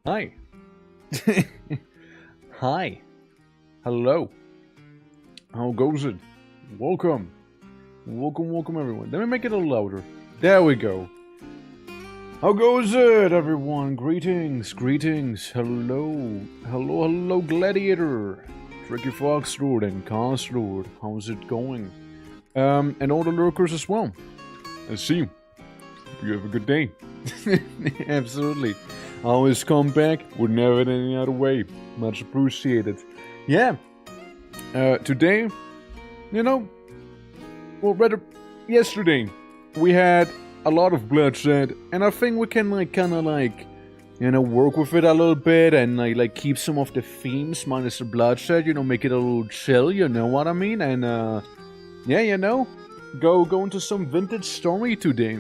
Hi. Hi. Hello. How goes it? Welcome. Welcome everyone. Let me make it a little louder. There we go. How goes it, everyone? Greetings. Hello, Gladiator. Tricky Fox Lord and Cast Lord. How's it going? And all the lurkers as well. I see you. You have a good day. Absolutely. Always come back. Would never any other way. Much appreciated. Yeah. Today, well, rather, yesterday, we had a lot of bloodshed, and I think we can, work with it a little bit, and, keep some of the themes minus the bloodshed, make it a little chill, you know what I mean? And, go into some vintage story today.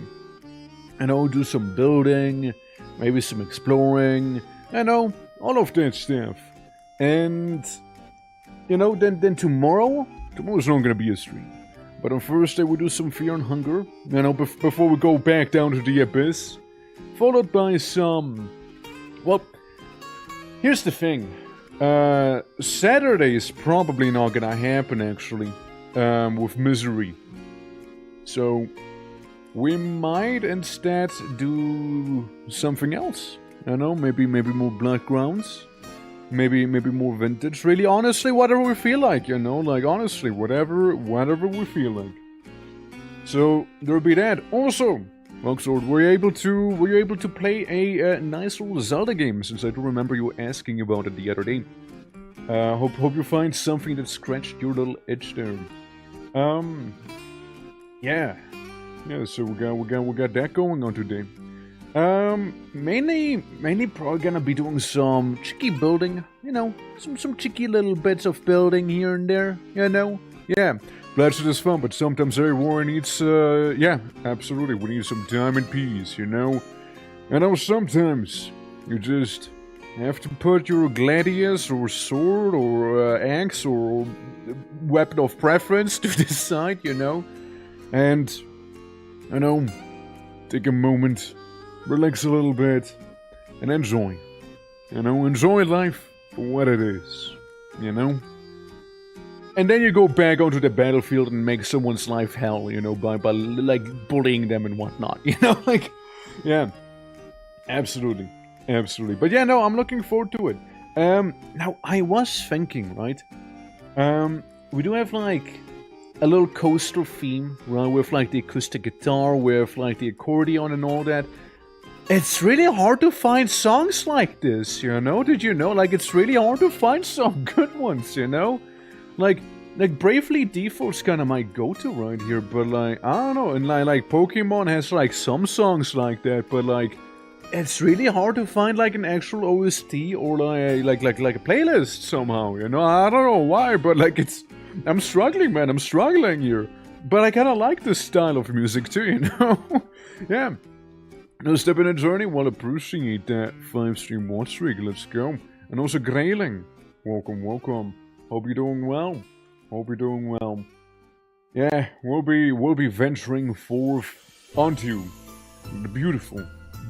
Do some building, maybe some exploring, all of that stuff. And, then tomorrow's not gonna be a stream. But on Thursday we'll do some Fear and Hunger, before we go back down to the Abyss. Followed by some... Well, here's the thing. Saturday is probably not gonna happen, actually, with Misery. So... we might instead do something else. Maybe more Blood Grounds. Maybe more vintage. Really, honestly, whatever we feel like, honestly, whatever we feel like. So there'll be that. Also, Longsword, were you able to play a nice little Zelda game? Since I do remember you asking about it the other day. Hope you find something that scratched your little itch there. Yeah. Yeah, so we got that going on today. Mainly probably gonna be doing some cheeky building, some cheeky little bits of building here and there, Yeah, bloodshed is fun, but sometimes every war needs, yeah, absolutely, we need some time and peace, sometimes you just have to put your gladius or sword or axe or weapon of preference to the side, and... take a moment, relax a little bit, and enjoy. Enjoy life for what it is, And then you go back onto the battlefield and make someone's life hell, by bullying them and whatnot, yeah, absolutely. But yeah, no, I'm looking forward to it. Now, I was thinking, right, we do have, a little coastal theme, right, with the acoustic guitar, with the accordion and all that. It's really hard to find songs like this, Did you know? It's really hard to find some good ones, Like Bravely Default's kind of my go-to right here, but I don't know. And Pokemon has some songs like that, but it's really hard to find an actual OST or like a playlist somehow, I don't know why, but it's. I'm struggling, man. I'm struggling here. But I kind of like this style of music too, Yeah. No step in a journey. Well, appreciate that 5-stream watch streak. Let's go. And also Grayling. Welcome. Hope you're doing well. Yeah, we'll be venturing forth onto the beautiful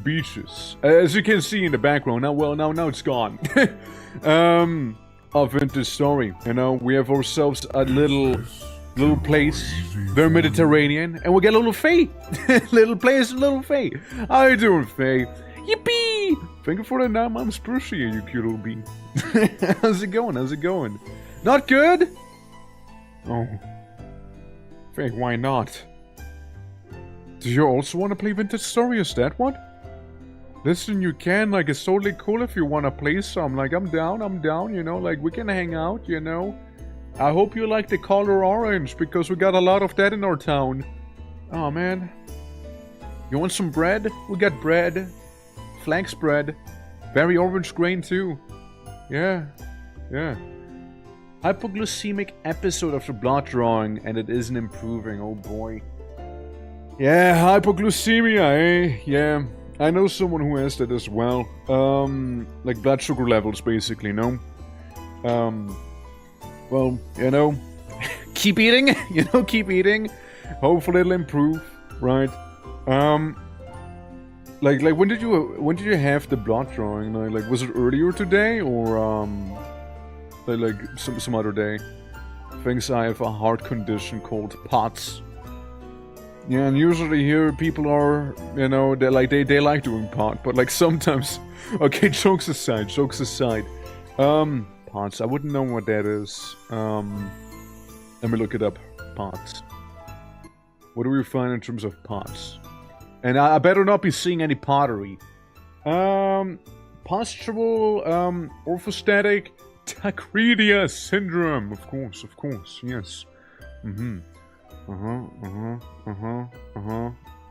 beaches. As you can see in the background. Now it's gone. Of vintage story, we have ourselves a little place, very Mediterranean, and we get a little Faye. Little place, little Faye. How you doing, Faye? Yippee! Thank you for the 9 months, appreciate you, cute little bee. How's it going? Not good? Oh. Faye, why not? Do you also want to play vintage story, is that what? Listen, you can, it's totally cool if you want to play some, I'm down, we can hang out, I hope you like the color orange, because we got a lot of that in our town. Oh, man. You want some bread? We got bread. Flax bread. Very orange grain, too. Yeah. Hypoglycemic episode of the blood drawing, and it isn't improving, oh boy. Yeah, hypoglycemia, eh? Yeah. I know someone who has that as well. Blood sugar levels, basically, no? Well, keep eating, keep eating. Hopefully it'll improve, right? Like when did you have the blood drawing? Like was it earlier today or like some other day? Thinks I have a heart condition called POTS. Yeah, and usually here people are, you know, they like doing pot, but like sometimes, okay, jokes aside. POTS, I wouldn't know what that is. Let me look it up. POTS. What do we find in terms of POTS? And I better not be seeing any pottery. Postural, orthostatic tachycardia syndrome. Of course, yes.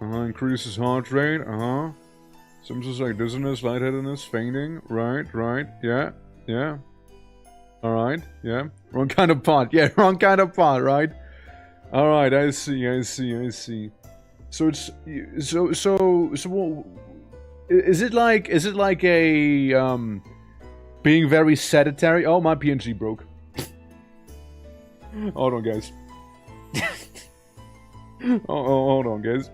Increases heart rate, Symptoms like dizziness, lightheadedness, fainting, right, yeah. Alright, yeah. Wrong kind of pot, right? Alright, I see. So it's, so, is it like a, being very sedentary? Oh, my PNG broke. Hold on, guys. Hold on, guys.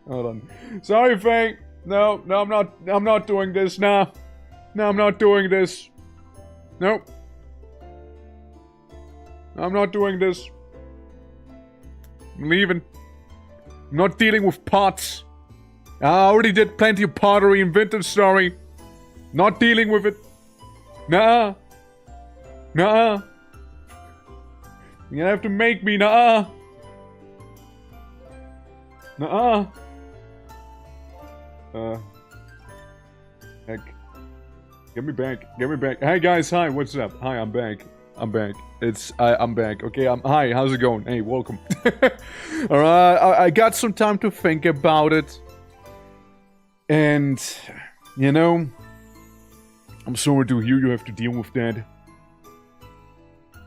Hold on. Sorry, Fang. No, I'm not doing this. Nah. No, I'm not doing this. Nope. I'm not doing this. I'm leaving. I'm not dealing with pots. I already did plenty of pottery in Vintage Story. Not dealing with it. Nah. You're gonna have to make me, Nah. Heck. Get me back. Hey guys, hi, what's up? Hi, I'm back. I'm back. Okay, hi, how's it going? Hey, welcome. Alright, I got some time to think about it. And, you know, I'm sorry to hear you have to deal with that.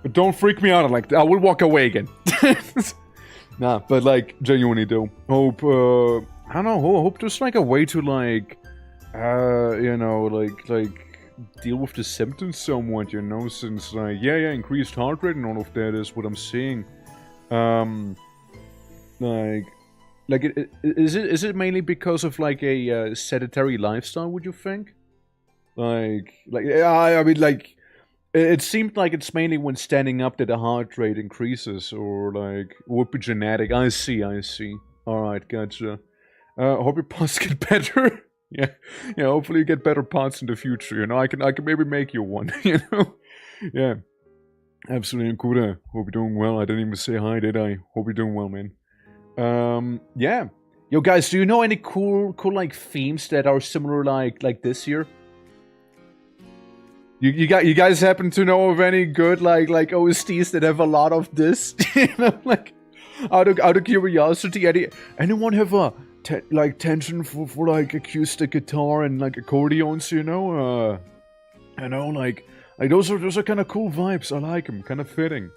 But don't freak me out like that. I will walk away again. Nah, but like, genuinely though. Hope, I don't know, hope there's like a way to like, you know, like, deal with the symptoms somewhat, you know, since like, yeah, increased heart rate and all of that is what I'm seeing. Is it mainly because of like a sedentary lifestyle, would you think? I mean, like, it seemed like it's mainly when standing up that the heart rate increases, or like, would be genetic. I see. Alright, gotcha. Hope your pots get better. Yeah, hopefully you get better pots in the future, you know. I can maybe make you one, you know? Yeah. Absolutely, Nkuda. Hope you're doing well. I didn't even say hi, did I? Hope you're doing well, man. Yeah. Yo, guys, do you know any cool, like, themes that are similar like this year? You guys happen to know of any good, like OSTs that have a lot of this? You know, like, out of curiosity, anyone have a tension for like acoustic guitar and like accordions, you know? You know, like those are kind of cool vibes. I like them. Kind of fitting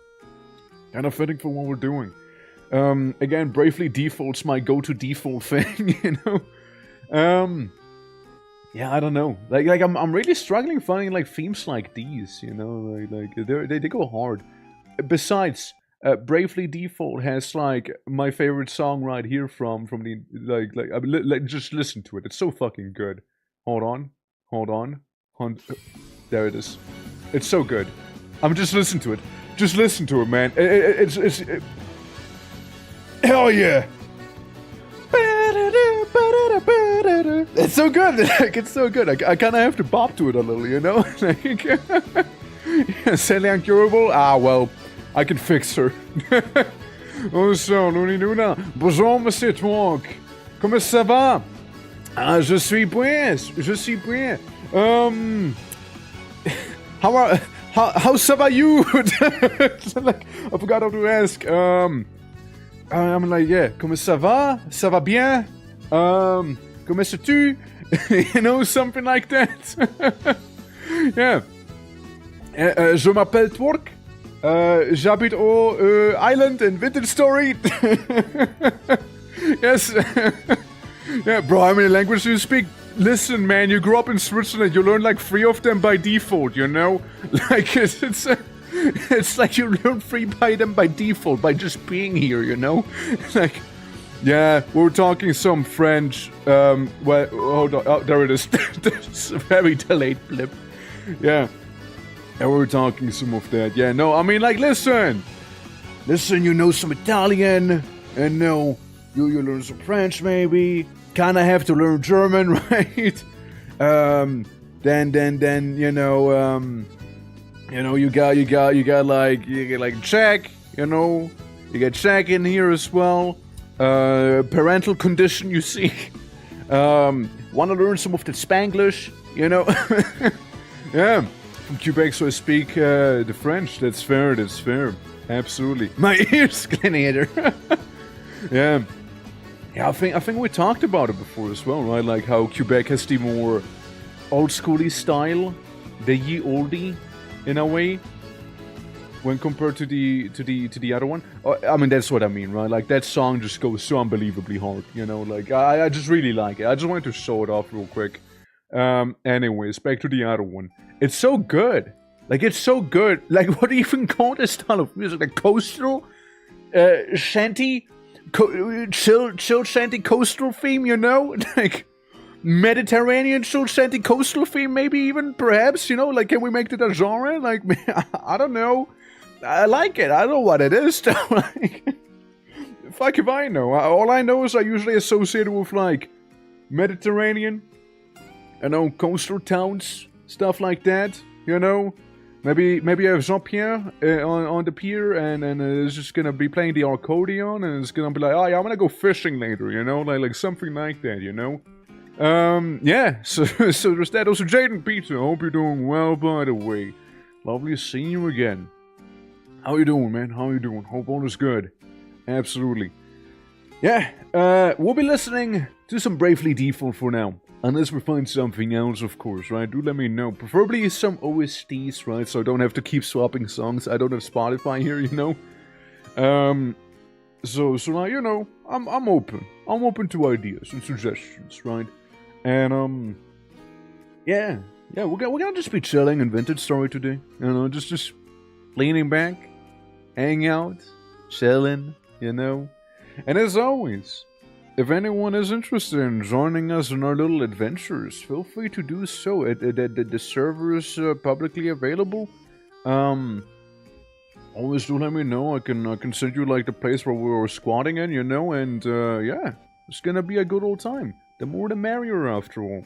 for what we're doing. Again, Bravely Default's my go-to default thing, you know? Yeah, I don't know. Like I'm really struggling finding like themes like these, you know? Like they go hard. Besides, Bravely Default has like my favorite song right here from the like just listen to it. It's so fucking good. Hold on. There it is. It's so good. Just listen to it. Just listen to it, man. It's hell yeah. It's so good. Like, it's so good. I kind of have to bop to it a little, you know? Like, Sally Uncurable? Ah, well, I can fix her. Oh, so, Nuna. Bonjour, monsieur Twonk. Comment ça va? Ah, je suis bien. How ça va you? Like, I forgot how to ask. I'm like, yeah, comment ça va? Ça va bien? Comment ça-tu? You know, something like that. Yeah. Je m'appelle Twerk. J'habite au island in Vintage Story. Yes. Yeah, bro, how many languages do you speak? Listen, man, you grew up in Switzerland. You learn like 3 of them by default, you know? Like, it's like you learn 3 by them by default, by just being here, you know? Like, Yeah, we're talking some French. Well, hold on. Oh, there it is. There's a very delayed blip. Yeah. And we're talking some of that. Yeah, no, I mean, like, listen, you know some Italian, and no, you learn some French, maybe. Kind of have to learn German, right? Then you got like Czech, you get Czech in here as well. Parental condition, you see. Want to learn some of the Spanglish, Yeah, from Quebec, so I speak the French. That's fair. Absolutely. My ears cleaner. Yeah. Yeah, I think we talked about it before as well, right? Like how Quebec has the more old schooly style, the ye oldie, in a way, when compared to the other one. I mean, that's what I mean, right? Like that song just goes so unbelievably hard, Like I just really like it. I just wanted to show it off real quick. Anyways, back to the other one. It's so good. Like it's so good. Like what do you even call this style of music? Like coastal, shanty. Chill shanty coastal theme, like Mediterranean chill shanty coastal theme, maybe even perhaps, like can we make that a genre? Like I don't know. I like it. I don't know what it is though. Like, fuck if I know. All I know is I usually associate it with like Mediterranean, coastal towns, stuff like that. Maybe I have Jean-Pierre on the pier and is just gonna be playing the accordion and it's gonna be like, oh yeah, I'm gonna go fishing later, like something like that, Yeah, so there's that. Also, Jaden Pizza, I hope you're doing well, by the way. Lovely seeing you again. How you doing, man? How you doing? Hope all is good. Absolutely. Yeah, we'll be listening to some Bravely Default for now. Unless we find something else, of course, right? Do let me know. Preferably some OSTs, right? So I don't have to keep swapping songs. I don't have Spotify here, So like, I'm open. I'm open to ideas and suggestions, right? And yeah, we're gonna just be chilling in Vintage Story today. Just leaning back, hanging out, chilling, And as always, if anyone is interested in joining us in our little adventures, feel free to do so. The server is publicly available. Always do let me know. I can send you like the place where we were squatting in, and yeah, it's gonna be a good old time. The more the merrier, after all.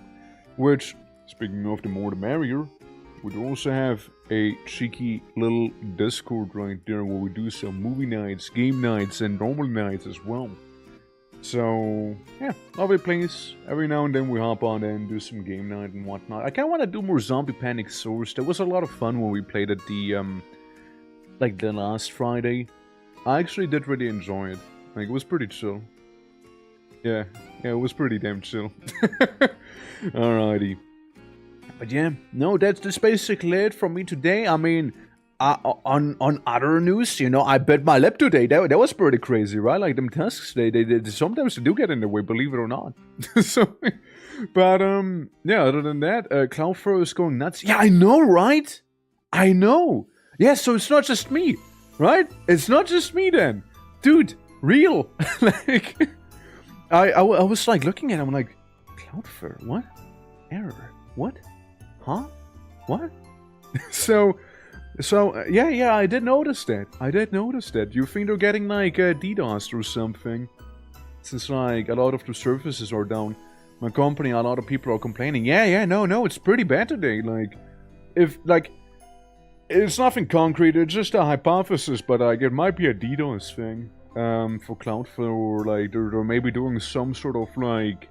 Which, speaking of the more the merrier, we do also have a cheeky little Discord right there where we do some movie nights, game nights, and normal nights as well. So, yeah, lovely place. Every now and then we hop on and do some game night and whatnot. I kinda want to do more Zombie Panic Source. That was a lot of fun when we played at the, like the last Friday. I actually did really enjoy it. Like, it was pretty chill. Yeah, it was pretty damn chill. Alrighty. But yeah, no, that's basically it from me today. I mean, on other news, I bit my lip today. That was pretty crazy, right? Like them tasks, they sometimes do get in the way, believe it or not. So, but yeah. Other than that, Cloudflare is going nuts. Yeah, I know, right? I know. Yeah, so it's not just me, right? It's not just me then, dude. Real. Like, I was like looking at him, I'm like, Cloudflare, what? Error? What? Huh? What? So yeah, I did notice that. You think they're getting like DDoS or something? Since like a lot of the services are down. My company, a lot of people are complaining. Yeah, no, it's pretty bad today. Like, if like, it's nothing concrete. It's just a hypothesis, but like it might be a DDoS thing for Cloudflare, or like they're maybe doing some sort of like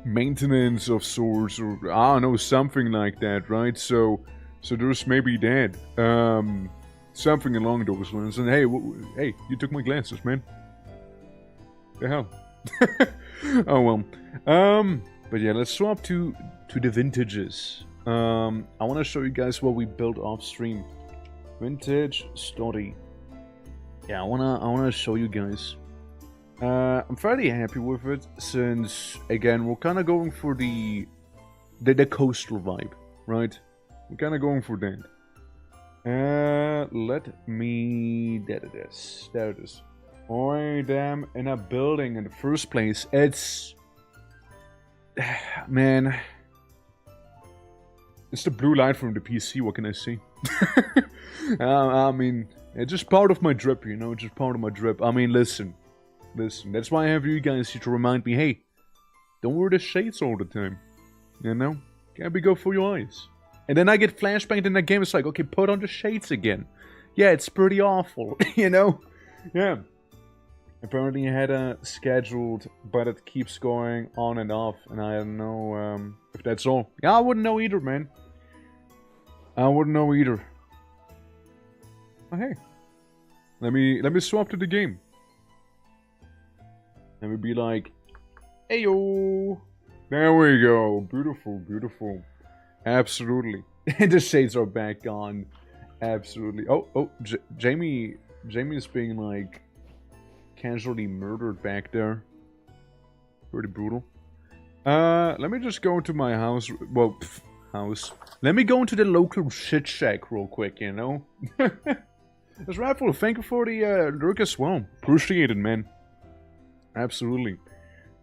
maintenance of sorts, or I don't know, something like that, right? So there's maybe that, something along those lines. And hey, hey, you took my glasses, man. The hell? Oh well. But yeah, let's swap to the vintages. I want to show you guys what we built off stream. Vintage story. Yeah, I wanna show you guys. I'm fairly happy with it, since again we're kind of going for the coastal vibe, right? We're kind of going for that. Let me. There it is. Why damn in a building in the first place? It's... Man... It's the blue light from the PC, what can I say? I mean, it's just part of my drip, you know, just part of my drip. I mean, listen, that's why I have you guys here to remind me, hey, don't wear the shades all the time, you know? Can't be good for your eyes. And then I get flashbanged in that game, it's like, okay, put on the shades again. Yeah, it's pretty awful, you know? Yeah. Apparently I had a scheduled, but it keeps going on and off, and I don't know if that's all. Yeah, I wouldn't know either, man. I wouldn't know either. Oh, hey. Let me swap to the game. Let me be like, hey yo. There we go. Beautiful, beautiful. Absolutely. The shades are back on. Absolutely. Oh, Jamie is being like casually murdered back there. Pretty brutal. Let me just go into my house. Well, house. Let me go into the local shit shack real quick, you know? That's rightful. Thank you for the lurk as well. Appreciate it, man. Absolutely.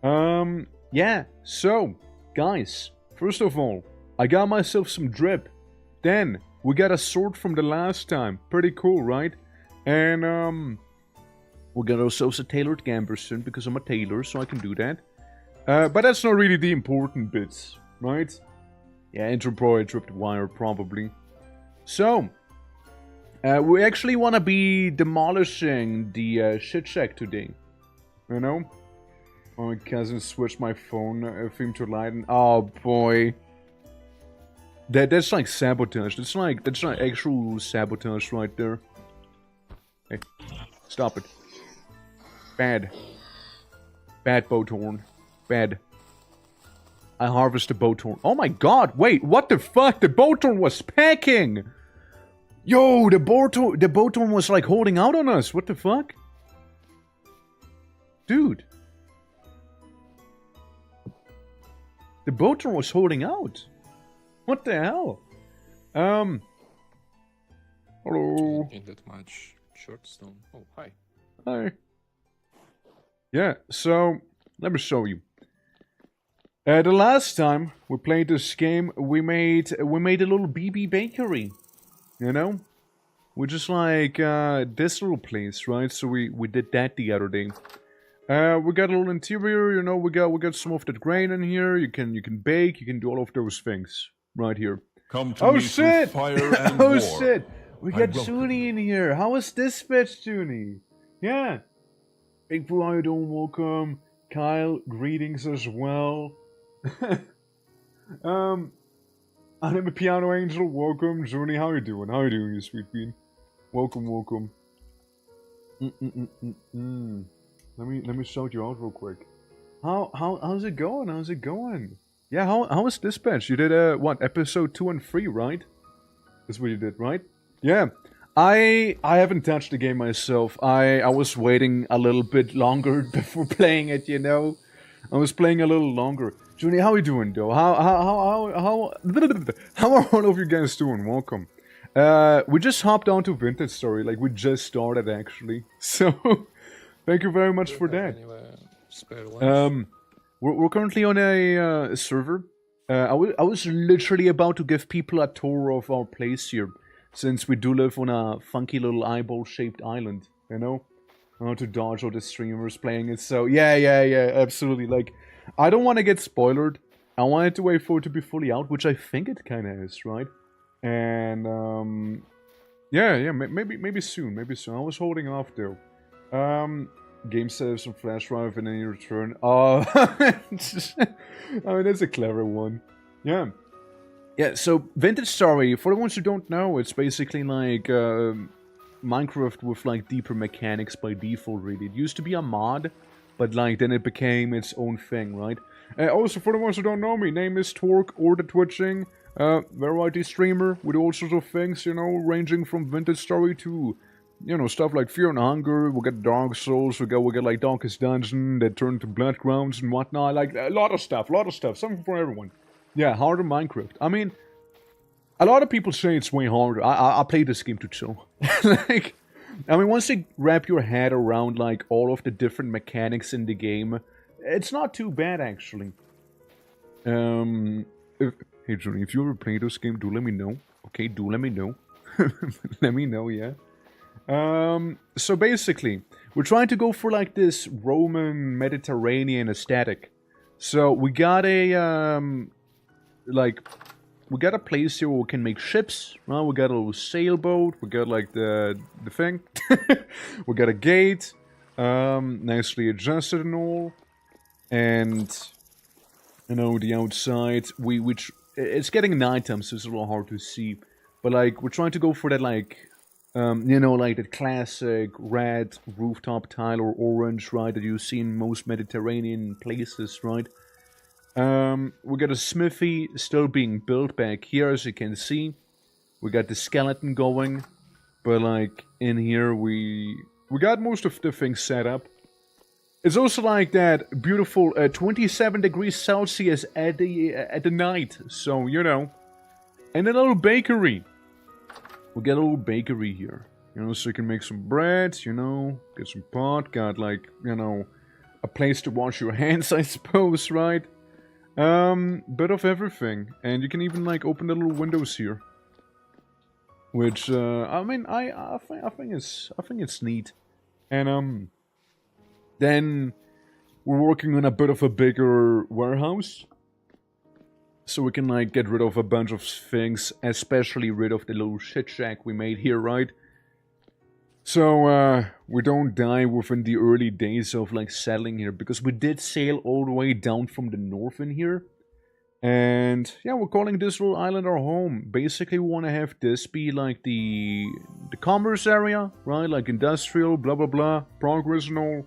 Yeah. So, guys, first of all, I got myself some drip. Then, we got a sword from the last time. Pretty cool, right? And, we got ourselves a tailored gamberson because I'm a tailor, so I can do that. But that's not really the important bits, right? Yeah, Enterprise tripped wire, probably. So, we actually want to be demolishing the shit shack today. You know? My cousin switched my phone theme to lighten. Oh boy. That's like sabotage. That's like actual sabotage right there. Hey, stop it. Bad. Bad boat horn. Bad. I harvest the boat horn. Oh my god, wait, what the fuck? The boat horn was packing! Yo, the boat horn was like holding out on us. What the fuck? Dude. The boat horn was holding out. What the hell? Hello. Ain't that much short stone. Oh, hi. Hi. Yeah, so, let me show you. The last time we played this game, we made a little BB bakery, you know? We just like this little place, right? So we did that the other day. We got a little interior, you know. We got some of that grain in here. You can bake. You can do all of those things right here. Come to me through fire and oh war. shit! We got Junie in here. How was this bitch, Junie? Yeah. Big Boo, how you doing? Welcome. Kyle, greetings as well. I'm a piano angel. Welcome, Junie. How you doing? How you doing, you sweet bean? Welcome, welcome. Let me shout you out real quick. How's it going? How's it going? Yeah, how was Dispatch? You did what, episode 2 and 3, right? That's what you did, right? Yeah. I haven't touched the game myself. I was waiting a little bit longer before playing it, you know. I was playing a little longer. Junie, how are you doing though? How are all of you guys doing? Welcome. We just hopped onto Vintage Story, like we just started actually. So thank you very much for that. We're currently on a server. I was literally about to give people a tour of our place here, since we do live on a funky little eyeball-shaped island, you know? I want to dodge all the streamers playing it, so yeah, absolutely. Like, I don't want to get spoiled. I wanted to wait for it to be fully out, which I think it kind of is, right? And, yeah, maybe soon. I was holding off, though. Game saves some flash drive and then you return. Oh, I mean, that's a clever one. Yeah. Yeah, so Vintage Story, for the ones who don't know, it's basically like Minecraft with like deeper mechanics by default, really. It used to be a mod, but like then it became its own thing, right? Also, for the ones who don't know me, name is Torque or the Twitching, variety streamer with all sorts of things, you know, ranging from Vintage Story to, you know, stuff like Fear and Hunger. We got Dark Souls, we got like Darkest Dungeon that turned to Bloodgrounds and whatnot, like a lot of stuff, something for everyone. Yeah, harder Minecraft. I mean, a lot of people say it's way harder. I play this game to chill. Like, I mean, once you wrap your head around, like, all of the different mechanics in the game, it's not too bad, actually. Hey, Johnny, if you ever play this game, do let me know. Okay, do let me know. Let me know, yeah. So basically, we're trying to go for, like, this Roman Mediterranean aesthetic. So we got a, we got a place here where we can make ships, right? We got a little sailboat, we got, like, the thing. We got a gate, nicely adjusted and all. And, you know, the outside, it's getting nighttime, so it's a little hard to see. But, like, we're trying to go for that, like, you know, like that classic red rooftop tile or orange, right, that you see in most Mediterranean places, right? We got a smithy still being built back here, as you can see. We got the skeleton going, but like in here we got most of the things set up. It's also like that beautiful 27 degrees Celsius at the night, so you know. And a little bakery. We got a little bakery here, you know, so you can make some bread, you know, get some pot, got like, you know, a place to wash your hands, I suppose, right? Bit of everything, and you can even like open the little windows here, which I mean, I think it's neat, and then we're working on a bit of a bigger warehouse. So we can, like, get rid of a bunch of things, especially rid of the little shit shack we made here, right? So, we don't die within the early days of, like, settling here, because we did sail all the way down from the north in here. And, yeah, we're calling this little island our home. Basically, we want to have this be, like, the commerce area, right? Like, industrial, blah, blah, blah, progress and all.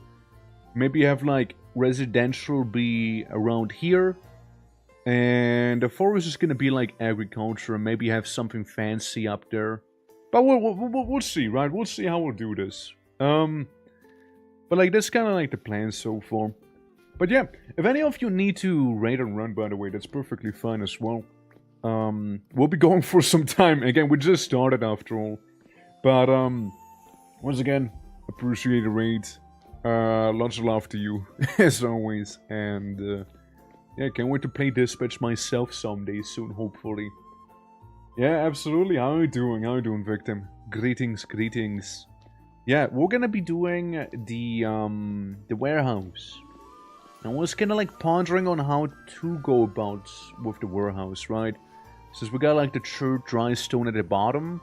Maybe have, like, residential be around here. And the forest is gonna be like agriculture, and maybe have something fancy up there. But we'll see, right? We'll see how we'll do this. But like that's kind of like the plan so far. But yeah, if any of you need to raid and run, by the way, that's perfectly fine as well. We'll be going for some time. Again, we just started after all. But once again, appreciate the raid. Lots of love to you as always, and. Yeah, can't wait to play Dispatch myself someday soon, hopefully. Yeah, absolutely. How are you doing? How are you doing, Victim? Greetings, greetings. Yeah, we're gonna be doing the warehouse. I was kinda like pondering on how to go about with the warehouse, right? Since we got like the church dry stone at the bottom.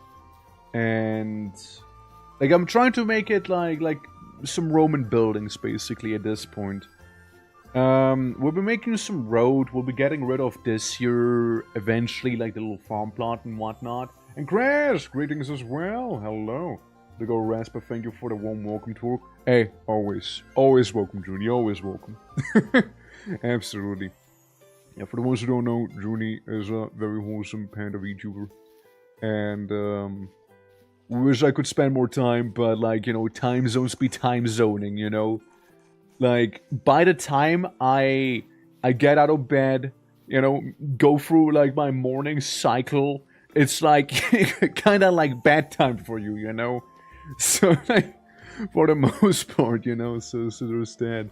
And like I'm trying to make it like some Roman buildings basically at this point. We'll be making some road, we'll be getting rid of this here eventually, like the little farm plot and whatnot. And Crash, greetings as well, hello. Big ol' Raspa, thank you for the warm welcome tour. Hey, always welcome, Junie, always welcome. Absolutely. Yeah, for the ones who don't know, Junie is a very wholesome panda VTuber. And, wish I could spend more time, but like, you know, time zones be time zoning, you know? Like, by the time I get out of bed, you know, go through, like, my morning cycle, it's, like, kind of like bedtime for you, you know? So, like, for the most part, you know, so there's that.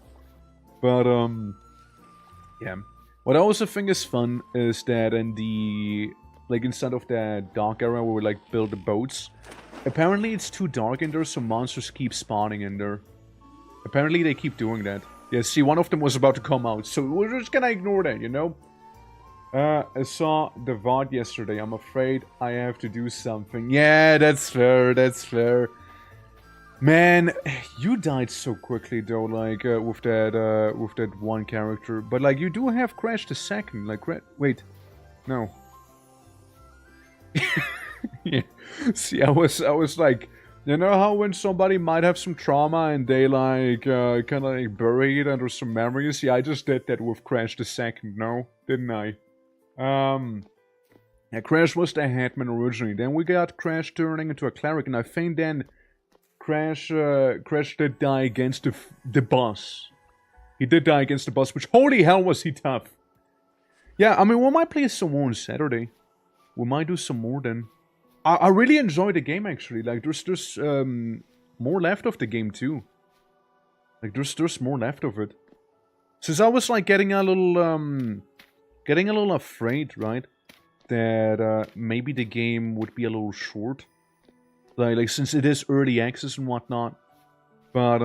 But, yeah. What I also think is fun is that in the, like, instead of the dock area where we, like, build the boats, apparently it's too dark in there, so monsters keep spawning in there. Apparently they keep doing that. Yeah, see, one of them was about to come out, so we're just gonna ignore that, you know? I saw the VOD yesterday. I'm afraid I have to do something. Yeah, that's fair, that's fair. Man, you died so quickly though, like, with that one character. But, like, you do have Crash the second, like, wait. No. Yeah. See, I was like... You know how when somebody might have some trauma and they like kind of like bury it under some memories? Yeah, I just did that with Crash the second, no? Didn't I? Yeah, Crash was the Hetman originally. Then we got Crash turning into a cleric, and I think then Crash did die against the boss. He did die against the boss, which holy hell was he tough. Yeah, I mean, we might play some more on Saturday. We might do some more then. I really enjoy the game, actually. Like, there's more left of the game too. Like there's more left of it. Since I was like getting a little afraid, right? That maybe the game would be a little short. Like since it is early access and whatnot. But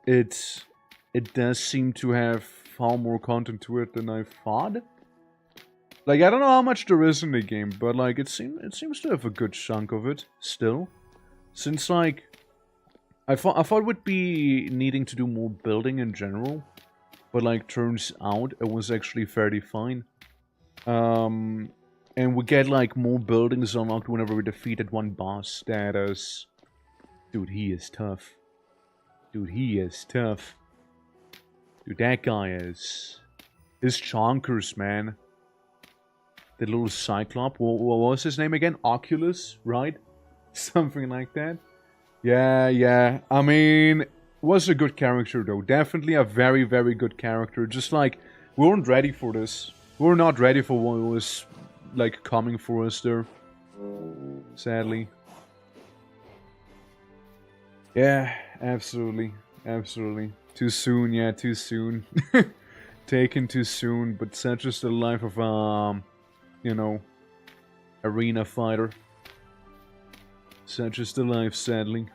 it does seem to have far more content to it than I thought. Like I don't know how much there is in the game, but like it seems to have a good chunk of it still. Since like I thought it would be needing to do more building in general, but like turns out it was actually fairly fine. And we get like more buildings unlocked whenever we defeated one boss. That is, dude, he is tough. Dude, he is tough. Dude, that guy is. His chonkers, man. The little Cyclop. What was his name again? Oculus, right? Something like that. Yeah. I mean, was a good character though. Definitely a very, very good character. Just like, we weren't ready for this. We were not ready for what was, like, coming for us there. Sadly. Yeah, absolutely. Absolutely. Too soon, yeah, too soon. Taken too soon, but such is the life of, you know, arena fighter. Such is the life, sadly.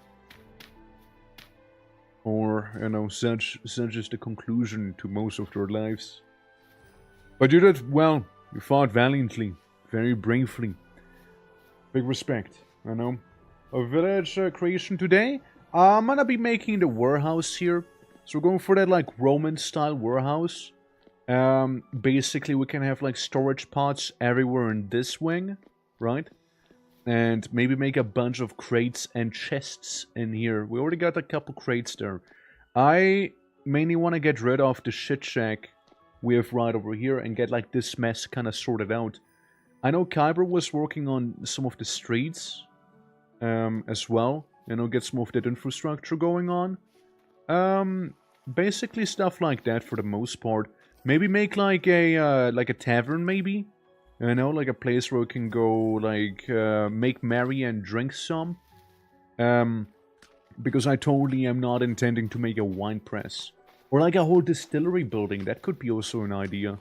Or, you know, such is the conclusion to most of their lives. But you did well. You fought valiantly. Very bravely. Big respect, you know. A village creation today. I'm gonna be making the warehouse here. So we're going for that, like, Roman-style warehouse. Basically, we can have, like, storage pods everywhere in this wing, right? And maybe make a bunch of crates and chests in here. We already got a couple crates there. I mainly want to get rid of the shit shack we have right over here and get, like, this mess kind of sorted out. I know Kyber was working on some of the streets as well. You know, get some of that infrastructure going on. Basically stuff like that for the most part. Maybe make like a tavern, maybe. You know, like a place where we can go, like, make merry and drink some. Because I totally am not intending to make a wine press. Or like a whole distillery building. That could be also an idea.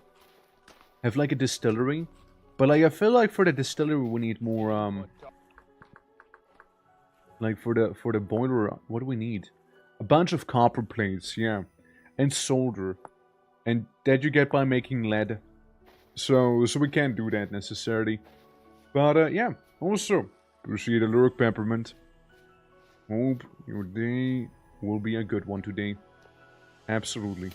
Have like a distillery. But like I feel like for the distillery we need more like for the boiler, what do we need? A bunch of copper plates, yeah. And solder. And that you get by making lead. So we can't do that necessarily. But yeah, also appreciate the lurk, Peppermint. Hope your day will be a good one today. Absolutely.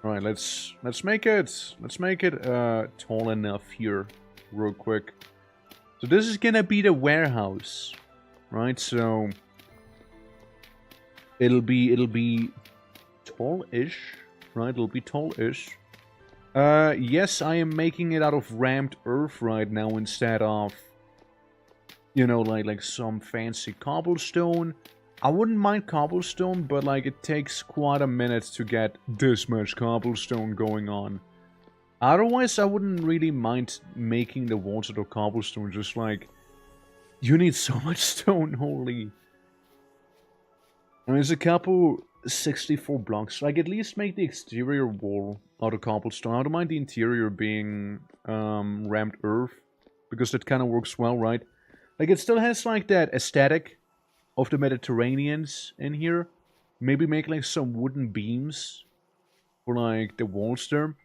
Alright, let's make it tall enough here real quick. So this is gonna be the warehouse. Right, so it'll be tall-ish. Right, it'll be tall-ish. Yes, I am making it out of rammed earth right now instead of, you know, like some fancy cobblestone. I wouldn't mind cobblestone, but like it takes quite a minute to get this much cobblestone going on. Otherwise, I wouldn't really mind making the walls out of cobblestone, just like, you need so much stone, holy. And there's a couple 64 blocks, like at least make the exterior wall out of cobblestone. I don't mind the interior being rammed earth, because that kind of works well, right? Like it still has like that aesthetic of the Mediterraneans in here. Maybe make like some wooden beams for like the walls there.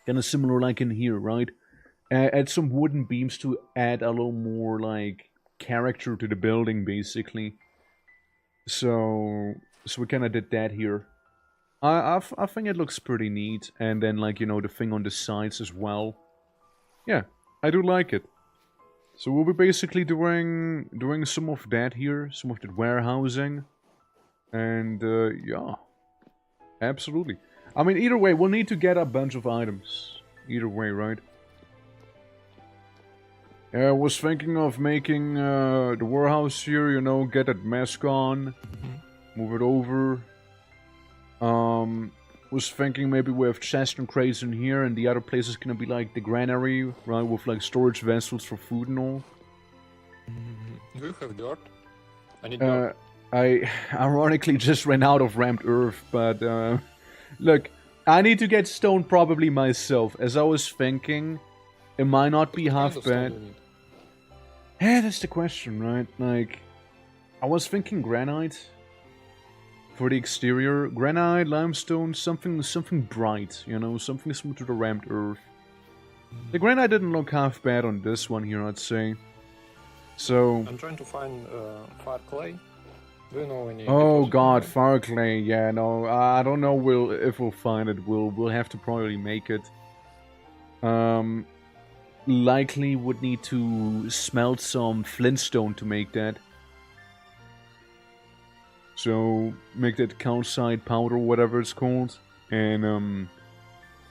Kind of similar like in here, right? Add some wooden beams to add a little more like character to the building, basically. So we kind of did that here. I think it looks pretty neat. And then like, you know, the thing on the sides as well. Yeah, I do like it. So we'll be basically doing some of that here, some of that warehousing. And yeah, absolutely. I mean, either way, we'll need to get a bunch of items. Either way, right? I was thinking of making the warehouse here, you know, get that mask on, move it over. Was thinking maybe we have chests and crates in here, and the other place is gonna be like the granary, right, with like storage vessels for food and all. Do you have dirt? I need Uh, dirt. I ironically just ran out of ramped earth, but look, I need to get stone probably myself. As I was thinking, it might not be What kind half of stone bad. do you need? Yeah, that's the question, right? Like, I was thinking granite for the exterior. Granite, limestone, something bright, you know, something similar to the ramped earth. The granite didn't look half bad on this one here, I'd say. So, I'm trying to find fire clay. Do you know any? oh deposit god, clay? fire clay. Yeah, no, I don't know. If we'll find it. We'll have to probably make it. Likely would need to smelt some flintstone to make that. So make that calcite powder, whatever it's called, and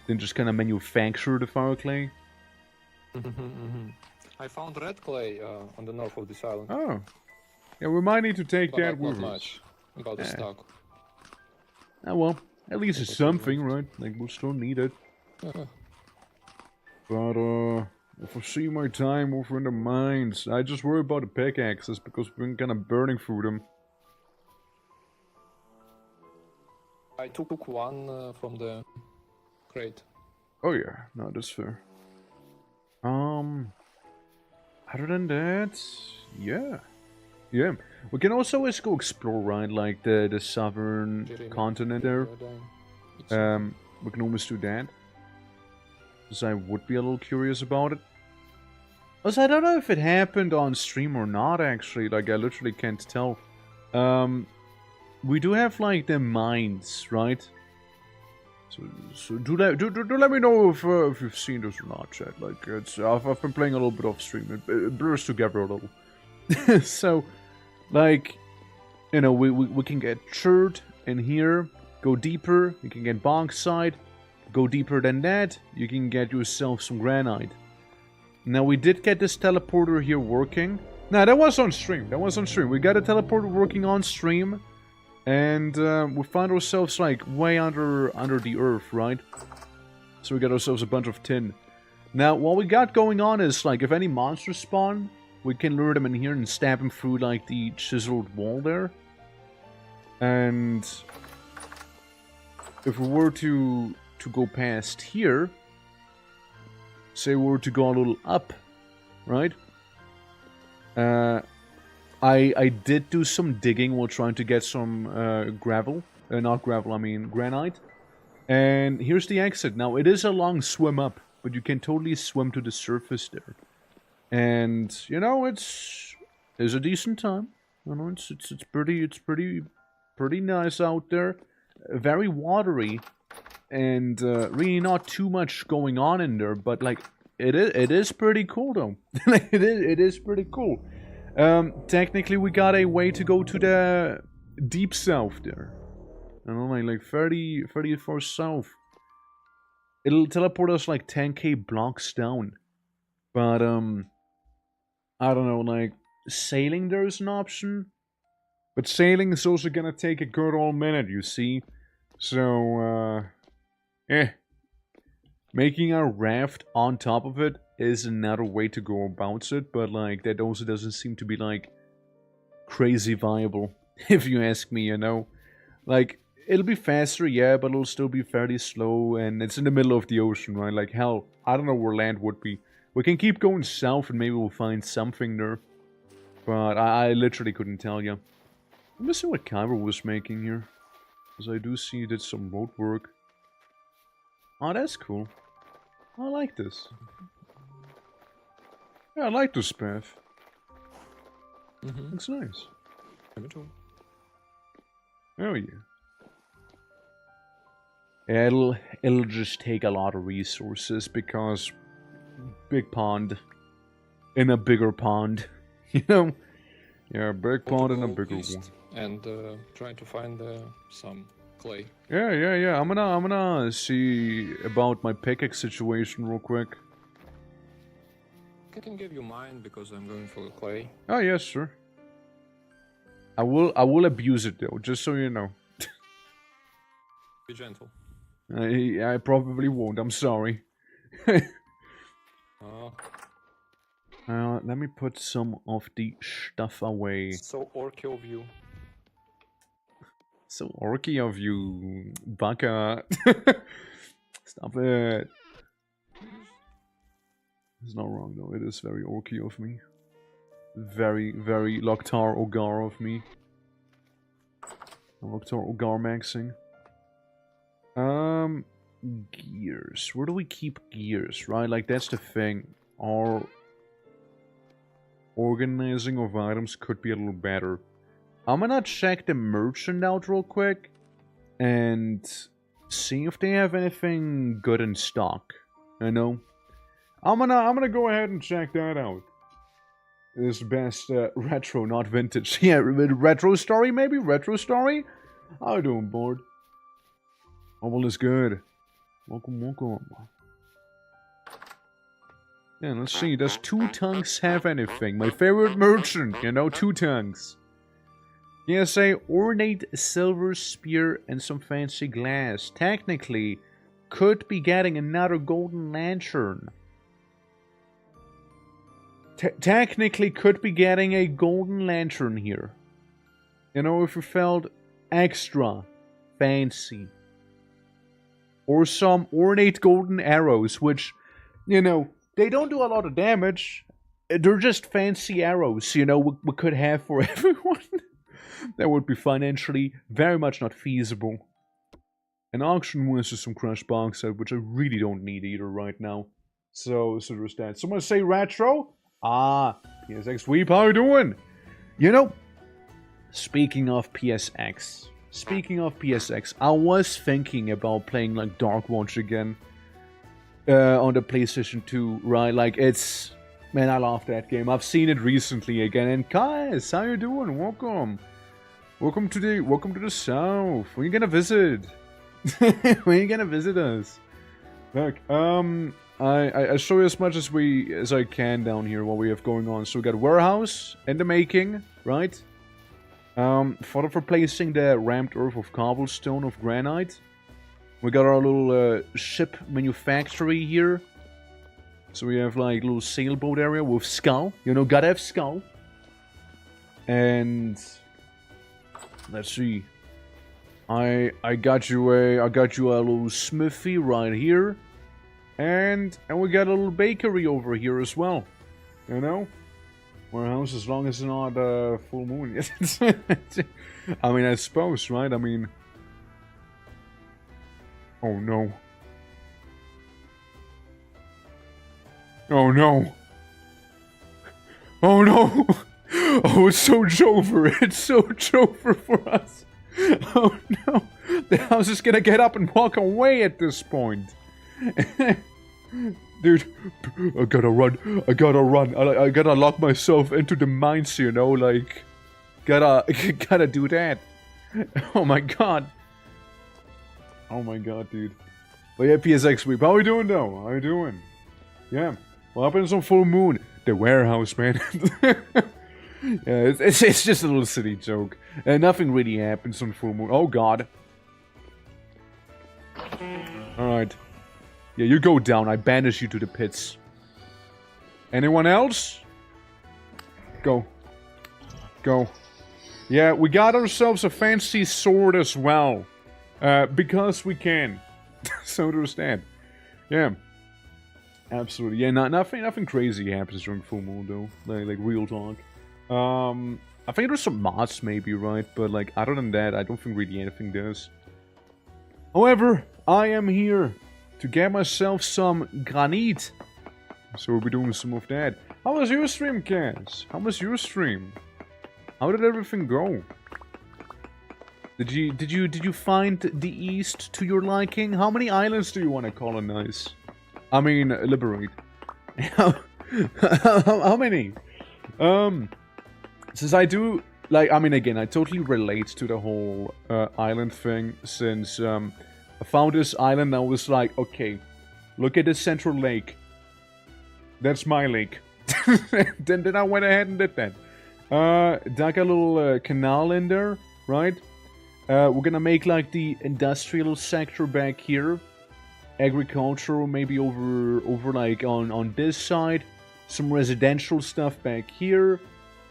then just kind of manufacture the fire clay. I found red clay on the north of this island. Oh, yeah, we might need to take But that not with us. much. About a stock. Ah, well, at least it's something, right? Like, we'll still need it. But, if I see my time over in the mines, I just worry about the pickaxes because we've been kind of burning through them. I took one from the crate. Oh yeah, no, that's fair. Other than that, yeah. Yeah. We can also always go explore, right? Like the southern continent there. We can almost do that. Because I would be a little curious about it. Also, I don't know if it happened on stream or not, actually. Like, I literally can't tell. We do have, like, the mines, right? So do let me know if you've seen this or not, chat. Like, I've been playing a little bit off stream. It blurs together a little. So, like, you know, we can get chert in here, go deeper. You can get bauxite, go deeper than that. You can get yourself some granite. Now, we did get this teleporter here working. Nah, that was on stream. That was on stream. We got a teleporter working on stream. And we found ourselves, like, way under the earth, right? So we got ourselves a bunch of tin. Now, what we got going on is, like, if any monsters spawn, we can lure them in here and stab them through, like, the chiseled wall there. And if we were to go past here, say we were to go a little up, right? I did do some digging while trying to get some gravel. Not gravel, I mean granite. And here's the exit. Now, it is a long swim up, but you can totally swim to the surface there. And, you know, it's a decent time. You know, it's pretty nice out there. Very watery. And really not too much going on in there, but, like, it is pretty cool, though. it is pretty cool. Technically, we got a way to go to the deep south there. I don't know, like 30 far south. It'll teleport us like 10k blocks down. But, I don't know, like, sailing there is an option. But sailing is also gonna take a good old minute, you see. So, making a raft on top of it is another way to go about it, but, like, that also doesn't seem to be, like, crazy viable, if you ask me, you know? Like, it'll be faster, yeah, but it'll still be fairly slow, and it's in the middle of the ocean, right? Like, hell, I don't know where land would be. We can keep going south and maybe we'll find something there. But I literally couldn't tell you. Let me see what Kyber was making here. Because I do see he did some road work. Oh, that's cool. I like this. Yeah, I like this path. Looks nice. Me too. Oh yeah. Yeah, it'll just take a lot of resources because big pond in a bigger pond, you know? Yeah, big pond in a bigger one. And trying to find some clay. Yeah. I'm gonna see about my pickaxe situation real quick. I can give you mine because I'm going for the clay. Oh yes, sir. I will abuse it though, just so you know. Be gentle. I probably won't. I'm sorry. Oh. Let me put some of the stuff away. So orky of you. So orky of you, baka. Stop it. It's not wrong though, it is very orky of me. Very, very Loktar Ogar of me. Loktar Ogar maxing. Gears. Where do we keep gears, right? Like, that's the thing. Our organizing of items could be a little better. I'm gonna check the merchant out real quick and see if they have anything good in stock. I know. I'm gonna go ahead and check that out. This best retro, not vintage. Yeah, retro story maybe? Retro story? How you doing, board? All is good. Welcome, welcome. Yeah, let's see. Does Two Tongues have anything? My favorite merchant, you know, Two Tongues. Yes, a ornate silver spear and some fancy glass. Technically, could be getting another golden lantern. Technically, could be getting a golden lantern here. You know, if you felt extra fancy. Or some ornate golden arrows, which, you know, they don't do a lot of damage. They're just fancy arrows, you know, we could have for everyone. That would be financially very much not feasible. An auction wins just some crushed bauxite, which I really don't need either right now. So there's that. Someone say retro? Ah, PSX Weep, how you doing? You know, speaking of PSX, I was thinking about playing like Dark Watch again on the PlayStation 2, right? Like, it's, man, I love that game. I've seen it recently again. And guys, how you doing? Welcome to the South. When you gonna visit? When you gonna visit us? Look, I show you as much as I can down here what we have going on. So we got warehouse in the making, right? For replacing the ramped earth of cobblestone of granite. We got our little ship manufactory here. So we have like little sailboat area with skull. You know, gotta have skull. And let's see. I got you a little smithy right here. And we got a little bakery over here as well. You know? Warehouse, as long as it's not full moon. I mean, I suppose, right? I mean... Oh no. Oh no. Oh no. Oh, it's so Jover. It's so Jover for us. Oh no. The house is gonna get up and walk away at this point. Dude, I gotta run. I gotta lock myself into the mines, you know, like... Gotta do that. Oh my god. Oh my god, dude. But yeah, PSX Weep. How we doing, though? How you doing? Yeah. What happens on full moon? The warehouse, man. Yeah, it's just a little silly joke. Nothing really happens on full moon. Oh god. Alright. Yeah, you go down. I banish you to the pits. Anyone else? Go. Go. Yeah, we got ourselves a fancy sword as well. Because we can. So understand. Yeah. Absolutely. Yeah, nothing crazy happens during full moon though. Like real talk. I think there's some mods maybe, right? But like, other than that, I don't think really anything does. However, I am here to get myself some granite. So we'll be doing some of that. How was your stream, Kaz? How was your stream? How did everything go? Did you find the East to your liking? How many islands do you want to colonize? I mean, liberate. How many? Since I do, like, I mean, again, I totally relate to the whole island thing, since I found this island and I was like, okay, look at this central lake. That's my lake. then I went ahead and did that. Dug a little canal in there, right? We're gonna make like the industrial sector back here. Agricultural maybe over like on this side. some residential stuff back here,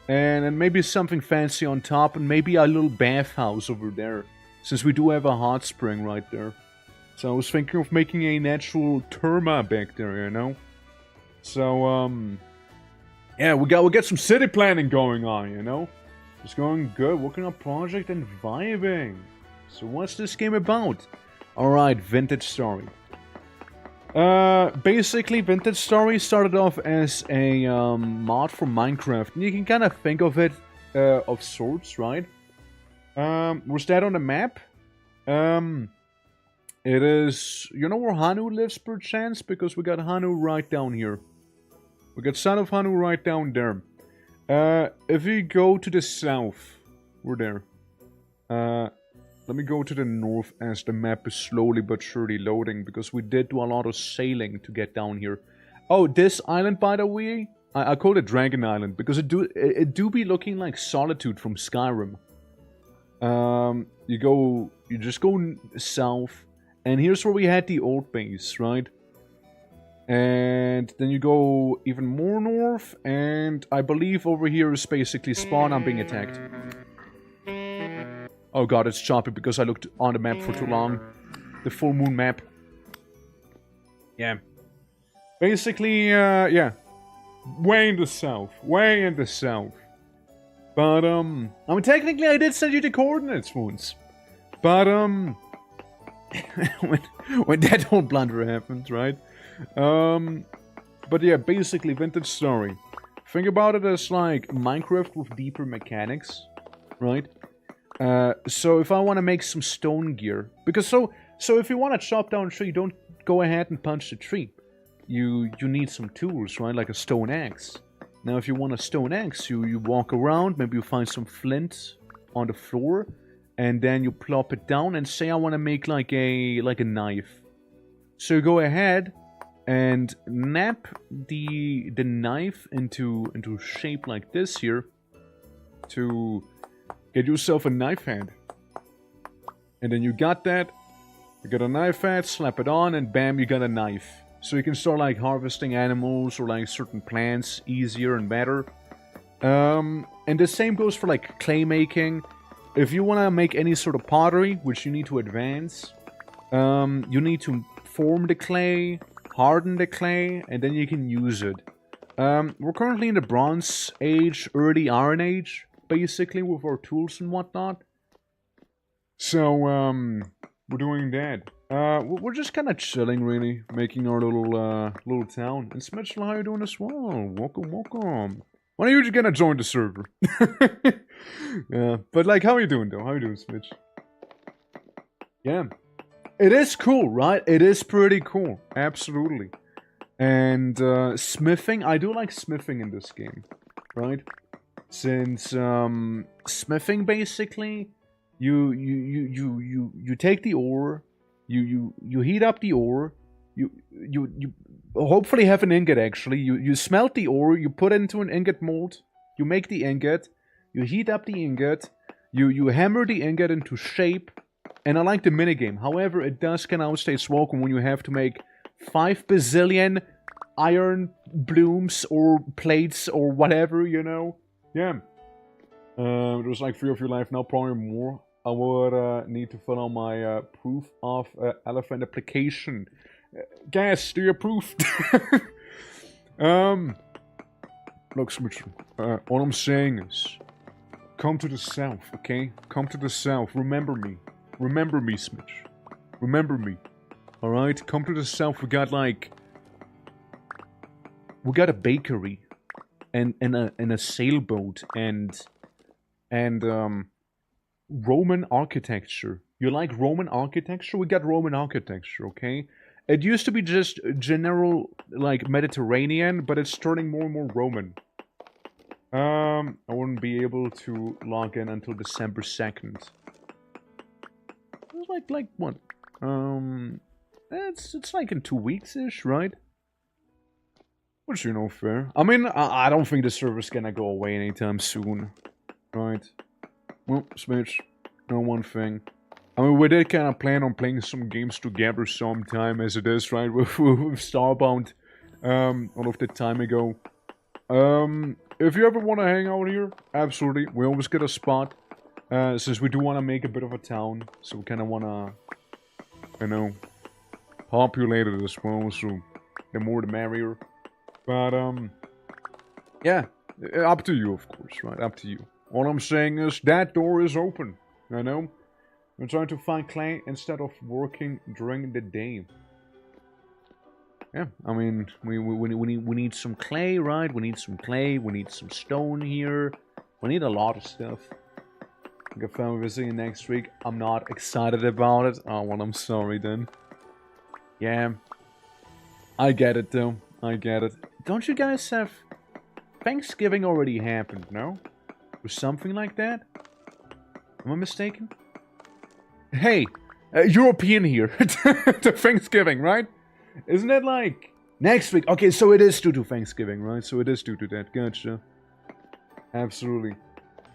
and then maybe something fancy on top, and maybe a little bathhouse over there, since we do have a hot spring right there. So I was thinking of making a natural therma back there, you know? So, yeah, we got some city planning going on, you know? It's going good, working on project and vibing. So what's this game about? Alright, Vintage Story. Basically, Vintage Story started off as a mod for Minecraft. And you can kind of think of it of sorts, right? Was that on the map? It is... You know where Hanu lives, per chance? Because we got Hanu right down here. We got Son of Hanu right down there. If we go to the south, we're there. Let me go to the north as the map is slowly but surely loading, because we did do a lot of sailing to get down here. Oh, this island, by the way, I call it Dragon Island, because it do be looking like Solitude from Skyrim. You just go south, and here's where we had the old base, right? And then you go even more north, and I believe over here is basically spawn. I'm being attacked. Oh god, it's choppy because I looked on the map for too long. The full moon map. Yeah. Basically, yeah. Way in the south. Way in the south. But, I mean, technically I did send you the coordinates once. But, when that whole blunder happened, right? But yeah, basically, Vintage Story. Think about it as like Minecraft with deeper mechanics, right? So if I want to make some stone gear, because so if you want to chop down a tree, don't go ahead and punch the tree. You need some tools, right? Like a stone axe. Now, if you want a stone axe, you walk around, maybe you find some flint on the floor, and then you plop it down and say I want to make like a knife. So you go ahead and nap the knife into shape like this here to get yourself a knife hand. And then you got that, you got a knife hand, slap it on, and bam, you got a knife. So you can start like harvesting animals or like certain plants easier and better. And the same goes for like clay making. If you want to make any sort of pottery, which you need to advance, you need to form the clay, harden the clay, and then you can use it. We're currently in the Bronze Age, early Iron Age, basically, with our tools and whatnot. So, we're doing that. We're just kind of chilling, really, making our little town. And Smitchell, how you doing as well? Welcome, welcome. Why don't you just gonna join the server? Yeah, but like, how are you doing, though? How are you doing, Smitch? Yeah. It is cool, right? It is pretty cool. Absolutely. And, smithing, I do like smithing in this game, right? Since, smithing, basically, you take the ore, you heat up the ore, you hopefully have an ingot, actually. You smelt the ore, you put it into an ingot mold, you make the ingot, you heat up the ingot, you hammer the ingot into shape, and I like the minigame. However, it does kind of outstay its welcome when you have to make 5 bazillion iron blooms or plates or whatever, you know? Yeah. There's like 3 of you live now, probably more. I would need to fill out my proof of elephant application. Guys, do you approve? Look, Smith, all I'm saying is, come to the south, okay? Come to the south. Remember me. Remember me, Smith. Remember me. Alright? Come to the south. We got like... We got a bakery. And a sailboat. And Roman architecture. You like Roman architecture? We got Roman architecture, okay? It used to be just general, like, Mediterranean, but it's turning more and more Roman. I wouldn't be able to log in until December 2nd. It's like what? It's like in 2 weeks-ish, right? Which, you know, fair. I mean, I don't think the server's gonna go away anytime soon. Right? Well, Smitch, know one thing. I mean, we did kind of plan on playing some games together sometime, as it is, right? With Starbound, all of the time ago. If you ever want to hang out here, absolutely. We always get a spot. Since we do want to make a bit of a town, so we kind of want to, you know, populate it as well. So the more the merrier. But yeah, up to you, of course, right? Up to you. All I'm saying is that door is open. You know, I'm trying to find clay instead of working during the day. Yeah, I mean, we need some clay, right? We need some clay. We need some stone here. We need a lot of stuff. Get family visiting next week. I'm not excited about it. Oh, well, I'm sorry then. Yeah, I get it though. I get it. Don't you guys have Thanksgiving already happened? No, or something like that? Am I mistaken? Hey, European here. To Thanksgiving, right? Isn't it like next week? Okay, so it is due to Thanksgiving, right? So it is due to that. Gotcha. Absolutely.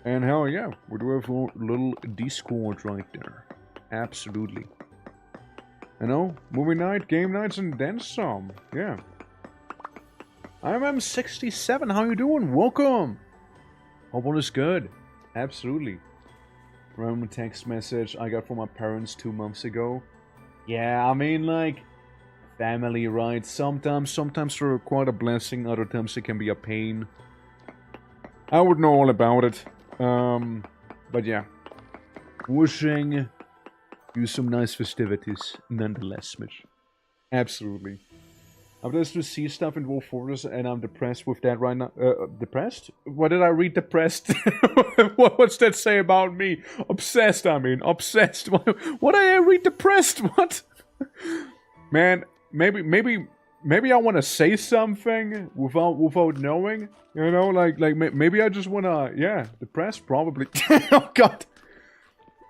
And hell yeah, we do have a little Discord right there. Absolutely. You know, movie night, game nights, and then some. Yeah. I'm M67. How you doing? Welcome. Hope all is good. Absolutely. Random text message I got from my parents 2 months ago. Yeah, I mean, like, family, right? Sometimes they're quite a blessing. Other times it can be a pain. I would know all about it. But yeah. Wishing you some nice festivities, nonetheless, Mitch. Absolutely. I'm just to see stuff in Wolf Fortress, and I'm depressed with that right now. Depressed? What did I read? Depressed? What's that say about me? Obsessed, I mean. Obsessed. What did I read? Depressed? What? Man, maybe I want to say something without knowing. You know, like maybe I just want to, yeah, depressed, probably. Oh, God.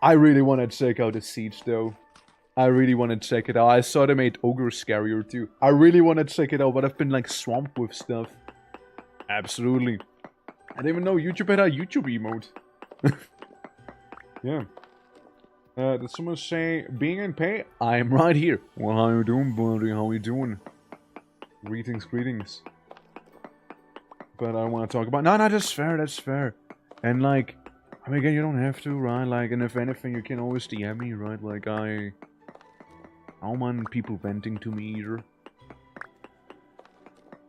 I really want to check out the Siege, though. I really want to check it out. I saw they made Ogre scarier, too. I really want to check it out, but I've been, like, swamped with stuff. Absolutely. I didn't even know YouTube had a YouTube emote. Yeah. Did someone say, being in pay? I am right here. Well, how you doing, buddy? How you doing? Greetings. But I want to talk about... No, that's fair. And, like... I mean, again, you don't have to, right? Like, and if anything, you can always DM me, right? Like, I don't mind people venting to me either.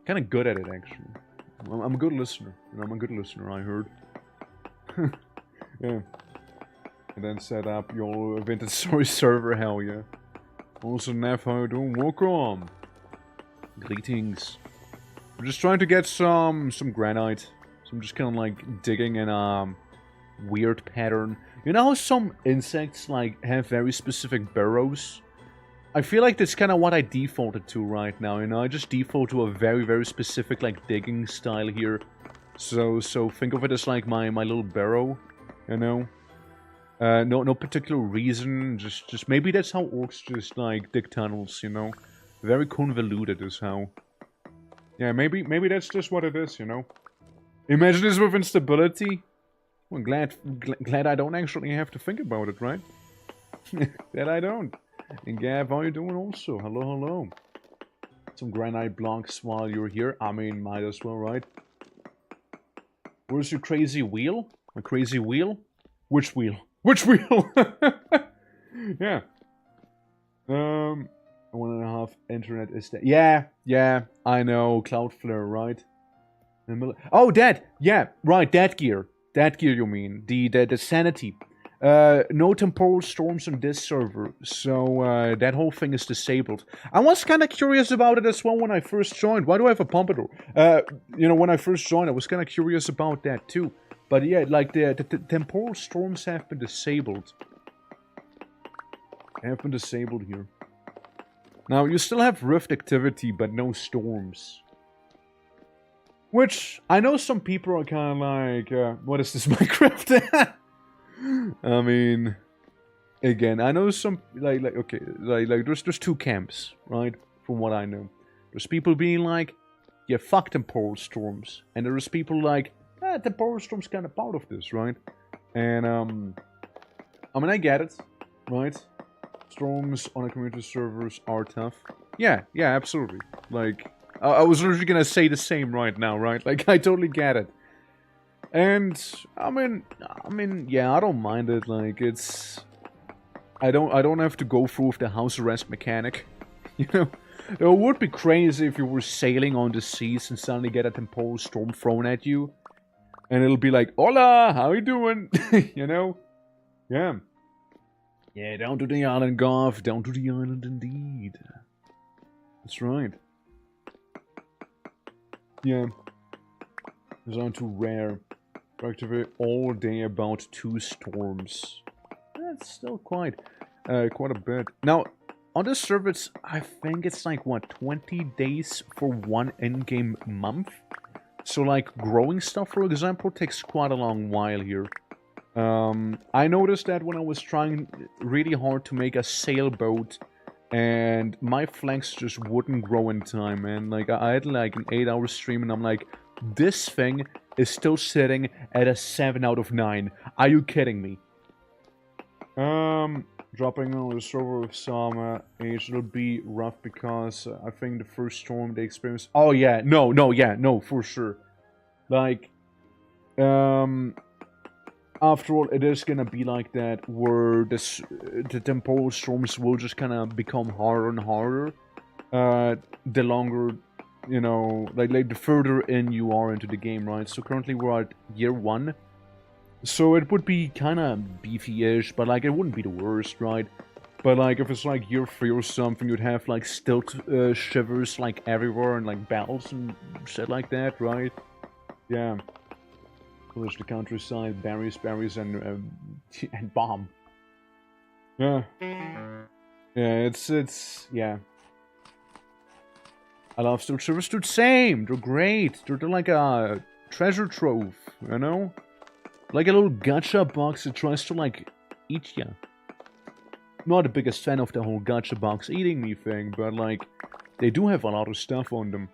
Kind of good at it, actually. I'm a good listener. You know, I'm a good listener, I heard. Yeah. And then set up your Vintage Story server, hell yeah. Also, Neff, how you doing? Welcome. Greetings. I'm just trying to get some granite. So I'm just kind of like digging in a weird pattern. You know how some insects like have very specific burrows? I feel like that's kind of what I defaulted to right now, you know? I just default to a very, very specific like digging style here. So think of it as like my little burrow, you know? No particular reason, just maybe that's how orcs just like dig tunnels, you know? Very convoluted is how. Yeah, maybe that's just what it is, you know? Imagine this with instability. Well, glad I don't actually have to think about it, right? That I don't. And Gav, how you doing also? Hello. Some granite blocks while you're here. I mean, might as well, right? Where's your crazy wheel? A crazy wheel? Which wheel? Which wheel? Yeah. 1.5 internet is that. Yeah, I know. Cloudflare, right? Oh, that! Yeah, right, that gear. That gear, you mean. The sanity. No temporal storms on this server, so that whole thing is disabled. I was kind of curious about it as well when I first joined. Why do I have a pompadour? You know, when I first joined, I was kind of curious about that too. But yeah, like the temporal storms have been disabled. They have been disabled here. Now, you still have rift activity, but no storms. Which, I know some people are kind of like, what is this, Minecraft? I mean, again, I know some, okay, there's two camps, right? From what I know. There's people being like, yeah, fuck temporal storms. And there's people like, temporal storms kind of part of this, right? And, I mean, I get it, right? Storms on a community servers are tough. Yeah, absolutely. Like, I was literally gonna say the same right now, right? Like, I totally get it. And, I mean, yeah, I don't mind it, like, it's... I don't have to go through with the house arrest mechanic, you know? It would be crazy if you were sailing on the seas and suddenly get a temporal storm thrown at you. And it'll be like, hola, how you doing? You know? Yeah. Yeah, down to the island, Goff. Down to the island indeed. That's right. Yeah. Down to rare. Activate all day about 2 storms. That's still quite a bit. Now, on this server, I think it's like, what, 20 days for 1 in-game month? So, like, growing stuff, for example, takes quite a long while here. I noticed that when I was trying really hard to make a sailboat, and my flanks just wouldn't grow in time, man. Like, I had like an 8-hour stream, and I'm like, this thing is still sitting at a 7 out of 9. Are you kidding me? Dropping on the server with some age, it'll be rough because I think the first storm they experienced... Oh yeah, no, for sure. Like, after all, it is gonna be like that, where the temporal storms will just kind of become harder and harder, the longer, you know, like the further in you are into the game, right? So currently we're at year 1. So it would be kind of beefy-ish, but like it wouldn't be the worst, right? But like if it's like year 3 or something, you'd have like stilt shivers like everywhere and like battles and shit like that, right? Yeah. There's the countryside, berries, and bomb. Yeah. Yeah, it's yeah. I love stilt shivers, dude. Same. They're great. They're like a treasure trove, you know. Like a little gacha box that tries to, like, eat ya. Not the biggest fan of the whole gacha box eating me thing, but, like, they do have a lot of stuff on them.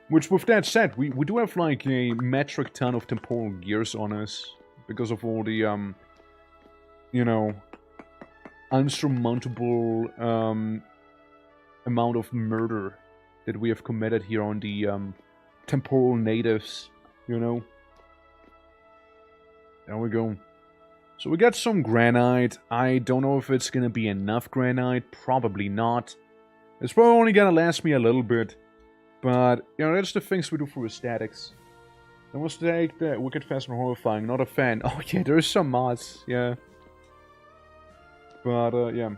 Which, with that said, we do have, like, a metric ton of temporal gears on us. Because of all the, you know, unsurmountable, amount of murder that we have committed here on the, temporal natives, you know. There we go. So we got some granite. I don't know if it's gonna be enough granite. Probably not. It's probably only gonna last me a little bit. But, you know, that's the things we do for aesthetics. I must take the Wicked, Fast, and Horrifying. Not a fan. Oh yeah, there's some mods. Yeah. But, yeah.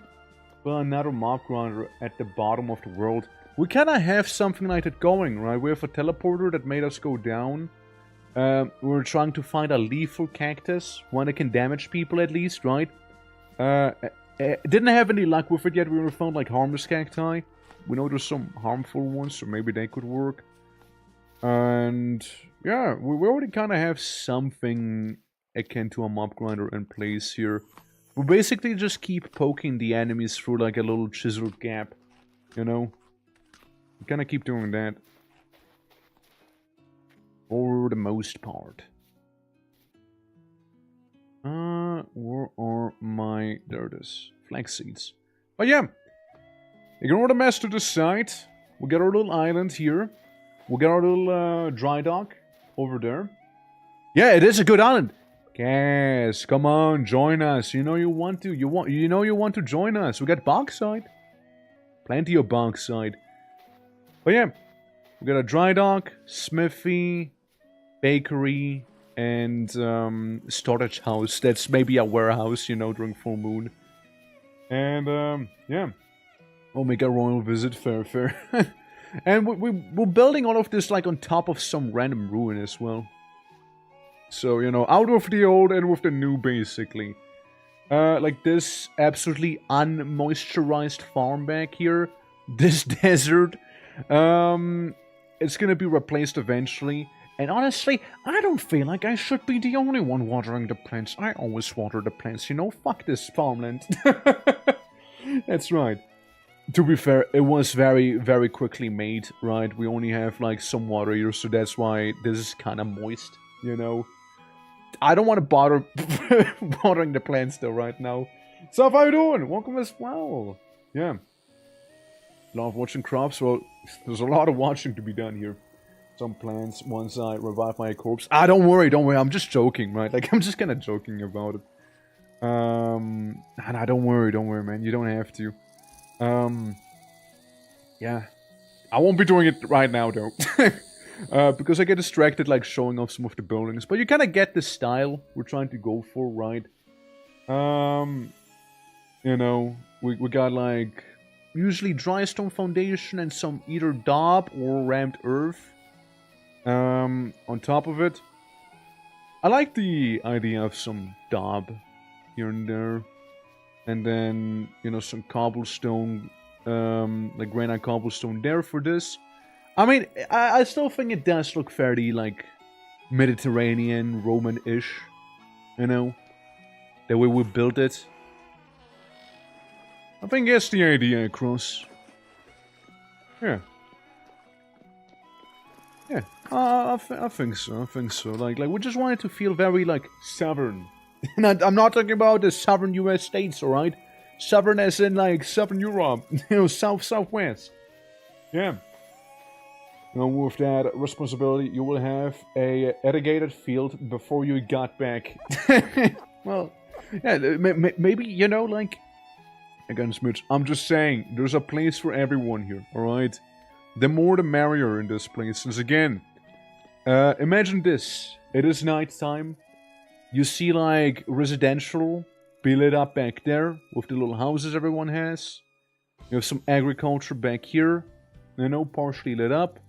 But another mob grinder at the bottom of the world. We kinda have something like that going, right? We have a teleporter that made us go down. We're trying to find a lethal cactus, one that can damage people at least, right? Didn't have any luck with it yet. We only found like harmless cacti. We know there's some harmful ones, so maybe they could work. And yeah, we already kind of have something akin to a mob grinder in place here. We basically just keep poking the enemies through like a little chiseled gap, you know? We kind of keep doing that. For the most part. Where are my... There it is. Flag seeds. But yeah. Ignore the mess to the side. We got our little island here. We got our little dry dock over there. Yeah, it is a good island. Yes, come on, join us. You know you want to. You know you want to join us. We got bauxite. Plenty of bauxite. But yeah. We got a dry dock, smithy, bakery, and storage house. That's maybe a warehouse, you know, during full moon. And yeah, Omega Royal Visit, fair. And we're building all of this like on top of some random ruin as well. So, you know, out of the old and with the new, basically. Like this absolutely unmoisturized farm back here. This desert. It's gonna be replaced eventually. And honestly, I don't feel like I should be the only one watering the plants. I always water the plants, you know? Fuck this farmland. That's right. To be fair, it was very, very quickly made, right? We only have, like, some water here, so that's why this is kind of moist, you know? I don't want to bother watering the plants, though, right now. So, how you doing? Welcome as well. Yeah. A lot of watching crops. Well, there's a lot of watching to be done here. Some plants once I revive my corpse. Ah, don't worry. I'm just joking, right? Like, I'm just kind of joking about it. Nah, don't worry, man. You don't have to. Yeah. I won't be doing it right now, though. Because I get distracted, like, showing off some of the buildings. But you kind of get the style we're trying to go for, right? You know, we got, like, usually dry stone foundation and some either daub or rammed earth. On top of it. I like the idea of some daub here and there. And then, you know, some cobblestone, like granite cobblestone there for this. I mean, I still think it does look fairly, like, Mediterranean, Roman-ish. You know? The way we built it. I think that's the idea across. Yeah. Yeah, I think so. Like we just want it to feel very, like, sovereign. And I'm not talking about the sovereign U.S. states, alright? Sovereign as in, like, Southern Europe. You know, Southwest. Yeah. You know, with that responsibility, you will have a irrigated field before you got back. Well, yeah, maybe, you know, like... Again, Smooch, I'm just saying, there's a place for everyone here, alright? The more the merrier in this place. Since again, imagine this. It is night time. You see, like, residential be lit up back there with the little houses everyone has. You have some agriculture back here, you know, partially lit up.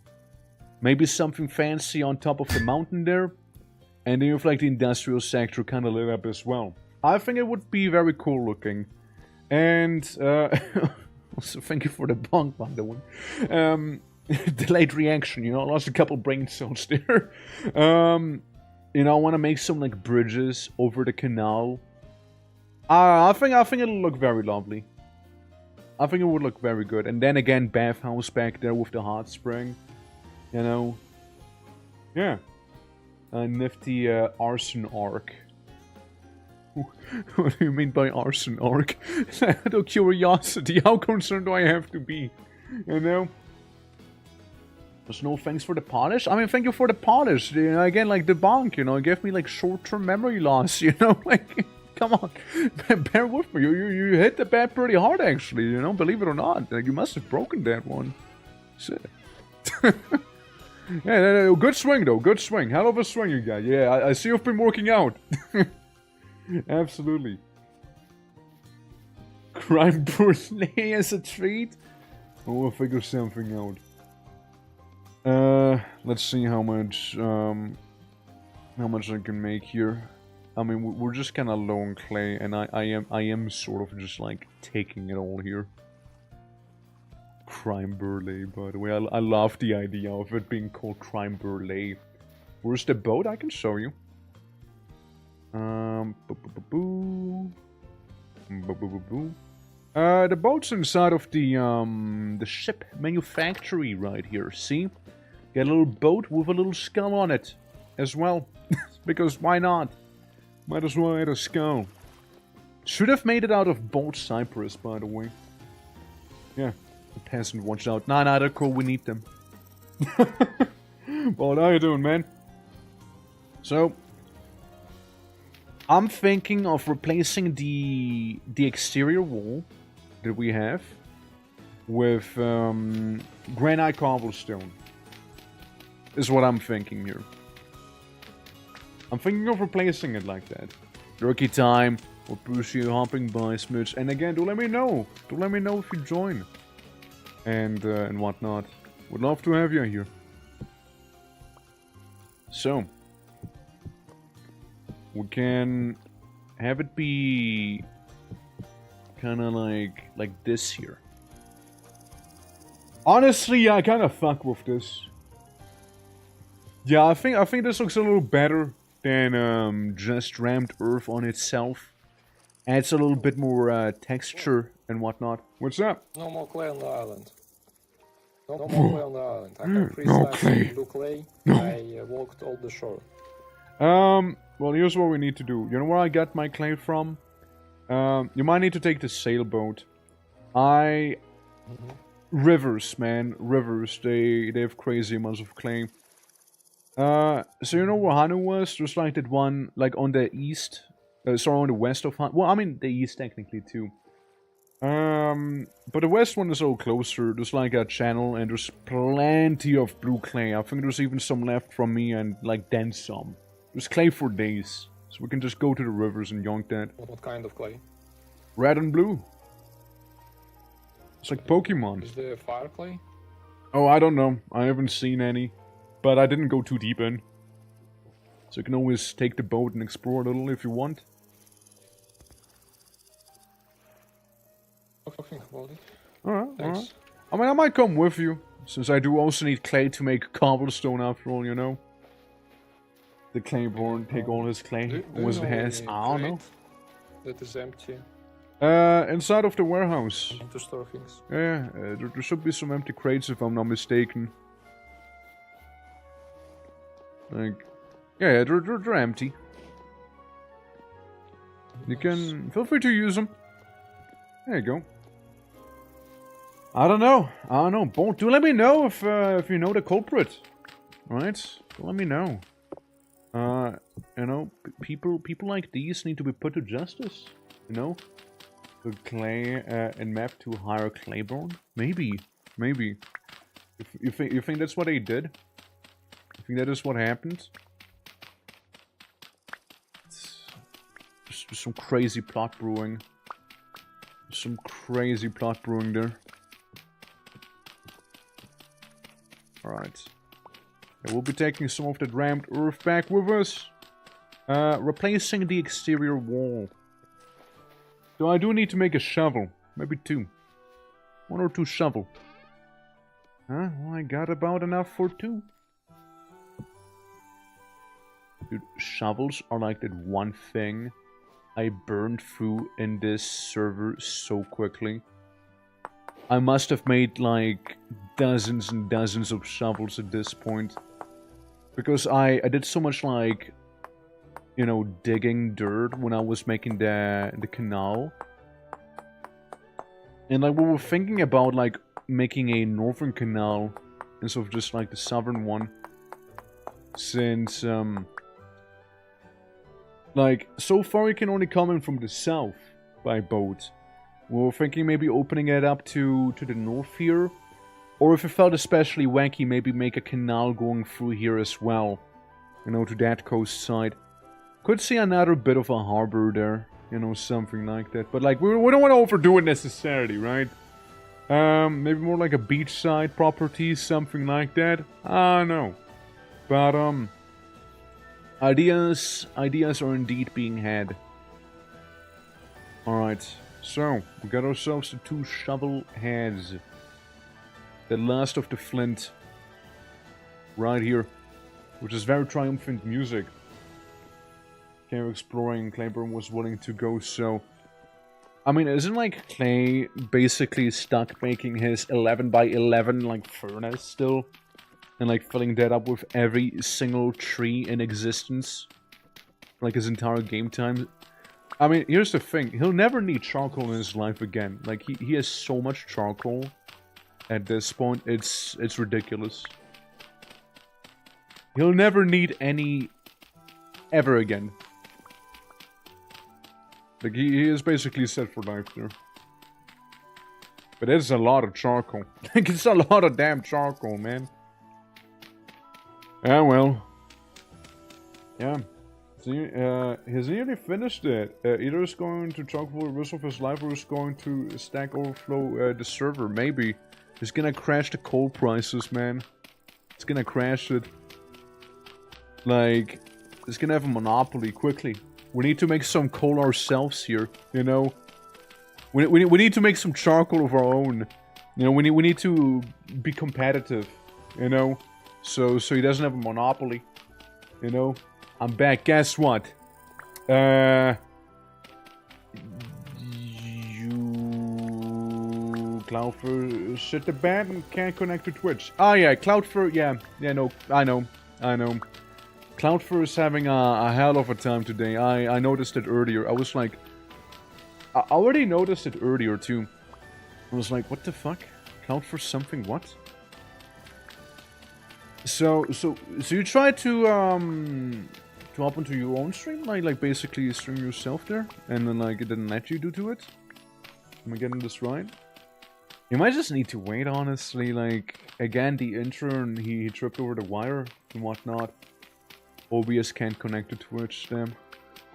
Maybe something fancy on top of the mountain there. And then you have, like, the industrial sector kind of lit up as well. I think it would be very cool looking. And, also, thank you for the bong, by the way. Delayed reaction, you know, I lost a couple brain cells there. You know, I want to make some, like, bridges over the canal. I think it'll look very lovely. I think it would look very good. And then again, bathhouse back there with the hot spring. You know. Yeah. A nifty arson arc. What do you mean by arson arc? Out of curiosity, how concerned do I have to be? You know? There's no thanks for the polish? I mean, thank you for the polish. You know, again, like the bonk, you know, it gave me like short-term memory loss, you know? Like, come on. Bear with me. You hit the bat pretty hard, actually, you know? Believe it or not. Like, you must have broken that one. Shit. Yeah, good swing, though. Good swing. Hell of a swing you got. Yeah, I see you've been working out. Absolutely. Crime brulee as a treat? Oh, we'll figure something out. Let's see how much I can make here. I mean, we're just kind of low on clay, and I am sort of just like taking it all here. Crime brulee, by the way. I love the idea of it being called crime brulee. Where's the boat? I can show you. The boat's inside of the ship manufactory right here, see? Get a little boat with a little skull on it as well. Because why not? Might as well add a skull. Should have made it out of boat cypress, by the way. Yeah, the peasant watched out. Nah, they're cool, we need them. What are you doing, man? So, I'm thinking of replacing the exterior wall that we have with granite cobblestone. Is what I'm thinking here. I'm thinking of replacing it like that. Rookie time. We'll push you hopping by, Smooch. And again, do let me know. Do let me know if you join. And whatnot. Would love to have you here. So. We can have it be kind of like this here. Honestly, I kind of fuck with this. Yeah, I think this looks a little better than just rammed earth on itself. Adds a little bit more texture and whatnot. What's up? No more clay on the island. No more clay on the island. I have 3 slabs of blue clay. I walked all the shore. Well, here's what we need to do. You know where I got my clay from? You might need to take the sailboat. I Rivers, man. Rivers. They have crazy amounts of clay. So you know where Hanu was? There's like that one, like on the east. Sorry, on the west of Hanu. Well, I mean, the east technically too. But the west one is a little closer. There's like a channel, and there's plenty of blue clay. I think there's even some left from me, and like then some. There's clay for days, so we can just go to the rivers and yonk that. What kind of clay? Red and blue. It's like Pokemon. Is there fire clay? Oh, I don't know. I haven't seen any, but I didn't go too deep in. So you can always take the boat and explore a little if you want. I'll think about it. Alright, Thanks. alright. I mean, I might come with you, since I do also need clay to make cobblestone after all, you know? The Claiborne, take all his clay, Do always you know has, any I don't know. crate that is empty Inside of the warehouse. to store things? Yeah, there should be some empty crates if I'm not mistaken. Like, yeah, they're empty. You can, feel free to use them. There you go. I don't know. Bon, do let me know if you know the culprit. Right? Let me know. You know, people like these need to be put to justice. You know, the clay and map to hire Claiborne. Maybe. You think that's what they did? You think that is what happened? There's some crazy plot brewing. Some crazy plot brewing there. Alright. Yeah, we'll be taking some of that rammed earth back with us. Replacing the exterior wall. So I do need to make a shovel. Maybe 2. 1 or 2 shovel. Huh? Well, I got about enough for 2. Dude, shovels are like that one thing I burned through in this server so quickly. I must have made like dozens and dozens of shovels at this point. Because I did so much like, you know, digging dirt when I was making the canal. And like we were thinking about like making a northern canal instead of just like the southern one. Since like, so far you can only come in from the south by boat. We were thinking maybe opening it up to the north here. Or if it felt especially wacky, maybe make a canal going through here as well. You know, to that coast side. Could see another bit of a harbor there. You know, something like that. But like, we don't want to overdo it necessarily, right? Maybe more like a beachside property, something like that. I don't know. But, ideas are indeed being had. Alright, so, we got ourselves the 2 shovel heads. The last of the flint. Right here. Which is very triumphant music. Came exploring, Claiborne was willing to go, so... I mean, isn't like Clay basically stuck making his 11 by 11 like furnace still? And like filling that up with every single tree in existence. Like his entire game time. I mean, here's the thing. He'll never need charcoal in his life again. Like, he has so much charcoal at this point. It's ridiculous. He'll never need any ever again. Like, he is basically set for life there. But it's a lot of charcoal. Like, it's a lot of damn charcoal, man. Yeah, well. Yeah. So, he's nearly finished it. Either is going to charcoal the rest of his life or is going to Stack Overflow the server. Maybe. He's gonna crash the coal prices, man. It's gonna crash it. Like, it's gonna have a monopoly quickly. We need to make some coal ourselves here, you know? We need to make some charcoal of our own. You know, we need to be competitive, you know? So he doesn't have a monopoly, you know? I'm back. Guess what? Cloudfur shit the bed and can't connect to Twitch. Oh yeah, Cloudfur, yeah, no, I know. Cloudfur is having a hell of a time today. I noticed it earlier. I was like... I already noticed it earlier too. I was like, what the fuck? Cloud for something, what? So you tried to hop onto your own stream? Like basically you stream yourself there? And then like it didn't let you do it? Am I getting this right? You might just need to wait, honestly. Like, again, the intern, he tripped over the wire and whatnot. OBS can't connect to Twitch, damn.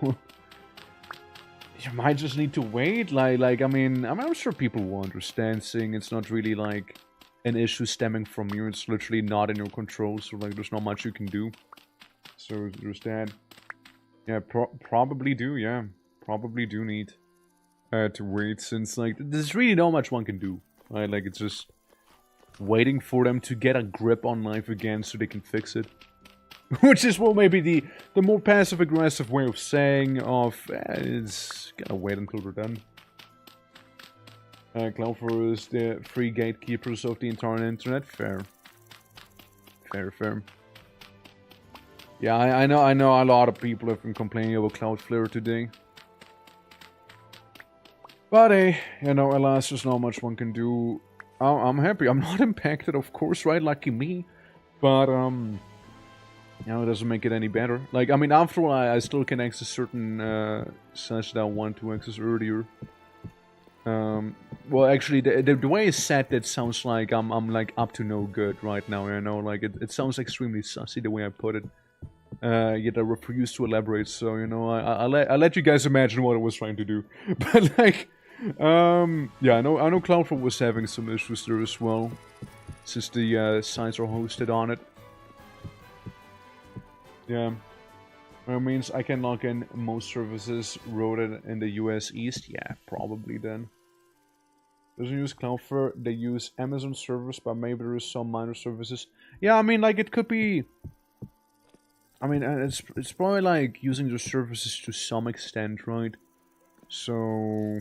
You might just need to wait. Like I mean, I'm sure people will understand, seeing it's not really like an issue stemming from you. It's literally not in your control, so like there's not much you can do. So there's that. Yeah, probably do. Yeah, probably do need to wait, since like there's really not much one can do. Right? Like it's just waiting for them to get a grip on life again so they can fix it. Which is, well, maybe the more passive-aggressive way of saying it's gotta wait until we're done. Cloudflare is the free gatekeepers of the entire internet. Fair. Fair. Yeah, I know a lot of people have been complaining about Cloudflare today. But hey, you know, alas, there's not much one can do. I'm happy. I'm not impacted, of course, right? Lucky me. But, you know, it doesn't make it any better. Like, I mean, after all, I still can access certain sites that I want to access earlier. Well, actually, the way it's set, that sounds like I'm like up to no good right now. You know, like it sounds extremely sussy the way I put it. Yet I refuse to elaborate. So you know, I let you guys imagine what I was trying to do. But like, yeah, I know Cloudflare was having some issues there as well, since the sites are hosted on it. Yeah. That means I can log in most services routed in the US East? Yeah, probably then. Doesn't use Cloudflare, they use Amazon servers, but maybe there is some minor services. Yeah, I mean, like, it could be... I mean, it's probably like using the services to some extent, right? So...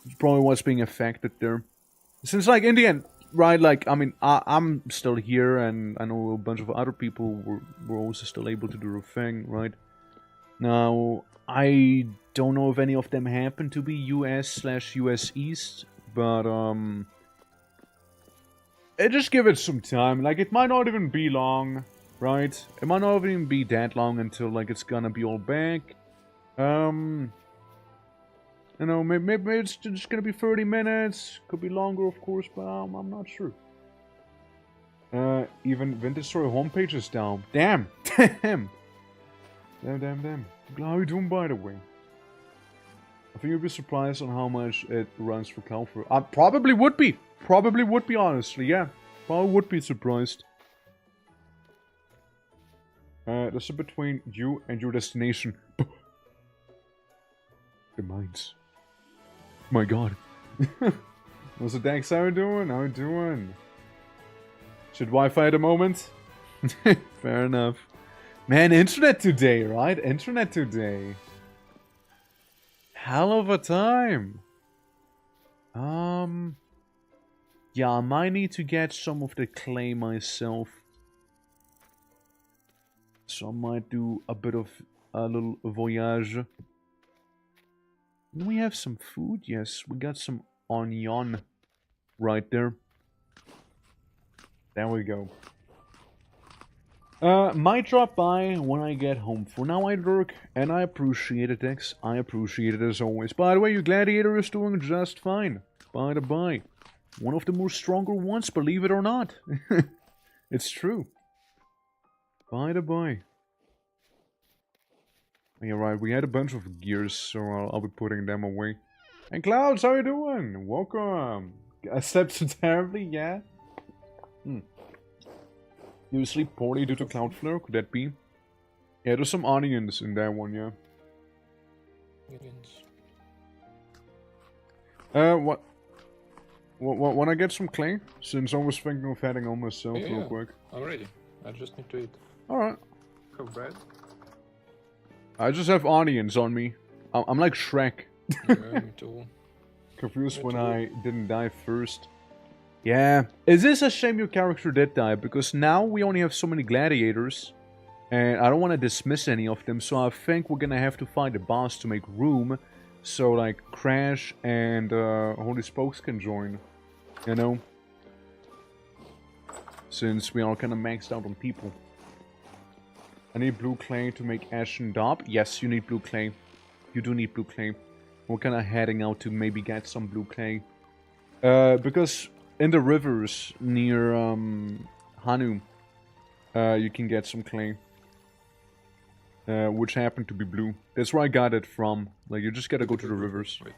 it's probably what's being affected there. Since, like, in the end... right, like, I mean, I'm still here, and I know a bunch of other people were also still able to do their thing, right? Now, I don't know if any of them happen to be US/US East, but, just give it some time. Like, it might not even be long, right? It might not even be that long until, like, it's gonna be all back. You know, maybe it's just gonna be 30 minutes. Could be longer, of course, but I'm not sure. Even Vintage Story homepage is down. Damn! Damn! Damn. How are you doing, by the way? I think you'd be surprised on how much it runs for Cloudflare. I probably would be. Probably would be, honestly, yeah. Probably would be surprised. This is between you and your destination. The mines. My god. What's the Dax? How you doing? How you doing? Should Wi-Fi at the moment? Fair enough. Man, internet today, right? Internet today. Hell of a time. Yeah, I might need to get some of the clay myself. So I might do a bit of a little voyage. Do we have some food? Yes, we got some onion right there. There we go. Might drop by when I get home. For now I lurk, and I appreciate it, Dex. I appreciate it as always. By the way, your gladiator is doing just fine. By the by. One of the more stronger ones, believe it or not. It's true. By the by. Yeah, right, we had a bunch of gears, so I'll be putting them away. And Clouds, how you doing? Welcome. I slept so terribly, yeah? You sleep poorly due to Cloudflare? Could that be? Yeah, there's some onions in that one, yeah. What? When I get some clay? Since I was thinking of heading on myself real quick. I'm ready. I just need to eat. Alright. Have bread? I just have onions on me. I'm like Shrek. Yeah, me too. Confused when I didn't die first. Yeah. Is this a shame your character did die? Because now we only have so many gladiators. And I don't want to dismiss any of them. So I think we're gonna have to find a boss to make room. So like Crash and Holy Spokes can join. You know? Since we are kind of maxed out on people. I need blue clay to make ashen daub. Yes, you need blue clay. You do need blue clay. We're kind of heading out to maybe get some blue clay. Because in the rivers near Hanu, you can get some clay. Which happen to be blue. That's where I got it from. Like, you just gotta go to the rivers. Wait.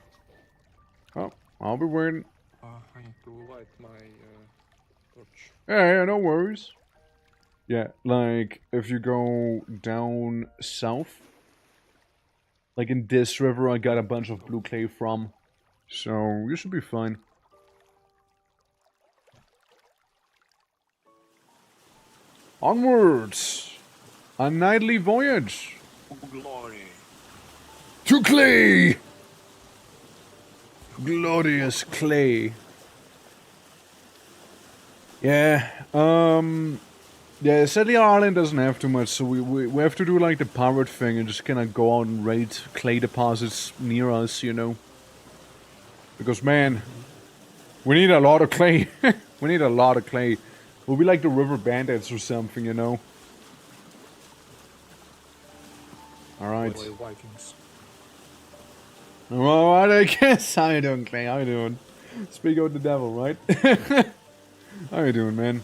Oh, I'll be waiting. I need to light my torch. Yeah, no worries. Yeah, like, if you go down south, like in this river, I got a bunch of blue clay from. So, you should be fine. Onwards! A nightly voyage! Glory. To clay! Glorious clay. Yeah, yeah, sadly our island doesn't have too much, so we have to do like the pirate thing and just kind of go out and raid clay deposits near us, you know. Because, man, we need a lot of clay. We need a lot of clay. We'll be like the river bandits or something, you know. Alright. Vikings. Well, I guess. How you doing, Clay? How you doing? Speak out the devil, right? How you doing, man?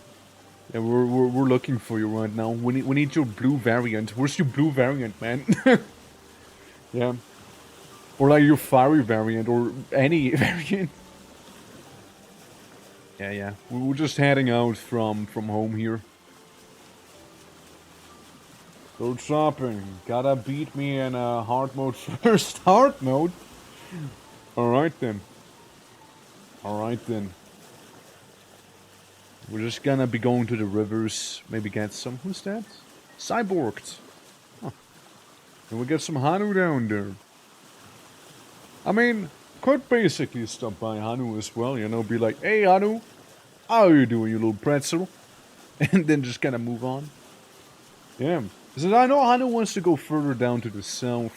Yeah, we're looking for you right now. We need your blue variant. Where's your blue variant, man? Yeah. Or like your fiery variant, or any variant. Yeah. We're just heading out from home here. Go shopping. Gotta beat me in hard mode first. Hard mode? Alright then. We're just gonna be going to the rivers. Maybe get some. Who's that? Cyborged. Huh. And we'll get some Hanu down there. I mean, could basically stop by Hanu as well, you know, be like, hey Hanu, how you doing, you little pretzel? And then just kind of move on. Yeah. Because I know Hanu wants to go further down to the south.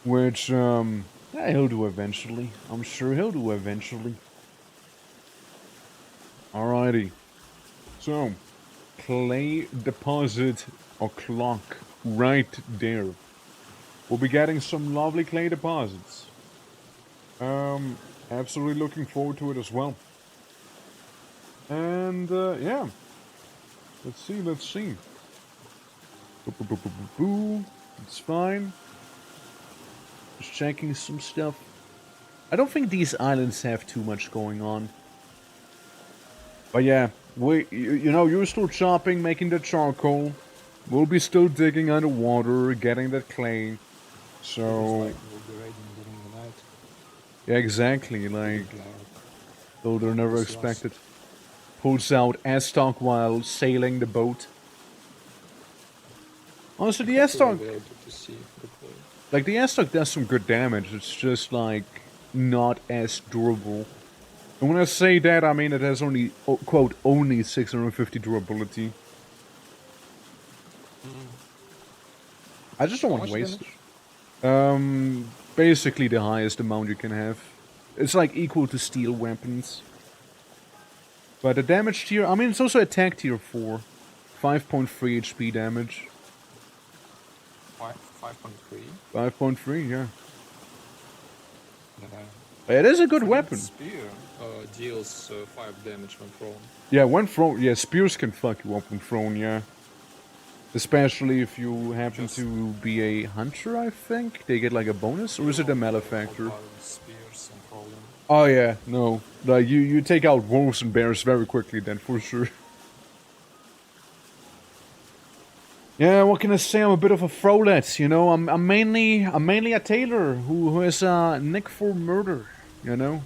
Which, yeah, he'll do eventually. I'm sure he'll do eventually. Alrighty. So, clay deposit o'clock right there. We'll be getting some lovely clay deposits. Absolutely looking forward to it as well. And, yeah. Let's see. Boo. It's fine. Just checking some stuff. I don't think these islands have too much going on. But yeah, you know, you're still chopping, making the charcoal. We'll be still digging underwater, getting that clay. So... We'll be raiding during the night. Yeah, exactly, like... Though they're never expected. Pulls out S-Stock while sailing the boat. Honestly, the S-Stock... Like, the S-Stock does some good damage, it's just, like, not as durable. And when I say that, I mean it has only, quote, only 650 durability. I just don't want to waste it. Basically the highest amount you can have. It's like equal to steel weapons. But the damage tier, I mean it's also attack tier 4. 5.3 HP damage. 5.3? 5.3, yeah. Yeah. It is a good weapon. Spear deals 5 damage when thrown. Yeah, when thrown, yeah, spears can fuck you up when thrown, yeah. Especially if you happen to be a hunter, I think. They get like a bonus, or is it a malefactor? Spears and throw them. Oh yeah, no. Like you take out wolves and bears very quickly then, for sure. Yeah, what can I say? I'm a bit of a frolet, you know. I'm mainly a tailor who has a knack for murder, you know.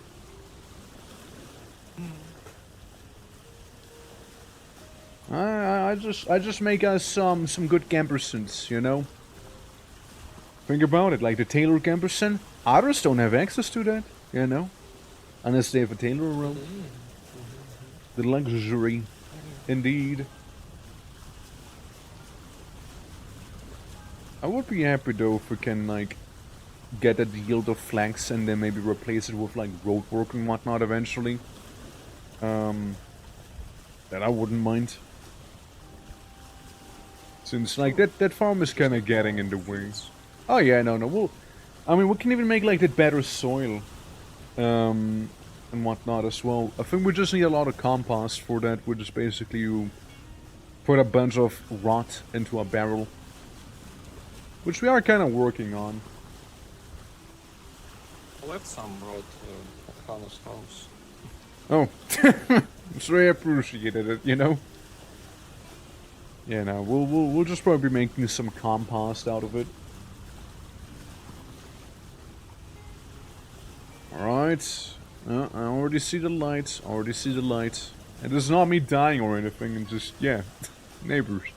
I just make us some good gambersons, you know. Think about it, like the tailor gamberson. Others don't have access to that, you know, unless they have a tailor around. The luxury, indeed. I would be happy though if we can like get a yield of flax and then maybe replace it with like road work and whatnot eventually. That I wouldn't mind. Since like that farm is kind of getting in the way. Oh yeah, no, well, I mean we can even make like that better soil, and whatnot as well. I think we just need a lot of compost for that, which is basically you put a bunch of rot into a barrel, which we are kind of working on. I left some road at Hannah's house. Oh, so I appreciated it, you know. Yeah, no, we'll just probably be making some compost out of it. Alright. I already see the lights. Already see the lights. And it's not me dying or anything. And just, yeah. Neighbors.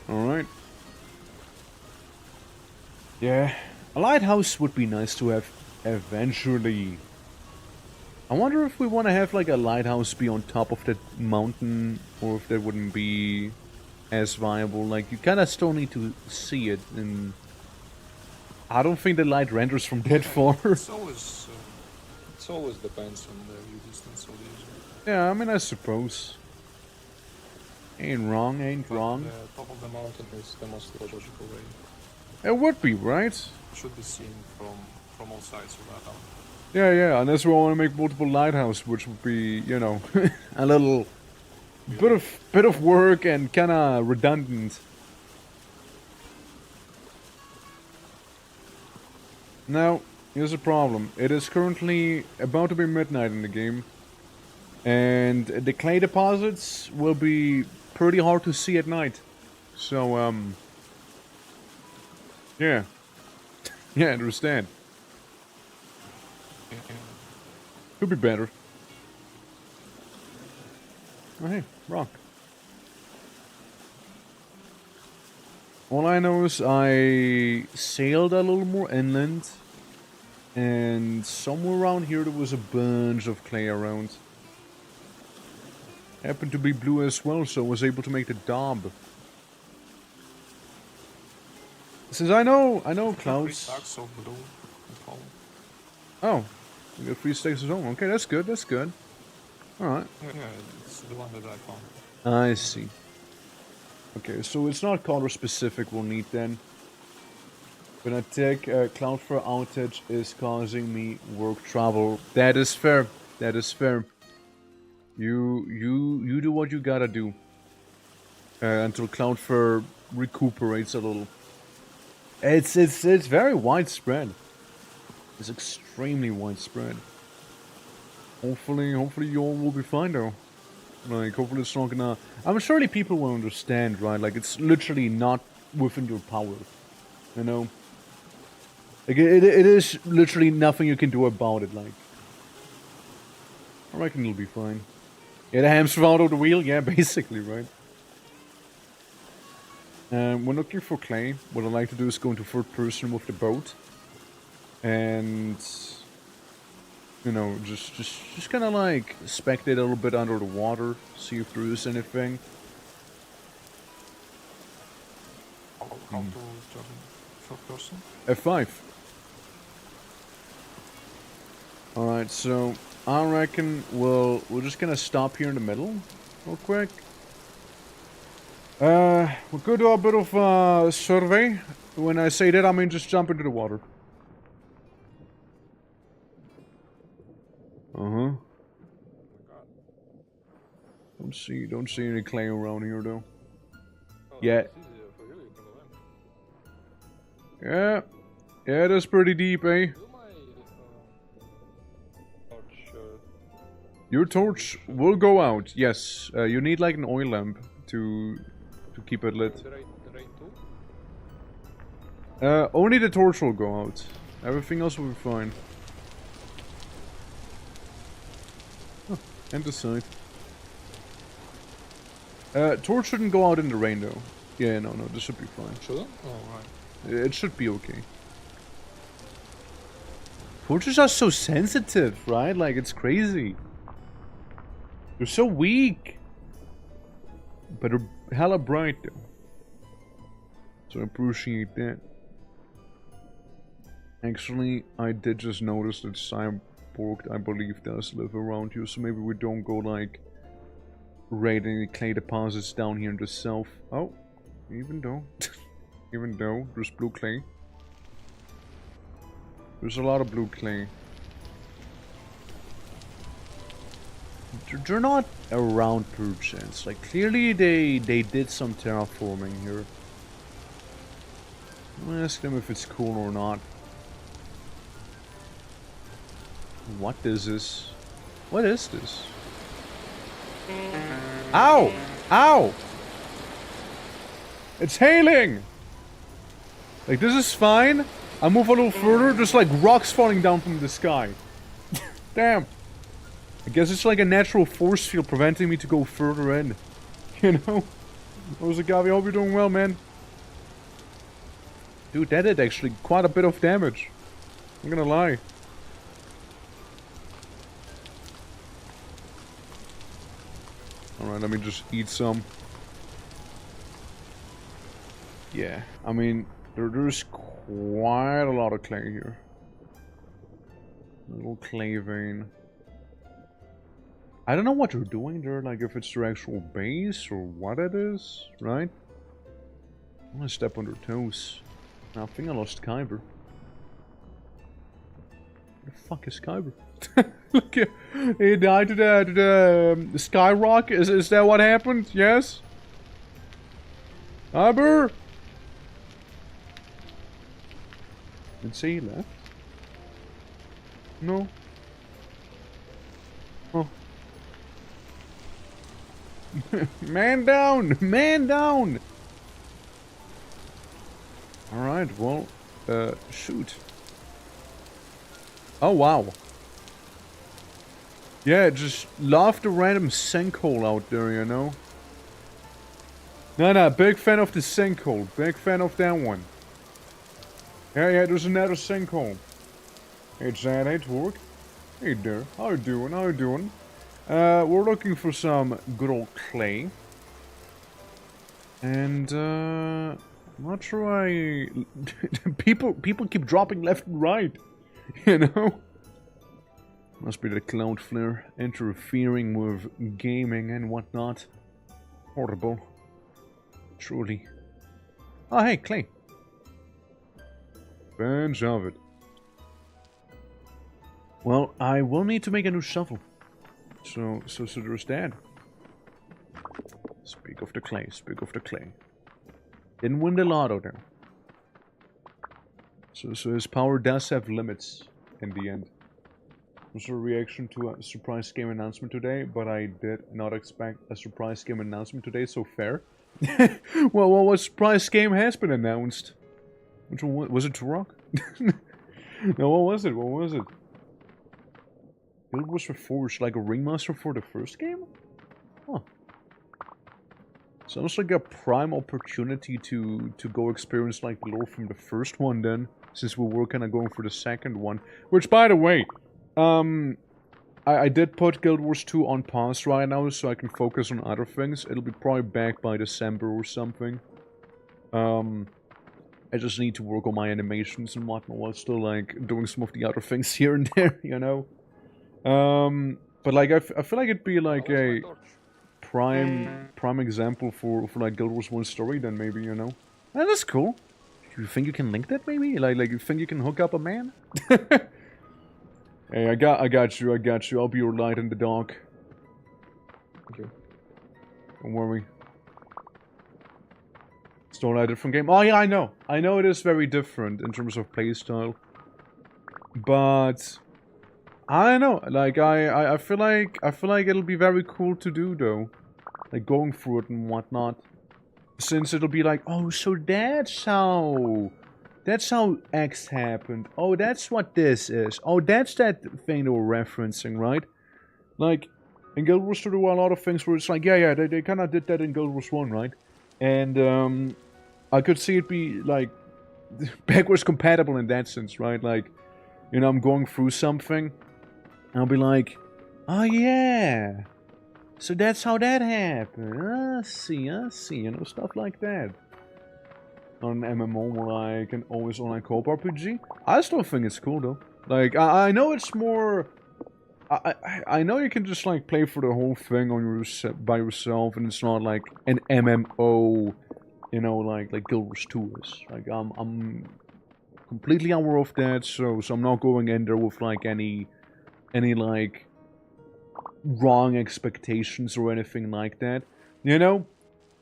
Alright. Yeah. A lighthouse would be nice to have eventually. I wonder if we want to have like a lighthouse be on top of that mountain. Or if that wouldn't be as viable. Like, you kind of still need to see it. And I don't think the light renders from that far. It always depends on the view distance of the user. Yeah, I mean, I suppose. Ain't wrong, ain't But wrong. the top of the mountain is the most logical way. It would be, right? It should be seen from all sides of that mountain. Yeah, unless we want to make multiple lighthouses, which would be, you know, a little bit of work and kind of redundant. Now, here's the problem. It is currently about to be midnight in the game, and the clay deposits will be pretty hard to see at night. So, yeah. Yeah, I understand. Could be better. Oh, hey, rock. All I know is I sailed a little more inland, and somewhere around here there was a bunch of clay around. Happened to be blue as well, so I was able to make the daub. Since I know clouds. 3 stacks of blue at home. Oh, we got 3 stacks of home. Okay, that's good. That's good. All right. Yeah, it's the one that I found. I see. Okay, so it's not color specific we'll need then. But I think Cloudflare outage is causing me work trouble. That is fair. That is fair. You do what you gotta do. Until Cloudflare recuperates a little. It's very widespread. It's extremely widespread. Hopefully you all will be fine though. Like, hopefully it's not gonna... I'm surely people will understand, right? Like, it's literally not within your power. You know? Like, it is literally nothing you can do about it, like. I reckon it'll be fine. Yeah, the hamster out of the wheel? Yeah, basically, right? We're looking for clay. What I like to do is go into third person with the boat. And... you know, just kind of like spectate a little bit under the water, see if there is anything. How to turn third person? F5. Alright, so I reckon we're just gonna stop here in the middle real quick. We'll go do a bit of survey. When I say that, I mean just jump into the water. Uh-huh. Don't see any clay around here though. Yeah. Yeah. Yeah, that's pretty deep, eh? Your torch will go out, yes. You need like an oil lamp to keep it lit. Only the torch will go out. Everything else will be fine. And the side. Torch shouldn't go out in the rain though. Yeah, no, this should be fine. Shouldn't? Oh, right. It should be okay. Torches are so sensitive, right? Like, it's crazy. They're so weak. But they're hella bright though. So I appreciate that. Actually, I did just notice that Cyborg, I believe, does live around here, so maybe we don't go, like, raiding the clay deposits down here in the south. Oh, even though there's blue clay. There's a lot of blue clay. They're not around per chance. Like, clearly they did some terraforming here. I'll ask them if it's cool or not. What is this? What is this? Ow! Ow! It's hailing! Like, this is fine. I move a little further, there's like rocks falling down from the sky. Damn. I guess it's like a natural force field preventing me to go further in. You know? Gavi, hope you're doing well, man. Dude, that did actually quite a bit of damage. I'm gonna lie. Alright, let me just eat some. Yeah, I mean, there's quite a lot of clay here. A little clay vein. I don't know what they're doing there, like if it's their actual base or what it is, right? I'm gonna step on their toes. I think I lost Kyber. Where the fuck is Kyber? Look, he died to the skyrock. Is that what happened? Yes. Kyber. Did say he left? No. Oh. Man down! Man down! Alright, well, shoot. Oh, wow. Yeah, just love the random sinkhole out there, you know? No, big fan of the sinkhole. Big fan of that one. Yeah, there's another sinkhole. Hey, Zad, hey, Twerk. Hey there, how you doing, how you doing? We're looking for some good old clay. And, I'm not sure people keep dropping left and right. You know? Must be the cloud flare interfering with gaming and whatnot. Horrible. Truly. Oh, hey, clay. Bench of it. Well, I will need to make a new shovel. So there's that. Speak of the clay, speak of the clay. Didn't win the lotto there. So his power does have limits in the end. Was a reaction to a surprise game announcement today, but I did not expect a surprise game announcement today, so fair. Well, what surprise game has been announced? Which one was it? Turok? No, what was it? What was it? Guild Wars Reforged, like a ringmaster for the first game? Huh. Sounds like a prime opportunity to go experience like the lore from the first one then, since we were kind of going for the second one. Which, by the way, I did put Guild Wars 2 on pause right now, so I can focus on other things. It'll be probably back by December or something. I just need to work on my animations and whatnot while still, like, doing some of the other things here and there, you know? But, like, I feel like it'd be, like, a prime example for like, Guild Wars 1 story then, maybe, you know? That's cool. You think you can link that, maybe? Like you think you can hook up a man? Hey, I got you. I'll be your light in the dark. Okay. Don't worry. It's not a different game. Oh yeah, I know. I know it is very different in terms of playstyle. But I don't know. Like I feel like it'll be very cool to do though. Like going through it and whatnot. Since it'll be like, oh, so that's how X happened. Oh, that's what this is. Oh, that's that thing they were referencing, right? Like, in Guild Wars 2 there were a lot of things where it's like, yeah, they kind of did that in Guild Wars 1, right? And, I could see it be, like, backwards compatible in that sense, right? Like, you know, I'm going through something, and I'll be like, oh, yeah. So that's how that happened. I see, you know, stuff like that. on an MMO like an always online co-op RPG. I still think it's cool though. Like I know it's more. I know you can just like play for the whole thing on your by yourself, and it's not like an MMO, you know, like Guild Wars 2 is. Like I'm completely aware of that, so I'm not going in there with like any like wrong expectations or anything like that. You know,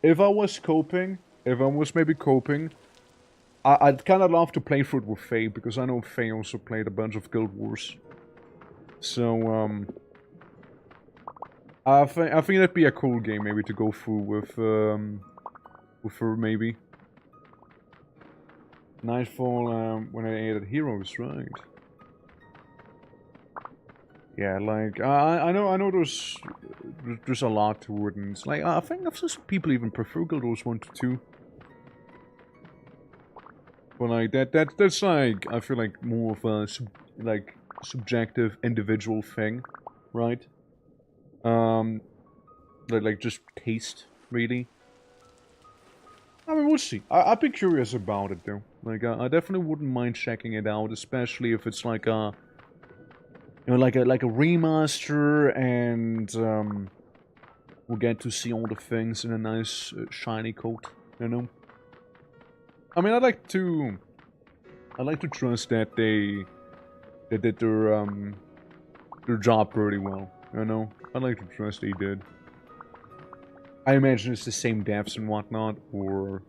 if I was maybe coping, I'd kind of love to play through it with Faye, because I know Faye also played a bunch of Guild Wars. So, I think that'd be a cool game maybe to go through with her maybe. Nightfall, when I added heroes, right? Yeah, like, I know there's a lot to it, and it's like, I think I've seen some people even prefer Guild Wars 1 to 2. But like, that's like, I feel like more of a, subjective, individual thing, right? Like just taste, really. I mean, we'll see. I'd be curious about it, though. Like, I definitely wouldn't mind checking it out, especially if it's like a, you know, like a remaster, and we'll get to see all the things in a nice shiny coat, you know. I mean, I'd like to trust that they did their job pretty well, you know. I'd like to trust they did. I imagine it's the same devs and whatnot, or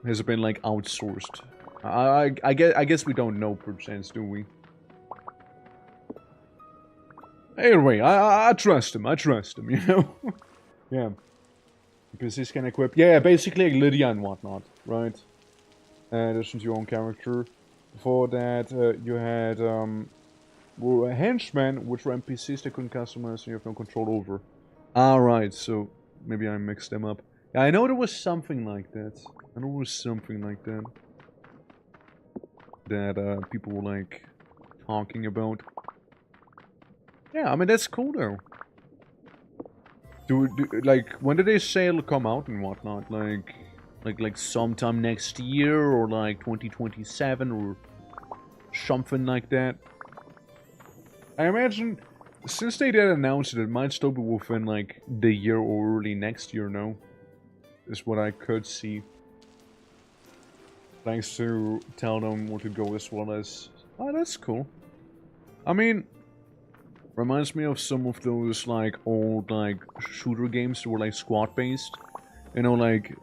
has it been like outsourced? I guess we don't know per chance, do we? Anyway, I trust him. I trust him, you know. Yeah. Because he's can equip. Yeah, basically like Lydia and whatnot, right? Addition to your own character. Before that, you had henchmen, which were NPCs that couldn't customize and you have no control over. Alright, so maybe I mixed them up. Yeah, I know there was something like that. I know there was something like that. That people were like talking about. Yeah, I mean that's cool though. Like, when did they say it'll come out and whatnot? Like sometime next year, or like 2027, or something like that? I imagine, since they did announce it, it might still be within like the year or early next year, no? Is what I could see. Thanks to tell them what to go as well as... Oh, that's cool. I mean... Reminds me of some of those, like, old, like, shooter games that were, like, squad-based. You know, like,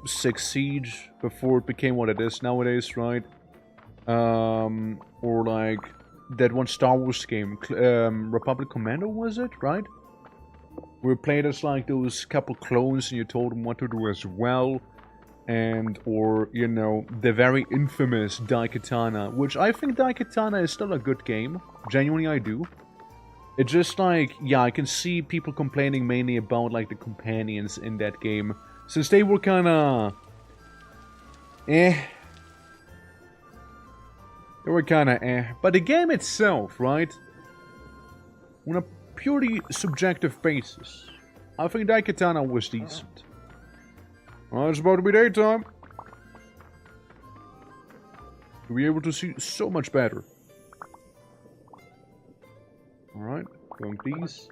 Six Siege, before it became what it is nowadays, right? Or, like, that one Star Wars game, Republic Commando, was it, right? Where you played as, like, those couple clones and you told them what to do as well. And, or, you know, the very infamous Daikatana, which I think Daikatana is still a good game. Genuinely, I do. It's just like, yeah, I can see people complaining mainly about, like, the companions in that game. Since they were kinda... They were kinda But the game itself, right? On a purely subjective basis, I think Daikatana was decent. Well, it's about to be daytime. We'll be able to see so much better. Alright, going these.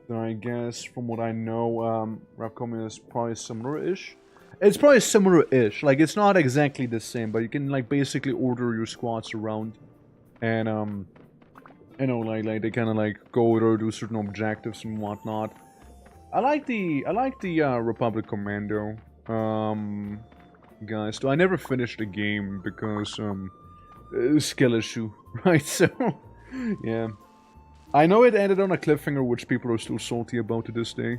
Then I guess, from what I know, Rapcom is probably similar-ish. It's probably similar-ish. Like, it's not exactly the same, but you can, like, basically order your squads around. And, you know, like they kind of, like, go there, do certain objectives and whatnot. I like the Republic Commando, guys. So I never finished the game because, skill issue, right? So... Yeah. I know it ended on a cliffhanger, which people are still salty about to this day.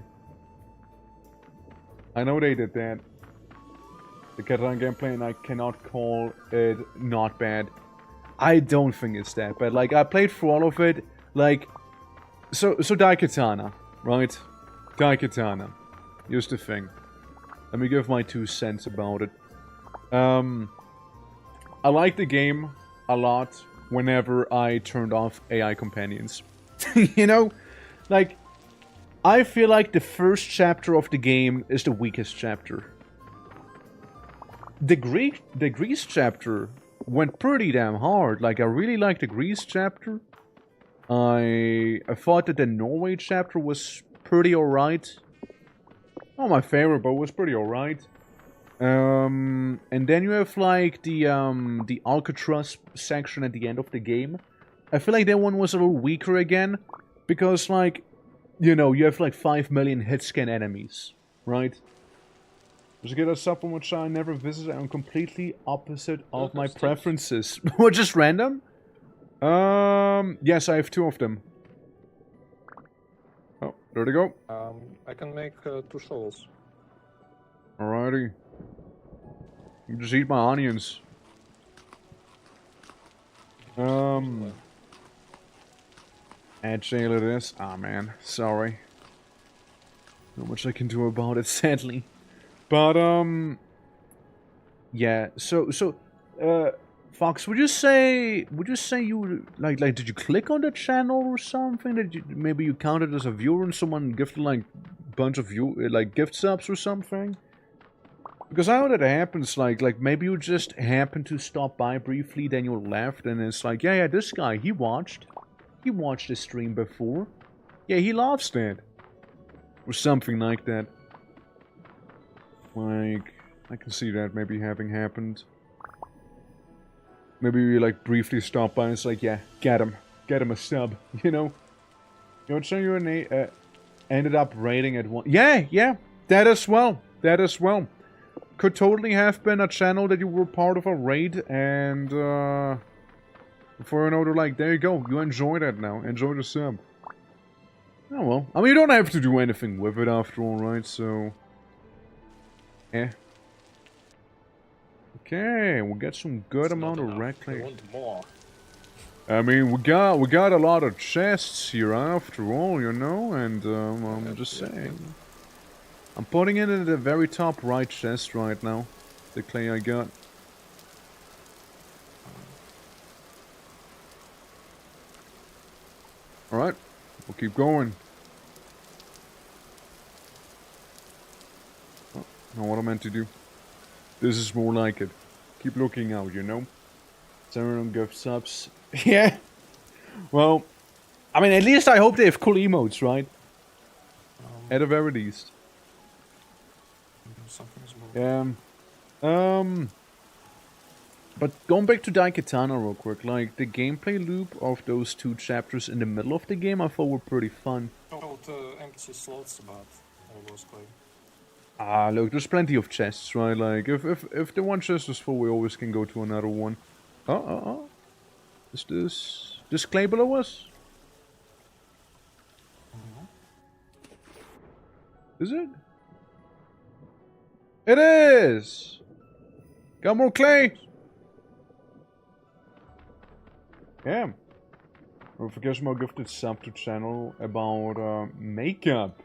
I know they did that. The Catalan gameplay, and I cannot call it not bad. I don't think it's that bad. Like, I played through all of it. Like, so Daikatana, right? Daikatana. Here's the thing. Let me give my 2 cents about it. I like the game a lot whenever I turned off AI companions. You know? Like, I feel like the first chapter of the game is the weakest chapter. the Greece chapter went pretty damn hard. Like, I really liked the Greece chapter. I thought that the Norway chapter was pretty alright. Not my favorite, but it was pretty alright. And then you have like the Alcatraz section at the end of the game. I feel like that one was a little weaker again, because like, you know, you have like 5 million hit scan enemies, right? Just get a supplement which I never visited and completely opposite of my preferences. What, just random? Yes, I have 2 of them. Oh, there they go. I can make 2 shovels. Alrighty. You just eat my onions. Add jail it is. Ah, man. Sorry. Not much I can do about it, sadly. But, yeah. So, Fox, would you say you, like, did you click on the channel or something? Maybe you counted as a viewer and someone gifted, like, a bunch of gift subs or something? Because I know that it happens, like maybe you just happen to stop by briefly, then you left, and it's like, yeah, this guy, he watched the stream before. Yeah, he loves that. Or something like that. Like, I can see that maybe having happened. Maybe we, like, briefly stop by and it's like, yeah, get him a sub, you know? You know, so you ended up raiding at one. Yeah, that as well. Could totally have been a channel that you were part of a raid, and before you know, they're like, there you go, you enjoy that now, enjoy the sub. Oh well, I mean, you don't have to do anything with it after all, right? So, yeah. Okay, we got some good amount of red clay. I mean, we got a lot of chests here after all, you know, and I'm just saying. I'm putting it in the very top right chest right now. The clay I got. Alright, we'll keep going. Oh, not what I meant to do. This is more like it. Keep looking out, you know? Everyone gift subs. Yeah. Well, I mean, at least I hope they have cool emotes, right? At the very least. But going back to Daikatana real quick, like, the gameplay loop of those 2 chapters in the middle of the game I thought were pretty fun. Oh, the empty slots about all those clay. Ah, look, there's plenty of chests, right? Like, if the one chest is full, we always can go to another one. Is this clay below us? Is it? It is! Got more clay! Yeah. Don't forget my gifted sub to channel about makeup.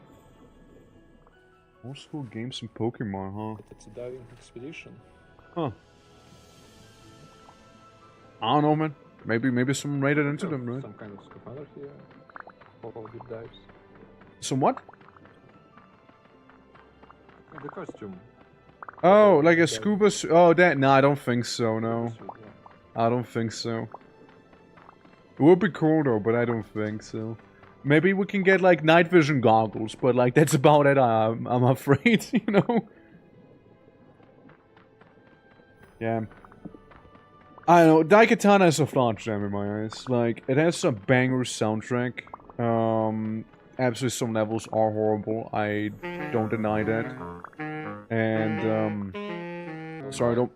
Old school games and Pokemon, huh? It's a diving expedition. Huh. I don't know, man. Maybe someone raided into them, right? Some kind of scavenger here. For deep dives. Some what? The costume. Oh, like a scuba suit. Oh, that. No, I don't think so, no. I don't think so. It would be cool though, but I don't think so. Maybe we can get like night vision goggles, but like that's about it, I'm afraid, you know? Yeah. I don't know, Daikatana is a flawed gem in my eyes. Like, it has a banger soundtrack. Absolutely some levels are horrible, I don't deny that. And, sorry, don't...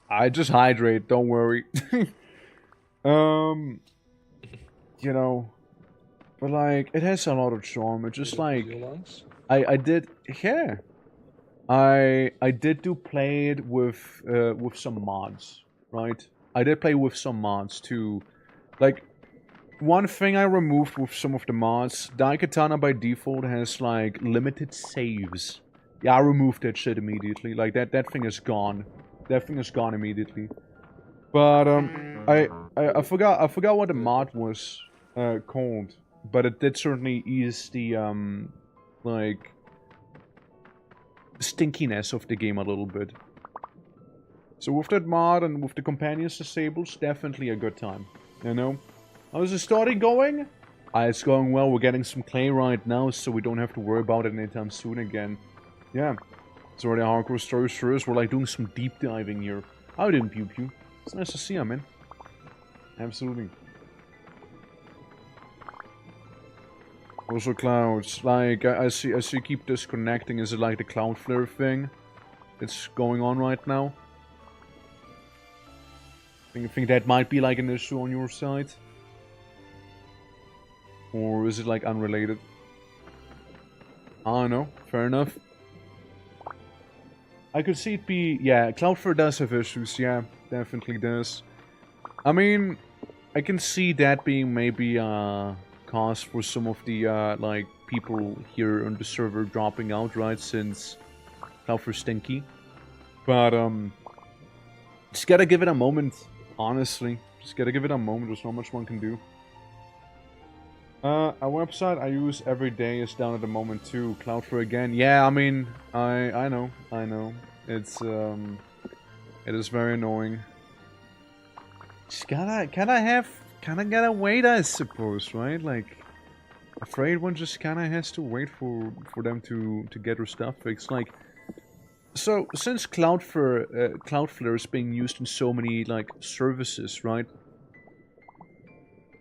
I just hydrate, don't worry. You know... But like, it has a lot of charm, it's just like... I did... Yeah. I did play it with some mods, right? I did play with some mods too. Like, one thing I removed with some of the mods, Daikatana by default has like limited saves. Yeah, I removed that shit immediately. Like that thing is gone. That thing is gone immediately. But I forgot what the mod was called. But it did certainly ease the like stinkiness of the game a little bit. So with that mod and with the companions disabled, definitely a good time. You know? How's the story going? It's going well. We're getting some clay right now, so we don't have to worry about it anytime soon again. Yeah. It's already a hardcore story for us. We're like doing some deep diving here. How didn't Pew Pew? It's nice to see you, man. Absolutely. Also clouds. Like, I see you keep disconnecting. Is it like the cloud flare thing that's going on right now? I think that might be like an issue on your side? Or is it like unrelated? I don't know. Fair enough. I could see it be... Yeah, Cloudflare does have issues. Yeah, definitely does. I mean, I can see that being maybe cause for some of the like people here on the server dropping out, right? Since Cloudflare's stinky. But just gotta give it a moment. Honestly, just gotta give it a moment. There's not much one can do. A website I use every day is down at the moment too. Cloudflare again. Yeah, I mean, I know. It's it is very annoying. Just gotta wait, I suppose, right? Like, afraid one just kinda has to wait for them to get their stuff fixed. Like, so since Cloudflare is being used in so many like services, right?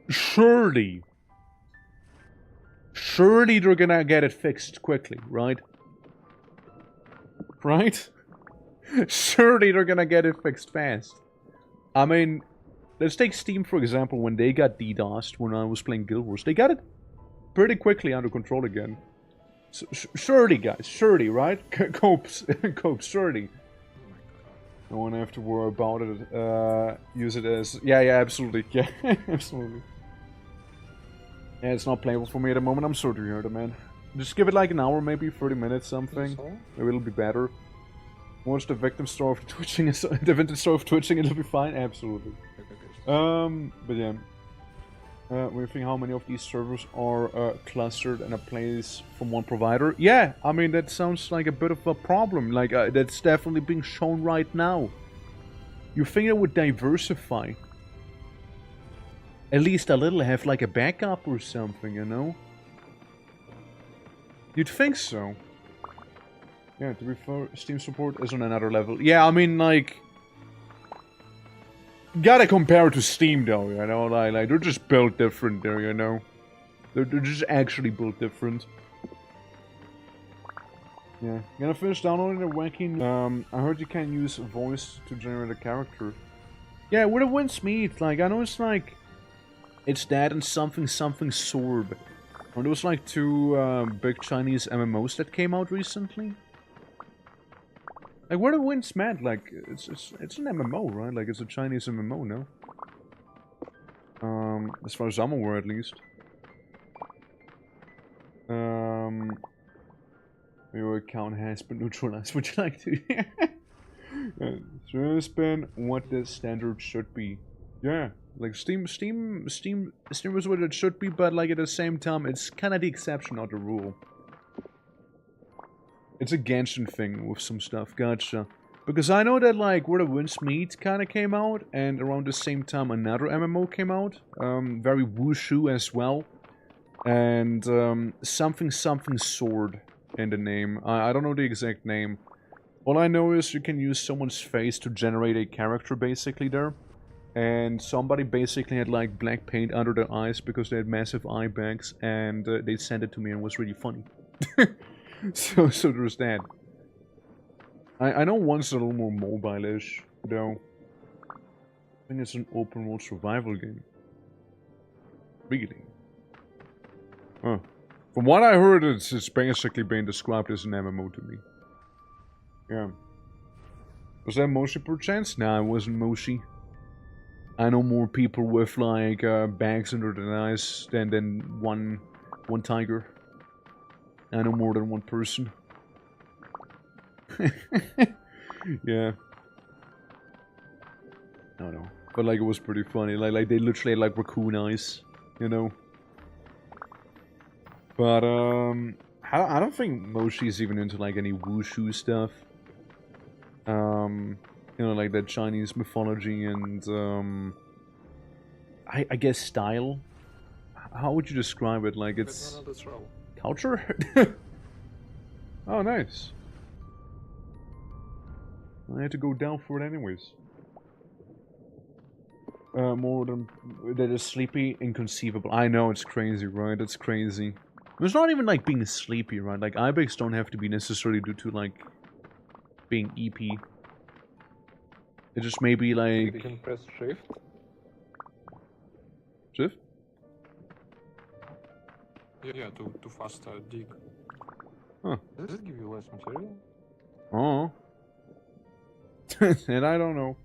Surely they're gonna get it fixed quickly, right? Right? Surely they're gonna get it fixed fast. I mean, let's take Steam for example. When they got DDoSed when I was playing Guild Wars, they got it pretty quickly under control again. So, surely, guys, surely, right? Copes, surely. No one have to worry about it. Use it as... Yeah, absolutely. Yeah, absolutely. Yeah, it's not playable for me at the moment. I'm sorry to hear that, man. Just give it like an hour, maybe 30 minutes, something. Maybe it'll be better. Watch the victim store of twitching. The vintage store of twitching, it'll be fine. Absolutely. But yeah. We think how many of these servers are clustered in a place from one provider. Yeah, I mean, that sounds like a bit of a problem. Like, that's definitely being shown right now. You think it would diversify? At least a little, have like a backup or something, you know? You'd think so. Yeah, to be fair, Steam support is on another level. Yeah, I mean, like... Gotta compare it to Steam, though, you know? Like they're just built different there, you know? They're just actually built different. Yeah. Gonna finish downloading the wacky... I heard you can use voice to generate a character. Yeah, where the winds meet. Like, I know it's like... It's that and something sword. And there was like two big Chinese MMOs that came out recently. Like, where the winds met, like, it's an MMO, right? Like, it's a Chinese MMO, no? As far as I'm aware, at least. Your account has been neutralized. Would you like to? So it's been what the standard should be. Yeah, like Steam is what it should be, but like at the same time, it's kind of the exception, not the rule. It's a Genshin thing with some stuff, gotcha. Because I know that, like, Where the Winds Meet kind of came out, and around the same time another MMO came out. Very wushu as well. And, something sword in the name. I don't know the exact name. All I know is you can use someone's face to generate a character, basically, there. And somebody basically had, like, black paint under their eyes because they had massive eye bags, and they sent it to me and it was really funny. So there's that. I know one's a little more mobile-ish, though. I think it's an open-world survival game. Really? Huh. From what I heard, it's basically being described as an MMO to me. Yeah. Was that Moshi perchance? Nah, it wasn't Moshi. I know more people with, like, bags under their eyes than one tiger. I know more than one person. Yeah. I don't know. But like it was pretty funny. Like they literally had like raccoon eyes, you know. But I don't think Moshi's even into like any wushu stuff. You know, like that Chinese mythology and I guess style. How would you describe it? Like it's Another throw. culture? Oh, nice. I had to go down for it anyways. More than that is sleepy, inconceivable. I know, it's crazy, right? It's crazy. It's not even like being sleepy, right? Like ibex don't have to be necessarily due to like being EP. It just may be like You can press shift. shift. Yeah, to faster dig. Huh. Does it give you less material? Oh. And I don't know.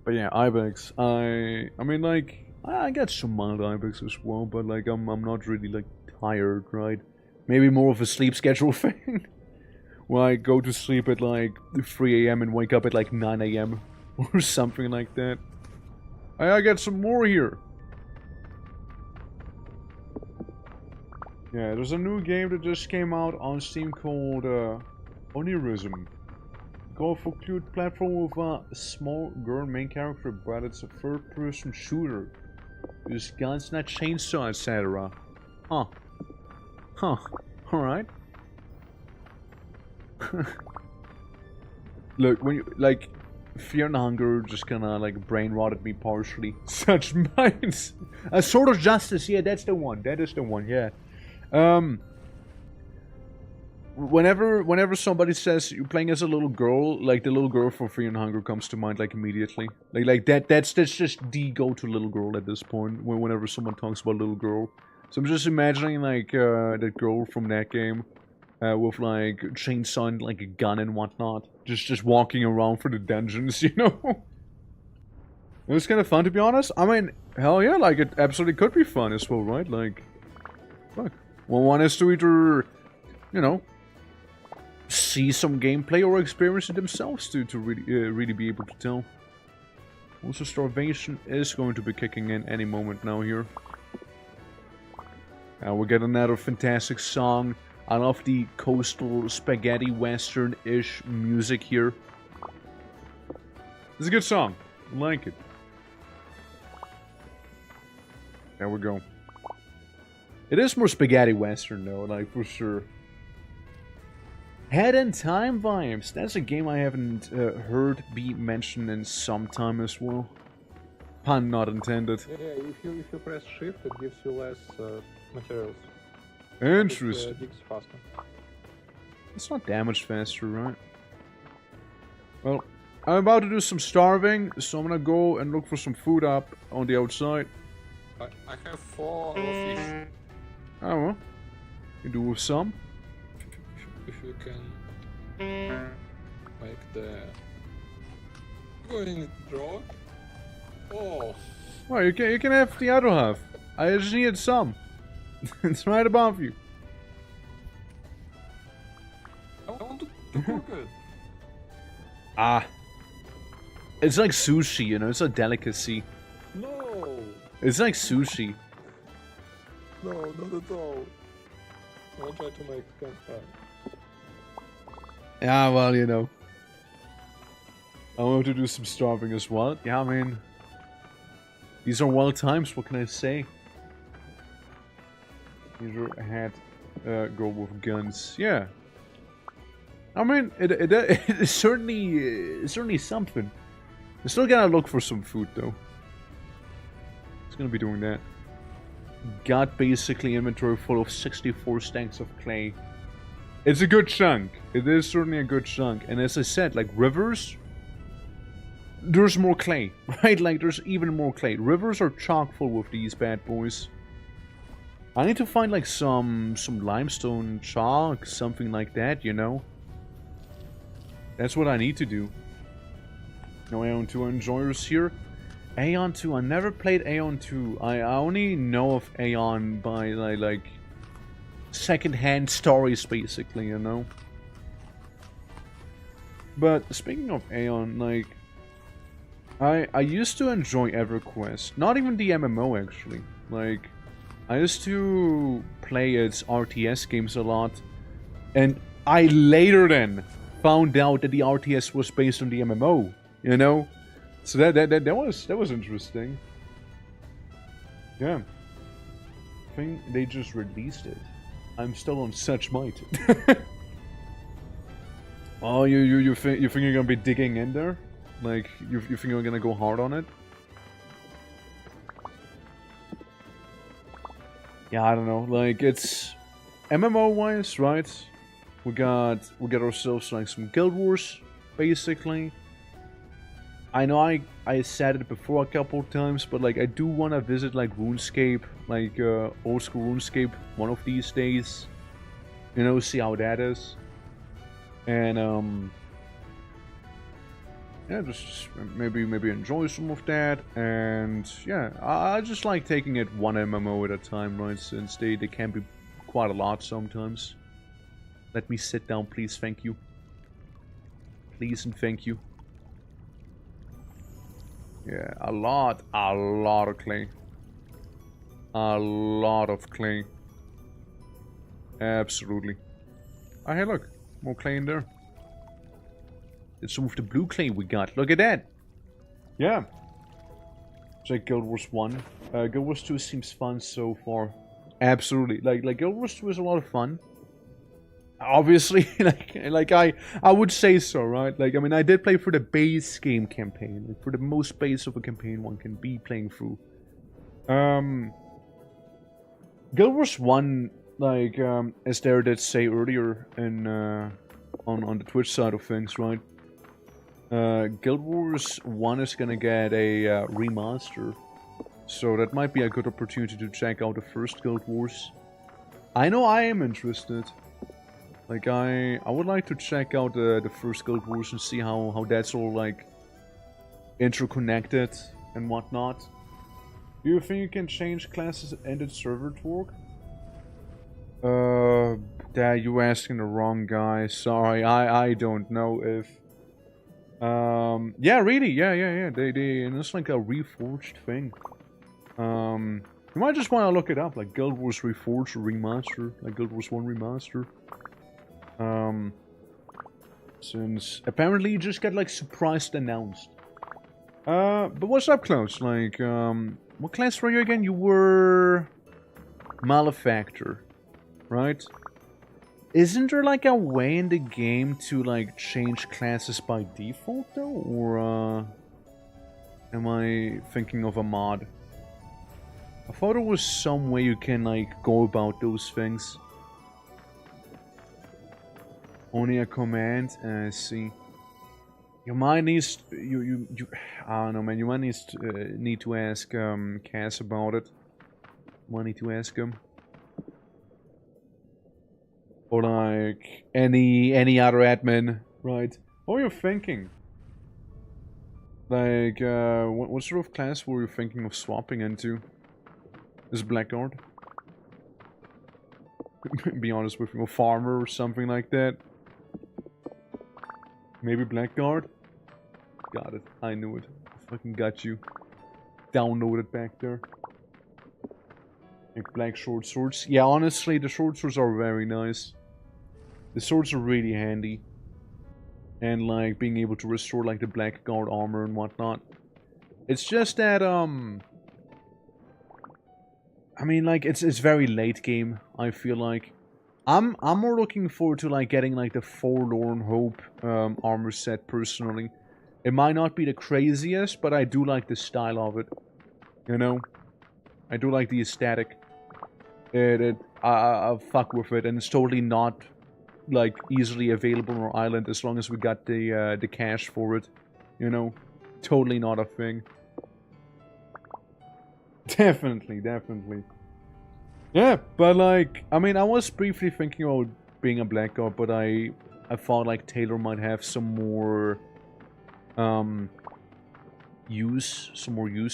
But yeah, ibex. I mean, like, I get some mild ibex as well, but like, I'm not really like tired, right? Maybe more of a sleep schedule thing, where I go to sleep at like 3 a.m. and wake up at like 9 a.m. or something like that. I got some more here. Yeah, there's a new game that just came out on Steam called Onirism. Go for cute platform with a small girl main character, but it's a third-person shooter. Use guns, not chainsaw, etc. Huh. Huh. Alright. Look, when you, like, Fear and Hunger just kinda, like, brain-rotted me partially. Such minds! A Sword of Justice, yeah, that's the one. That is the one, yeah. Whenever somebody says you're playing as a little girl, like the little girl from Fear and Hunger comes to mind like immediately. Like that's just the go-to little girl at this point. Whenever someone talks about little girl, so I'm just imagining like that girl from that game, with like chainsaw and like a gun and whatnot, just walking around for the dungeons, you know. It was kind of fun, to be honest. I mean, hell yeah, like it absolutely could be fun as well, right? Like, fuck. Well, one is to either, you know, see some gameplay or experience it themselves to really be able to tell. Also, starvation is going to be kicking in any moment now here. And we'll get another fantastic song. I love the coastal spaghetti western-ish music here. It's a good song. I like it. There we go. It is more spaghetti western though, like for sure. Head and Time vibes. That's a game I haven't heard be mentioned in some time as well. Pun not intended. Yeah, if you press shift, it gives you less materials. Interesting. It digs faster. It's not that much faster, right? Well, I'm about to do some starving, so I'm gonna go and look for some food up on the outside. I have 4 fish. Oh well. You do with some. If you can make the going draw. Oh, Well, you can have the other half. I just need some. It's right above you. I want to cook it. Ah. It's like sushi, you know, it's a delicacy. No, It's like sushi. no, not at all. I'll try to make campfire. Yeah, well, you know. I want to do some starving as well. Yeah, I mean, these are wild times, what can I say? Either had go with guns. Yeah. I mean, it's certainly something. I'm still gonna look for some food though. It's gonna be doing that. Got basically inventory full of 64 stacks of clay. It's a good chunk. It is certainly a good chunk. And as I said, like rivers, there's more clay, right? Like there's even more clay. Rivers are chock full with these bad boys. I need to find like some limestone chalk, something like that, you know? That's what I need to do. No Aeon 2 enjoyers here. Aeon 2, I never played Aeon 2. I only know of Aeon by like second-hand stories, basically, you know? But speaking of Aeon, like, I used to enjoy EverQuest. Not even the MMO, actually. Like, I used to play its RTS games a lot. And I later then found out that the RTS was based on the MMO, you know? So that was interesting. Yeah. I think they just released it. I'm still on such might. Oh, you think you're gonna be digging in there? Like, you think you're gonna go hard on it? Yeah, I don't know. Like, it's MMO-wise, right? We got ourselves like some Guild Wars, basically. I know I said it before a couple of times, but like I do want to visit like RuneScape, like old school RuneScape, one of these days. You know, see how that is. And yeah, just maybe enjoy some of that. And yeah, I just like taking it one MMO at a time, right? Since they can be quite a lot sometimes. Let me sit down, please. Thank you. Please and thank you. Yeah, a lot of clay. A lot of clay. Absolutely. Oh, hey, look. More clay in there. It's some of the blue clay we got. Look at that. Yeah. It's like Guild Wars 1. Guild Wars 2 seems fun so far. Absolutely. Like Guild Wars 2 is a lot of fun. Obviously, like I would say so, right? Like, I mean, I did play for the base game campaign, like for the most base of a campaign one can be playing through. Guild Wars 1, like, as Dare did say earlier in on the Twitch side of things, right? Guild Wars 1 is gonna get a remaster, so that might be a good opportunity to check out the first Guild Wars. I know I am interested. Like, I would like to check out the first Guild Wars and see how that's all, like, interconnected and whatnot. Do you think you can change classes and its server torque? Dad, you asking the wrong guy. Sorry, I don't know if... yeah, really, yeah. They and it's like a reforged thing. You might just want to look it up, like Guild Wars Reforged or Remaster, like Guild Wars 1 Remaster. Since apparently you just got like surprised announced. But what's up, Klaus? Like, what class were you again? You were Malefactor, right? Isn't there like a way in the game to like change classes by default though, or am I thinking of a mod? I thought there was some way you can like go about those things. Only a command. I see. You might need you. I don't know, man. You might need to ask Cass about it. Might need to ask him. Or like any other admin, right? What were you thinking? Like, what sort of class were you thinking of swapping into? Is it Blackguard? Be honest with you, a farmer or something like that. Maybe Blackguard? Got it. I knew it. I fucking got you. Downloaded back there. Like black short swords. Yeah, honestly, the short swords are very nice. The swords are really handy. And like being able to restore like the Blackguard armor and whatnot. It's just that I mean, like it's very late game, I feel like. I'm more looking forward to like getting like the Forlorn Hope armor set personally. It might not be the craziest, but I do like the style of it. You know? I do like the aesthetic. I fuck with it, and it's totally not like easily available on our island as long as we got the cash for it. You know? Totally not a thing. Definitely. Yeah, but like, I mean, I was briefly thinking about being a Blackguard, but I thought like Taylor might have some more use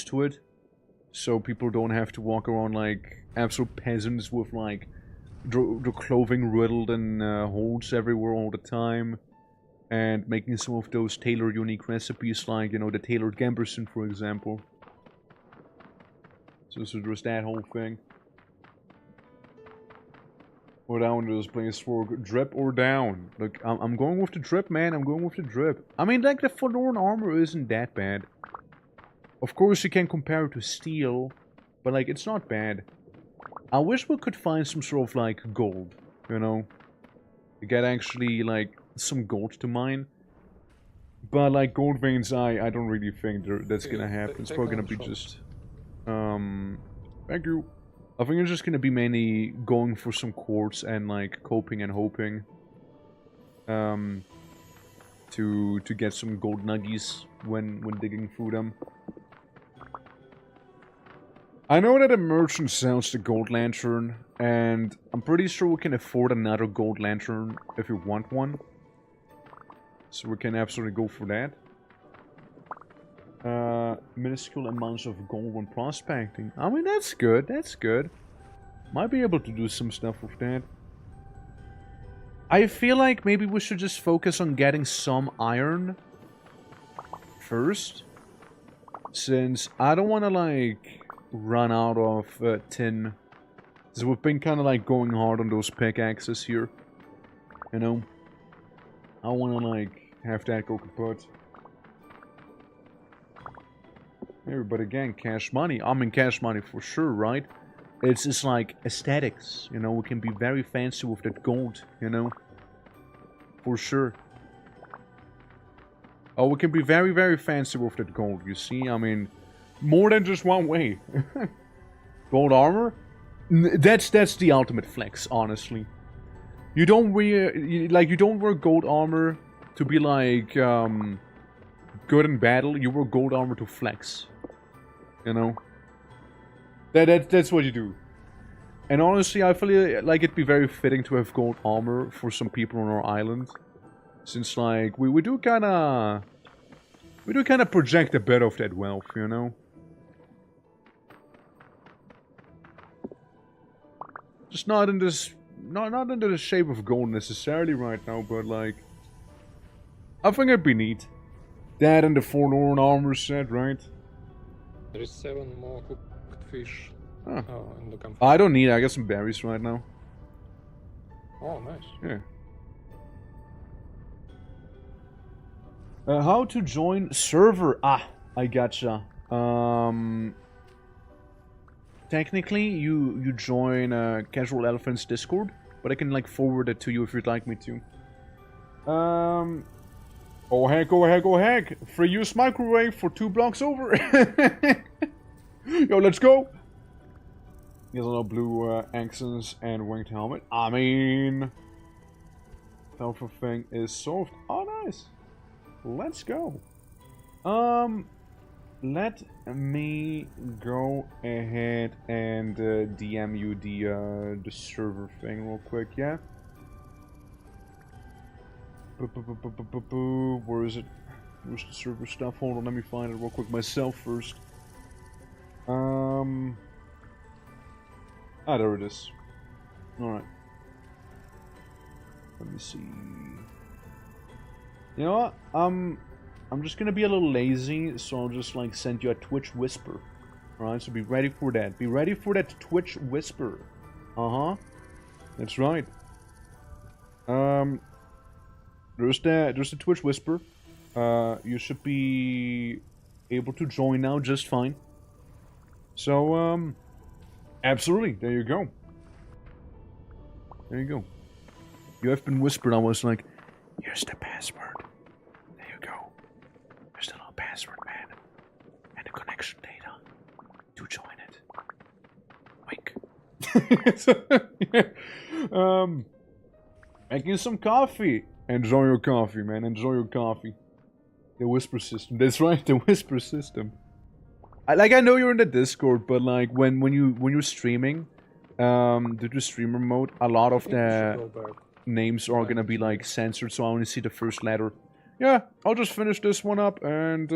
to it, so people don't have to walk around like absolute peasants with like their clothing riddled and holes everywhere all the time, and making some of those Taylor unique recipes, like, you know, the tailored Gamberson, for example. So there's that whole thing. Or down to this place for drip or down. Look, I'm going with the drip, man. I'm going with the drip. I mean, like, the forlorn armor isn't that bad. Of course, you can compare it to steel, but, like, it's not bad. I wish we could find some sort of, like, gold, you know? To get actually, like, some gold to mine. But, like, gold veins, I don't really think that's gonna happen. It's probably gonna be just... Thank you. I think it's just gonna be mainly going for some quartz and like coping and hoping to get some gold nuggies when digging through them. I know that a merchant sells the gold lantern, and I'm pretty sure we can afford another gold lantern if we want one. So we can absolutely go for that. Minuscule amounts of gold when prospecting. I mean, that's good, that's good. Might be able to do some stuff with that. I feel like maybe we should just focus on getting some iron first. Since I don't want to, like, run out of tin. So we've been kind of, like, going hard on those pickaxes here. You know? I want to, like, have that go kaput. But again, cash money. I mean, cash money for sure, right? It's just like aesthetics, you know? We can be very fancy with that gold, you know? For sure. Oh, we can be very, very fancy with that gold, you see? I mean, more than just one way. Gold armor? That's the ultimate flex, honestly. You don't wear, you don't wear gold armor to be like, good in battle. You wear gold armor to flex. You know? That's what you do. And honestly, I feel like it'd be very fitting to have gold armor for some people on our island. Since, like, we do kinda... We do kinda project a bit of that wealth, you know? Just not in this... Not into the shape of gold necessarily right now, but, like... I think it'd be neat. That and the forlorn armor set, right? There is 7 more cooked fish Huh. in the campfire. I don't need it. I got some berries right now. Oh, nice. Yeah. How to join server? Ah, I gotcha. Technically, you join Casual Elephant's Discord, but I can like forward it to you if you'd like me to. Oh heck, oh heck, oh heck! Free use microwave for 2 blocks over. Yo, let's go. He has a little blue accents and winged helmet. I mean, powerful thing is solved. Oh, nice. Let's go. Let me go ahead and DM you the server thing real quick, yeah? Where is it? Where's the server stuff? Hold on, let me find it real quick myself first. Ah, there it is. Alright. Let me see. You know what? I'm just gonna be a little lazy, so I'll just like send you a Twitch whisper. Alright, so be ready for that. Be ready for that Twitch whisper. Uh-huh. That's right. There's the Twitch whisper. You should be able to join now just fine. So, absolutely, there you go. There you go. You have been whispered. I was like, here's the password. There you go. Here's the little password, man. And the connection data. To join it. Wink. So, making some coffee. Enjoy your coffee, man. Enjoy your coffee. The whisper system. That's right, the whisper system. I know you're in the Discord, but like when you're streaming, due to streamer mode, a lot of the names are gonna be like censored, so I only see the first letter. Yeah, I'll just finish this one up, and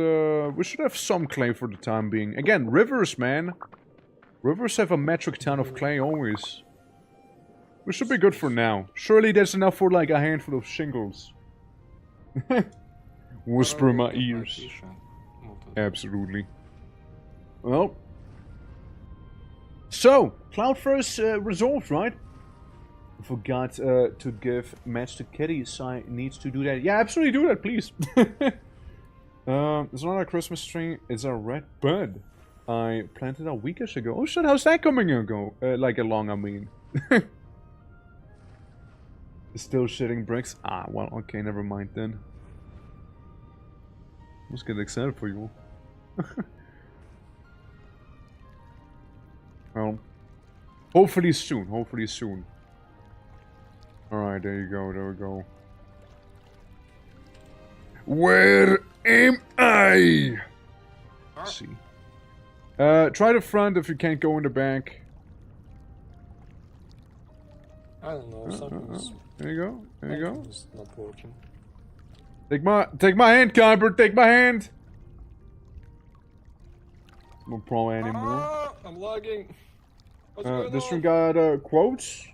we should have some clay for the time being. Again, rivers, man. Rivers have a metric ton of clay always. We should be good for now. Surely that's enough for like a handful of shingles. Whisper in my ears. Absolutely. Well. So, Cloud first resolved, right? Forgot to give match to Kitty, so I need to do that. Yeah, absolutely do that, please. It's not a Christmas tree, it's a red bud. I planted a weekish ago. Oh shit, how's that coming along, I mean. Still shitting bricks? Ah, well, okay, never mind then. Let's get excited for you. Well, hopefully soon, hopefully soon. Alright, there you go, there we go. Where am I? Let's see. Try the front if you can't go in the back. I don't know, something's... There you go, there you go. Something's not working. Take my hand, Kyber, take my hand! No pro anymore. Ah, I'm lagging. What's going This on? one got quotes.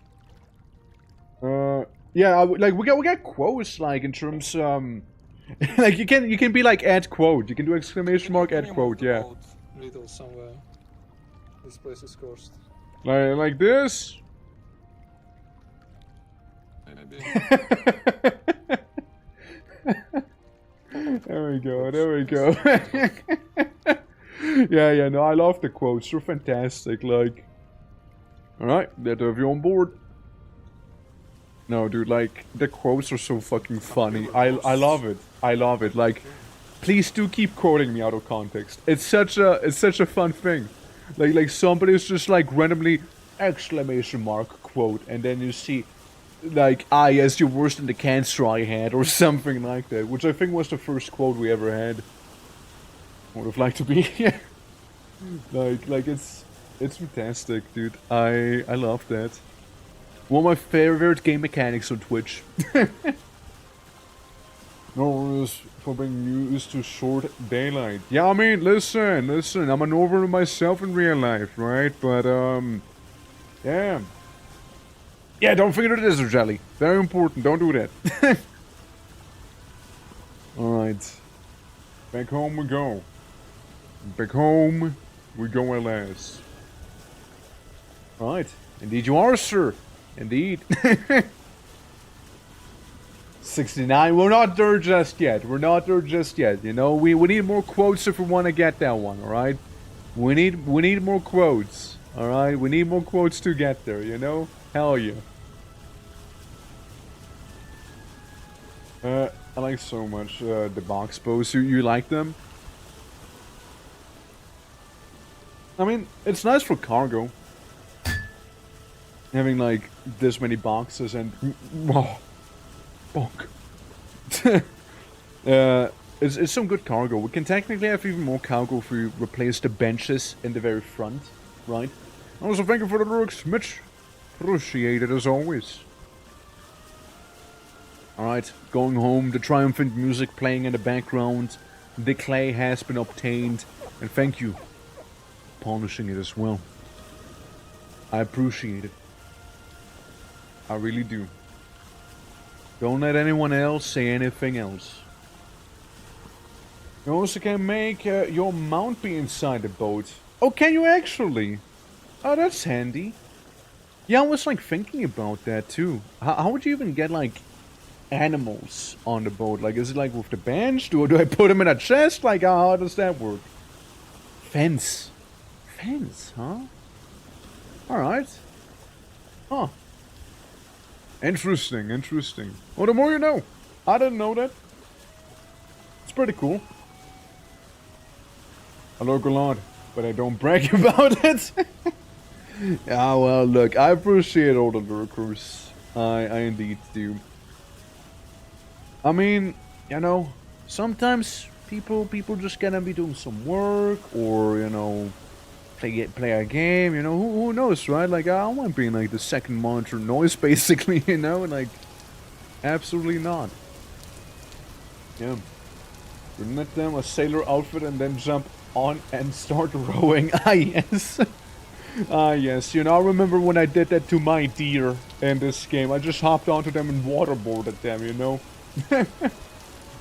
Yeah, like we got quotes like in terms like you can be like add quote. You can do exclamation mark add quote. Yeah. Riddle somewhere. This place is cursed. Like this. Maybe. There we go. There we go. Yeah. No, I love the quotes. They're fantastic. Like, all right, let have you on board. No, dude, like, the quotes are so fucking funny. I love it. I love it. Like, please do keep quoting me out of context. It's such a fun thing. Like somebody's just like randomly exclamation mark quote, and then you see like, ah yes, you're worse than the cancer I had, or something like that, which I think was the first quote we ever had. Would have liked to be. like it's fantastic, dude. I love that. One of my favorite game mechanics on Twitch. No rules for being used to short daylight. Yeah, I mean, listen, I'm a northern myself in real life, right? But, yeah. Yeah, don't forget the desert jelly. Very important, don't do that. Alright. Back home we go. Back home we go at last. Alright. Indeed you are, sir. Indeed. 69. We're not there just yet. We're not there just yet. You know, we need more quotes if we want to get that one. All right. We need more quotes. All right. We need more quotes to get there. You know. Hell yeah. I like so much the box bows. You like them? I mean, it's nice for cargo. Having like this many boxes and oh, bonk. It's some good cargo. We can technically have even more cargo if we replace the benches in the very front, right? Also, thank you for the lyrics, Mitch. Appreciate it as always. Alright, going home, the triumphant music playing in the background. The clay has been obtained, and thank you for polishing it as well. I appreciate it. I really do. Don't let anyone else say anything else. You also can make your mount be inside the boat. Oh, can you actually? Oh, that's handy. Yeah, I was like thinking about that too. How would you even get like animals on the boat? Like, is it like with the bench? Do I put them in a chest? Like, how does that work? Fence. Fence, huh? Alright. Huh. Interesting, interesting. Well, the more you know. I didn't know that. It's pretty cool. I lurk a lot, but I don't brag about it. Yeah, well, look, I appreciate all the lurkers. I indeed do. I mean, you know, sometimes people just gonna be doing some work, or, you know, play a game, you know, who knows, right? Like, I want being like the second monitor noise, basically, you know, like, absolutely not. Yeah. Knit them a sailor outfit and then jump on and start rowing. Ah, yes. Ah, yes. You know, I remember when I did that to my deer in this game. I just hopped onto them and waterboarded them, you know?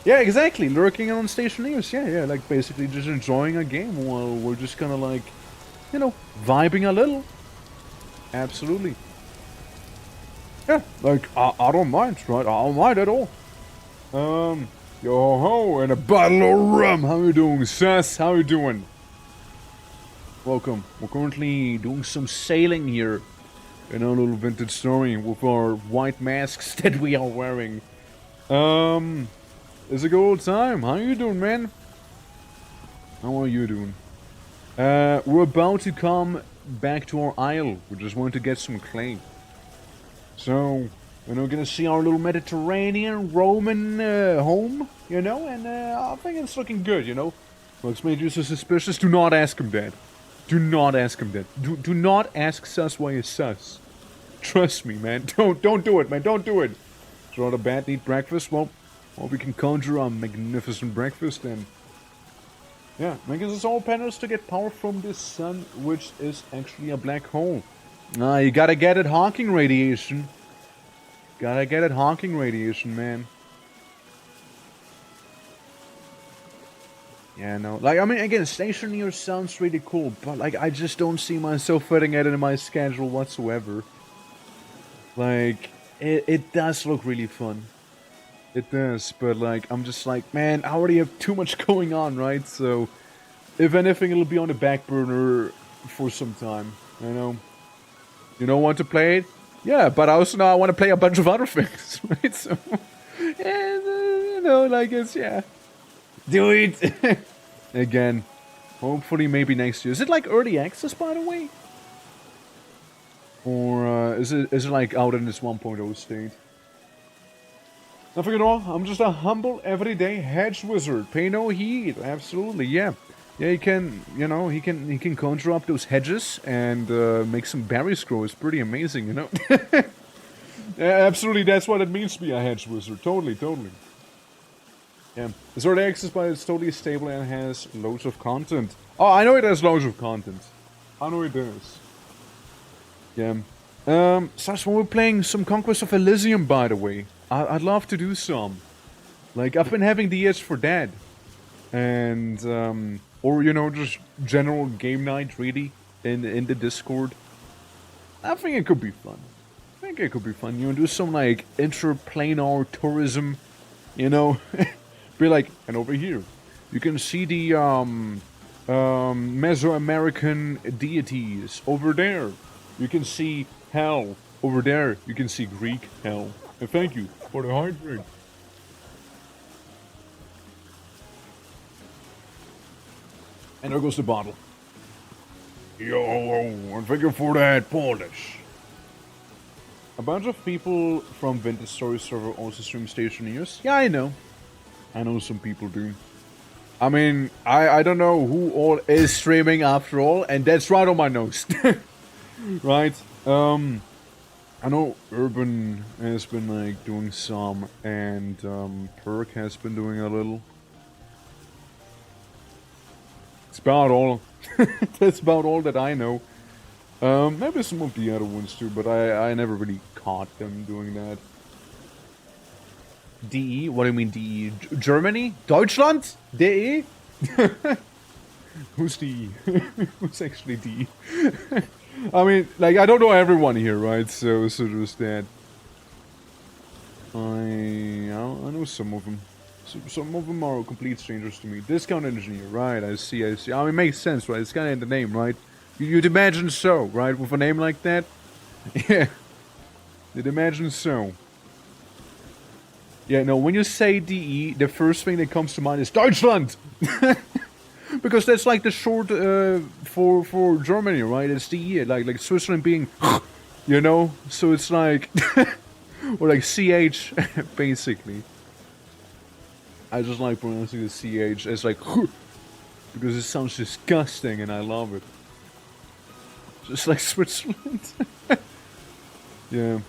Yeah, exactly. Lurking on stationeers. Yeah, like basically just enjoying a game while we're just kind of like, you know, vibing a little. Absolutely. Yeah, like, I don't mind, right? I don't mind at all. Yo ho, and a bottle of rum. How you doing, sus? How you doing? Welcome. We're currently doing some sailing here in our little vintage story with our white masks that we are wearing. It's a good old time. How you doing, man? How are you doing? We're about to come back to our isle. We just want to get some clay. So, gonna see our little Mediterranean Roman home, and I think it's looking good, What's made you so suspicious? Do not ask him that. Do not ask him that. Do not ask sus why he's sus. Trust me, man. Don't do it, man. Don't do it. It's not a bad eat breakfast. Well, we can conjure a magnificent breakfast and yeah, making us all panels to get power from the sun, which is actually a black hole. You gotta get it honking radiation. Gotta get it honking radiation, man. Yeah, no. Like, I mean, again, stationary sounds really cool, but, like, I just don't see myself fitting it into my schedule whatsoever. Like, it does look really fun. It does, but, like, I'm just like, man, I already have too much going on, right? So, if anything, it'll be on the back burner for some time, You don't want to play it? Yeah, but also now I want to play a bunch of other things, right? So, and, like, it's, yeah. Do it! Again, hopefully maybe next year. Is it like early access, by the way? Or is it like out in this 1.0 state? Nothing at all. I'm just a humble, everyday hedge wizard. Pay no heed. Absolutely, yeah. Yeah, he can conjure up those hedges and make some berries grow. It's pretty amazing, Yeah, absolutely, that's what it means to be a hedge wizard. Totally. Yeah. It's early access, but it's totally stable and has loads of content. Oh, I know it has loads of content. I know it does. Yeah. Such when we're playing some Conquest of Elysium, by the way. I'd love to do some. Like, I've been having the itch for that. And, or, just general game night, really, in the Discord. I think it could be fun. Do some, like, interplanar tourism, Be like, and over here, you can see the, Mesoamerican deities. Over there, you can see hell. Over there, you can see Greek hell. And thank you for the hard drink. And there goes the bottle. Yo, and thank you for that polish. A bunch of people from Vintage Story server also stream Station News. Yeah, I know some people do. I mean, I don't know who all is streaming after all, and that's right on my nose. Right? I know Urban has been, like, doing some, and, Perk has been doing a little. It's about all. That's about all that I know. Maybe some of the other ones too, but I never really caught them doing that. DE? What do you mean DE? Germany? Deutschland? DE? Who's DE? Who's actually DE? I mean, like, I don't know everyone here, right? So there's that. I know some of them. Some of them are complete strangers to me. Discount engineer, right? I see. I mean, it makes sense, right? It's kind of in the name, right? You'd imagine so, right? With a name like that? Yeah. You'd imagine so. Yeah, no, when you say DE, the first thing that comes to mind is Deutschland! Because that's like the short for Germany, right? It's DE, like Switzerland being, So it's like, or like CH, basically. I just like pronouncing the CH as like, because it sounds disgusting and I love it. Just like Switzerland. Yeah.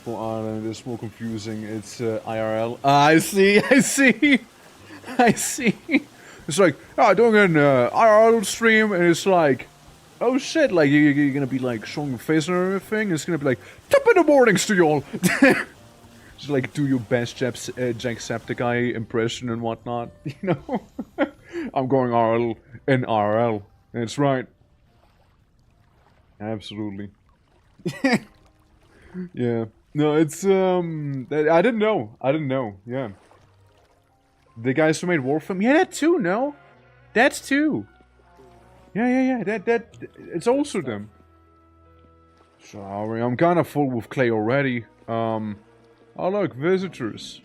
For Ireland, it's more confusing. It's IRL. I see. It's like, doing an IRL stream, and it's like, oh shit, like, you're gonna be like showing your face and everything. It's gonna be like, top in the mornings to y'all. Just like, do your best Jacksepticeye impression and whatnot, I'm going IRL in IRL. That's right. Absolutely. Yeah. No, it's I didn't know. I didn't know. Yeah. The guys who made Warframe. Yeah, that too. No, that's too. Yeah. That it's also them. Sorry, I'm kind of full with clay already. Oh look, visitors.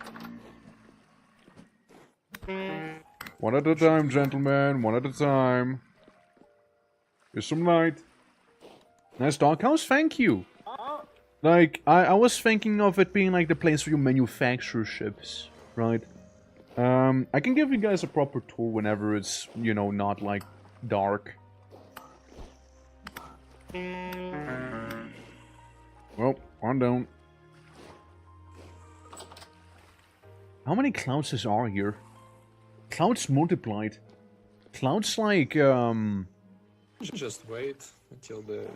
One at a time, gentlemen. One at a time. Here's some light. Nice doghouse, thank you. Like, I was thinking of it being like the place where you manufacture ships, right? I can give you guys a proper tour whenever it's, you know, not like dark. Well, one down. How many clouds are here? Clouds multiplied. Clouds like, Just wait until the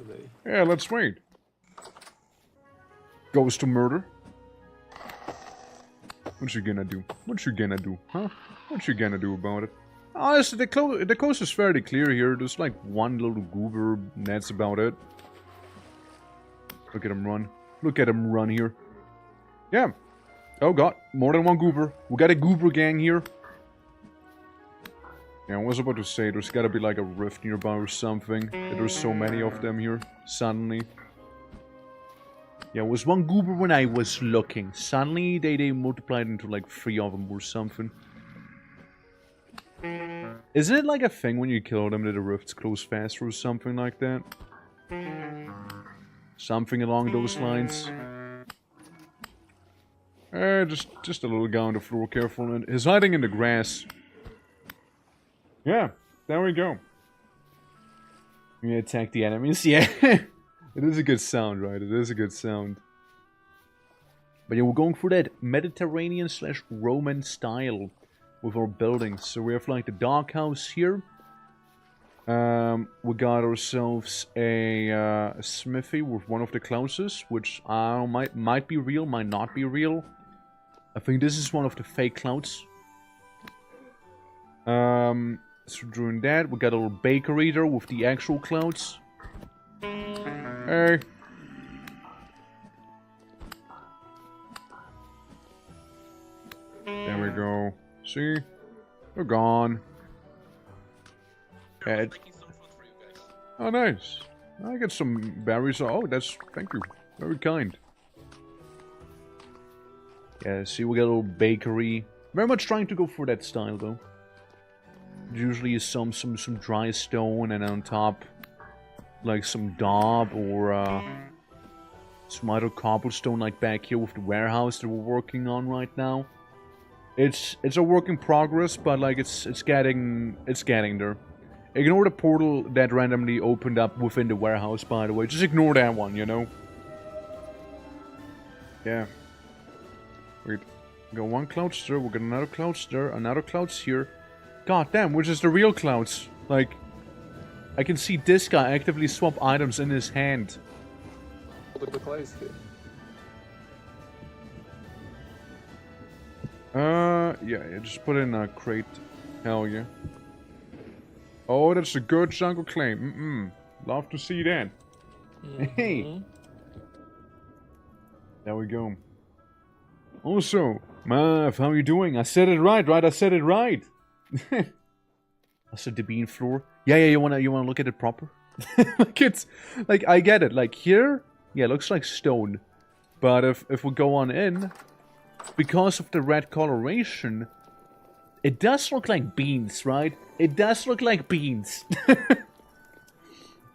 day. Yeah, let's wait. Goes to murder. What you gonna do? What you gonna do, huh? What you gonna do about it? Honestly, the coast is fairly clear here. There's like one little goober, and that's about it. Look at him run. Look at him run here. Yeah. Oh god, more than one goober. We got a goober gang here. Yeah, I was about to say, there's gotta be like a rift nearby or something. There's so many of them here, suddenly. Yeah, it was one goober when I was looking. Suddenly, they multiplied into like 3 of them or something. Isn't it like a thing when you kill them that the rifts close faster or something like that? Something along those lines. Just a little guy on the floor, careful. And he's hiding in the grass. Yeah, there we go. We attack the enemies, yeah. It is a good sound, right? It is a good sound. But yeah, we're going for that Mediterranean/Roman style with our buildings. So we have like the doghouse here. We got ourselves a smithy with one of the clouses, which might be real, might not be real. I think this is one of the fake clouds. So doing that, we got a little bakery there with the actual clouds. Hey. There we go. See? They're gone. Oh, nice. I got some berries. Oh, that's... Thank you. Very kind. Yeah, see, we got a little bakery. Very much trying to go for that style, though. Usually is some dry stone, and on top, like some daub or some other cobblestone, like back here with the warehouse that we're working on right now. It's a work in progress, but like it's getting there. Ignore the portal that randomly opened up within the warehouse, by the way. Just ignore that one, you know. Yeah. Wait, we got one cloud there. We got another cloud there. Another cloud's here. God damn, which is the real clouds? Like, I can see this guy actively swap items in his hand. Look at the clays here. Yeah, just put in a crate. Hell yeah. Oh, that's a good chunk of clay. Love to see that. Hey. There we go. Also, Mav, how are you doing? I said it right? I said it right. I said the bean floor. Yeah, you wanna look at it proper? Like it's like I get it. Like here, yeah, it looks like stone. But if we go on in, because of the red coloration, it does look like beans, right? It does look like beans.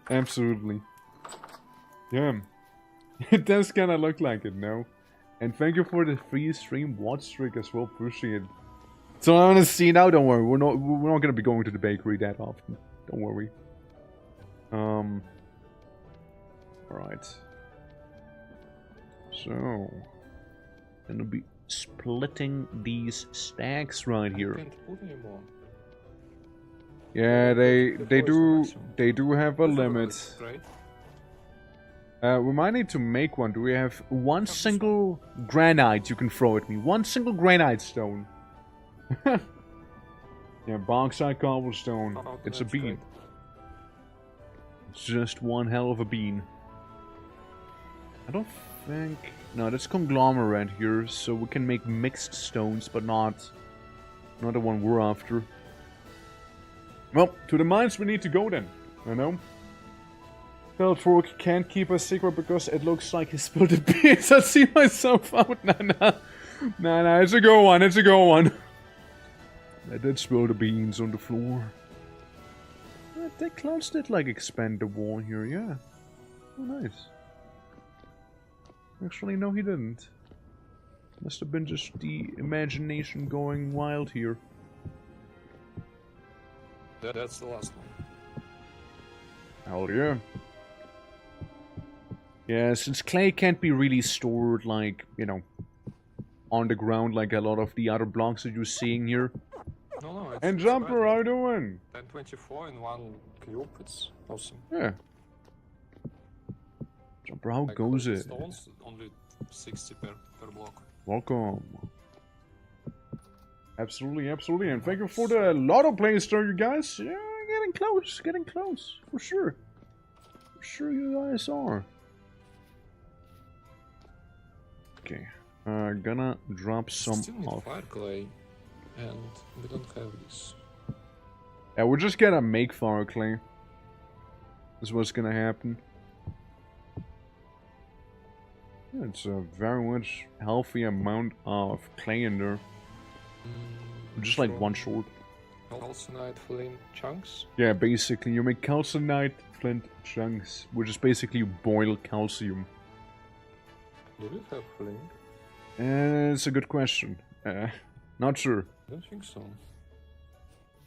Absolutely. Yeah. It does kinda look like it, no? And thank you for the free stream watch streak as well, appreciate it. So I want to see now, don't worry, we're not gonna be going to the bakery that often. Don't worry. Alright. So gonna be splitting these stacks right here. Can't put anymore. Yeah, they do have a limit. Right? We might need to make one. Do we have one single granite you can throw at me? One single granite stone. Yeah, bauxite cobblestone. Oh, It's a that's bean. great. It's just one hell of a bean. I don't think... No, that's conglomerate here, so we can make mixed stones, but not the one we're after. Well, to the mines we need to go then, you know? Feldfork can't keep a secret because it looks like he spilled the beans. I see myself out. Nah, it's a good one, it's a good one. I did spill the beans on the floor. The clouds did like expand the wall here, yeah. Oh, nice. Actually, no, he didn't. Must have been just the imagination going wild here. That's the last one. Hell yeah. Yeah, since clay can't be really stored, like, you know, on the ground like a lot of the other blocks that you're seeing here. No, it's... And it's Jumper, right. how you doing? 1024 in one cube, it's awesome. Yeah. Jumper, how Like, goes for the it? stones, only 60 per block. Welcome. Absolutely, absolutely. And thank you for the lotto playster, you guys. Yeah, getting close, for sure. For sure you guys are. Okay. Gonna drop some Still need off. fire clay, and we don't have this. Yeah, we're just gonna make fire clay. Is what's gonna happen. Yeah, it's a very much healthy amount of clay in there. Just like one short. Calcinite flint chunks. Yeah, basically you make calcinite flint chunks, which is basically boiled calcium. Do we have flint? It's a good question. Not sure. I don't think so.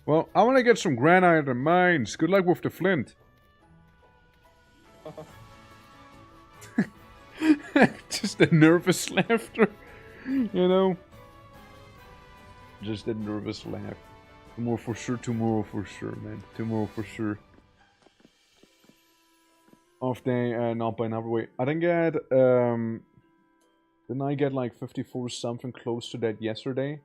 Well, I want to get some granite and mines. Good luck with the flint. Just a nervous laughter, you know? Just a nervous laugh. Tomorrow for sure, man. Tomorrow for sure. Off day, not by another way. I didn't get, didn't I get like 54 something close to that yesterday?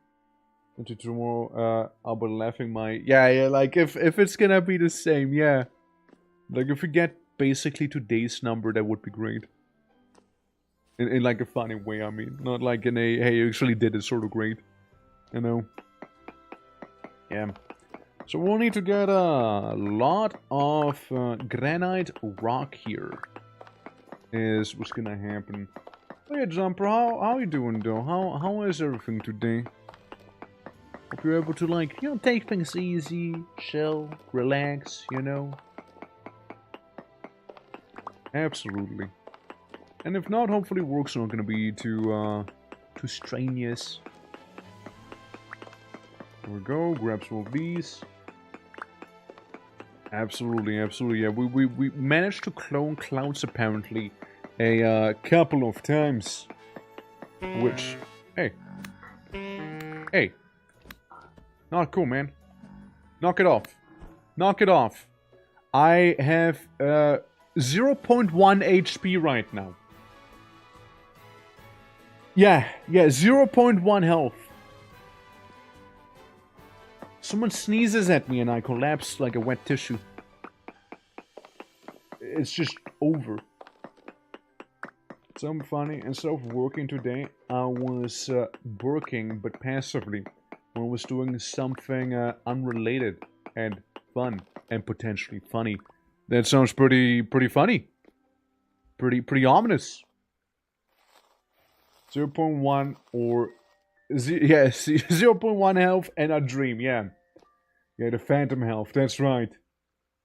Into tomorrow, I'll be laughing my... Yeah, like if it's gonna be the same, yeah. Like if we get basically today's number, that would be great. In like a funny way, I mean. Not like in a, hey, you actually did it sort of great. You know? Yeah. So we'll need to get a lot of granite rock here. Is what's gonna happen. Oh yeah, Jumper, how you doing though? How is everything today? Hope you're able to, like, you know, take things easy, chill, relax, you know? Absolutely. And if not, hopefully work's not gonna be too strenuous. There we go, grab some of these. Absolutely, yeah, we managed to clone clouds apparently a couple of times. Which, hey. Not cool, man. Knock it off. Knock it off. I have 0.1 HP right now. Yeah, 0.1 health. Someone sneezes at me and I collapse like a wet tissue. It's just over. Something funny, instead of working today, I was working, but passively. When I was doing something unrelated and fun and potentially funny. That sounds pretty funny. Pretty ominous. 0.1 or... yeah, 0.1 health and a dream, yeah. Yeah, the phantom health, that's right.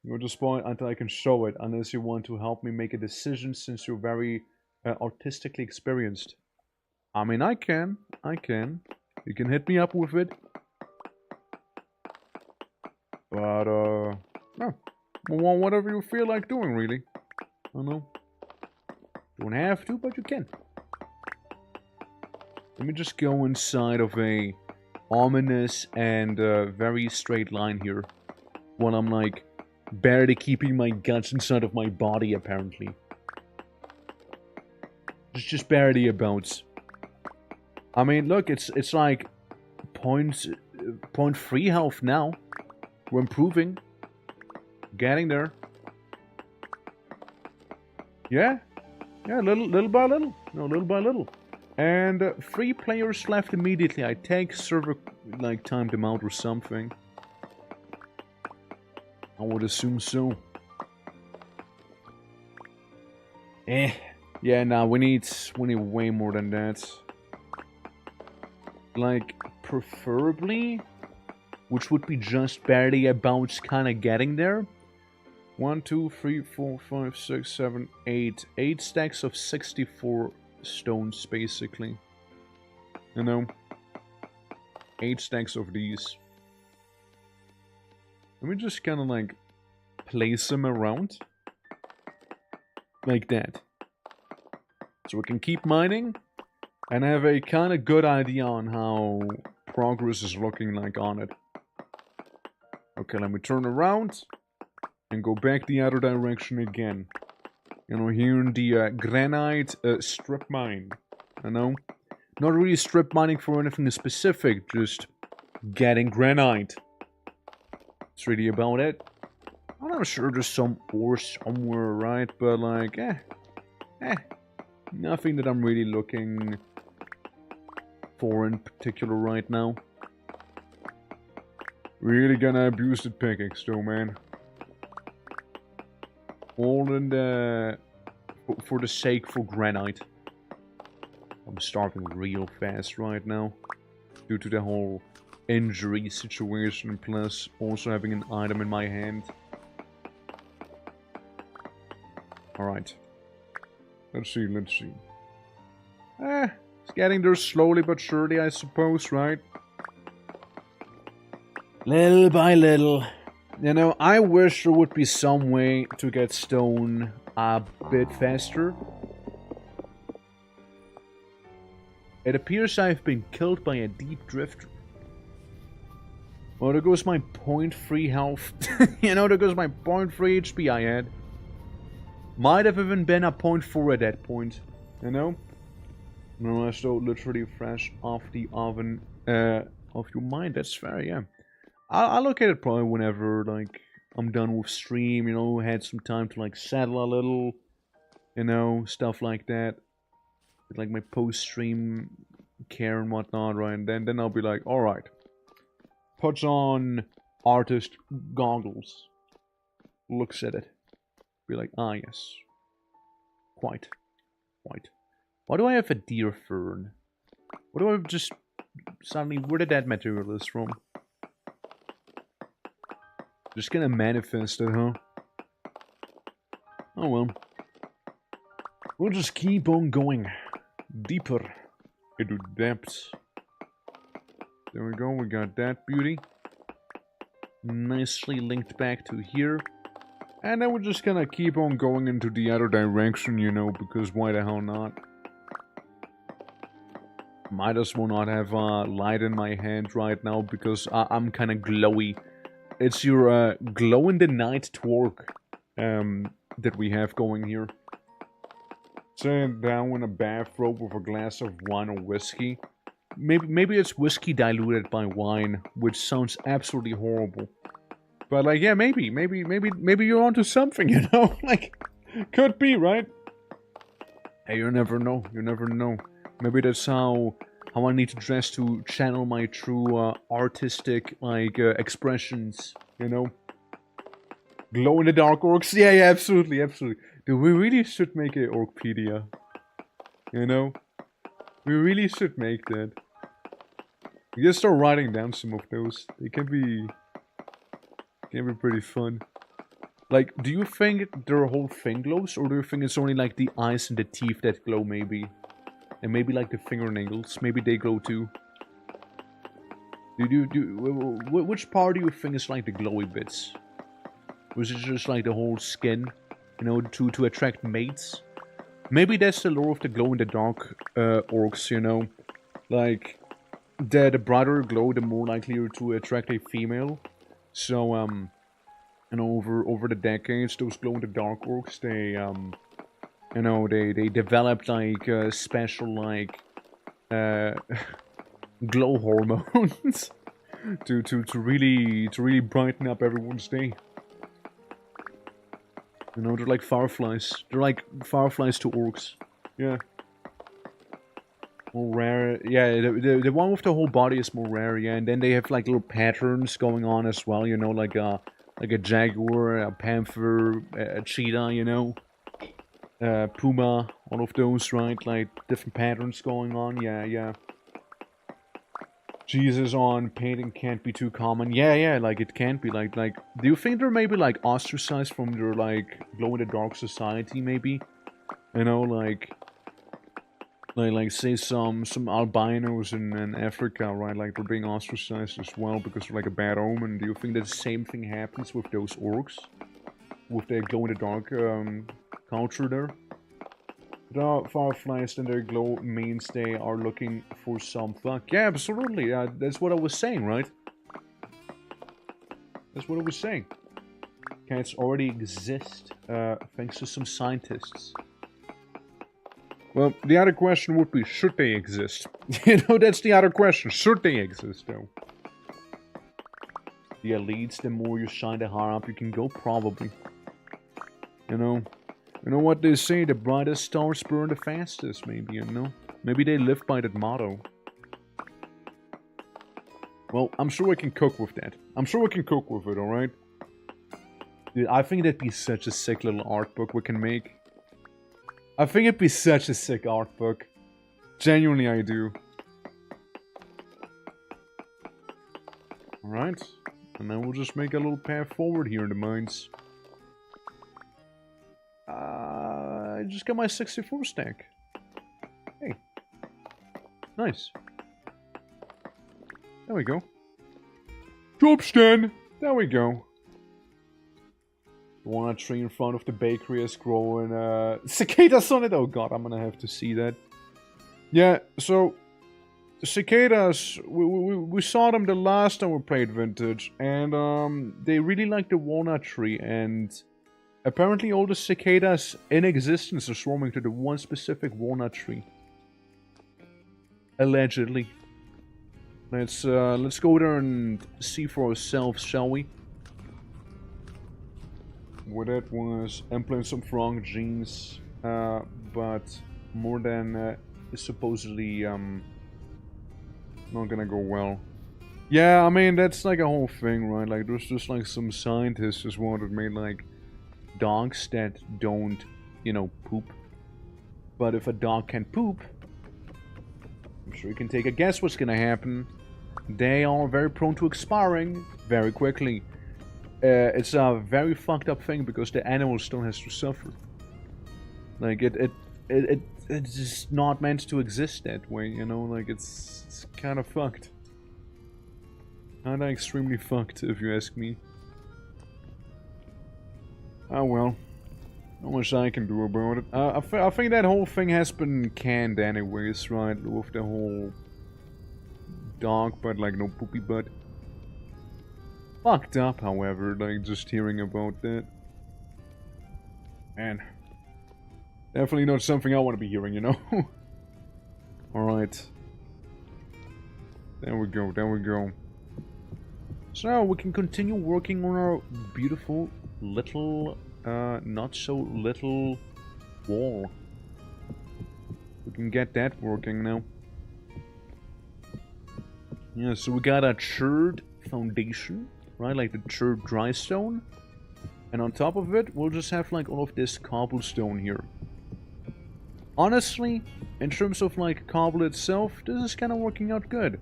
You're just spawn until I can show it, unless you want to help me make a decision since you're very artistically experienced. I mean, I can. You can hit me up with it. But, no. Well, whatever you feel like doing, really. I don't know. You don't have to, but you can. Let me just go inside of a ominous and very straight line here. While I'm, like, barely keeping my guts inside of my body, apparently. Just barely about. I mean, look, it's like 0.3 health now. We're improving. Getting there. Yeah. Yeah, little by little. No, little by little. And 3 players left immediately. I take server, like, timed them out or something. I would assume so. Yeah, nah, we need way more than that. Like, preferably, which would be just barely about kind of getting there. 1, 2, 3, 4, 5, 6, 7, 8. 8 stacks of 64 stones, basically. You know? 8 stacks of these. Let me just kind of like place them around. Like that. So we can keep mining and have a kind of good idea on how progress is looking like on it. Okay, let me turn around and go back the other direction again. You know, here in the granite strip mine. You know? Not really strip mining for anything specific, just getting granite. That's really about it. I'm sure there's some ore somewhere, right? But like, nothing that I'm really looking for in particular right now. Really gonna abuse the pickaxe though, man. All in the... for the sake for granite. I'm starving real fast right now. Due to the whole injury situation, plus also having an item in my hand. Alright. Let's see. It's getting there slowly but surely, I suppose, right? Little by little. You know, I wish there would be some way to get stone a bit faster. It appears I've been killed by a deep drifter. Well, there goes my 0.3 health. You know, there goes my 0.3 HP I had. Might have even been a 0.4 at that point. You know? No, I still literally fresh off the oven. Off your mind, that's fair, yeah. I'll look at it probably whenever, like, I'm done with stream, you know, had some time to, like, settle a little. You know, stuff like that. Like my post-stream care and whatnot, right? And then I'll be like, alright. Puts on artist goggles. Looks at it. Be like, ah yes. Quite. Why do I have a deer fern? What do I just... suddenly, where did that material from? Just gonna manifest it, huh? Oh well. We'll just keep on going. Deeper into depths. There we go, we got that beauty. Nicely linked back to here. And then we're just gonna keep on going into the other direction, you know, because why the hell not? Might as well not have light in my hand right now because I'm kind of glowy. It's your glow-in-the-night twerk that we have going here. Sitting down in a bathrobe with a glass of wine or whiskey. Maybe it's whiskey diluted by wine, which sounds absolutely horrible. But like, yeah, maybe you're onto something, you know? Like, could be, right? Hey, you never know. Maybe that's how I need to dress to channel my true artistic like expressions, you know? Glow in the dark orcs. Yeah, absolutely. Dude, we really should make a Orcpedia. You know? We really should make that. We just start writing down some of those. They can be pretty fun. Like, do you think their whole thing glows, or do you think it's only like the eyes and the teeth that glow, maybe? And maybe like the fingernails, maybe they glow too. Which part do you think is like the glowy bits? Was it just like the whole skin, you know, to attract mates? Maybe that's the lore of the glow-in-the-dark orcs, you know? Like, the brighter glow, the more likely to attract a female. So, you know, over the decades, those glow-in-the-dark orcs, they, you know, they developed, like, special, like, glow hormones. to really brighten up everyone's day. You know, they're like fireflies. They're like fireflies to orcs. Yeah. More rare. Yeah, the one with the whole body is more rare, yeah. And then they have like little patterns going on as well, you know, like a jaguar, a panther, a cheetah, you know. Puma, all of those, right? Like different patterns going on, yeah, yeah. Jesus on painting can't be too common. Yeah, like it can't be like do you think they're maybe like ostracized from their like glow in the dark society maybe? You know, like say some albinos in Africa, right? Like they're being ostracized as well because they're like a bad omen. Do you think that the same thing happens with those orcs? With their glow in the dark culture there? The fireflies and their glow means they are looking for some fuck. Yeah, absolutely. That's what I was saying, right? That's what I was saying. Cats already exist, thanks to some scientists. Well, the other question would be, should they exist? You know, that's the other question. Should they exist, though? The elites, the more you shine, the higher up you can go, probably. You know? You know what they say, the brightest stars burn the fastest, maybe, you know? Maybe they live by that motto. Well, I'm sure I can cook with that. I'm sure I can cook with it, alright? Dude, I think that'd be such a sick little art book we can make. I think it'd be such a sick art book. Genuinely, I do. Alright. And then we'll just make a little path forward here in the mines. I just got my 64 stack. Hey. Nice. There we go. Job stand! There we go. The walnut tree in front of the bakery is growing cicadas on it. Oh god, I'm gonna have to see that. Yeah, so cicadas, we saw them the last time we played Vintage, and they really like the walnut tree, and apparently all the cicadas in existence are swarming to the one specific walnut tree. Allegedly. Let's go there and see for ourselves, shall we? What that was, implant some wrong genes, but more than supposedly not gonna go well. Yeah, I mean that's like a whole thing, right? Like there's just like some scientists just wanted made like dogs that don't, you know, poop. But if a dog can poop, I'm sure you can take a guess what's gonna happen. They are very prone to expiring very quickly. It's a very fucked up thing because the animal still has to suffer. Like it's just not meant to exist that way, you know. Like it's kind of fucked. Kinda extremely fucked, if you ask me. Oh well, not much I can do about it. I think that whole thing has been canned anyways, right? With the whole dog, but like no poopy butt. Fucked up, however, like just hearing about that. Man, definitely not something I want to be hearing, you know? Alright. There we go, there we go. So, we can continue working on our beautiful little, not so little wall. We can get that working now. Yeah, so we got a churred foundation, right? Like the churred dry stone. And on top of it, we'll just have like all of this cobblestone here. Honestly, in terms of like cobble itself, this is kind of working out good.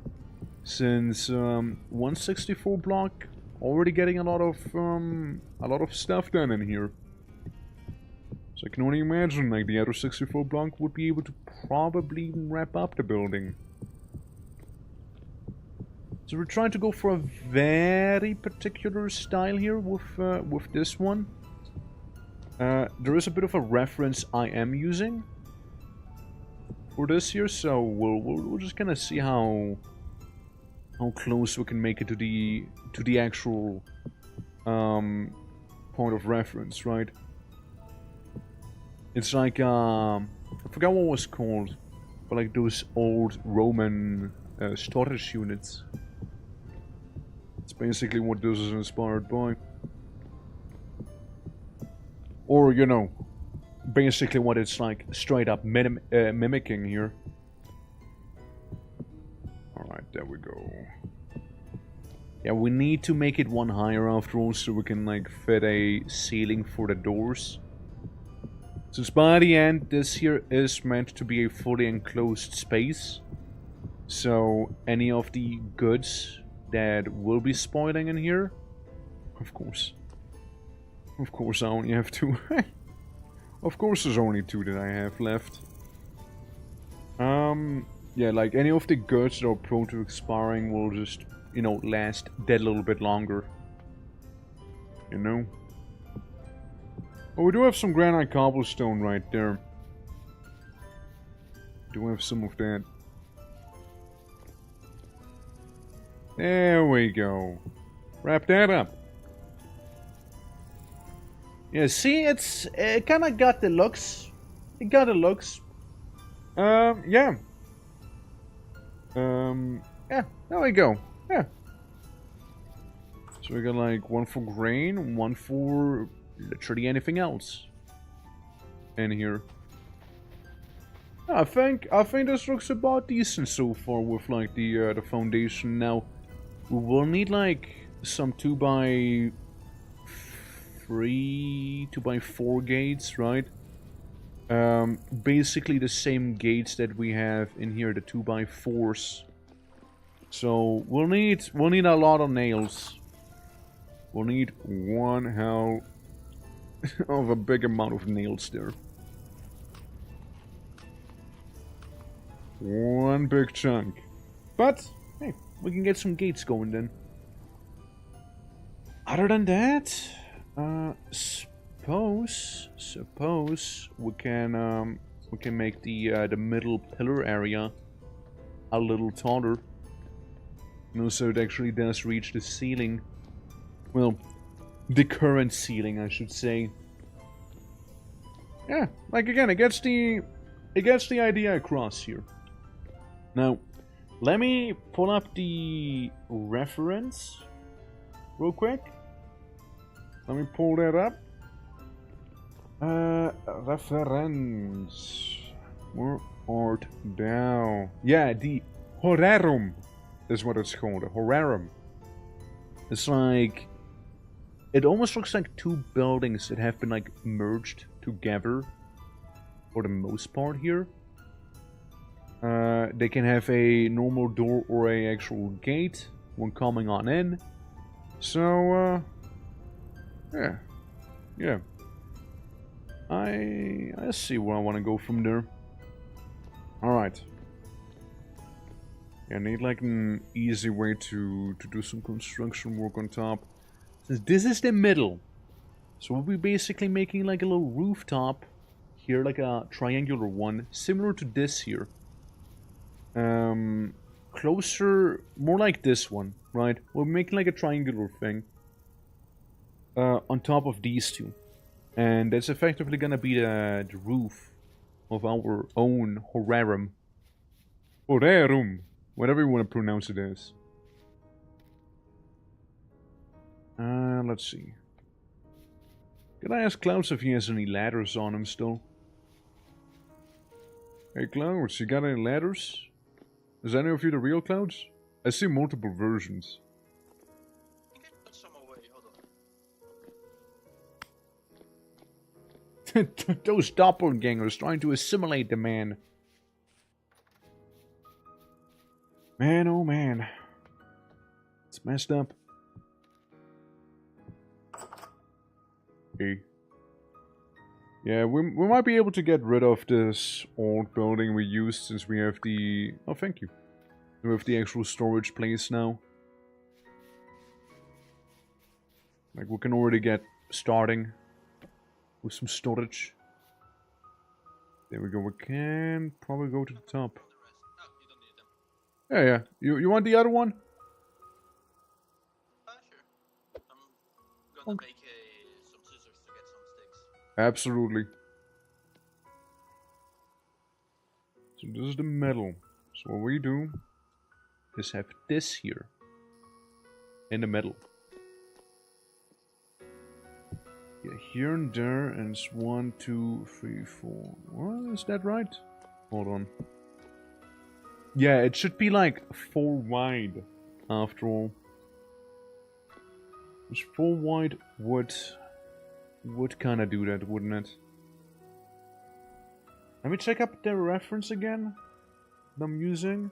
Since 164 block already getting a lot of stuff done in here. So I can only imagine like the other 64 block would be able to probably even wrap up the building. So we're trying to go for a very particular style here with this one. There is a bit of a reference I am using for this here, so we'll just kind of see how close we can make it to the actual point of reference, right? It's like I forgot what it was called, but like those old Roman storage units. It's basically what this is inspired by. Or, you know, basically what it's like straight up mimicking here. Alright, there we go. Yeah, we need to make it one higher after all so we can like fit a ceiling for the doors. Since by the end this here is meant to be a fully enclosed space. So any of the goods that will be spoiling in here, of course I only have 2. Of course there's only 2 that I have left. Yeah, like any of the goods that are prone to expiring will just, you know, last that little bit longer. You know? Oh, we do have some granite cobblestone right there. Do have some of that. There we go. Wrap that up. Yeah, see, it kind of got the looks. It got the looks. Yeah. Yeah, there we go. Yeah. So we got like 1 for grain, 1 for literally anything else in here. I think this looks about decent so far with like the foundation. Now we will need like some 2x3, 2x4 gates, right? Basically the same gates that we have in here, the 2x4s. So we'll need a lot of nails. We'll need one hell of a big amount of nails there. One big chunk. But hey, we can get some gates going then. Other than that, suppose we can make the middle pillar area a little taller. You know, so it actually does reach the ceiling. Well, the current ceiling, I should say. Yeah, like again, it gets the idea across here. Now, let me pull up the reference real quick. Let me pull that up. Reference. Where art thou? Yeah, the horarium is what it's called. A horarium. It's like, it almost looks like 2 buildings that have been like merged together for the most part here. They can have a normal door or a actual gate when coming on in. So, yeah. I see where I want to go from there. Alright. I need like an easy way to do some construction work on top. Since this is the middle, so we'll be basically making like a little rooftop here, like a triangular one, similar to this here. Closer, more like this one, right? We're making like a triangular thing on top of these 2. And that's effectively gonna be the roof of our own horarium. Horarium, whatever you want to pronounce it as. Let's see. Can I ask Clouds if he has any ladders on him still? Hey Clouds, you got any ladders? Is any of you the real Clouds? I see multiple versions. I think I put some away, hold on. Those doppelgangers trying to assimilate the man. Man, oh man. It's messed up. Okay. Yeah, we might be able to get rid of this old building we used since we have the... Oh, thank you. We have the actual storage place now. Like, we can already get starting with some storage. There we go. We can probably go to the top. The rest. Oh, you don't need them. Yeah. You want the other one? Sure. I'm gonna make some scissors to get some sticks. Absolutely. So this is the metal. So what we do is have this here. in the middle. Yeah, here and there, and it's 1, 2, 3, 4. Well, is that right? Hold on. Yeah, it should be like 4 wide, after all. Which 4 wide would kind of do that, wouldn't it? Let me check up the reference again that I'm using.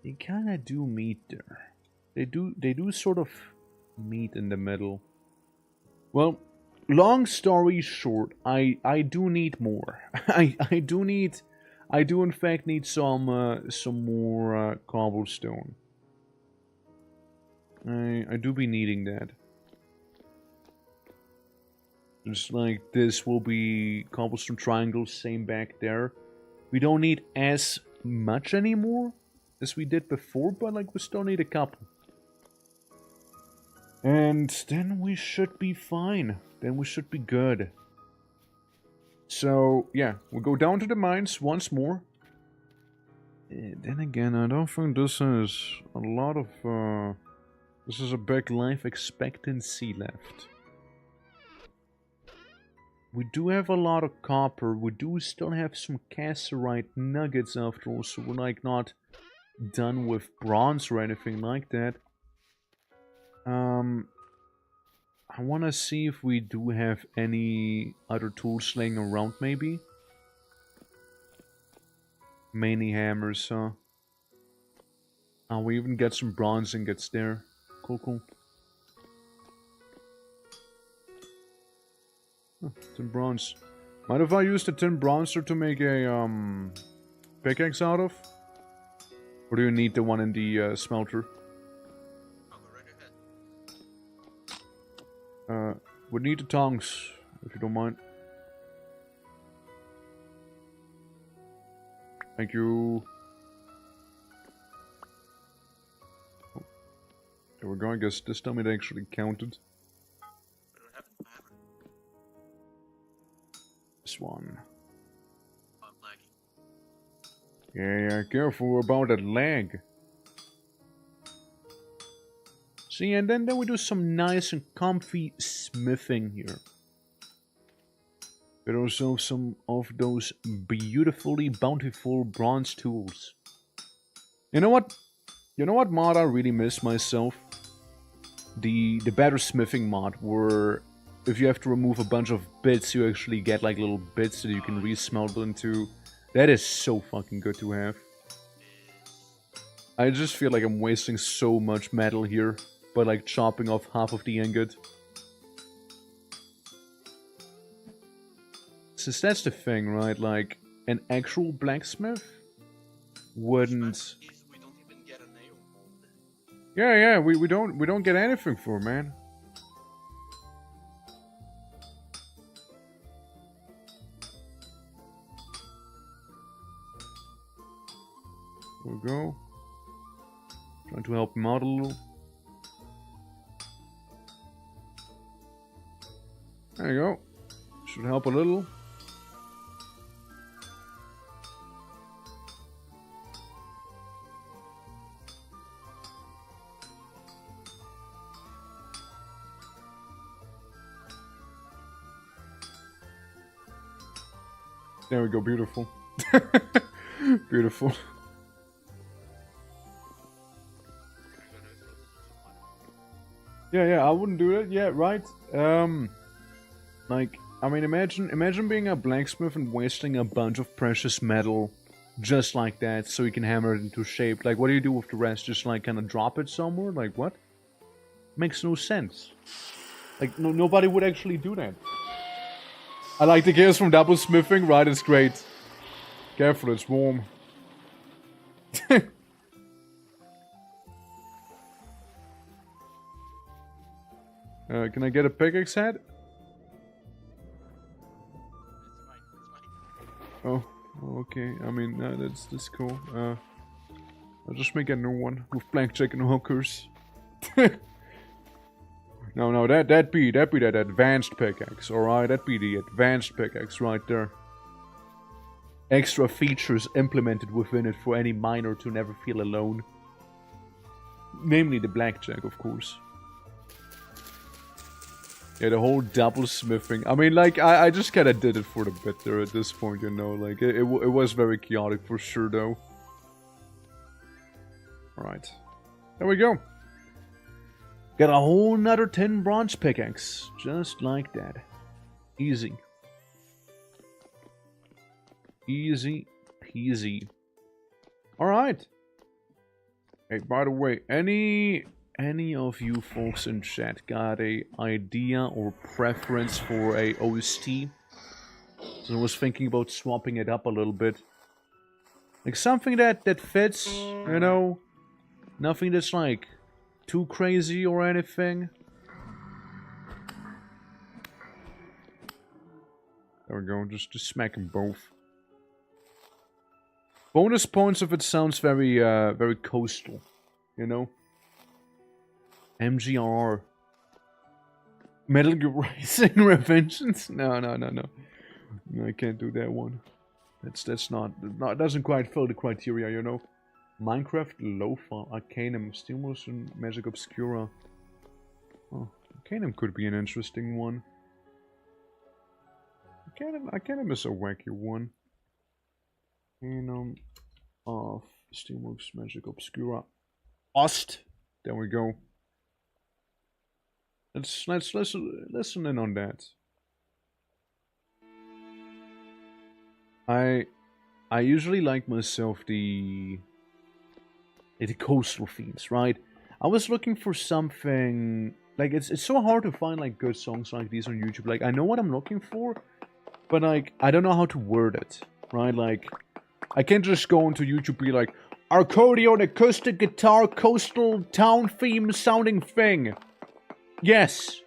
They kind of do meet there. They do sort of meet in the middle. Well, long story short, I do need more. I do in fact need some more cobblestone. I do be needing that. Just like this will be cobblestone triangles, same back there. We don't need as much anymore as we did before, but like we still need a couple. And then we should be fine. Then we should be good. So, yeah, we'll go down to the mines once more. And then again, I don't think this is a lot of, this is a big life expectancy left. We do have a lot of copper. We do still have some cassiterite nuggets after all, so we're like not done with bronze or anything like that. I want to see if we do have any other tools laying around, maybe. Mainly hammers, huh? Oh, we even get some bronze ingots there. Cool, cool. Huh, tin bronze. Mind if I use the tin bronzer to make a, pickaxe out of? Or do you need the one in the, smelter? I'll go right ahead. Would need the tongs, if you don't mind. Thank you. Oh, there we go. I guess this time it actually counted. I don't have it. I have it. This one. Oh, I'm lagging. Yeah, careful about that lag. See, and then we do some nice and comfy smithing here. Get ourselves some of those beautifully bountiful bronze tools. You know what? You know what mod I really miss myself? The better smithing mod, where if you have to remove a bunch of bits, you actually get like little bits that you can re-smelt into. That is so fucking good to have. I just feel like I'm wasting so much metal here by like chopping off half of the ingot. Since that's the thing, right? Like, an actual blacksmith wouldn't... We don't even get a nail mold. Yeah, we don't get anything for it, man. There we go. Trying to help him out a little. There you go. Should help a little. There we go, beautiful. Beautiful. Yeah, I wouldn't do that. Yeah, right. Like, I mean, imagine being a blacksmith and wasting a bunch of precious metal just like that so you can hammer it into shape. Like, what do you do with the rest? Just like kind of drop it somewhere? Like, what? Makes no sense. Like, nobody would actually do that. I like the gears from double smithing, right? It's great. Careful, it's warm. Can I get a pickaxe head? It's mine. Oh, okay. I mean, that's cool. I'll just make a new one with blackjack and hookers. No, that'd be that advanced pickaxe, alright? That'd be the advanced pickaxe right there. Extra features implemented within it for any miner to never feel alone. Namely the blackjack, of course. Yeah, the whole double smithing. I mean, like, I just kind of did it for the bit there at this point, you know. Like, it was very chaotic for sure, though. Alright. There we go. Got a whole nother 10 bronze pickaxe. Just like that. Easy. Easy peasy. Alright. Hey, by the way, any of you folks in chat got a idea or preference for a OST? So I was thinking about swapping it up a little bit. Like something that fits, you know? Nothing that's like too crazy or anything. There we go, just smack them both. Bonus points if it sounds very, very coastal, you know? MGR. Metal Gear Rising Revengeance? No, no, no, no. No, I can't do that one. That's not, it doesn't quite fill the criteria, you know? Minecraft, Lofa, Arcanum, Stimulus, and Magic Obscura. Oh, Arcanum could be an interesting one. Arcanum is a wacky one. Arcanum of Steamworks Magic Obscura. Ost! There we go. Let's listen in on that. I usually like myself the coastal themes, right? I was looking for something like it's so hard to find like good songs like these on YouTube. Like I know what I'm looking for, but like I don't know how to word it, right? Like I can't just go into YouTube and be like accordion, acoustic guitar, coastal town theme sounding thing. Yes.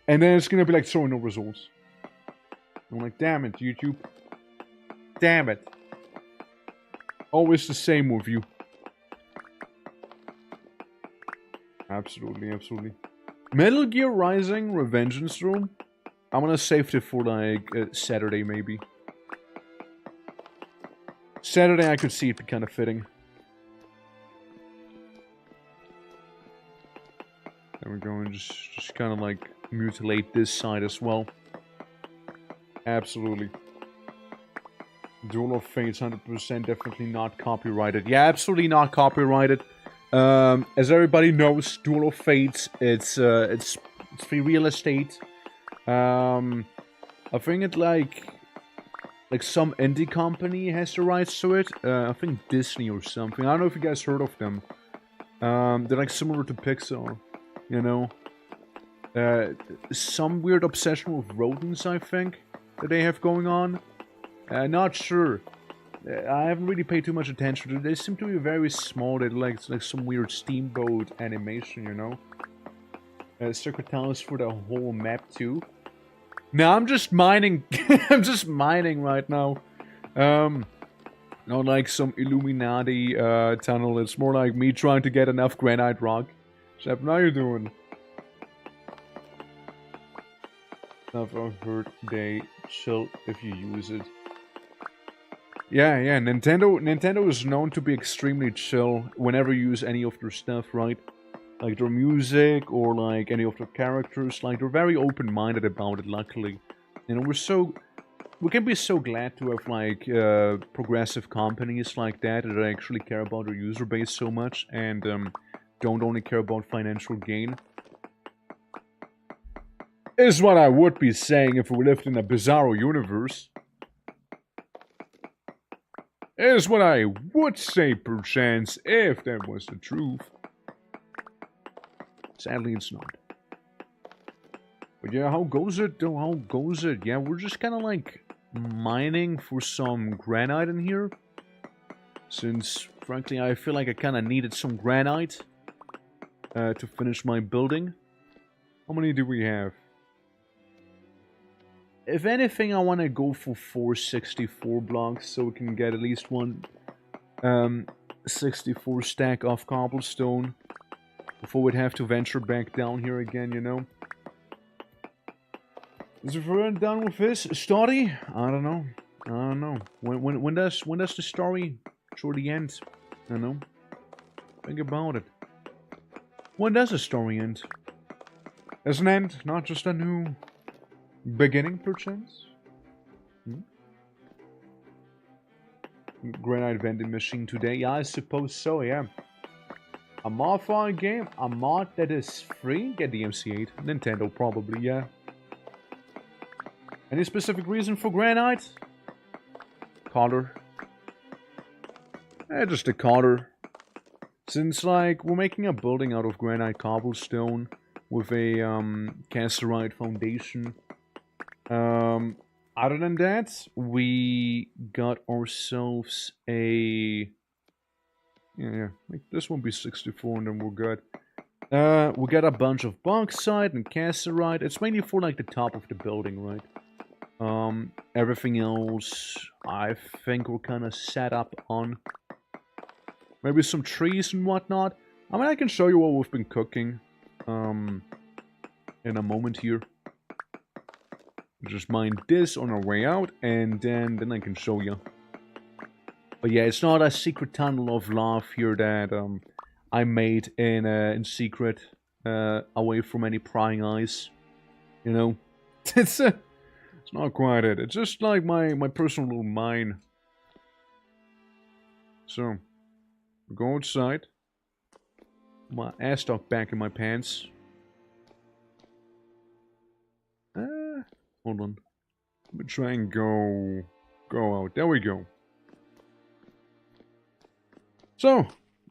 And then it's gonna be like throwing no results. I'm like, damn it, YouTube. Damn it. Always the same with you. Absolutely, absolutely. Metal Gear Rising Revengeance Room. I'm gonna save it for like Saturday maybe. Saturday I could see it be kind of fitting. There we go, and just kind of like mutilate this side as well. Absolutely. Duel of Fates 100% definitely not copyrighted. Yeah, absolutely not copyrighted. As everybody knows, Duel of Fates, it's free real estate. I think it like some indie company has the rights to it. I think Disney or something. I don't know if you guys heard of them. They're like similar to Pixar, you know. Some weird obsession with rodents, I think, that they have going on. Not sure. I haven't really paid too much attention to it. They seem to be very small. They're like some weird steamboat animation, you know. Circuit tiles for the whole map too. Now I'm just mining. I'm just mining right now. Not like some Illuminati tunnel. It's more like me trying to get enough granite rock. Shep, how you doing? I've heard they chill if you use it. Yeah, Nintendo is known to be extremely chill whenever you use any of their stuff, right? Like their music or like any of their characters, like they're very open-minded about it, luckily. You know, we can be so glad to have like progressive companies like that that actually care about their user base so much and don't only care about financial gain. Is what I would be saying if we lived in a bizarro universe. Is what I would say, perchance, if that was the truth. Sadly, it's not. But yeah, how goes it, though? How goes it? Yeah, we're just kind of like mining for some granite in here. Since, frankly, I feel like I kind of needed some granite to finish my building. How many do we have? If anything, I want to go for 464 blocks so we can get at least one 64 stack of cobblestone before we'd have to venture back down here again, you know. Is everyone done with this story? I don't know. I don't know. When does the story surely end? I don't know. Think about it. When does a story end? As an end, not just a new beginning, perchance? Granite vending machine today? Yeah, I suppose so, yeah. A mod for a game? A mod that is free? Get the MC8. Nintendo, probably, yeah. Any specific reason for granite? Color. Just the color. Since, like, we're making a building out of granite cobblestone with a, casterite foundation. Other than that, we got ourselves a... Yeah, like this one be 64 and then we're good. We got a bunch of bauxite and casterite. It's mainly for, like, the top of the building, right? Everything else, I think we're kind of set up on. Maybe some trees and whatnot. I mean, I can show you what we've been cooking, in a moment here. Just mine this on our way out, and then I can show you. But yeah, it's not a secret tunnel of love here that, I made in secret, away from any prying eyes. You know? It's not quite it. It's just like my personal little mine. So, we go outside. My ass stuck back in my pants. Hold on. Let me try and go out. There we go. So,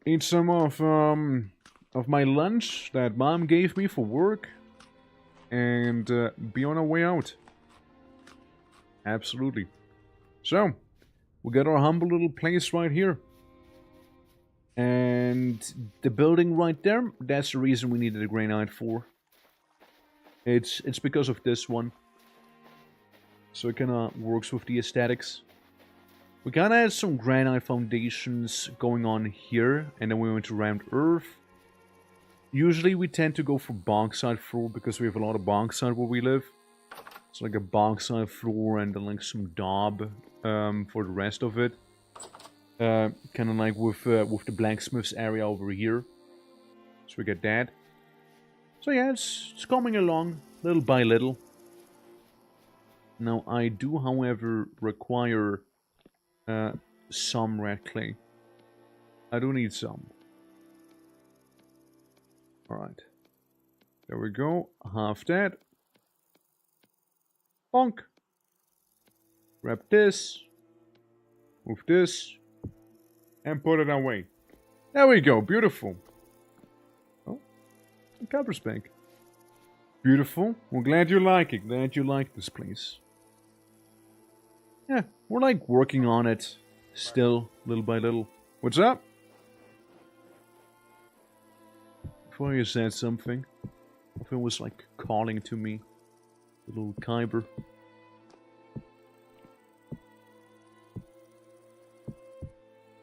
eat some of my lunch that Mom gave me for work, and be on our way out. Absolutely. So, we got our humble little place right here. And the building right there, that's the reason we needed a granite for. It's because of this one. So it kinda works with the aesthetics. We kinda had some granite foundations going on here, and then we went around earth. Usually we tend to go for bauxite floor because we have a lot of bauxite where we live. It's like a bauxite floor and then like some daub for the rest of it. Kind of like with the blacksmith's area over here. So we get that. So yeah, it's coming along little by little. Now I do, however, require some red clay. I do need some. Alright. There we go. Half that. Bonk. Grab this. Move this. And put it away. There we go. Beautiful. Oh. A copper spank. Beautiful. Well, glad you like it. Glad you like this place. Yeah, we're like working on it. Still, little by little. What's up? Before you said something. I thought it was like calling to me. Little Kyber.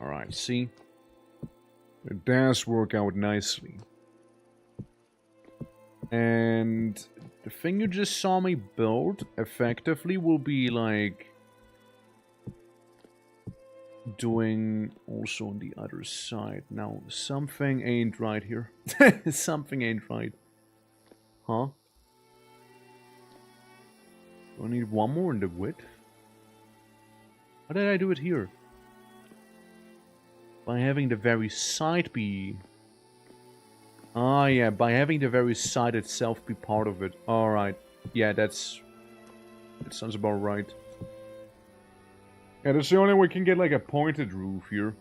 Alright, see? It does work out nicely. And the thing you just saw me build effectively will be like doing also on the other side. Now, something ain't right here. Something ain't right. Huh? Do I need one more in the width? How did I do it here? By having the very side be... Ah, yeah, by having the very side itself be part of it. Alright. Yeah, that sounds about right. Yeah, that's the only way we can get like a pointed roof here.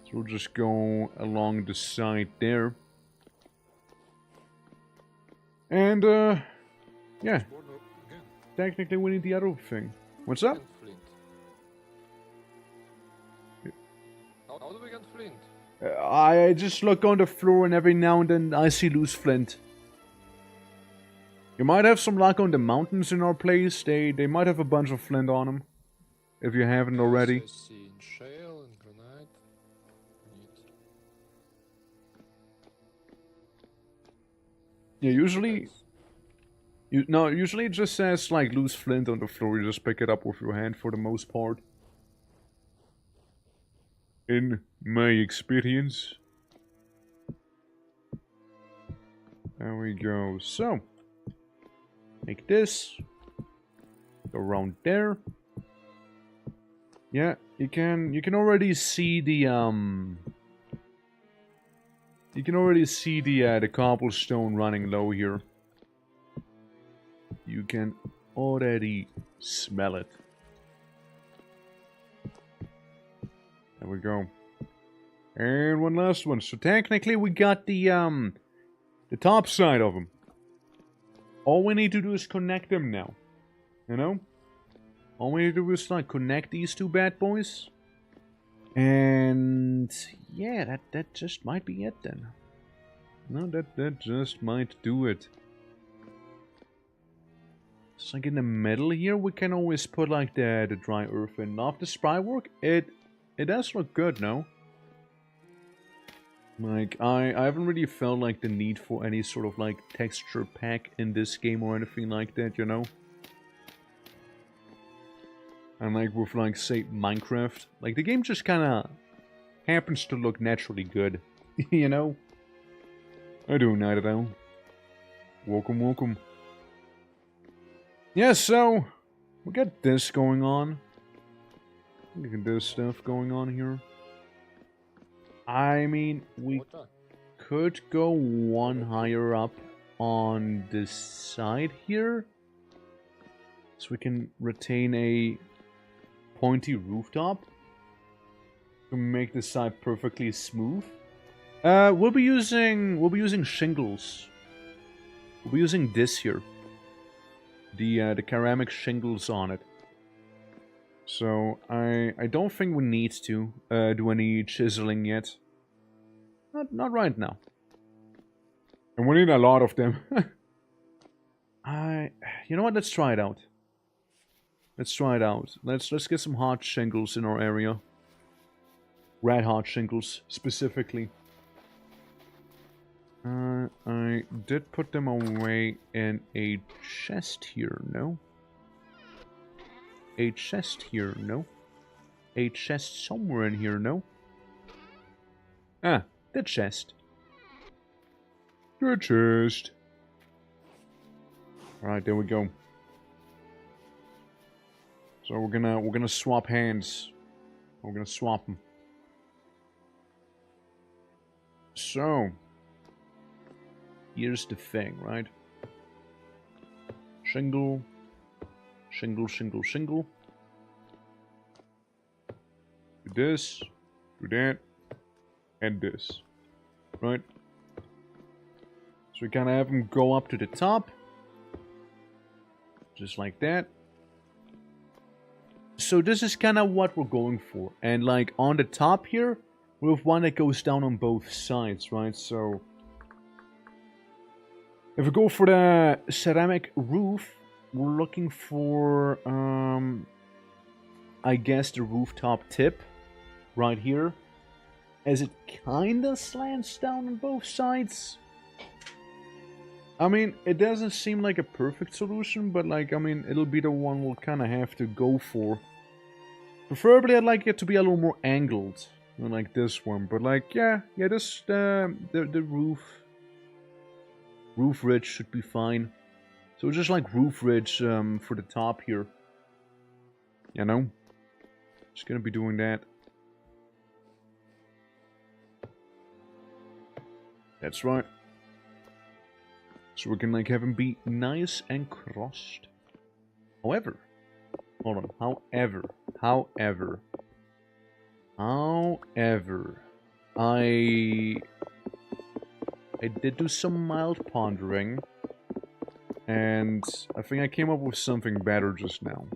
So we'll just go along the side there. And, yeah. Technically we need the other thing. What's up? How do we get flint? I just look on the floor and every now and then I see loose flint. You might have some luck on the mountains in our place. They might have a bunch of flint on them. If you haven't already. I see shale and granite. Neat. Yeah, usually... usually it just says like loose flint on the floor. You just pick it up with your hand for the most part. In my experience. There we go. So, make this. Go around there. Yeah, you can already see the the cobblestone running low here. You can already smell it. There we go. And one last one. So technically we got the top side of them. All we need to do is connect them now. You know? All we need to do is like connect these two bad boys. And yeah, that just might be it then. No, that just might do it. It's like in the middle here, we can always put like the dry earth in. Off the spry work, it does look good, no? Like, I haven't really felt like the need for any sort of like texture pack in this game or anything like that, you know? And like with like, say, Minecraft, like the game just kinda happens to look naturally good, you know? I do, Night Owl. Welcome, welcome. Yeah, so, we got this going on. Look at this stuff going on here. I mean, we could go one higher up on this side here. So we can retain a pointy rooftop to make the side perfectly smooth. We'll be using shingles. We'll be using this here. The ceramic shingles on it. So I don't think we need to do any chiseling yet. Not right now. And we need a lot of them. You know what? Let's try it out. Let's try it out. Let's get some hot shingles in our area. Red hot shingles specifically. I did put them away in a chest here, no? A chest here, no? A chest somewhere in here, no? Ah, the chest. The chest. Alright, there we go. So we're gonna swap hands. We're gonna swap them. So here's the thing, right? Shingle. Shingle, shingle, shingle. Do this, do that, and this. Right? So we kind of have them go up to the top. Just like that. So this is kind of what we're going for. And like on the top here, we have one that goes down on both sides, right? So if we go for the ceramic roof, we're looking for, I guess the rooftop tip right here, as it kinda slants down on both sides. I mean, it doesn't seem like a perfect solution, but like, I mean, it'll be the one we'll kinda have to go for. Preferably, I'd like it to be a little more angled than like this one, but like, yeah, this, the roof ridge should be fine. So just like roof ridge for the top here. You know? Just gonna be doing that. That's right. So we can like have them be nice and crossed. However, hold on. However, I did do some mild pondering. And I think I came up with something better just now.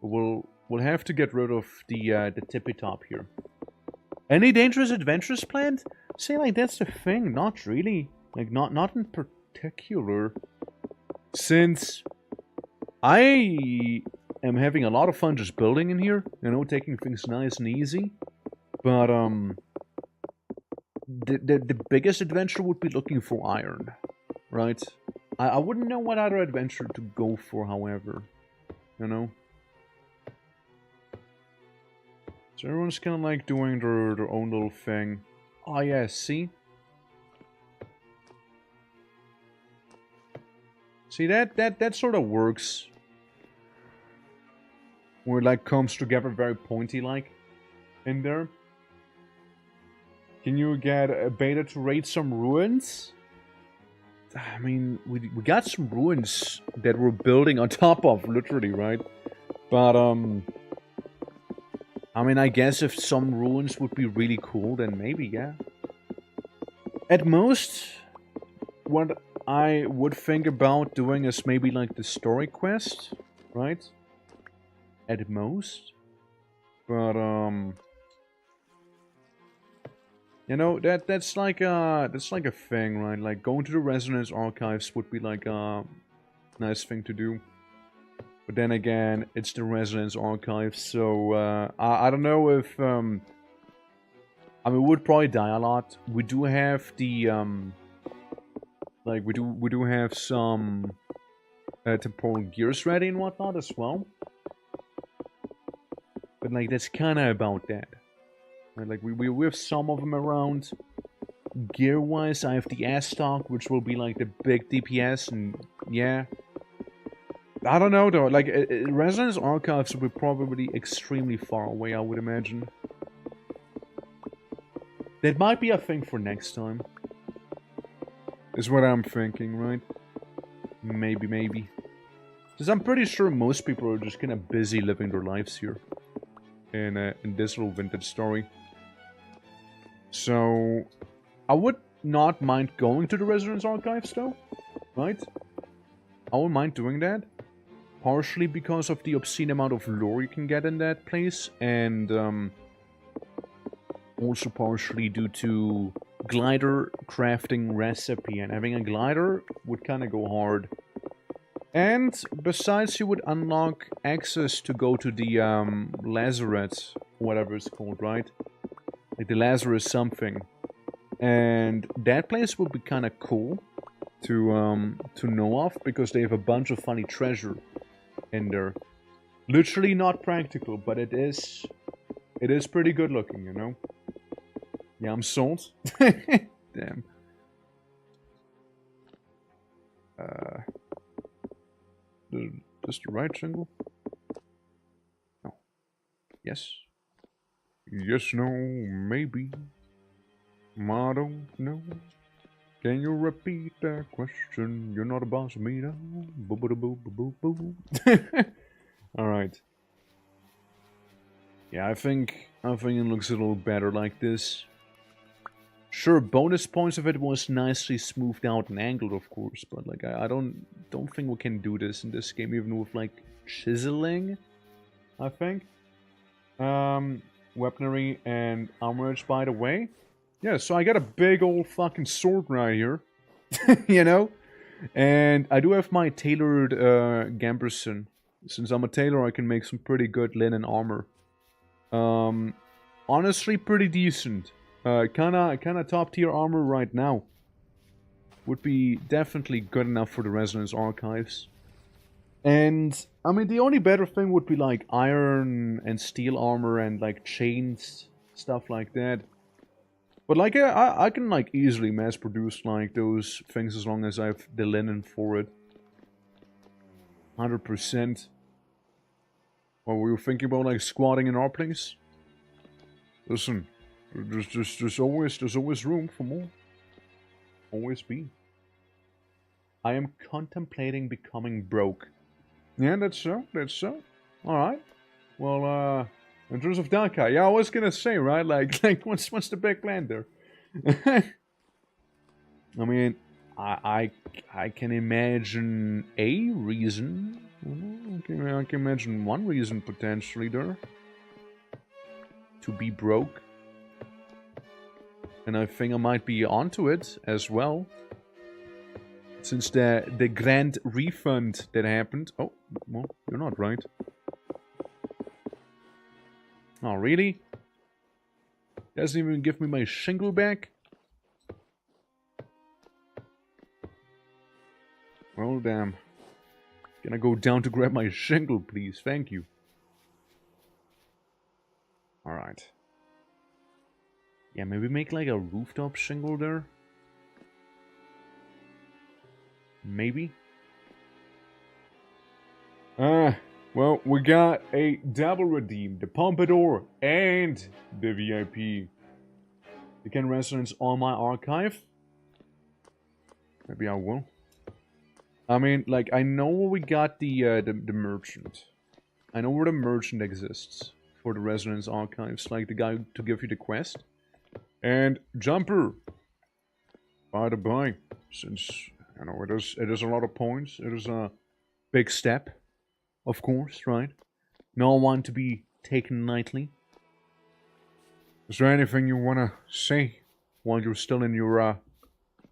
We'll have to get rid of the tippy top here. Any dangerous adventures planned? Say like that's the thing, not really. Like not in particular. Since I am having a lot of fun just building in here, you know, taking things nice and easy. But the biggest adventure would be looking for iron, right? I wouldn't know what other adventure to go for, however. You know? So everyone's kind of like doing their own little thing. Oh yeah, see? See, that sort of works. Where it like comes together very pointy like in there. Can you get a beta to raid some ruins? I mean, we got some ruins that we're building on top of, literally, right? But, I mean, I guess if some ruins would be really cool, then maybe, yeah. At most, what I would think about doing is maybe like the story quest, right? At most. But, you know, that's like a thing, right? Like, going to the Resonance Archives would be like a nice thing to do. But then again, it's the Resonance Archive, so I don't know if I mean, we would probably die a lot. We do have the like we do have some temporal gears ready and whatnot as well. But like that's kind of about that. Right? Like we have some of them around. Gear wise, I have the S-Stock, which will be like the big DPS, and yeah. I don't know though, like, Resonance Archives will be probably extremely far away, I would imagine. That might be a thing for next time. Is what I'm thinking, right? Maybe. Because I'm pretty sure most people are just kind of busy living their lives here. In this little vintage story. So, I would not mind going to the Resonance Archives though, right? I wouldn't mind doing that. Partially because of the obscene amount of lore you can get in that place, and also partially due to glider crafting recipe, and having a glider would kind of go hard. And besides, you would unlock access to go to the Lazaret, whatever it's called, right? Like the Lazarus something, and that place would be kind of cool to know of, because they have a bunch of funny treasure in there. Literally not practical, but it is pretty good looking, you know? Yeah, I'm sold. Damn. This the right single? No. Yes. Yes, no, maybe. I don't know. Can you repeat that question? You're not a boss of me now. Boo boo boo boo boo boo. Alright. Yeah, I think it looks a little better like this. Sure, bonus points if it was nicely smoothed out and angled, of course, but like I don't think we can do this in this game, even with like chiseling. I think. Weaponry and armorage, by the way. Yeah, so I got a big old fucking sword right here. You know? And I do have my tailored gambeson. Since I'm a tailor, I can make some pretty good linen armor. Honestly, pretty decent. Kinda top tier armor right now. Would be definitely good enough for the Resonance Archives. And, I mean, the only better thing would be like iron and steel armor and like chains, stuff like that. But like, I can like easily mass produce like those things as long as I have the linen for it. 100%. Or were you thinking about like squatting in our place? Listen, there's always room for more. Always be. I am contemplating becoming broke. Yeah, that's so. Alright. Well, in terms of that guy, yeah, I was gonna say, right? Like what's the big plan there? I mean, I can imagine a reason. I can imagine one reason potentially there. To be broke. And I think I might be onto it as well. Since the grand refund that happened... Oh, well, you're not right. Oh, really? Doesn't even give me my shingle back? Well, damn. Can I go down to grab my shingle, please? Thank you. Alright. Yeah, maybe make like a rooftop shingle there? Maybe? Well, we got a double redeem, the Pompadour and the VIP. You can reference on my archive. Maybe I will. I mean, like, I know where we got the merchant. I know where the merchant exists for the Resonance Archives, like the guy to give you the quest. And Jumper, by the by, since, you know, it is a lot of points, it is a big step, of course, right? No one to be taken lightly. Is there anything you want to say while you're still in your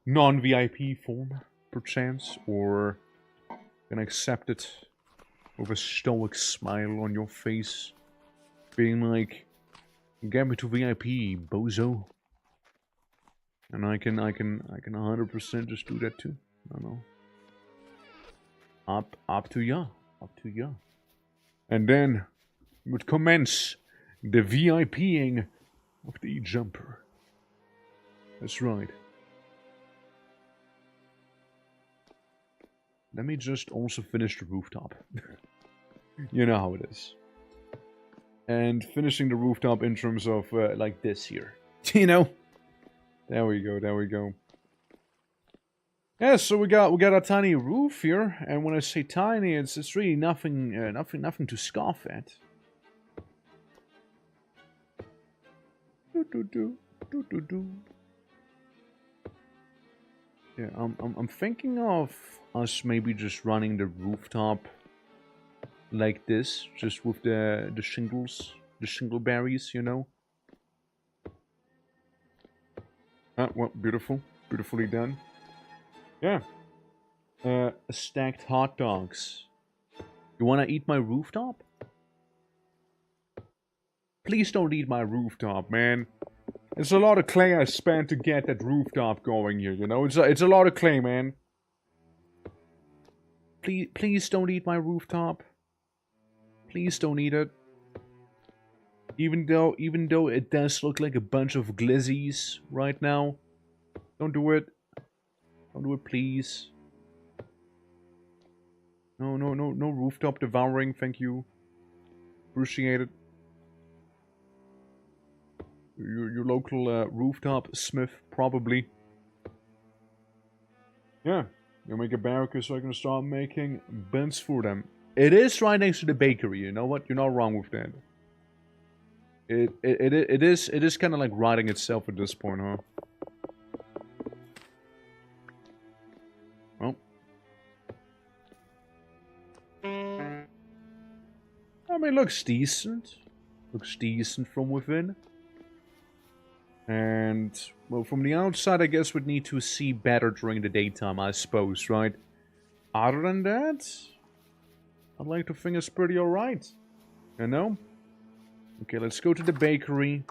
non-VIP form, perchance? Or can I accept it with a stoic smile on your face, being like, get me to VIP, bozo. And I can 100% just do that too. I don't know. Up to ya. Up to ya. And then would commence the VIPing of the Jumper. That's right. Let me just also finish the rooftop. You know how it is. And finishing the rooftop in terms of like this here. You know? There we go, there we go. Yeah, so we got a tiny roof here, and when I say tiny, it's really nothing nothing to scoff at. Yeah, I'm thinking of us maybe just running the rooftop like this, just with the shingles, the shingle berries, you know. Ah, well, beautiful, beautifully done. Yeah. Stacked hot dogs. You wanna eat my rooftop? Please don't eat my rooftop, man. It's a lot of clay I spent to get that rooftop going here, you know? It's a lot of clay, man. Please don't eat my rooftop. Please don't eat it. Even though it does look like a bunch of glizzies right now. Don't do it. Don't do it, please. No rooftop devouring, thank you. Appreciate it. Your local rooftop smith, probably. Yeah, you make a barricade so I can start making buns for them. It is right next to the bakery, you know what? You're not wrong with that. It is kind of like riding itself at this point, huh? Well. I mean, looks decent. Looks decent from within. And, well, from the outside, I guess we'd need to see better during the daytime, I suppose, right? Other than that, I'd like to think it's pretty alright. You know? Okay, let's go to the bakery.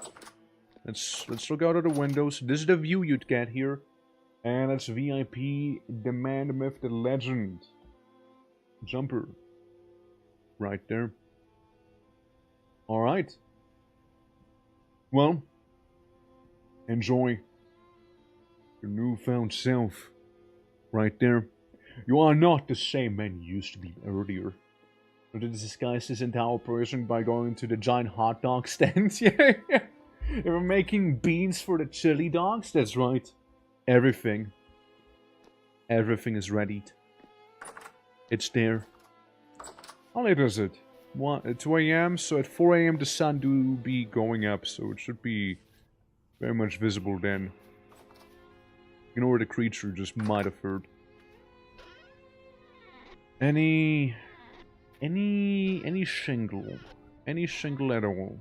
Let's look out of the windows. This is the view you'd get here. And it's VIP, the man, the myth, the legend. Jumper. Right there. Alright. Well, enjoy your newfound self. Right there. You are not the same man you used to be earlier. Or did disguise this entire person by going to the giant hot dog stands? Yeah. They were making beans for the chili dogs? That's right. Everything is ready. It's there. How late is it? 2 a.m. So at 4 a.m. the sun do be going up, so it should be very much visible then. You know where the creature just might have heard. Any shingle? Any shingle at all?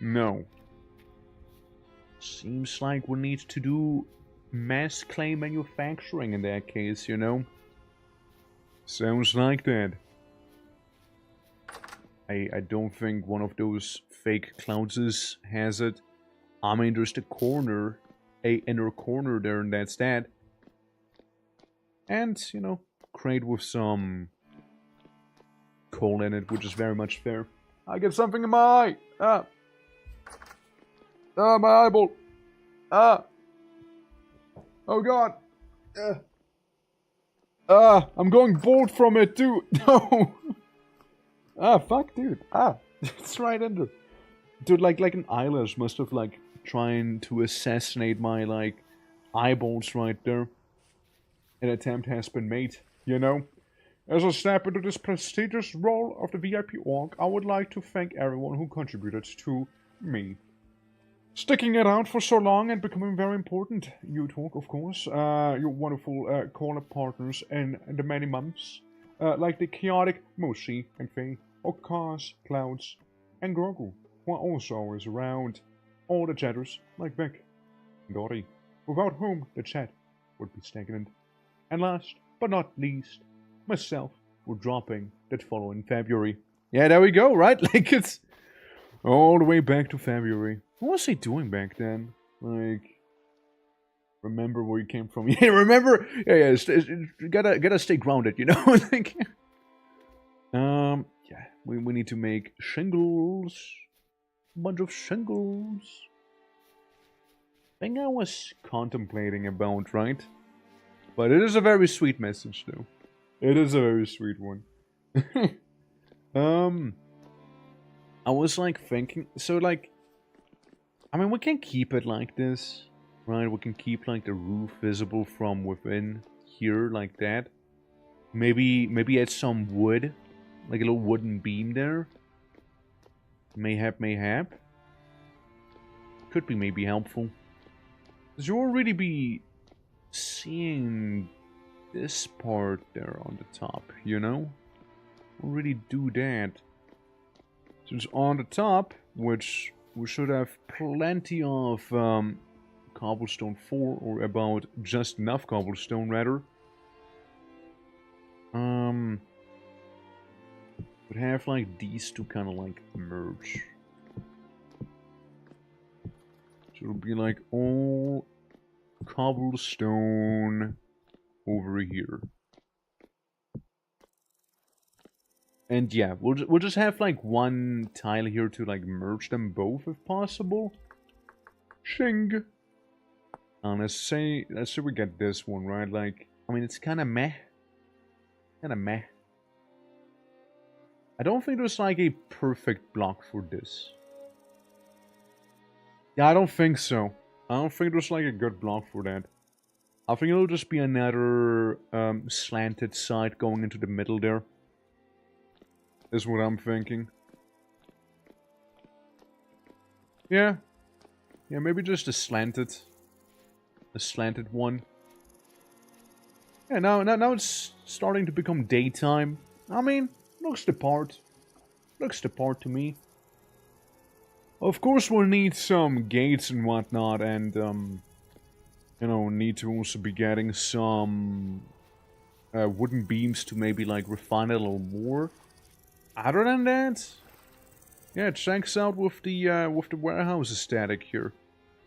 No. Seems like we need to do mass clay manufacturing in that case, you know? Sounds like that. I don't think one of those fake clouds has it. I mean, there's the corner, a inner corner there, and that's that. And, you know, crate with some coal in it, which is very much fair. I get something in my eye! Ah! Ah, my eyeball! Ah! Oh god! Ah, I'm going bold from it too. No. Ah, fuck, dude. Ah, it's right under. Dude, like an eyelash must have like trying to assassinate my like eyeballs right there. An attempt has been made, you know. As I step into this prestigious role of the VIP org, I would like to thank everyone who contributed to me. Sticking it out for so long and becoming very important. You talk, of course. Your wonderful call-up partners in the many months. Like the chaotic Moshi and Faye, or Cars, Clouds, and Grogu, who are also always around. All the chatters, like Vic and Dory, without whom the chat would be stagnant. And last, but not least, myself, who dropping that following February. Yeah, there we go, right? Like, it's all the way back to February. What was I doing back then? Like, remember where you came from? Yeah, remember? Yeah, gotta stay grounded, you know? Like, yeah, we need to make shingles. A bunch of shingles. Thing I was contemplating about, right? But it is a very sweet message, though. It is a very sweet one. I was like thinking, so like, I mean, we can keep it like this, right? We can keep like the roof visible from within here, like that. Maybe add some wood, like a little wooden beam there. Mayhap. Could be maybe helpful. Because you'll already be seeing this part there on the top, you know? Already do that. Since on the top, which we should have plenty of cobblestone for, or about just enough cobblestone rather. Would have like these two kind of like merge. So it'll be like all cobblestone over here. And yeah, we'll just have like one tile here to like merge them both if possible. Shing. And let's say we get this one, right? Like, I mean, it's kind of meh. Kind of meh. I don't think there's like a perfect block for this. Yeah, I don't think so. I don't think there's like a good block for that. I think it'll just be another slanted side going into the middle there. Is what I'm thinking. Yeah. Yeah, maybe just a slanted one. Yeah, now it's starting to become daytime. I mean, looks the part. Looks the part to me. Of course we'll need some gates and whatnot, and, you know, need to also be getting some wooden beams to maybe, like, refine it a little more. Other than that, yeah, it checks out with the warehouse aesthetic here.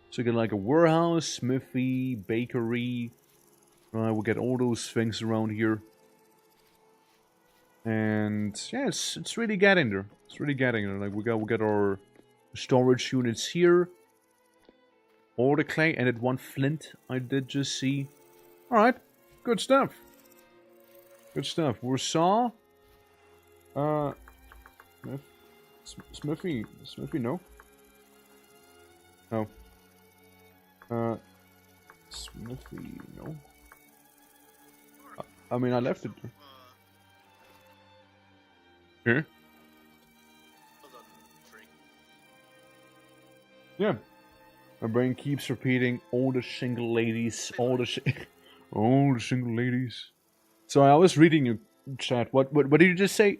So you get like a warehouse, smithy, bakery. Right, we get all those things around here. And yeah, it's really getting there. It's really getting there. Like we got our storage units here. All the clay and that one flint I did just see. Alright, good stuff. Good stuff. We saw Smithy, no. Oh. Smithy, no. I mean, I left it there. Here? Yeah. My brain keeps repeating all the single ladies, all the single ladies. So I was reading your chat. What did you just say?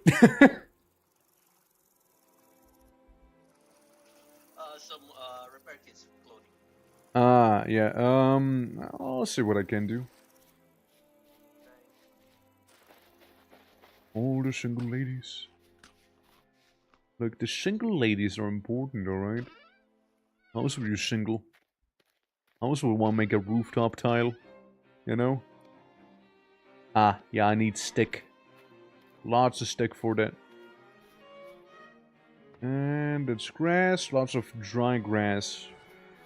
Some repair kits clothing. Ah, yeah. I'll see what I can do. All the single ladies. Look, the single ladies are important, alright? I also will use single. I also want to make a rooftop tile. You know? Ah, yeah, I need stick. Lots of stick for that. And it's grass. Lots of dry grass.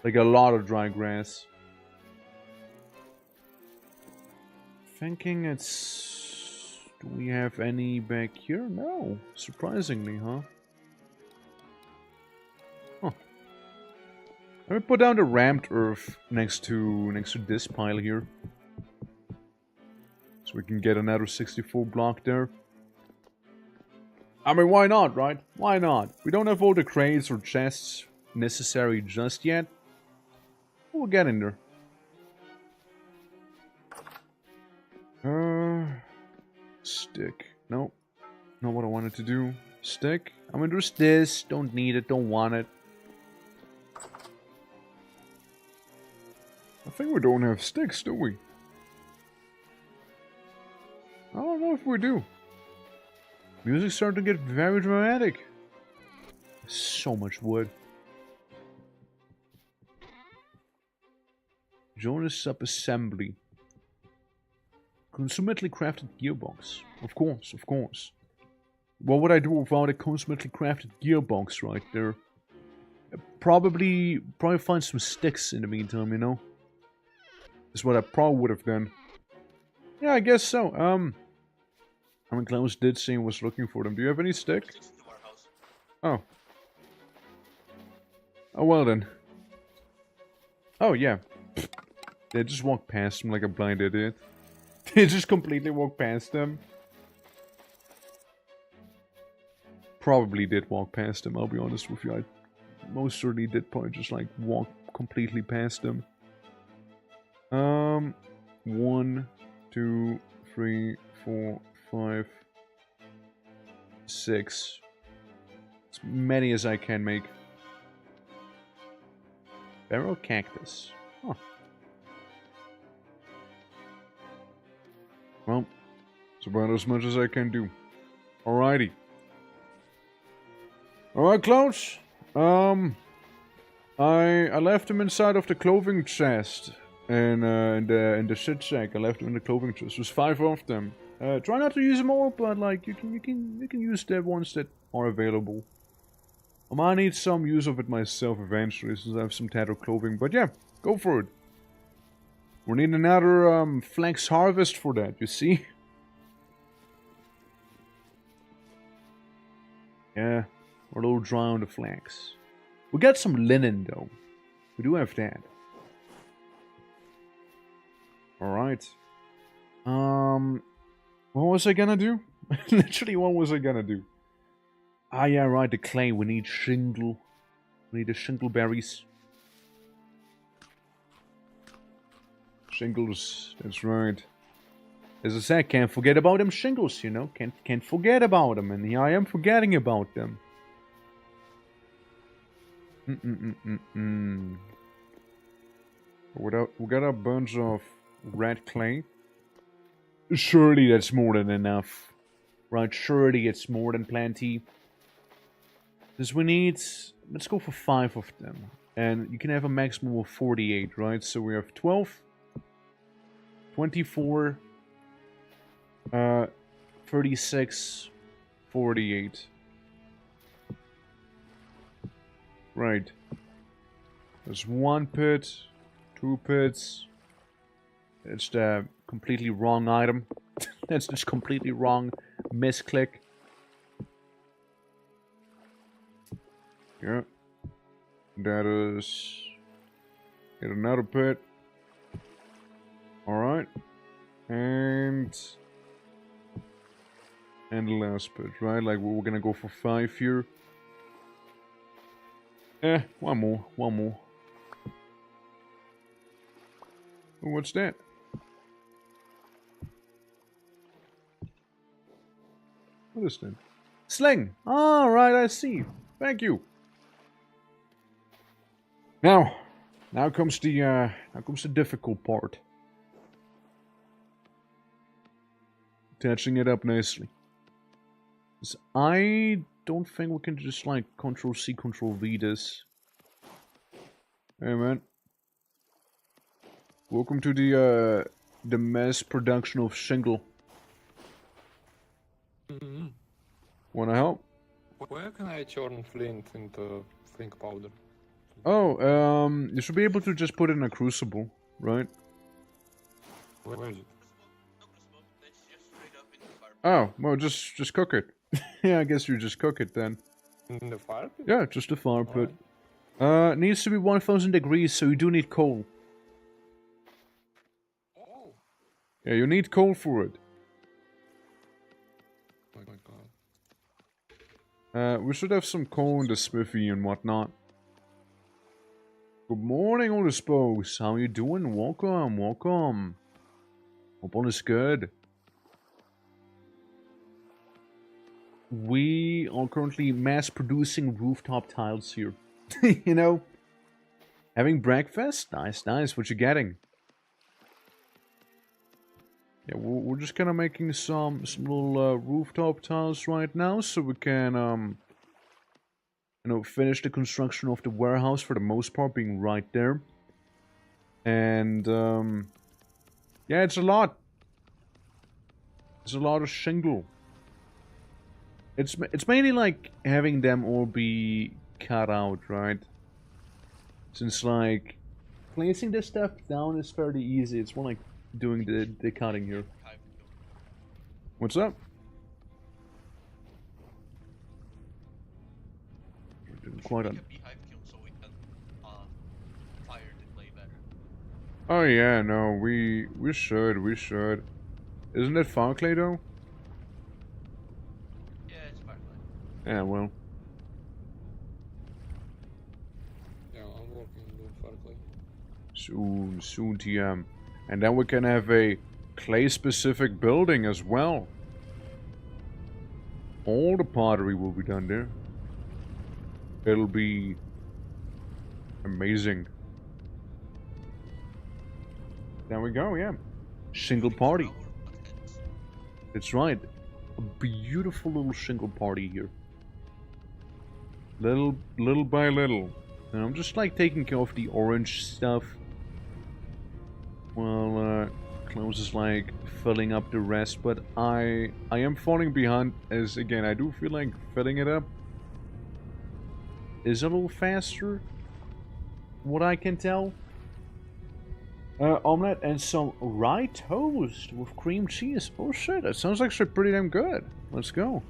Like a lot of dry grass. thinking it's... Do we have any back here? No. Surprisingly, huh? Huh. Let me put down the rammed earth next to this pile here. So we can get another 64 block there. I mean, why not, right? Why not? We don't have all the crates or chests necessary just yet. We'll get in there. Stick. No. Not what I wanted to do. Stick. I mean, there's this. Don't need it. Don't want it. I think we don't have sticks, do we? I don't know if we do. Music's starting to get very dramatic. So much wood. Join the sub-assembly. Consumately crafted gearbox. Of course, of course. What would I do without a consumately crafted gearbox right there? Probably find some sticks in the meantime, you know? That's what I probably would have done. Yeah, I guess so. I mean, Klaus did say he was looking for them. Do you have any sticks? It's in the warehouse. Oh. Oh, well then. Oh, yeah. They just walked past him like a blind idiot. They just completely walked past him. Probably did walk past him, I'll be honest with you. I most certainly did probably just like walk completely past him. 1, 2, 3, 4, 5, 6. As many as I can make. Barrel cactus. Huh. Well, it's about as much as I can do. Alrighty. Alright, Klaus. I left him inside of the clothing chest. And in the shit sack, I left them in the clothing chest. There's 5 of them. Try not to use them all, but like you can use the ones that are available. I might need some use of it myself eventually, since I have some tattered clothing. But yeah, go for it. We need another flax harvest for that. You see? Yeah, we're a little dry on the flax. We got some linen though. We do have that. Alright. What was I gonna do? Literally, what was I gonna do? Ah, yeah, right, the clay. We need shingle. We need the shingle berries. Shingles, that's right. As I said, can't forget about them shingles, you know? Can't forget about them, and here I am forgetting about them. We got a bunch of red clay. Surely that's more than enough. Right, surely it's more than plenty. Because we need... Let's go for 5 of them. And you can have a maximum of 48, right? So we have 12... 24... 36... 48. Right. There's 1 pit, 2 pits. It's the completely wrong item. That's just completely wrong. Misclick. Yeah. That is... Get another pit. Alright. And the last pit, right? Like, we're gonna go for 5 here. One more. Oh, what's that? What is that? Sling! Alright, I see. Thank you. Now comes the difficult part. Attaching it up nicely. 'Cause I don't think we can just like Ctrl-C, Ctrl-V this. Hey man. Welcome to the mass production of shingle. Wanna help? Where can I turn flint into flint powder? Oh, you should be able to just put it in a crucible, right? Where is it? Oh, well, just cook it. Yeah, I guess you just cook it then. In the fire pit? Yeah, just a fire pit. Alright. Needs to be 1000 degrees, so you do need coal. Oh Yeah, you need coal for it. my god. We should have some coal in the smithy and whatnot. Good morning, all the spokes. How you doing? Welcome, welcome. Hope all is good. We are currently mass producing rooftop tiles here. You know? Having breakfast? Nice, nice. What you getting? Yeah, we're just kind of making some little rooftop tiles right now, so we can you know, finish the construction of the warehouse for the most part, being right there. And yeah, it's a lot. It's a lot of shingle. It's mainly like having them all be cut out, right? Since like placing this stuff down is fairly easy. It's more like doing the cutting here. What's up? Didn't quite Make a beehive kiln so we can fire the clay better. Oh yeah, no, we should. Isn't it fire clay though? Yeah, it's fire clay. Yeah, well. Yeah, I'm working on the fire clay. Soon TM. And then we can have a clay-specific building as well. All the pottery will be done there. It'll be amazing. There we go, yeah. Single party. That's right. A beautiful little single party here. Little by little. And I'm just like taking care of the orange stuff. Well, Klaus is like filling up the rest, but I am falling behind as again I do feel like filling it up is a little faster. What I can tell. Omelette and some rye toast with cream cheese. Oh shit, that sounds actually pretty damn good. Let's go.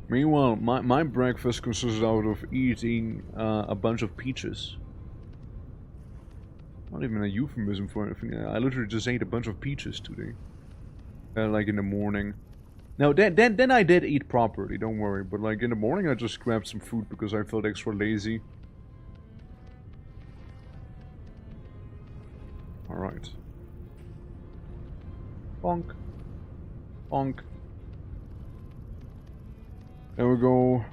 Meanwhile, my breakfast consists out of eating a bunch of peaches. Not even a euphemism for anything. I literally just ate a bunch of peaches today. Like in the morning. No, then I did eat properly, don't worry. But like in the morning I just grabbed some food because I felt extra lazy. Alright. Bonk. Bonk. There we go.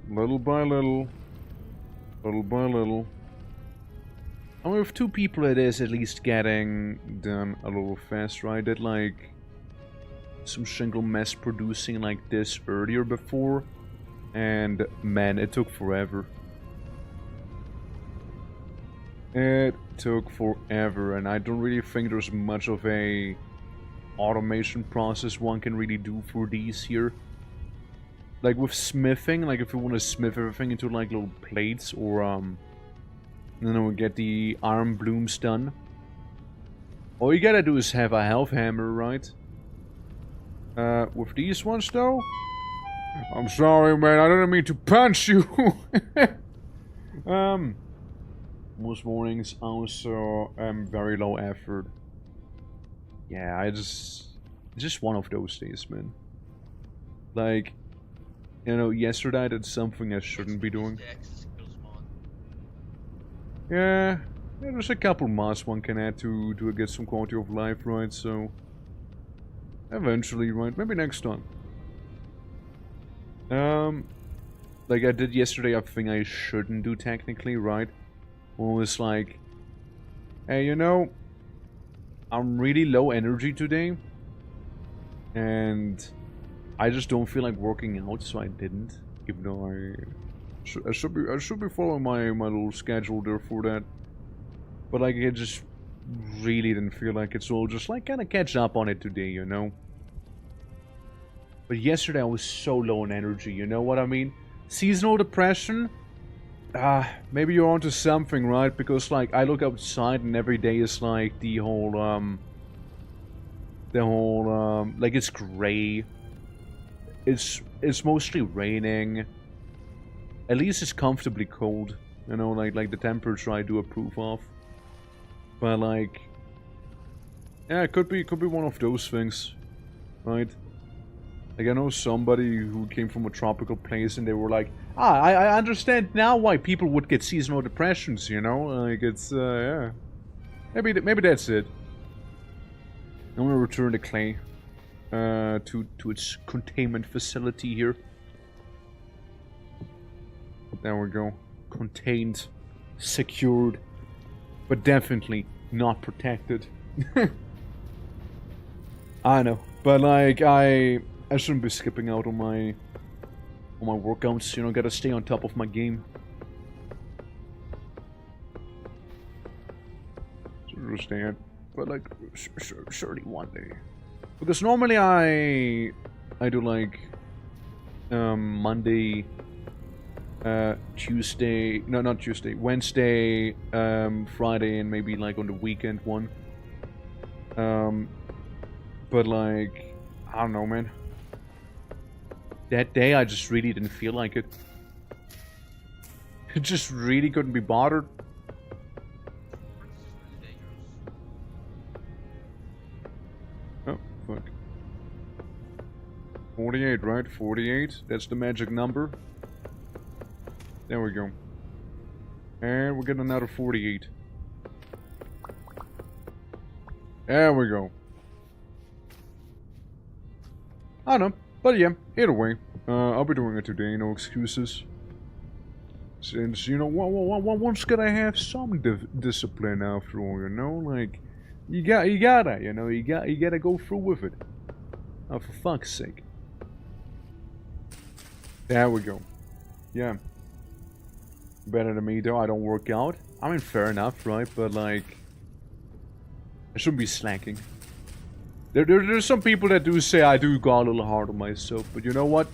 Little by little. Little by little. And with 2 people it is at least getting done a little faster. I did like some shingle mass producing like this earlier before. And man, it took forever. It took forever, and I don't really think there's much of a automation process one can really do for these here. Like with smithing, like if you want to smith everything into like little plates, or you know, get the iron blooms done. All you gotta do is have a health hammer, right? With these ones though, I'm sorry, man. I didn't mean to punch you. Most mornings also very low effort. Yeah, it's just one of those days, man. Like, you know, yesterday I did something I shouldn't be doing. Yeah, there's a couple mods one can add to get some quality of life, right? So, eventually, right? Maybe next time. Like I did yesterday, a thing I shouldn't do technically, right? Well, it's like, hey, you know, I'm really low energy today, and I just don't feel like working out, so I didn't. Even though I should be following my little schedule there for that, but like I just really didn't feel like it, so I'll just like kind of catch up on it today, you know. But yesterday I was so low on energy, you know what I mean? Seasonal depression. Maybe you're onto something, right? Because like I look outside and every day is like the whole The whole, like, it's gray. It's mostly raining. At least it's comfortably cold. You know, like the temperature I do approve of. But, like... Yeah, it could be one of those things. Right? Like, I know somebody who came from a tropical place and they were like, I understand now why people would get seasonal depressions, you know? Like, it's, yeah. Maybe that's it. I'm gonna return the clay to its containment facility here. There we go. Contained, secured, but definitely not protected. I know, but like I shouldn't be skipping out on my workouts. You know, gotta stay on top of my game. Understand, but like surely one day, because normally I do like Monday, Tuesday, no, not Tuesday, Wednesday, Friday, and maybe like on the weekend one. But like I don't know, man. That day I just really didn't feel like it. It just really couldn't be bothered. Oh, fuck. 48, right? 48. That's the magic number. There we go. And we're getting another 48. There we go. I don't know. But yeah, either way. I'll be doing it today, no excuses. Since, you know, one's gotta have some discipline after all, you know? Like, you gotta, you know, you gotta go through with it. Oh, for fuck's sake. There we go. Yeah. Better than me, though. I don't work out. I mean, fair enough, right? But, like, I shouldn't be slacking. There's some people that do say I do go a little hard on myself, but you know what?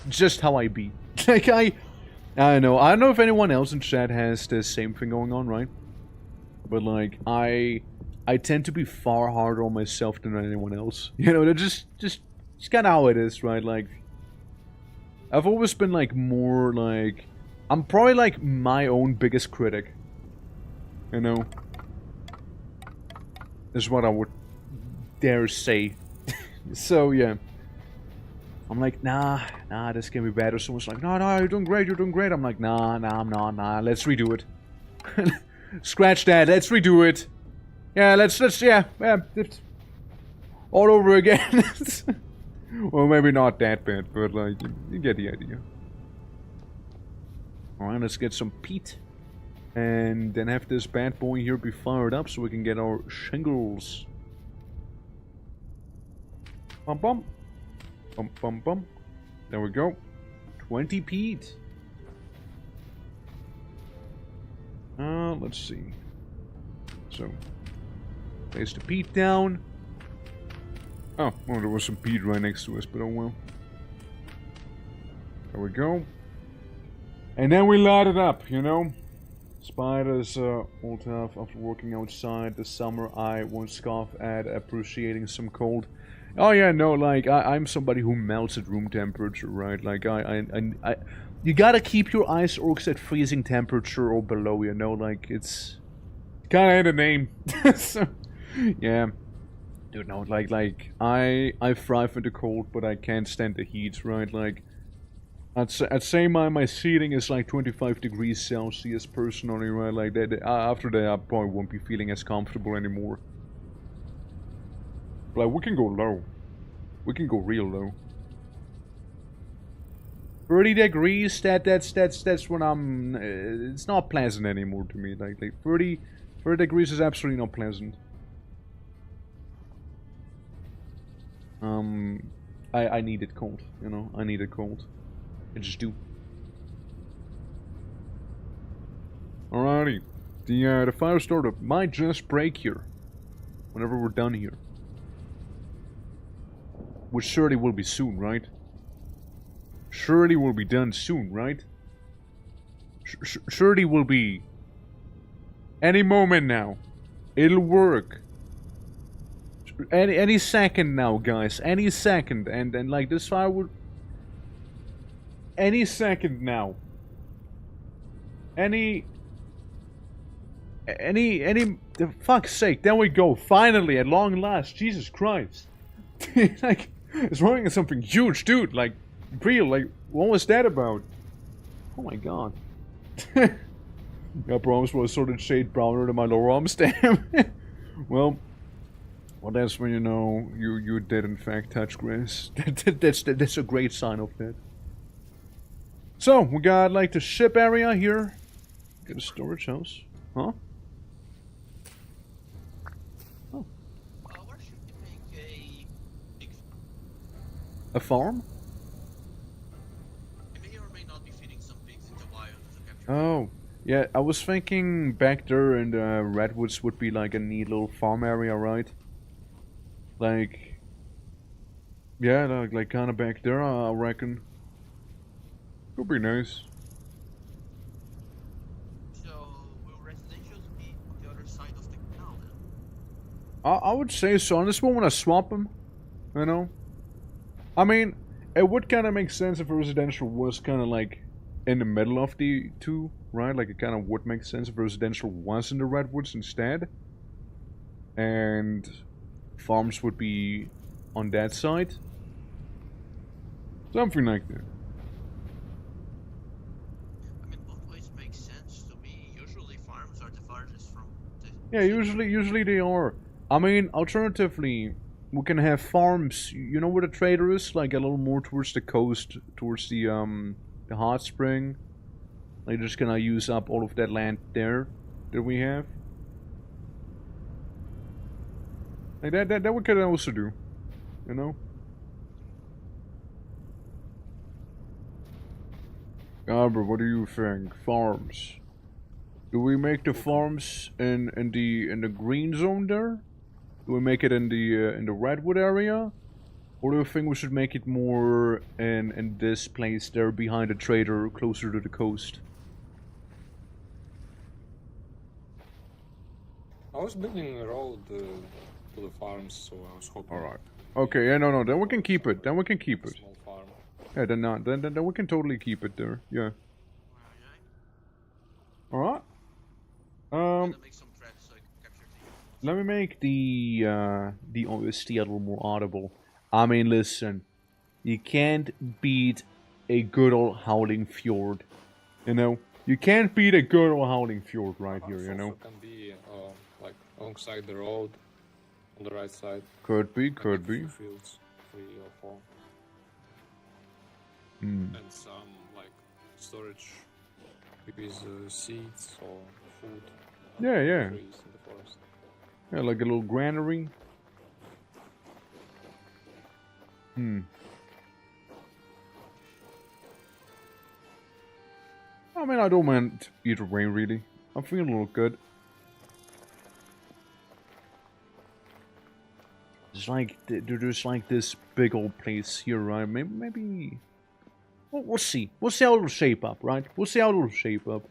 Just how I be. Like, I don't know if anyone else in chat has the same thing going on, right? But, like, I tend to be far harder on myself than anyone else. You know, they're just kind of how it is, right? Like, I've always been, like, more, like... I'm probably, like, my own biggest critic. You know? Is what I would dare say. So, yeah. I'm like, nah, this can be better. Someone's like, no, you're doing great. I'm like, nah, I'm not, let's redo it. Scratch that, let's redo it. Yeah, let's, yeah, it's all over again. Well, maybe not that bad, but, like, you get the idea. Alright, let's get some peat. And then have this bad boy here be fired up so we can get our shingles. Bum bum. Bum bum bum. There we go. 20 peat. Let's see. So, place the peat down. Oh, well, there was some peat right next to us, but oh well. There we go. And then we light it up, you know? Spiders all tough after working outside this summer. I won't scoff at appreciating some cold. Oh yeah, no, like, I'm somebody who melts at room temperature, right? Like, you gotta keep your ice orcs at freezing temperature or below, you know? Like, it's kinda in the name. So, yeah. Dude, no, like, I thrive in the cold, but I can't stand the heat, right? Like, I'd say my seating is like 25 degrees Celsius personally, right? Like that. After that, I probably won't be feeling as comfortable anymore. Like, we can go low. We can go real low. 30 degrees. That's when I'm. It's not pleasant anymore to me. Like 30 degrees is absolutely not pleasant. I need it cold. You know, I need it cold. I just do. Alrighty. The fire startup might just break here. Whenever we're done here. Which surely will be soon, right? Surely will be done soon, right? Surely will be... Any moment now. It'll work. Any second now, guys. Any second. And like this fire would... Any second now. Any... The fuck's sake, there we go. Finally, at long last. Jesus Christ. Like, it's running something huge, dude. Like, real. Like, what was that about? Oh my god. Your arms were a sort shade browner than my lower arms, damn. Well, that's when you know you did in fact touch grass. That's a great sign of that. So, we got like the ship area here. Got a storage house. Huh? Where should we make a big... A farm? It may or may not be feeding some pigs in the wild to capture. Oh. Yeah, I was thinking back there in the redwoods would be like a neat little farm area, right? Like, yeah, like kind of back there, I reckon. Could be nice. So, will residentials be on the other side of the canal then? I would say so. On this one, when I swap them, you know. I mean, it would kind of make sense if a residential was kind of like in the middle of the two, right? Like it kind of would make sense if residential was in the redwoods instead, and farms would be on that side. Something like that. I mean, both ways make sense to me. Usually farms are the farthest from the... Yeah, usually they are. I mean, alternatively, we can have farms. You know where the trader is? Like a little more towards the coast, towards the hot spring. Like just gonna use up all of that land there that we have. Like that we could also do, you know. Albert, what do you think? Farms. Do we make the farms in the green zone there? Do we make it in the redwood area? Or do you think we should make it more in this place there behind the trader, closer to the coast? I was building a road to the farms, so I was hoping. Alright. Okay, yeah, no, then we can keep it. Then we can keep it. Small farm. Yeah, then we can totally keep it there. Yeah. Alright. Make some traps so I can capture things. Let me make the OST a little more audible. I mean, listen, you can't beat a good old howling fjord. You know, you can't beat a good old howling fjord right here. You know. Also can be like alongside the road, on the right side. Could be. Fields, 3 or 4. Hmm. And some like storage with seeds or food. Yeah. Trees in the forest. Yeah, like a little granary. I mean, I don't mind either way, really. I'm feeling a little good. It's like, there's like this big old place here, right? Maybe... We'll see. We'll see how it'll shape up, right? We'll see how it'll shape up.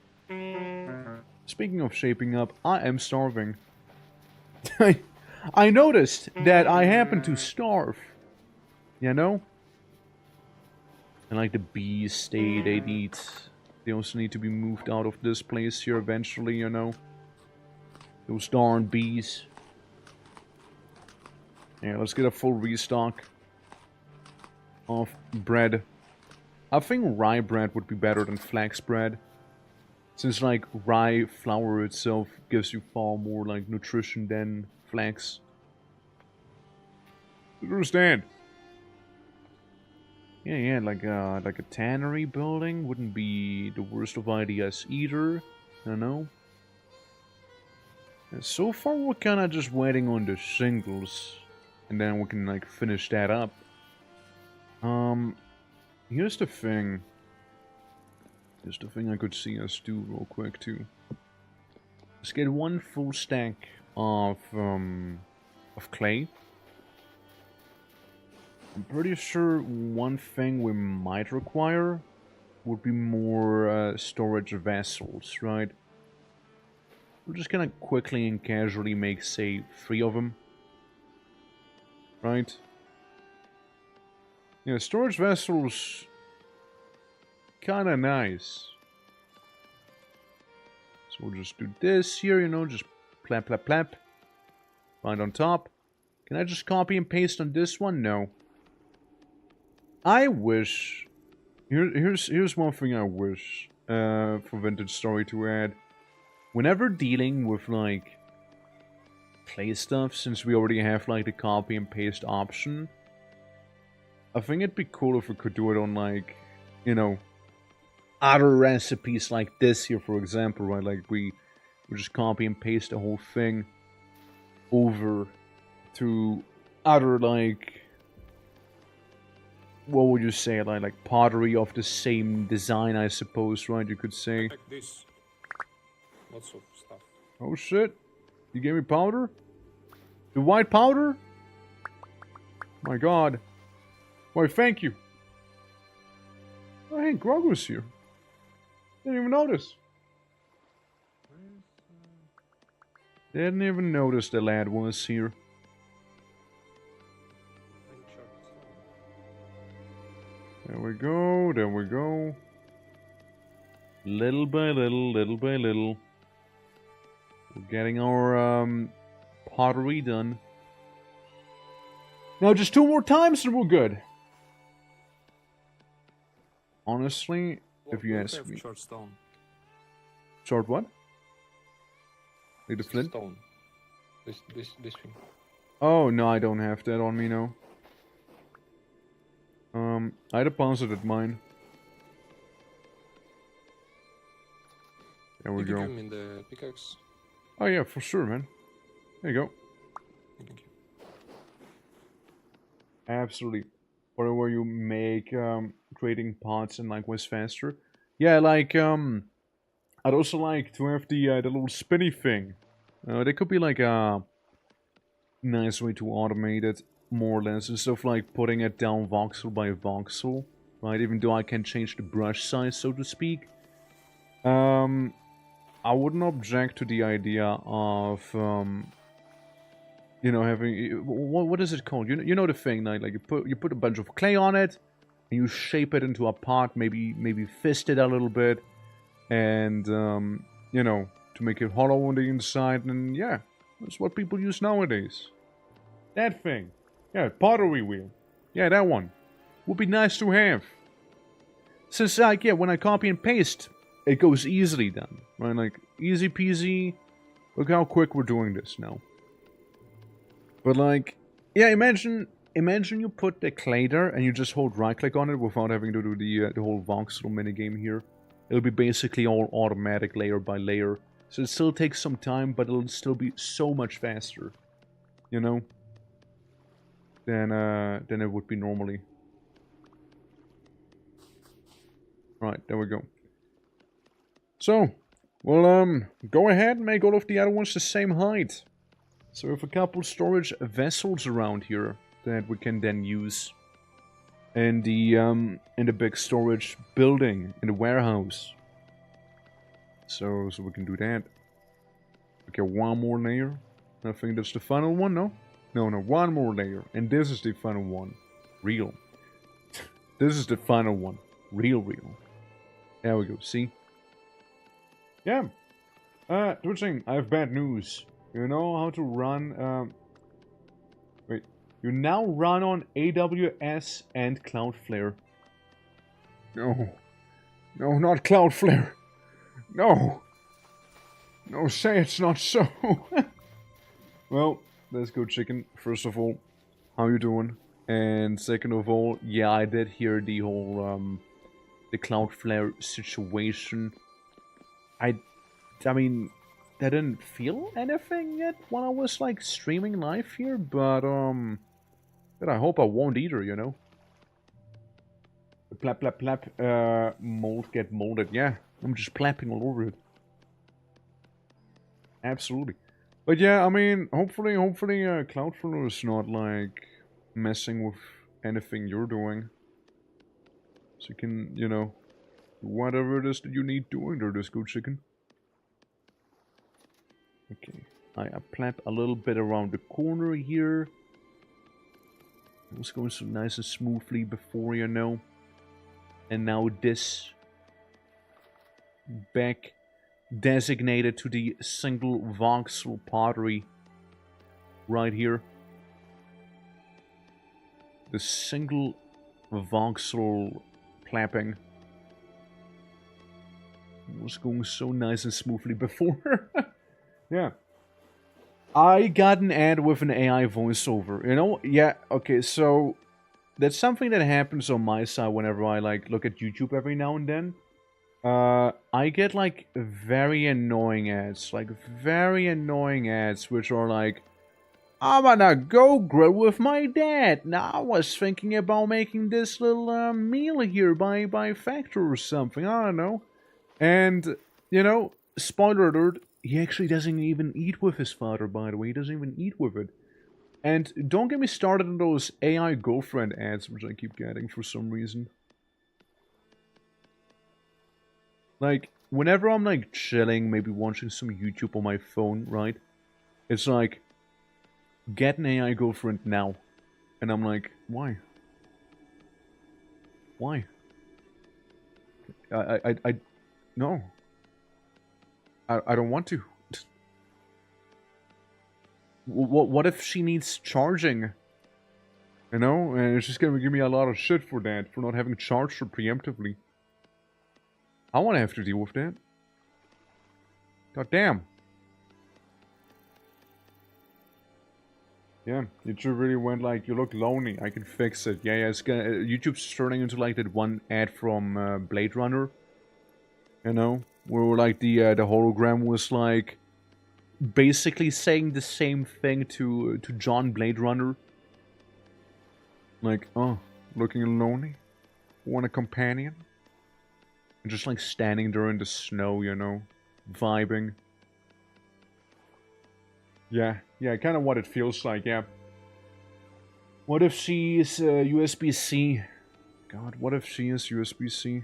Speaking of shaping up, I am starving. I noticed that I happen to starve. You know? And like the bees, they also need to be moved out of this place here eventually, you know? Those darn bees. Yeah, let's get a full restock of bread. I think rye bread would be better than flax bread. Since like rye flour itself gives you far more like nutrition than flax. I understand. Yeah, like a tannery building wouldn't be the worst of ideas either. I know. And so far we're kinda just waiting on the shingles. And then we can like finish that up. Here's the thing. Here's the thing I could see us do real quick too. Let's get one full stack of clay. I'm pretty sure one thing we might require would be more storage vessels, right? We're just gonna quickly and casually make, say, 3 of them. Right? Yeah, storage vessels... kinda nice. So we'll just do this here, you know, just plap, plap, plap. Right on top. Can I just copy and paste on this one? No. I wish... Here's one thing I wish for Vintage Story to add. Whenever dealing with, like, play stuff, since we already have, like, the copy and paste option, I think it'd be cool if we could do it on, like, you know, other recipes like this here, for example, right? Like, we just copy and paste the whole thing over to other, like, what would you say, like pottery of the same design, I suppose, right? You could say. Like this. Lots of stuff. Oh shit! You gave me powder? The white powder? My god. Why, thank you. Oh, hey, Grogu's here. Didn't even notice. Didn't even notice the lad was here. There we go, there we go. Little by little, little by little. We're getting our pottery done. Now just 2 more times and we're good. Honestly, if you ask me. Short stone. Short what? Like the flint? Stone. This thing. Oh, no, I don't have that on me now. I deposited mine. There we Did you go. give me the pickaxe? Oh yeah, for sure, man. There you go. Thank you. Absolutely. Or where you make creating pots and like was faster. Yeah, like I'd also like to have the little spinny thing. There could be like a nice way to automate it, more or less, instead of like putting it down voxel by voxel, right? Even though I can change the brush size, so to speak. I wouldn't object to the idea of you know, having what is it called? You know the thing, like you put a bunch of clay on it, and you shape it into a pot, maybe fist it a little bit, and you know, to make it hollow on the inside, and yeah, that's what people use nowadays. That thing, yeah, pottery wheel, yeah, that one would be nice to have. Since like yeah, when I copy and paste, it goes easily then, right? Like easy peasy. Look how quick we're doing this now. But like, yeah, imagine you put the clay there and you just hold right click on it without having to do the whole voxel minigame here. It'll be basically all automatic layer by layer. So it still takes some time, but it'll still be so much faster, you know, than it would be normally. Right, there we go. So, we'll go ahead and make all of the other ones the same height. So we have a couple storage vessels around here that we can then use in the big storage building, in the warehouse. So we can do that. Okay, one more layer. I think that's the final one, no? No, one more layer. And this is the final one. Real. This is the final one. Real. There we go, see? Yeah. Twitching, I have bad news. You know how to run, wait. You now run on AWS and Cloudflare. No. No, not Cloudflare. No. No, say it's not so. Well, let's go, chicken. First of all, how you doing? And second of all, yeah, I did hear the whole, the Cloudflare situation. I mean, I didn't feel anything yet when I was like streaming live here, but I hope I won't either, you know. Plap plap plap. Mold get molded. Yeah, I'm just plapping all over it. Absolutely. But yeah, I mean, hopefully, Cloudflare is not like messing with anything you're doing. So you can, you know, do whatever it is that you need doing there, this good chicken. Okay, I plap a little bit around the corner here. It was going so nice and smoothly before, you know. And now this. Back designated to the single voxel pottery. Right here. The single voxel clapping. It was going so nice and smoothly before. Yeah. I got an ad with an AI voiceover, you know? Yeah, okay, so that's something that happens on my side whenever I, like, look at YouTube every now and then. I get, like, very annoying ads, which are like, I'm gonna go grill with my dad. Now, I was thinking about making this little, meal here by factor or something, I don't know. And, you know, spoiler alert, he actually doesn't even eat with his father, by the way. He doesn't even eat with it. And don't get me started on those AI girlfriend ads, which I keep getting for some reason. Like, whenever I'm, like, chilling, maybe watching some YouTube on my phone, right? It's like, get an AI girlfriend now. And I'm like, why? Why? No. I don't want to. What if she needs charging? You know? And it's just gonna give me a lot of shit for that, for not having charged her preemptively. I wanna have to deal with that. God damn. Yeah, YouTube really went like, you look lonely, I can fix it. Yeah, it's gonna... YouTube's turning into like that one ad from Blade Runner. You know? Where like the hologram was like... basically saying the same thing to John Blade Runner. Like, oh, looking lonely? Want a companion? And just like standing there in the snow, you know? Vibing. Yeah, kind of what it feels like, yeah. What if she is USB-C? God, what if she is USB-C?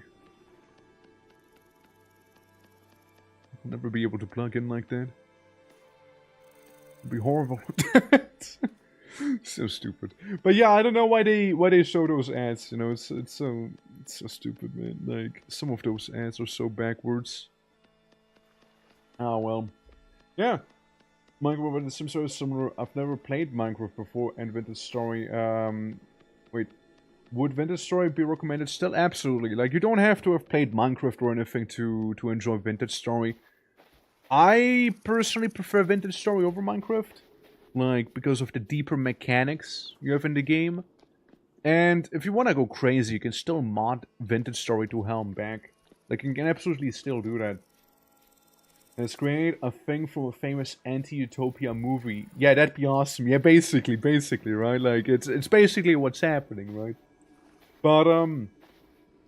I'll never be able to plug in like that. It'd be horrible. So stupid. But yeah, I don't know why they show those ads, you know, it's so stupid, man. Like, some of those ads are so backwards. Ah, well. Yeah. Minecraft and The Sims are similar. I've never played Minecraft before, and Vintage Story, wait. Would Vintage Story be recommended still? Absolutely. Like, you don't have to have played Minecraft or anything to enjoy Vintage Story. I personally prefer Vintage Story over Minecraft. Like, because of the deeper mechanics you have in the game. And if you want to go crazy, you can still mod Vintage Story to hell and back. Like, you can absolutely still do that. Let's create a thing from a famous anti-utopia movie. Yeah, that'd be awesome. Yeah, basically, right? Like, it's basically what's happening, right? But,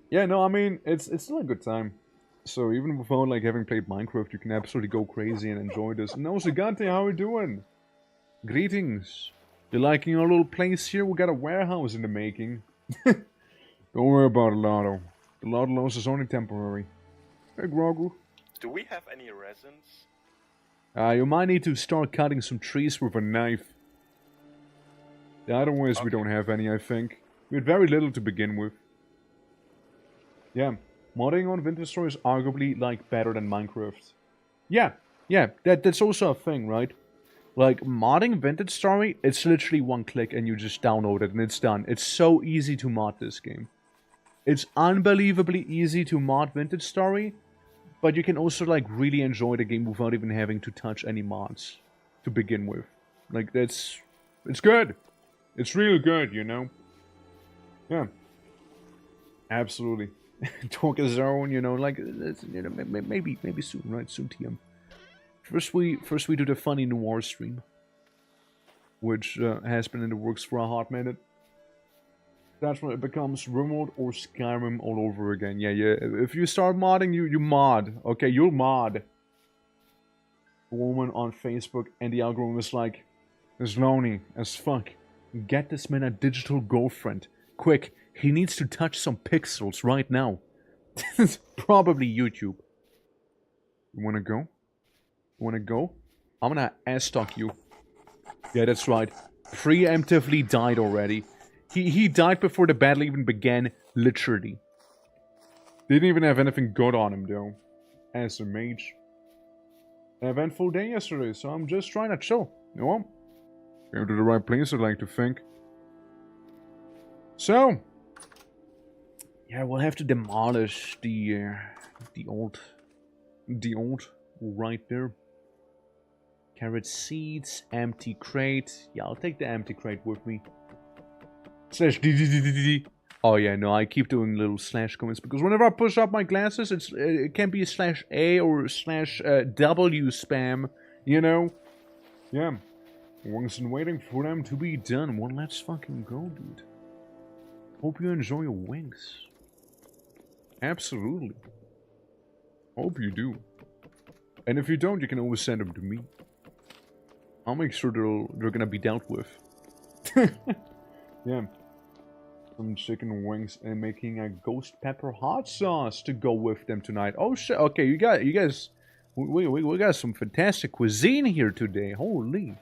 yeah, no, I mean, it's still a good time. So, even without, like, having played Minecraft, you can absolutely go crazy and enjoy this. And also, Gante, how are you doing? Greetings. You liking our little place here? We got a warehouse in the making. Don't worry about it, Lotto. The Lotto loss is only temporary. Hey, Grogu. Do we have any resins? You might need to start cutting some trees with a knife. The other ways we don't have any, I think. We had very little to begin with. Yeah, modding on Vintage Story is arguably, like, better than Minecraft. Yeah, that's also a thing, right? Like, modding Vintage Story, it's literally one click and you just download it and it's done. It's so easy to mod this game. It's unbelievably easy to mod Vintage Story. But you can also, like, really enjoy the game without even having to touch any mods to begin with. Like, it's good. It's real good, you know? Yeah. Absolutely. Talk a zone, you know, like, you know, maybe soon, right? Soon, TM. First we do the funny noir stream. Which has been in the works for a hot minute. That's when it becomes RimWorld or Skyrim all over again. Yeah. If you start modding, you mod. Okay, you'll mod. A woman on Facebook, and the algorithm is like, is lonely as fuck. Get this man a digital girlfriend. Quick, he needs to touch some pixels right now. It's probably YouTube. You wanna go? You wanna go? I'm gonna ass-stock you. Yeah, that's right. Preemptively died already. He died before the battle even began, literally. Didn't even have anything good on him, though. As a mage. An eventful day yesterday, so I'm just trying to chill. You know? Came to the right place, I'd like to think. So... yeah, we'll have to demolish the old right there. Carrot seeds, empty crate. Yeah, I'll take the empty crate with me. Slash d. Oh yeah, no, I keep doing little slash comments because whenever I push up my glasses, it can be slash A or slash W spam, you know? Yeah. Wasn't waiting for them to be done. Well, let's fucking go, dude. Hope you enjoy your wings. Absolutely. Hope you do. And if you don't, you can always send them to me. I'll make sure they're gonna be dealt with. Yeah. Some chicken wings and making a ghost pepper hot sauce to go with them tonight. Oh shit! Okay, you guys, we got some fantastic cuisine here today. Holy!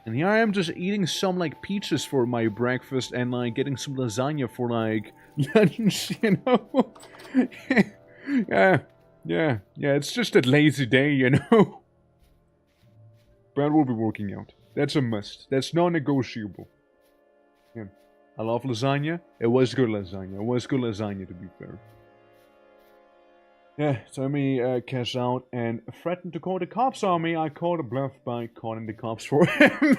And here I am just eating some like peaches for my breakfast and like getting some lasagna for like lunch. You know? Yeah. It's just a lazy day, you know. But we'll be working out. That's a must. That's non-negotiable. Yeah. I love lasagna. It was good lasagna. It was good lasagna, to be fair. Yeah, so me cash out and threatened to call the cops on me. I called a bluff by calling the cops for him.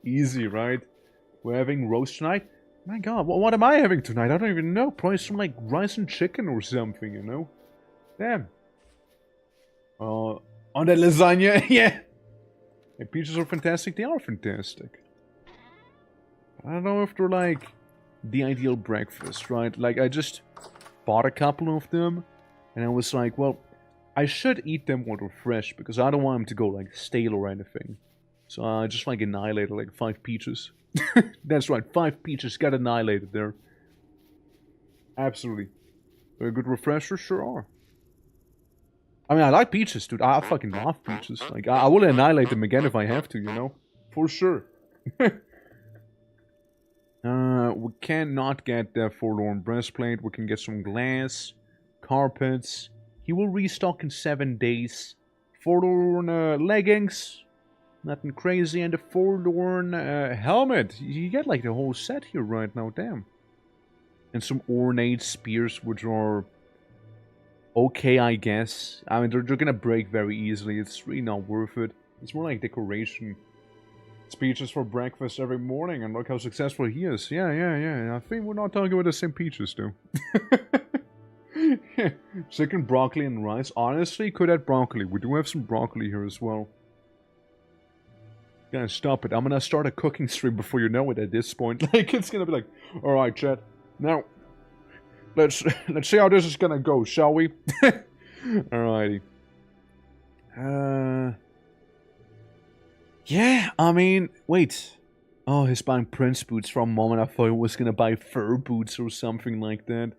Easy, right? We're having roast tonight. My god, what am I having tonight? I don't even know. Probably some like rice and chicken or something, you know? Damn. On that lasagna, yeah. The peaches are fantastic. They are fantastic. I don't know if they're like the ideal breakfast, right? Like I just bought a couple of them and I was like, well, I should eat them while they're fresh because I don't want them to go like stale or anything. So I just like annihilated like 5 peaches. That's right, 5 peaches got annihilated there. Absolutely. Very good refresher, sure are. I mean, I like peaches, dude. I fucking love peaches. Like, I will annihilate them again if I have to, you know? For sure. We cannot get the forlorn breastplate. We can get some glass, carpets. He will restock in 7 days. Forlorn leggings. Nothing crazy. And a forlorn helmet. You get like the whole set here right now, damn. And some ornate spears, which are okay, I guess. I mean, they're gonna break very easily. It's really not worth it. It's more like decoration. Peaches for breakfast every morning, and look how successful he is. Yeah. I think we're not talking about the same peaches, though. Chicken, broccoli, and rice. Honestly, could add broccoli. We do have some broccoli here as well. Gotta stop it. I'm gonna start a cooking stream before you know it at this point. Like, it's gonna be like, alright, chat. Now, let's see how this is gonna go, shall we? Alrighty. Yeah, I mean, wait. Oh, he's buying Prince boots from a moment. I thought he was gonna buy fur boots or something like that.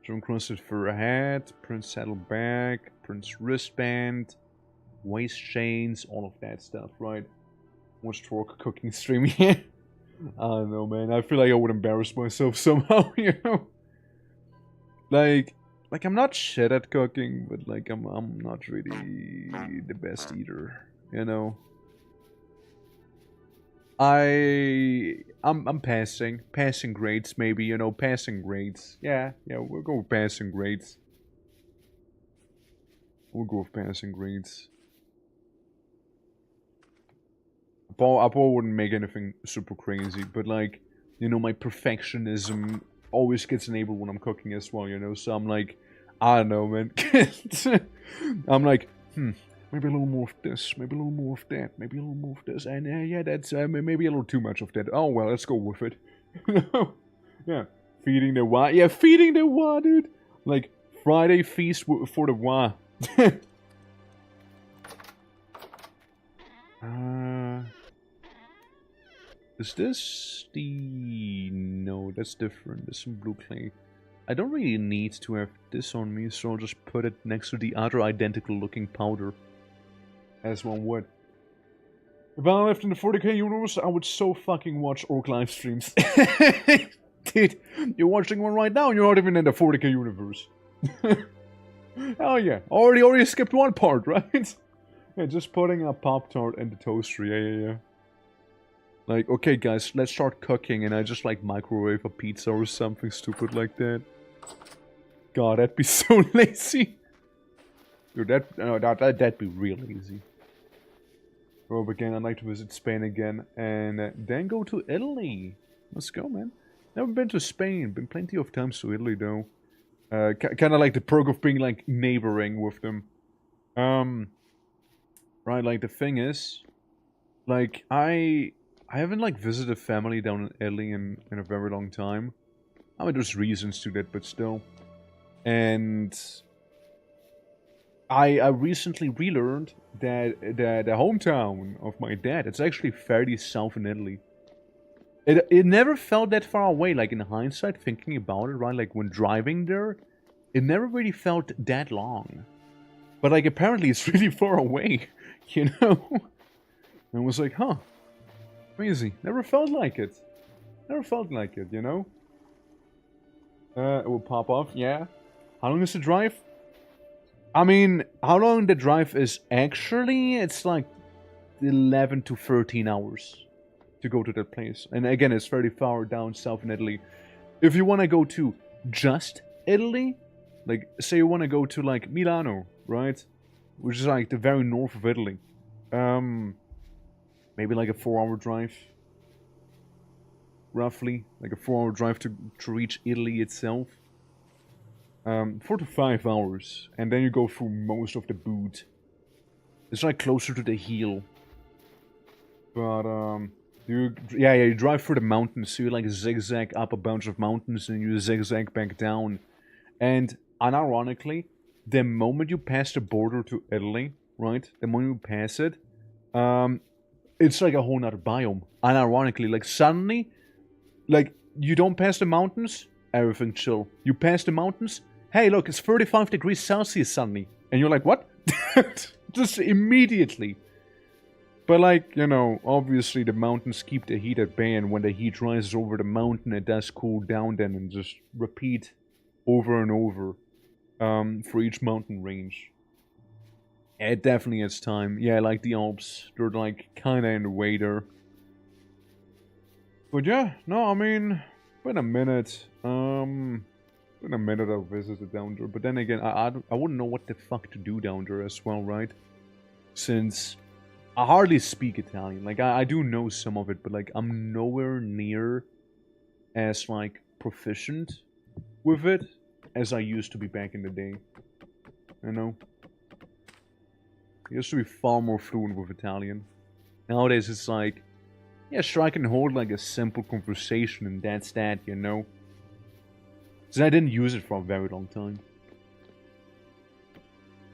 John Crusted fur hat, Prince saddle bag, Prince wristband, waist chains, all of that stuff, right? Watch Torque cooking stream here. I don't know, man. I feel like I would embarrass myself somehow, you know? Like I'm not shit at cooking, but like I'm not really the best eater, you know? I'm passing grades maybe, you know, passing grades. Yeah, we'll go with passing grades. We'll go with passing grades. I probably wouldn't make anything super crazy, but like, you know, my perfectionism always gets enabled when I'm cooking as well, you know, so I'm like, I don't know, man. I'm like, maybe a little more of this, maybe a little more of that, maybe a little more of this, and yeah, that's maybe a little too much of that. Oh well, let's go with it. Yeah, feeding the wa. Yeah, feeding the wa, dude. Like Friday feast for the wa. Is this the... No, that's different. There's some blue clay. I don't really need to have this on me, so I'll just put it next to the other identical looking powder. As one would. If I lived in the 40k universe, I would so fucking watch orc live streams. Dude, you're watching one right now and you're not even in the 40k universe. Hell yeah. Already skipped one part, right? Yeah, just putting a Pop-Tart in the toaster, yeah. Like, okay guys, let's start cooking and I just like microwave a pizza or something stupid like that. God, that'd be so lazy. Dude, that'd be real lazy. Well, again, I'd like to visit Spain again, and then go to Italy. Let's go, man. Never been to Spain. Been plenty of times to Italy, though. Kind of like the perk of being, like, neighboring with them. Right, like, the thing is, like, I haven't, like, visited family down in Italy in a very long time. I mean, there's reasons to that, but still. And I recently relearned that the hometown of my dad, it's actually fairly south in Italy. It never felt that far away, like in hindsight, thinking about it, right? Like when driving there, it never really felt that long. But like apparently it's really far away, you know? And I was like, huh, crazy. Never felt like it. Never felt like it, you know? It will pop off, yeah. How long is the drive? I mean, how long the drive is actually, it's like 11 to 13 hours to go to that place. And again, it's fairly far down south in Italy. If you want to go to just Italy, like, say you want to go to, like, Milano, right? Which is, like, the very north of Italy. Maybe, like, a 4-hour drive. Roughly. Like, a 4-hour drive to reach Italy itself. 4 to 5 hours, and then you go through most of the boot. It's like closer to the heel. But you drive through the mountains, so you like zigzag up a bunch of mountains and you zigzag back down. And unironically, the moment you pass the border to Italy, right? The moment you pass it, it's like a whole nother biome. Unironically, like suddenly, like you don't pass the mountains, everything chill. You pass the mountains. Hey, look, it's 35 degrees Celsius suddenly. And you're like, what? Just immediately. But like, you know, obviously the mountains keep the heat at bay, and when the heat rises over the mountain, it does cool down then, and just repeat over and over for each mountain range. It definitely is time. Yeah, like the Alps, they're like kinda in the way there. But yeah, no, I mean, been a minute. In a minute I'll visit it down there, but then again, I wouldn't know what the fuck to do down there as well, right? Since I hardly speak Italian. Like, I do know some of it, but like, I'm nowhere near as like proficient with it as I used to be back in the day. You know? I used to be far more fluent with Italian. Nowadays it's like, yeah, sure, I can hold like a simple conversation and that's that, you know? So I didn't use it for a very long time.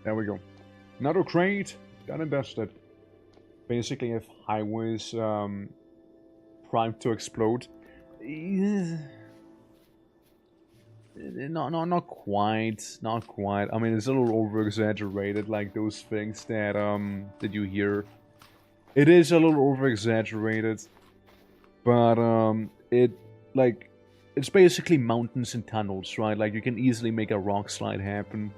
There we go. Another crate. Done and dusted. Basically, if highways primed to explode. Not quite. Not quite. I mean, it's a little over-exaggerated, like those things that you hear. It is a little over-exaggerated. But it's basically mountains and tunnels, right? Like, you can easily make a rock slide happen.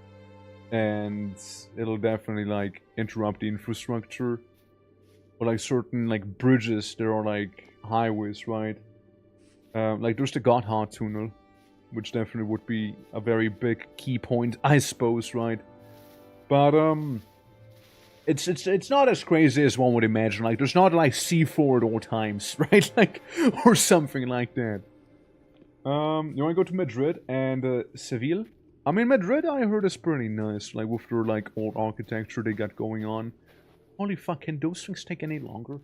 And it'll definitely, like, interrupt the infrastructure. Or, like, certain, like, bridges, there are, like, highways, right? Like, there's the Gotthard Tunnel. Which definitely would be a very big key point, I suppose, right? But, It's not as crazy as one would imagine. Like, there's not, like, C4 at all times, right? Like, or something like that. You want to go to Madrid and Seville? I mean, Madrid, I heard, is pretty nice. Like, with their, like, old architecture they got going on. Holy fuck, can those things take any longer?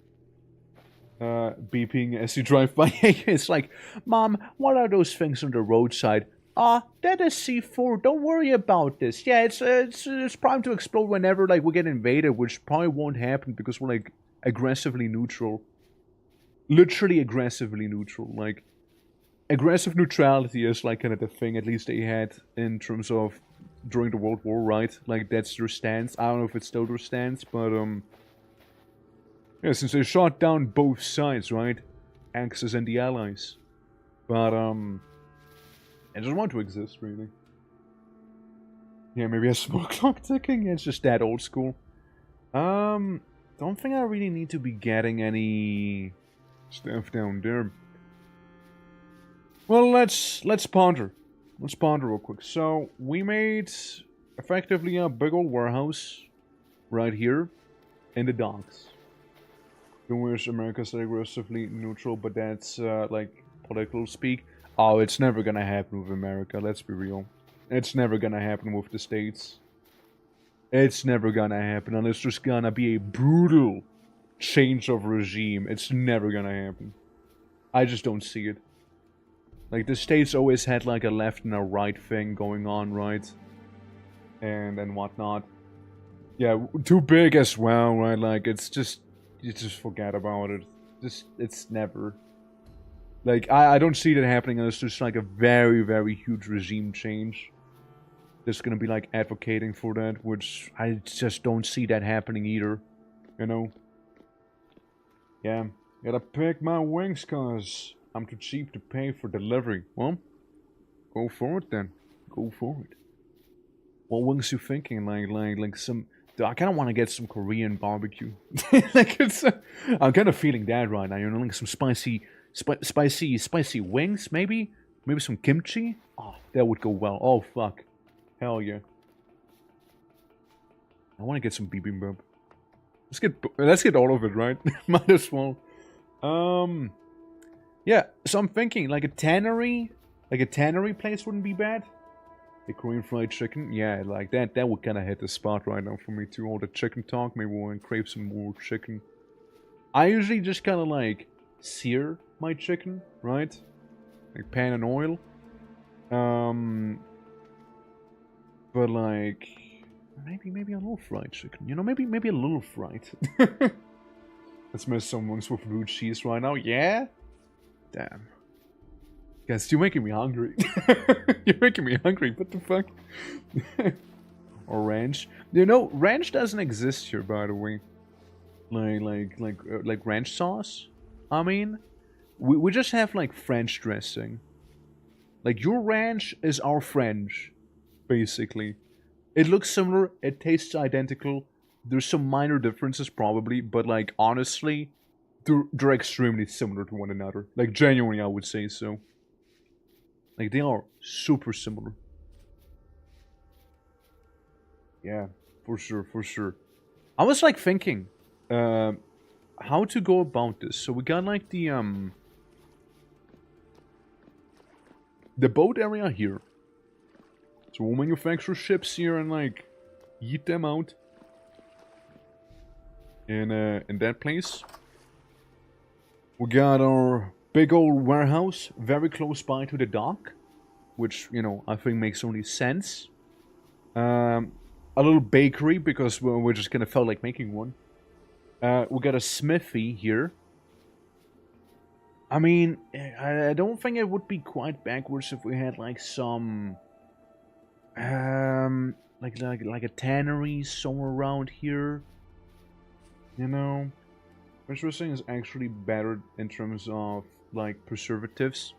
Beeping as you drive by. It's like, Mom, what are those things on the roadside? That is C4. Don't worry about this. Yeah, it's primed to explode whenever, like, we get invaded, which probably won't happen because we're, like, aggressively neutral. Literally aggressively neutral. Like, aggressive neutrality is like kind of the thing at least they had in terms of during the World War, right? Like, that's their stance. I don't know if it's still their stance, but Yeah, since they shot down both sides, right? Axis and the Allies. But, I just want to exist, really. Yeah, maybe a small clock ticking. It's just that old school. Don't think I really need to be getting any stuff down there. Well, let's ponder. Let's ponder real quick. So, we made effectively a big old warehouse right here in the docks. You wish America said aggressively neutral, but that's like political speak. Oh, it's never gonna happen with America, let's be real. It's never gonna happen with the States. It's never gonna happen unless there's gonna be a brutal change of regime. It's never gonna happen. I just don't see it. Like, the States always had like a left and a right thing going on, right? And whatnot. Yeah, too big as well, right? Like, it's just... You just forget about it. It's never... Like, I don't see that happening unless there's like a very, very huge regime change. That's gonna be like advocating for that, which I just don't see that happening either. You know? Yeah, gotta pick my wings cause I'm too cheap to pay for delivery. Well, go for it then. Go for it. What wings you thinking? Like some... I kind of want to get some Korean barbecue. Like it's, I'm kind of feeling that right now. You know, like some spicy wings, maybe some kimchi. Oh, that would go well. Oh fuck, hell yeah. I want to get some bibimbap. Let's get all of it, right? Might as well. Yeah. So I'm thinking like a tannery place wouldn't be bad. The Korean fried chicken, yeah, like that would kind of hit the spot right now for me too. All the chicken talk, maybe we'll crave some more chicken. I usually just kind of like sear my chicken, right? Like pan and oil. But like maybe a little fried chicken, you know, maybe a little fried. Let's miss some ones with blue cheese right now. Yeah, damn. Guys, you're making me hungry. You're making me hungry. What the fuck? Or ranch. You know, ranch doesn't exist here, by the way. Like ranch sauce. I mean, we just have like French dressing. Like your ranch is our French, basically. It looks similar. It tastes identical. There's some minor differences probably, but like honestly, they're extremely similar to one another. Like genuinely, I would say so. Like, they are super similar. Yeah, for sure, for sure. I was, like, thinking, how to go about this. So we got, like, the boat area here. So we'll manufacture ships here and, like, yeet them out. In that place. We got our... big old warehouse, very close by to the dock, which, you know, I think makes only sense. A little bakery, because we're just gonna feel like making one. We got a smithy here. I mean, I don't think it would be quite backwards if we had like some... like a tannery somewhere around here. You know? Interesting is actually better in terms of like preservatives.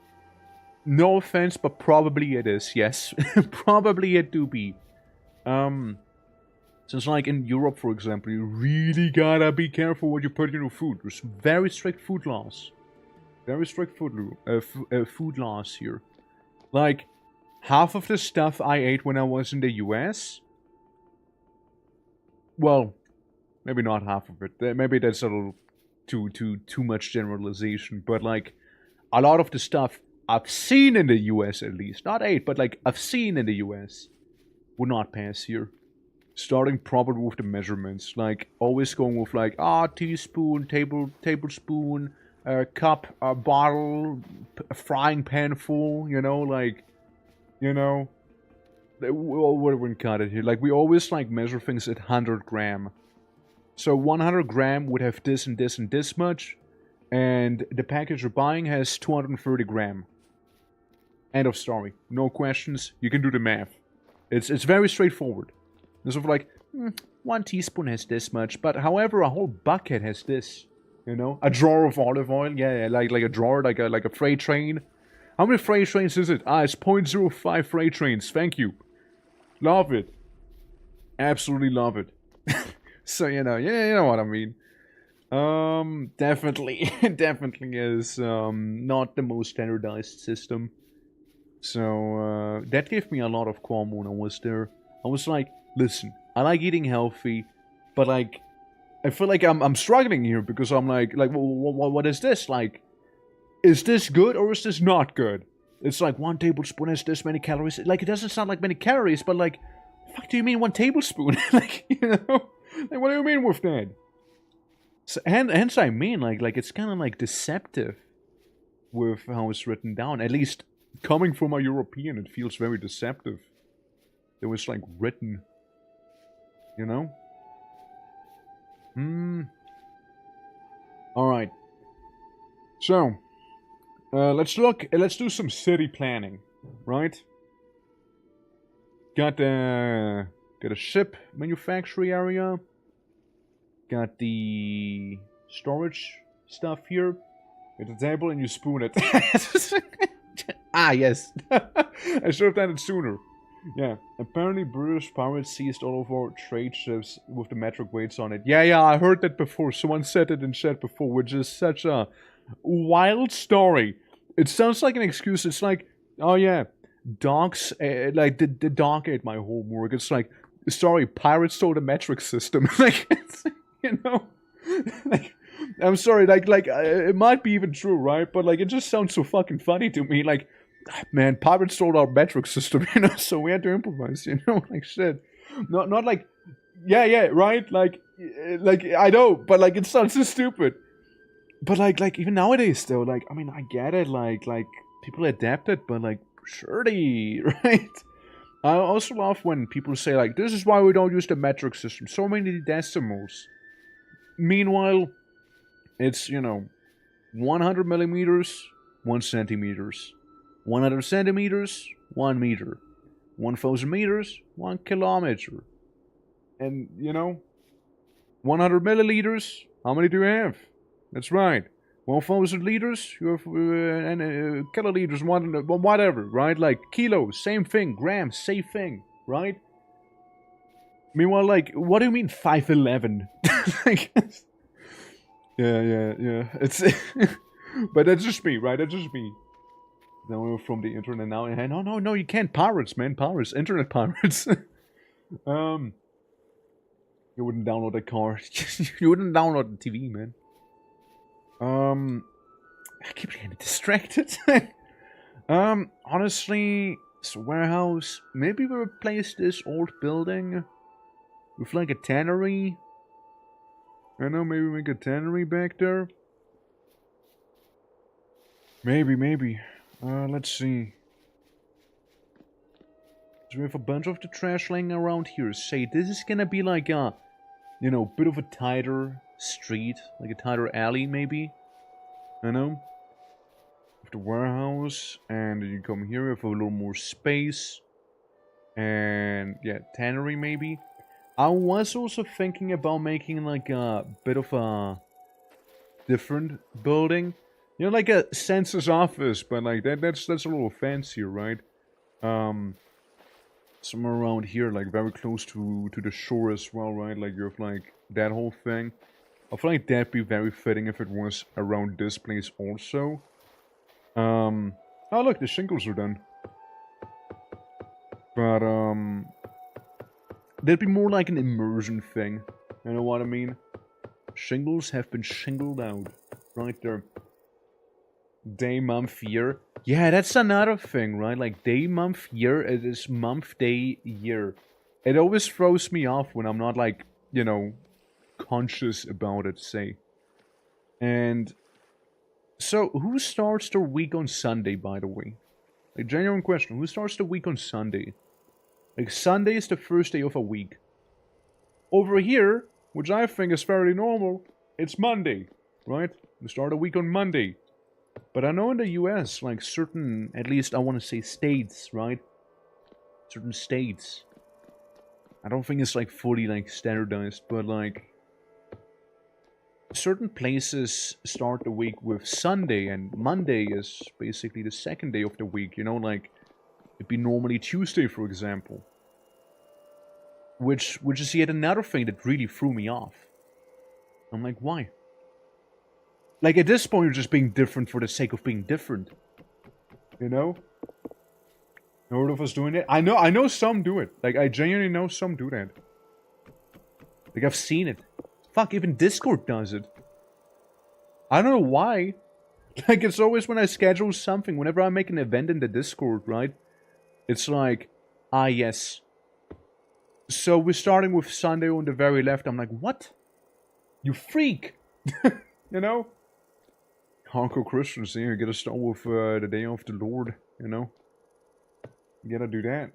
No offense, but probably it is, yes. Probably it do be. Since like in Europe, for example, you really gotta be careful what you put in your food. There's very strict food laws. Very strict food laws here. Like, half of the stuff I ate when I was in the US... Well, maybe not half of it. Maybe that's a little too much generalization, but like... A lot of the stuff I've seen in the US at least, not ate, but like I've seen in the US, would not pass here. Starting probably with the measurements, like always going with like, teaspoon, tablespoon, cup, bottle, a frying pan full, you know, like, you know, we wouldn't cut it here. Like we always like measure things at 100 gram. So 100 gram would have this and this and this much. And the package you're buying has 230 gram. End of story. No questions. You can do the math. It's very straightforward. It's sort of like, 1 teaspoon has this much, but however, a whole bucket has this. You know, a drawer of olive oil. Yeah, like a drawer, like a freight train. How many freight trains is it? Ah, it's 0.05 freight trains. Thank you. Love it. Absolutely love it. So you know what I mean. Definitely, definitely is not the most standardized system. So that gave me a lot of qualm when I was there. I was like, listen, I like eating healthy, but like, I feel like I'm struggling here because I'm like, what is this? Like, is this good or is this not good? It's like 1 tablespoon has this many calories. Like, it doesn't sound like many calories, but like, fuck do you mean 1 tablespoon? Like, you know, like what do you mean with that? So, and hence I mean, like it's kind of like deceptive with how it's written down. At least coming from a European, it feels very deceptive. It was like written, you know. All right. So, let's do some city planning, right? Got a ship manufacturing area. Got the storage stuff here. At the table and you spoon it. Ah, yes. I should have done it sooner. Yeah. Apparently British pirates seized all of our trade ships with the metric weights on it. Yeah, I heard that before. Someone said it in chat before, which is such a wild story. It sounds like an excuse. It's like, oh yeah, dogs, like the dog ate my homework. It's like, sorry, pirates stole the metric system. Like, it's, you know, like, I'm sorry, like, it might be even true, right? But like, it just sounds so fucking funny to me. Like, man, pirates stole our metric system, you know, so we had to improvise, you know, like shit. Not like, yeah, right? Like I know, but like, it sounds so stupid. But like even nowadays, though, like, I mean, I get it, like people adapt it, but like, surely, right? I also love when people say like, this is why we don't use the metric system. So many decimals. Meanwhile, it's, you know, 100 millimeters, 1 centimeters. 100 centimeters, 1 meter. 1,000 meters, 1 kilometer. And, you know, 100 milliliters, how many do you have? That's right. 1,000 liters, you have, and kiloliters, whatever, right? Like, kilos, same thing. Grams, same thing, right? Meanwhile, like, what do you mean 5'11"? Like, yeah. It's, but that's just me, right? That's just me. Now we're from the internet now. No, you can't. Pirates, man, pirates, internet pirates. You wouldn't download a car. You wouldn't download the TV, man. I keep getting distracted. Honestly, it's a warehouse. Maybe we replace this old building with like a tannery. I know, maybe make a tannery back there. Maybe. Let's see. So we have a bunch of the trash laying around here. Say, this is gonna be like a, you know, bit of a tighter street, like a tighter alley, maybe. I know. With the warehouse, and you come here with a little more space. And yeah, tannery maybe. I was also thinking about making like a bit of a different building. You know, like a census office, but like that's a little fancier, right? Somewhere around here, like very close to the shore as well, right? Like you have like that whole thing. I feel like that'd be very fitting if it was around this place also. Oh look, the shingles are done. But that'd be more like an immersion thing. You know what I mean? Shingles have been shingled out. Right there. Day, month, year. Yeah, that's another thing, right? Like day, month, year. It is month, day, year. It always throws me off when I'm not like, you know, conscious about it, say. And so, who starts their week on Sunday, by the way? Like, genuine question. Who starts the week on Sunday? Like, Sunday is the first day of a week. Over here, which I think is fairly normal, it's Monday, right? We start a week on Monday. But I know in the US, like certain, at least I want to say states, right? Certain states. I don't think it's like fully like standardized, but like certain places start the week with Sunday, and Monday is basically the second day of the week, you know, like, it'd be normally Tuesday, for example. Which is yet another thing that really threw me off. I'm like, why? Like, at this point, you're just being different for the sake of being different. You know? Heard of us doing it? I know some do it. Like, I genuinely know some do that. Like, I've seen it. Fuck, even Discord does it. I don't know why. Like, it's always when I schedule something, whenever I make an event in the Discord, right? It's like, ah, yes. So we're starting with Sunday on the very left. I'm like, what? You freak! You know? Hardcore Christians, you gotta start with the day of the Lord, you know? You gotta do that.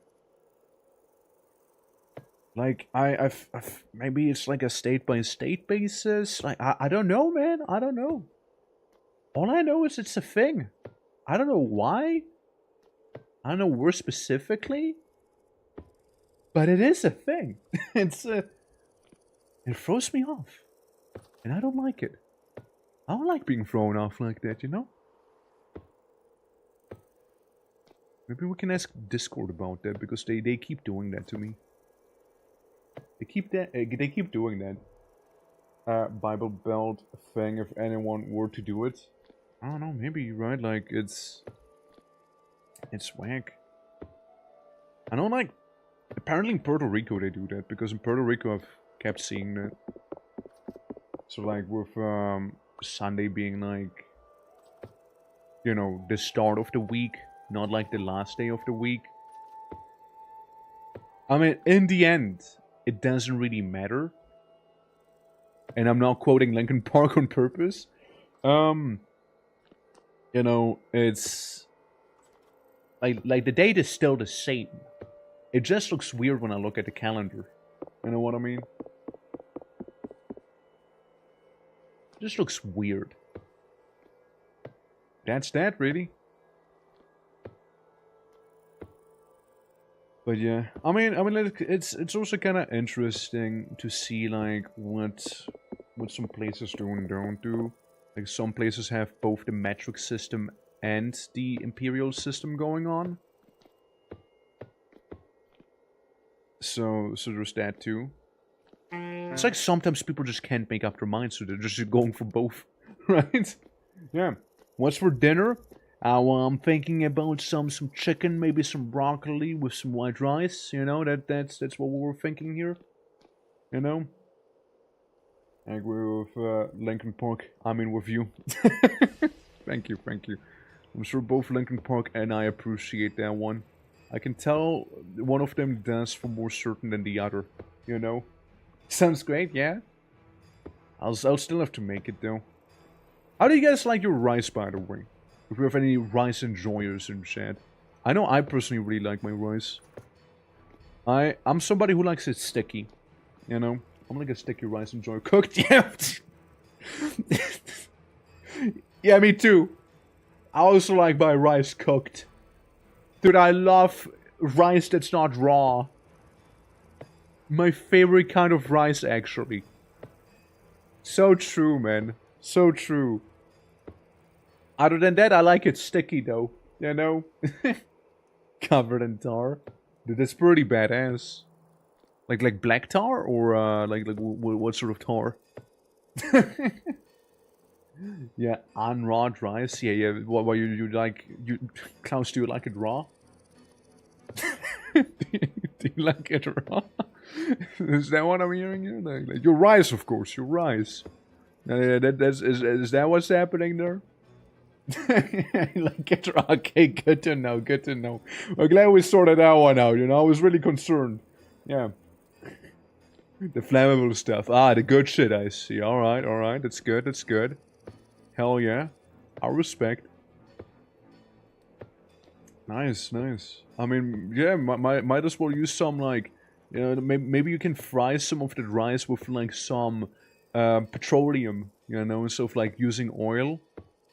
Like, I've maybe it's like a state-by-state basis. Like, I don't know, man. I don't know. All I know is it's a thing. I don't know why. I don't know where specifically. But it is a thing. It throws me off. And I don't like it. I don't like being thrown off like that, you know? Maybe we can ask Discord about that, because they keep doing that to me. They keep doing that. Bible Belt thing, if anyone were to do it. I don't know, maybe, right? Like, it's whack. I know, like, apparently in Puerto Rico they do that, because in Puerto Rico I've kept seeing that. So, like, with Sunday being, like, you know, the start of the week, not like the last day of the week. I mean, in the end, it doesn't really matter. And I'm not quoting Linkin Park on purpose. You know, it's... Like, the date is still the same. It just looks weird when I look at the calendar. You know what I mean? It just looks weird. That's that, really. But yeah, I mean, it's also kind of interesting to see like what some places do and don't do. Like, some places have both the metric system and the imperial system going on. So there's that too. It's like sometimes people just can't make up their minds, so they're just going for both, right? Yeah. What's for dinner? Well, I'm thinking about some chicken, maybe some broccoli with some white rice. You know, that's what we were thinking here. You know. I agree with Linkin Park. I mean, with you. Thank you. I'm sure both Linkin Park and I appreciate that one. I can tell one of them does for more certain than the other. You know. Sounds great, yeah. I'll still have to make it though. How do you guys like your rice, by the way? If you have any rice enjoyers in chat. I know I personally really like my rice. I'm somebody who likes it sticky. You know? I'm like a sticky rice enjoyer. Cooked, yeah. Yeah, me too. I also like my rice cooked. Dude, I love rice that's not raw. My favorite kind of rice, actually. So true, man. So true. Other than that, I like it sticky, though. You know? Covered in tar. Dude, that's pretty badass. Like black tar? Or, like what sort of tar? Yeah, unrawed rice. Yeah. What you like... Klaus, do you like it raw? Do you like it raw? Is that what I'm hearing here? Like your rice, of course, your rice. Is that what's happening there? Like it raw. Okay, good to know. We're glad we sorted that one out. You know, I was really concerned. Yeah. The flammable stuff. Ah, the good shit. I see. All right. That's good. Hell yeah. I respect. Nice. I mean, yeah, might as well use some, like, you know, maybe you can fry some of the rice with, like, some petroleum, you know, instead of, like, using oil.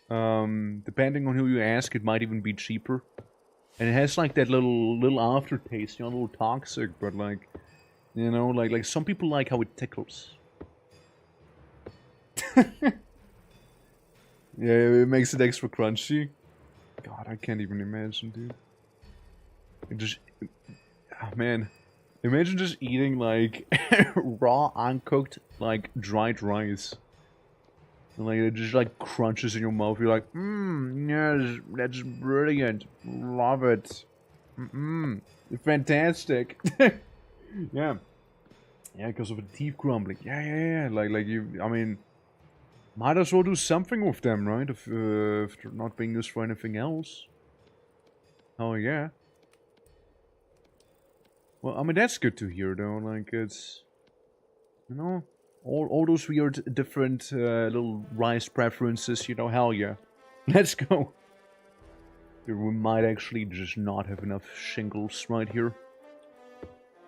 Depending on who you ask, it might even be cheaper. And it has, like, that little aftertaste, you know, a little toxic, but, like, you know, like some people like how it tickles. Yeah, it makes it extra crunchy. God, I can't even imagine, dude. It just... Oh, man. Imagine just eating, like, raw, uncooked, like, dried rice. And, like, it just, like, crunches in your mouth. You're like, yes, that's brilliant. Love it. Fantastic. Yeah. Yeah, because of the teeth crumbling. Yeah. Like you, I mean, might as well do something with them, right? If they're not being used for anything else. Oh, yeah. Well, I mean, that's good to hear, though. Like, it's, you know, all those weird different little rice preferences, you know, hell yeah. Let's go. Dude, we might actually just not have enough shingles right here.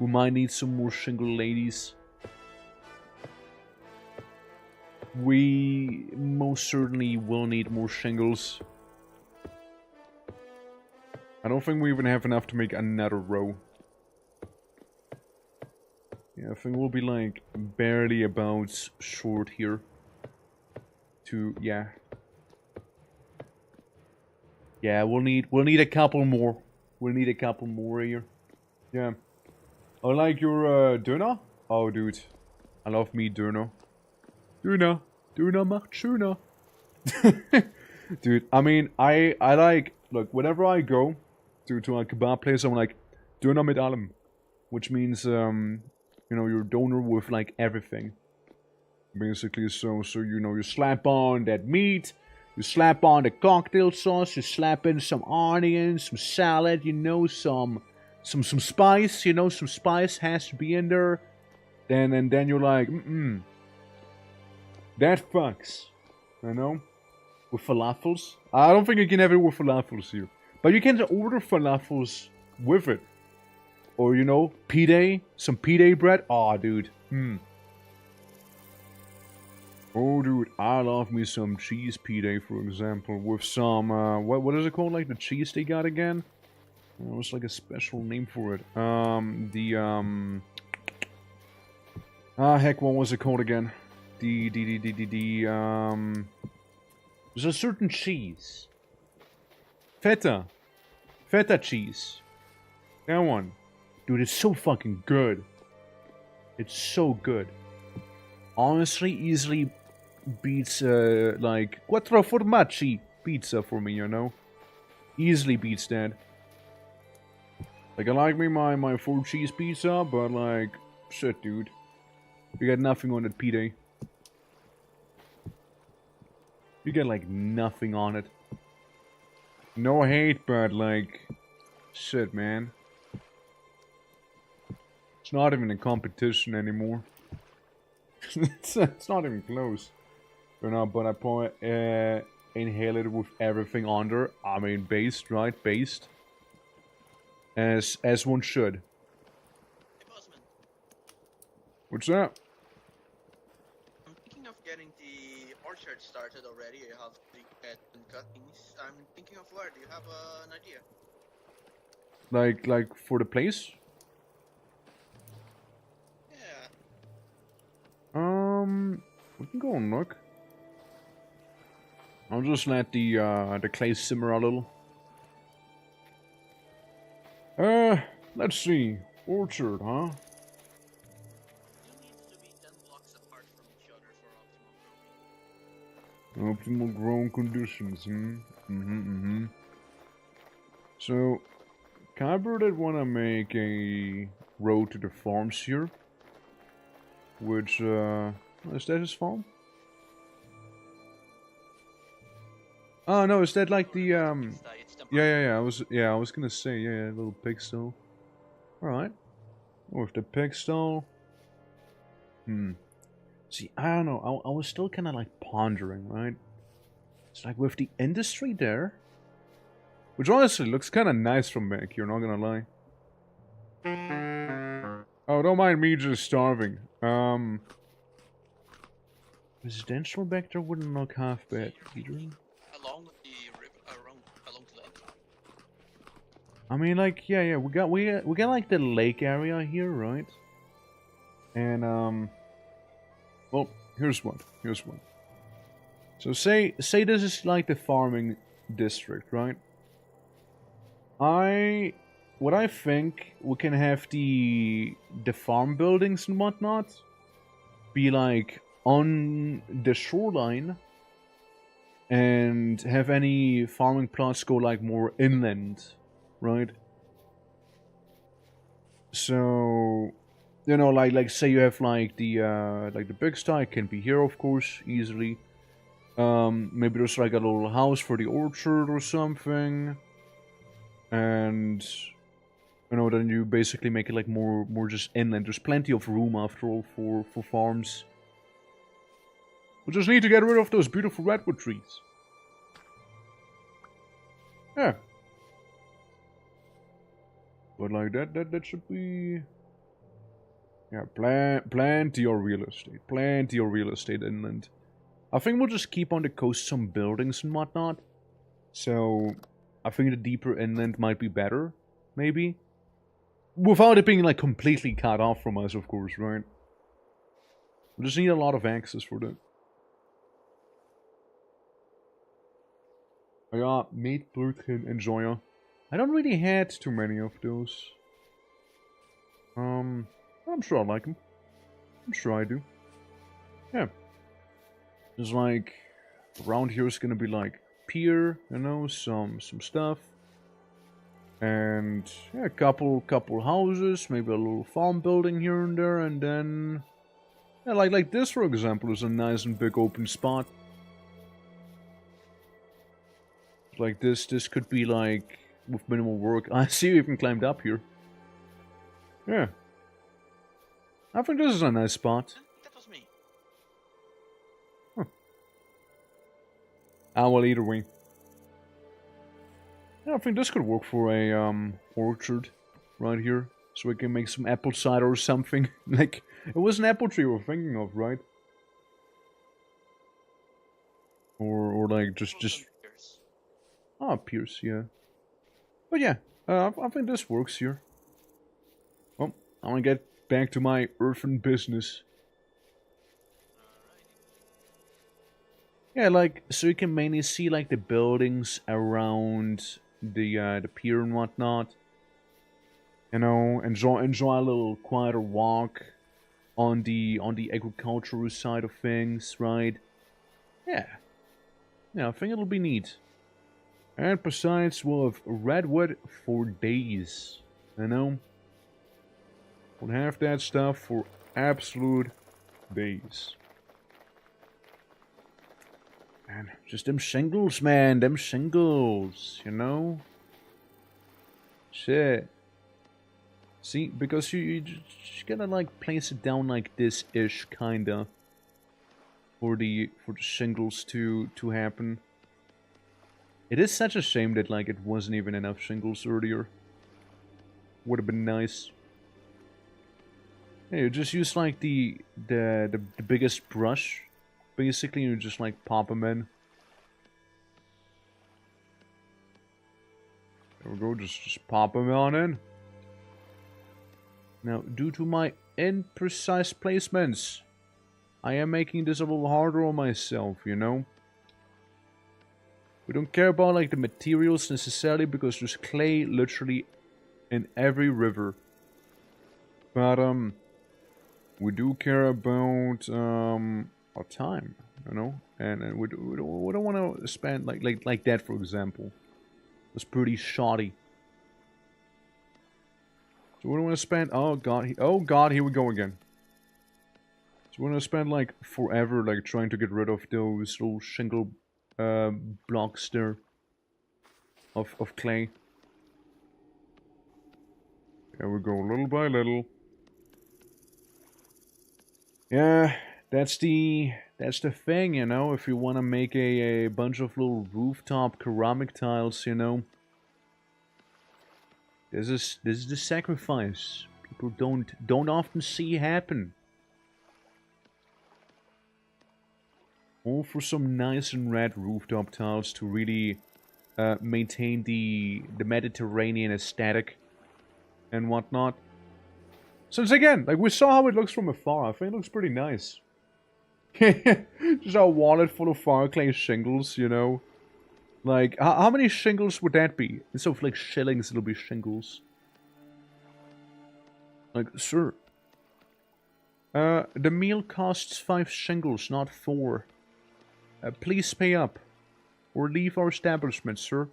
We might need some more shingle ladies. We most certainly will need more shingles. I don't think we even have enough to make another row. Yeah, I think we'll be like barely about short here. Yeah. Yeah, we'll need a couple more. We'll need a couple more here. Yeah. I like your döner. Oh, dude, I love me döner. Döner macht schöner. Dude, I mean, I like, look, whenever I go to a kebab place, I'm like, Döner mit allem. Which means, you know, your doner with, like, everything. Basically, so, you know, you slap on that meat, you slap on the cocktail sauce, you slap in some onions, some salad, you know, some spice, you know, some spice has to be in there. And then you're like, that fucks, you know, with falafels. I don't think you can have it with falafels here. But you can order falafels with it. Or, you know, pide, some pide bread. Aw, dude. Oh, dude, I love me some cheese pide, for example, with some, what is it called, like, the cheese they got again? It was like a special name for it. Heck, what was it called again? There's a certain cheese. Feta cheese. That one. Dude, it's so fucking good. It's so good. Honestly, easily beats, like, quattro formaggi pizza for me, you know? Easily beats that. Like, I like me my 4 cheese pizza, but, like, shit, dude. You got nothing on that pide. You get, like, nothing on it. No hate, but, like, shit, man. It's not even a competition anymore. it's not even close. You know, but I probably inhale it with everything under. I mean, based, right? Based. As one should. Hey, Bossman, What's that? I'm thinking of getting the orchard started already. I have the cuttings. I'm thinking of where. Do you have an idea? Like for the place? Yeah. We can go and look. I'll just let the clay simmer a little. Let's see. Orchard, huh? It needs to be 10 blocks apart from each other for optimal growing. Optimal growing conditions, So, Kyber did want to make a road to the farms here. Which, is that his farm? Oh no, is that like the, yeah, I was gonna say, yeah, little pig stall. Alright. With the pig stall. See, I don't know, I was still kinda like pondering, right? It's like with the industry there. Which honestly looks kinda nice from back here, not gonna lie. Oh, don't mind me just starving. Residential back there wouldn't look half bad either. Along the river, along the lake. I mean, like, yeah, we got like the lake area here, right? And well, here's one. So say this is like the farming district, right? What I think we can have the farm buildings and whatnot be like on the shoreline, and have any farming plots go like more inland, right? So, you know, like say you have like the big sty can be here, of course, easily. Maybe there's like a little house for the orchard or something, and you know, then you basically make it like more just inland. There's plenty of room after all for farms. We just need to get rid of those beautiful redwood trees. Yeah. But like that should be... Yeah, plenty of real estate. Plenty of real estate inland. I think we'll just keep on the coast some buildings and whatnot. So, I think the deeper inland might be better, maybe. Without it being like completely cut off from us, of course, right? We just need a lot of access for that. Ja, meatbrötchen enjoyer. I don't really had too many of those. I'm sure I like them. I'm sure I do. Yeah. There's like, around here is gonna be like pier, you know, some stuff. And yeah, a couple houses, maybe a little farm building here and there, and then yeah, like this for example is a nice and big open spot. Like this could be like with minimal work. I see you even climbed up here. Yeah. I think this is a nice spot. That was me. Huh. Ah, well, either way. Yeah, I think this could work for a orchard right here. So we can make some apple cider or something. Like, it was an apple tree we were thinking of, right? Or like just... Ah, Pierce, yeah. But yeah, I think this works here. Well, I'm gonna get back to my earthen business. Yeah, like, so you can mainly see like the buildings around the pier and whatnot. You know, enjoy a little quieter walk on the agricultural side of things, right? Yeah. Yeah, I think it'll be neat. And besides, we'll have redwood for days, you know? We'll have that stuff for absolute days. And just them shingles, man, them shingles, you know? Shit. See, because you just gotta like place it down like this-ish, kinda. For the shingles to happen. It is such a shame that like it wasn't even enough shingles earlier. Would have been nice. Yeah, you just use like the biggest brush. Basically, you just like pop them in. There we go, just pop them on in. Now, due to my imprecise placements, I am making this a little harder on myself, you know? We don't care about like the materials necessarily because there's clay literally in every river. But we do care about our time, you know, and we don't want to spend like that, for example. It's pretty shoddy. So we don't want to spend. Oh god, here we go again. So we're gonna spend like forever like trying to get rid of those little shingle blocks there of clay. There we go, little by little. Yeah, that's the thing, you know. If you want to make a bunch of little rooftop ceramic tiles, you know, this is the sacrifice people don't often see happen. All for some nice and red rooftop tiles to really maintain the Mediterranean aesthetic and whatnot. Since again, like we saw how it looks from afar, I think it looks pretty nice. Just a wallet full of fire clay shingles, you know? Like, how many shingles would that be? Instead of like shillings, it'll be shingles. Like, sir. The meal costs 5 shingles, not 4. Please pay up. Or leave our establishment, sir.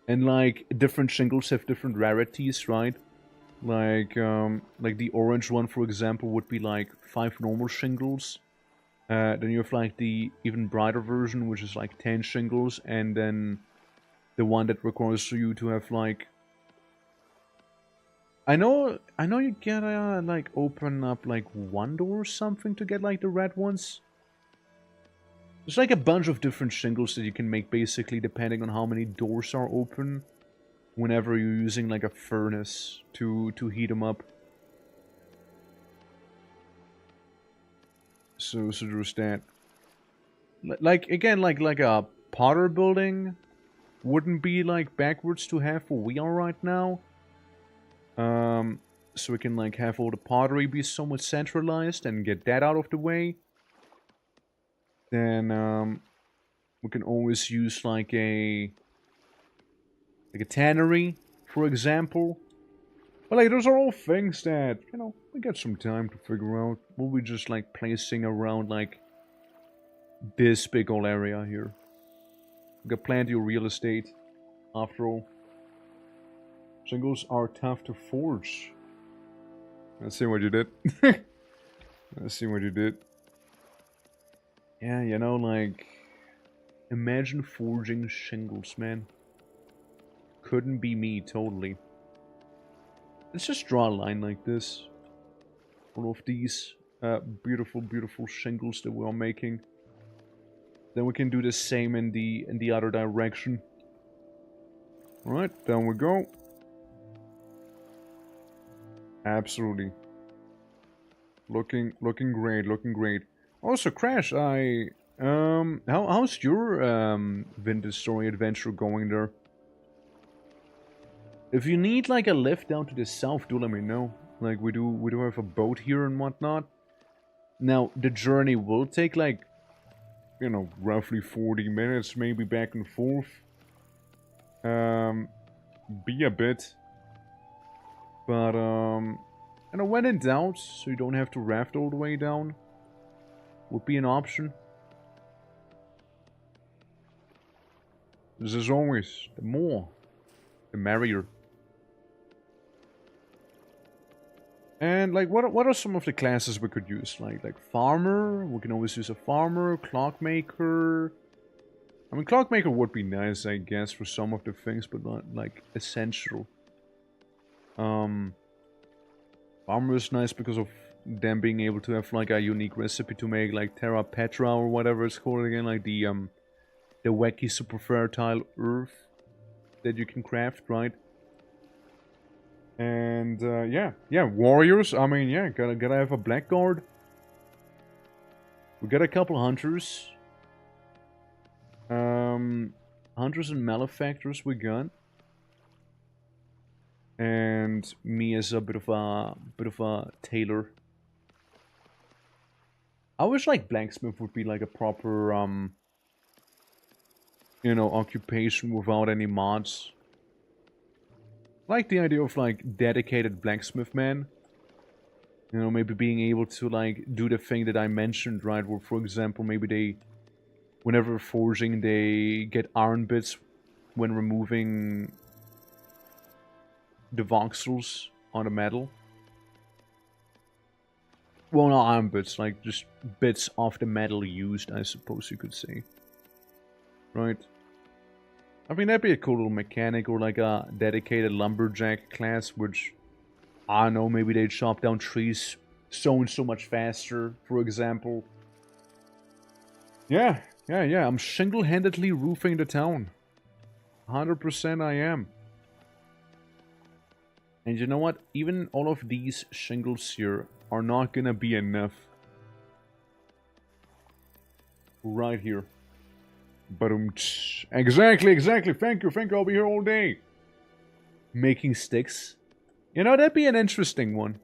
And like, different shingles have different rarities, right? Like the orange one, for example, would be like 5 normal shingles. Then you have like the even brighter version, which is like 10 shingles, and then the one that requires you to have like... I know you gotta like open up like one door or something to get like the red ones. There's like a bunch of different shingles that you can make basically depending on how many doors are open whenever you're using like a furnace to heat them up. So there's that. Like again, like a Potter building wouldn't be like backwards to have what we are right now. So we can like have all the pottery be somewhat centralized and get that out of the way. Then we can always use like a tannery, for example. But like those are all things that, you know, we got some time to figure out. We'll be just like placing around like this big old area here. We got plenty of real estate, after all. Shingles are tough to forge. Let's see what you did. Let's see what you did. Yeah, you know, like... Imagine forging shingles, man. Couldn't be me, totally. Let's just draw a line like this. All of these beautiful, beautiful shingles that we're making. Then we can do the same in the other direction. Alright, down we go. Absolutely. Looking great, looking great. Also, Crash, how's your vintage story adventure going there? If you need like a lift down to the south, do let me know. Like we do have a boat here and whatnot. Now the journey will take like, you know, roughly 40 minutes, maybe back and forth. Be a bit. But you know, when in doubt, so you don't have to raft all the way down, would be an option. This is always the more, the merrier. And like, what are some of the classes we could use? Like farmer. We can always use a farmer, clockmaker. I mean, clockmaker would be nice, I guess, for some of the things, but not like essential. Farmer is nice because of them being able to have like a unique recipe to make like Terra Petra or whatever it's called again, like the wacky super fertile earth that you can craft, right? And yeah, warriors. I mean, yeah, gotta have a blackguard. We got a couple hunters. Hunters and malefactors we got. And me as a bit of a tailor. I wish like blacksmith would be like a proper you know, occupation without any mods. I like the idea of like dedicated blacksmith man. You know, maybe being able to like do the thing that I mentioned, right? Where for example, maybe they, whenever forging, they get iron bits when removing the voxels on the metal. Well, not iron bits, like just bits of the metal used, I suppose you could say. Right? I mean, that'd be a cool little mechanic, or like a dedicated lumberjack class, which, I don't know, maybe they'd chop down trees so much faster, for example. Yeah, I'm single-handedly roofing the town. 100% I am. And you know what? Even all of these shingles here are not gonna be enough. Right here. But exactly. Thank you. I'll be here all day. Making sticks. You know, that'd be an interesting one.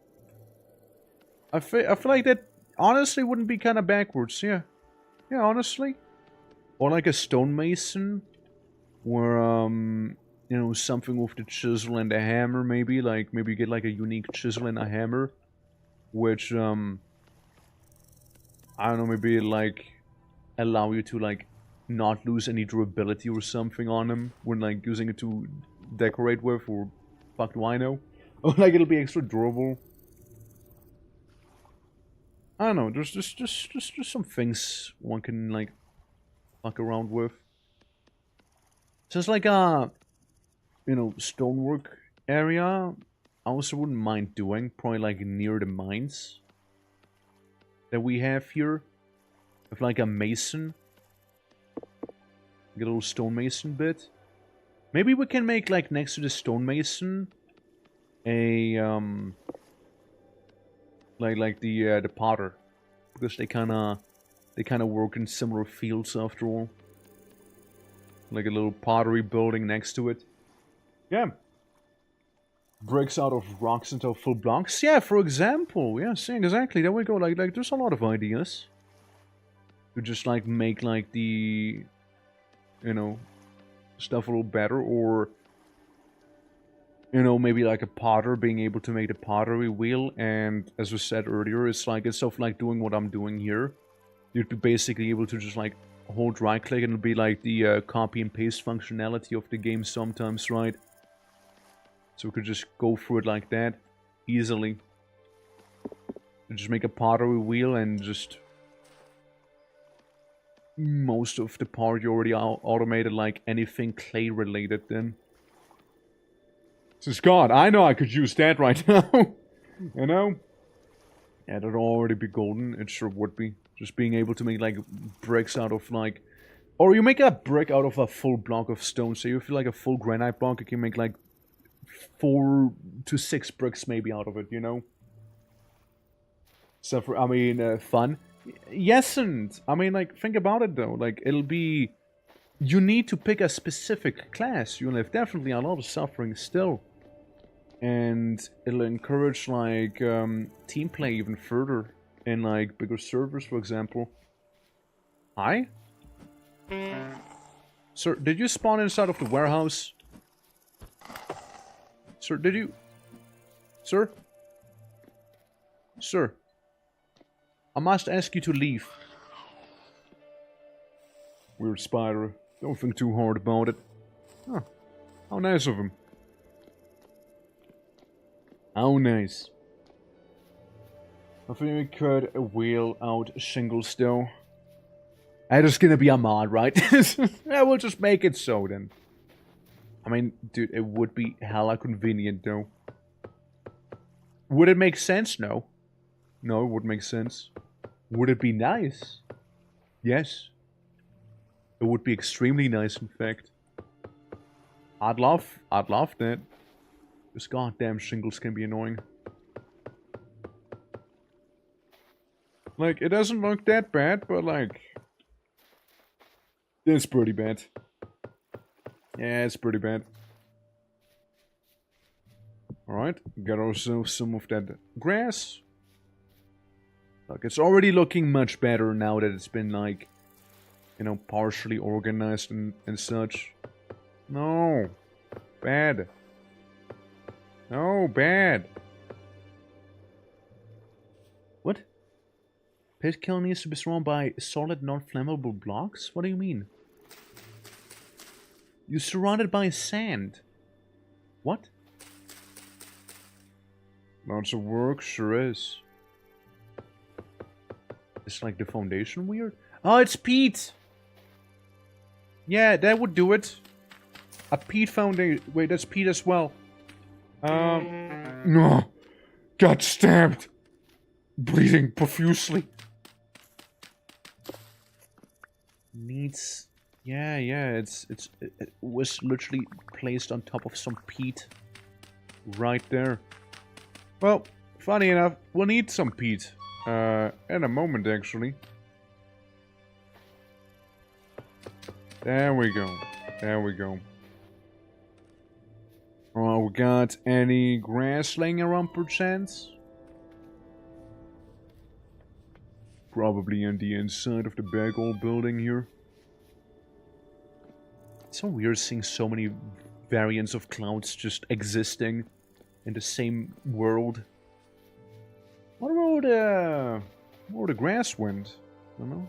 I feel like that honestly wouldn't be kind of backwards, yeah. Yeah, honestly. Or like a stonemason, where, you know, something with the chisel and the hammer, maybe. Like, maybe you get like a unique chisel and a hammer, which, I don't know, maybe like allow you to like not lose any durability or something on them when like using it to decorate with, or fuck do I know? Or like it'll be extra durable. I don't know, there's just some things one can like fuck around with. Just like a, you know, stonework area, I also wouldn't mind doing, probably like near the mines that we have here. With like a mason. Get a little stonemason bit. Maybe we can make like next to the stonemason a like the potter, because they kind of work in similar fields after all. Like a little pottery building next to it. Yeah. Breaks out of rocks into full blocks. Yeah, for example. Yes, yeah, exactly. There we go. Like there's a lot of ideas. To just like make like the, you know, stuff a little better, or, you know, maybe like a potter being able to make the pottery wheel, and as we said earlier, it's like, instead of like doing what I'm doing here, you'd be basically able to just like hold right click and it'll be like the copy and paste functionality of the game sometimes, right? So we could just go through it like that, easily. And just make a pottery wheel and just... most of the part you already automated, like anything clay related then. Says God, I know I could use that right now. You know? Yeah, that'd already be golden. It sure would be. Just being able to make like bricks out of like... or you make a brick out of a full block of stone. So you feel like a full granite block, you can make like 4 to 6 bricks maybe out of it, you know? So for, I mean, fun. Yes, and I mean, like, think about it though. Like, it'll be... you need to pick a specific class. You'll have definitely a lot of suffering still. And it'll encourage, like, team play even further. In, like, bigger servers, for example. Hi? Sir, did you spawn inside of the warehouse? Sir, did you... Sir? Sir? I must ask you to leave. Weird spider. Don't think too hard about it. Huh. How nice of him. How nice. I think we could wheel out shingles though. That is gonna be a mod, right? Yeah, we'll just make it so then. I mean, dude, it would be hella convenient though. Would it make sense? No. No, it wouldn't make sense. Would it be nice? Yes. It would be extremely nice, in fact. I'd love that. This goddamn shingles can be annoying. Like, it doesn't look that bad, but like... it's pretty bad. Yeah, it's pretty bad. Alright, got ourselves some of that grass. Look, it's already looking much better now that it's been, like, you know, partially organized and such. No. Bad. No, bad. What? Pit kill needs to be surrounded by solid, non-flammable blocks? What do you mean? You're surrounded by sand. What? Lots of work, sure is. It's like the foundation weird? Oh, it's peat! Yeah, that would do it. A peat foundation. Wait, that's peat as well. No. Got stabbed. Bleeding profusely. Needs... yeah, it was literally placed on top of some peat. Right there. Well, funny enough, we'll need some peat. In a moment, actually. There we go. There we go. Oh, we got any grass laying around, perchance? Probably on the inside of the big old building here. It's so weird seeing so many variants of clouds just existing in the same world. What about the grass went? I don't know.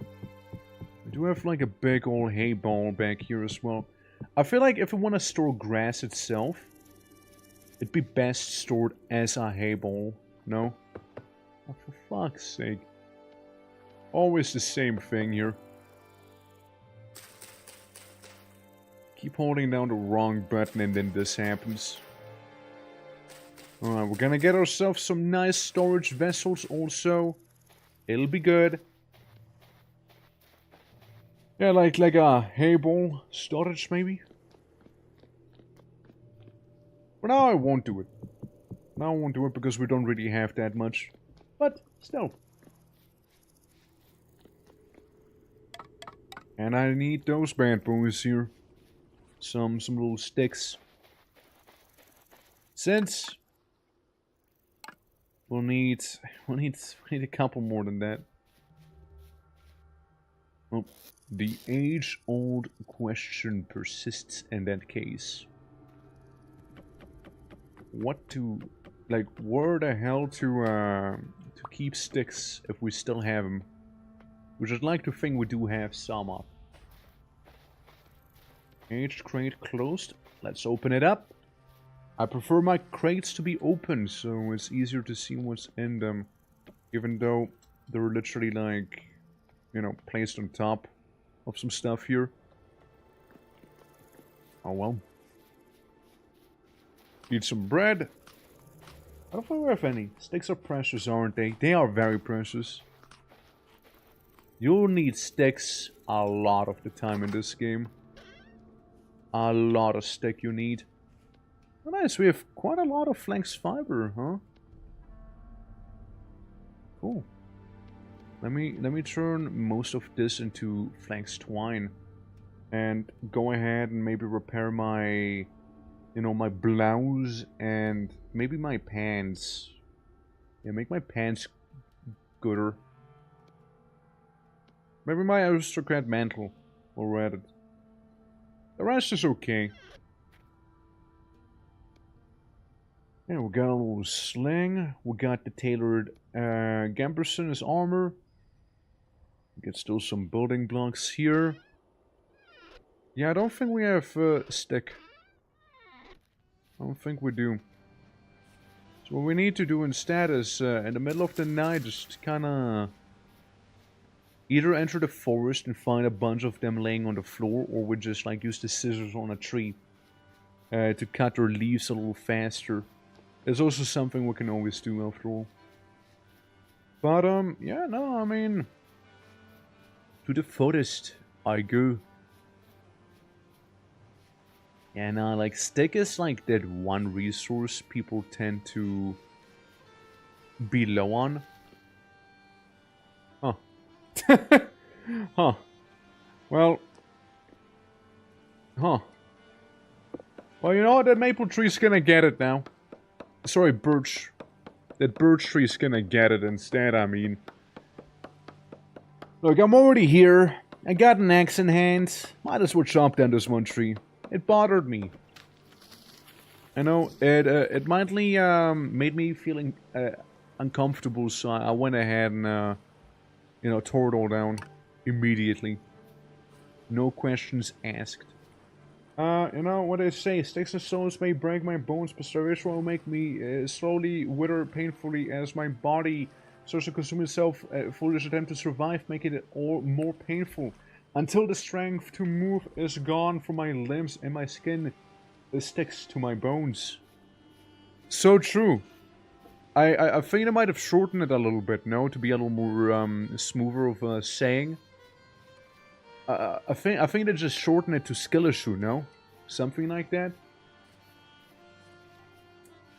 I do have like a big old hay ball back here as well. I feel like if we want to store grass itself, it'd be best stored as a hay ball. No? Oh, for fuck's sake. Always the same thing here. Keep holding down the wrong button and then this happens. Alright, we're gonna get ourselves some nice storage vessels also. It'll be good. Yeah, like a hay ball storage maybe. But now I won't do it. Now I won't do it because we don't really have that much. But still. And I need those bad boys here. Some little sticks. Since we'll need a couple more than that. Oh, the age-old question persists in that case. What to, like, where the hell to keep sticks if we still have them? Which I'd like to think we do have some of. Aged crate closed. Let's open it up. I prefer my crates to be open, so it's easier to see what's in them. Even though they're literally like, you know, placed on top of some stuff here. Oh well. Need some bread. I don't think we have any. Sticks are precious, aren't they? They are very precious. You'll need sticks a lot of the time in this game. A lot of stick you need. Oh, nice, we have quite a lot of flax fiber, huh? Cool. Let me turn most of this into flax twine. And go ahead and maybe repair my, you know, my blouse and maybe my pants. Yeah, make my pants gooder. Maybe my aristocrat mantle already. The rest is okay. Yeah, we got a little sling. We got the tailored Gamberson as armor. We get still some building blocks here. Yeah, I don't think we have stick. I don't think we do. So what we need to do instead is, in the middle of the night, just kinda either enter the forest and find a bunch of them laying on the floor, or we just like use the scissors on a tree to cut their leaves a little faster. It's also something we can always do after all. But yeah, no, I mean, to the forest I go. Yeah, no, like stick is like that one resource people tend to be low on. Huh. Huh. Well. Huh. Well, you know what? That maple tree's gonna get it now. Sorry, birch. That birch tree's gonna get it instead, I mean. Look, I'm already here. I got an axe in hand. Might as well chop down this one tree. It bothered me. I know, it mildly made me feeling uncomfortable, so I went ahead and, you know, tore it all down immediately. No questions asked. You know what they say, sticks and stones may break my bones, but starvation will make me slowly wither painfully as my body starts to consume itself. Foolish attempt to survive, making it all more painful. Until the strength to move is gone from my limbs and my skin sticks to my bones. So true. I think I might have shortened it a little bit, no? To be a little more smoother of a saying. I think they just shortened it to Skillishu, no? Something like that?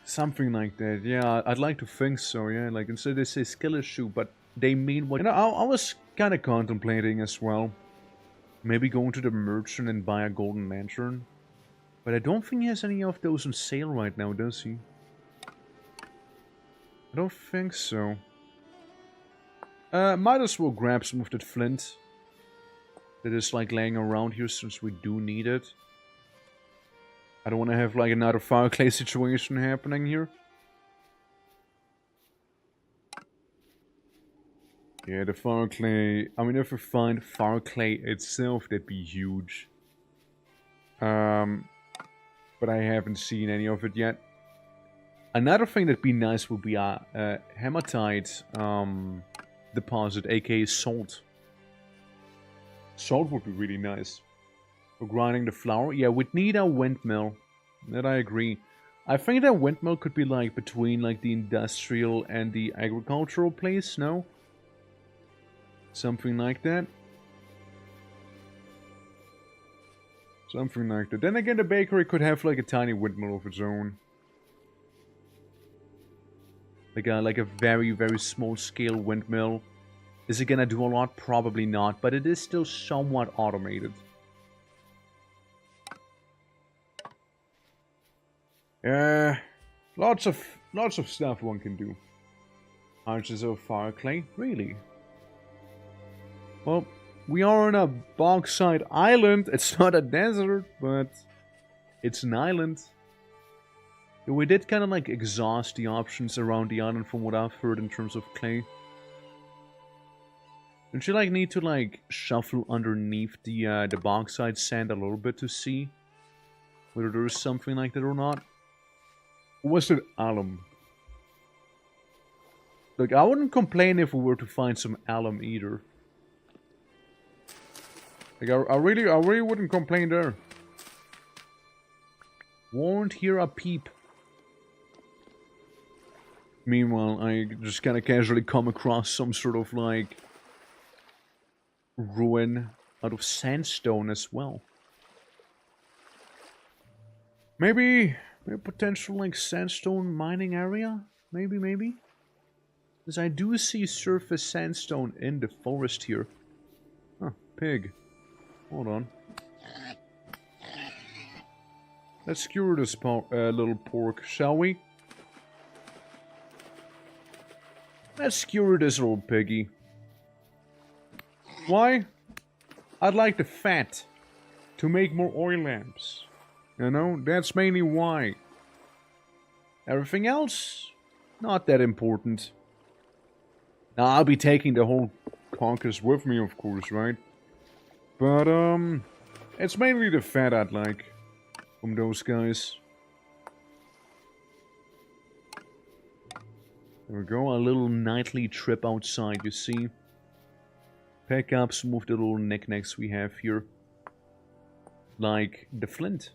Something like that, yeah, I'd like to think so, yeah. Like, instead they say Skillishu, but they mean what... You know, I was kind of contemplating as well. Maybe going to the merchant and buy a golden lantern. But I don't think he has any of those on sale right now, does he? I don't think so. Might as well grab some of that flint that is like laying around here since we do need it. I don't want to have like another fire clay situation happening here. Yeah, the fire clay. I mean, if we find fire clay itself, that'd be huge. But I haven't seen any of it yet. Another thing that'd be nice would be a hematite deposit, aka salt. Salt would be really nice for grinding the flour. Yeah, we'd need a windmill. That I agree. I think that windmill could be like between like the industrial and the agricultural place, no? Something like that. Something like that. Then again, the bakery could have like a tiny windmill of its own. Like a very, very small scale windmill. Is it gonna do a lot? Probably not, but it is still somewhat automated. Yeah, lots of stuff one can do. Arches of fire clay, really? Well, we are on a bauxite island. It's not a desert, but it's an island. We did kind of like exhaust the options around the island from what I've heard in terms of clay. Don't you like need to like shuffle underneath the bauxite sand a little bit to see whether there is something like that or not? Or was it alum? Look, I wouldn't complain if we were to find some alum either. Like I really wouldn't complain there. Won't hear a peep. Meanwhile, I just kind of casually come across some sort of like ruin out of sandstone as well. Maybe a potential like sandstone mining area? Maybe. Because I do see surface sandstone in the forest here. Huh, pig. Hold on. Let's skewer this little pork, shall we? Let's skewer this little piggy. Why? I'd like the fat to make more oil lamps. You know, that's mainly why. Everything else, not that important. Now, I'll be taking the whole carcass with me, of course, right? But, it's mainly the fat I'd like from those guys. There we go, a little nightly trip outside, you see. Pick up some of the little knickknacks we have here. Like the flint.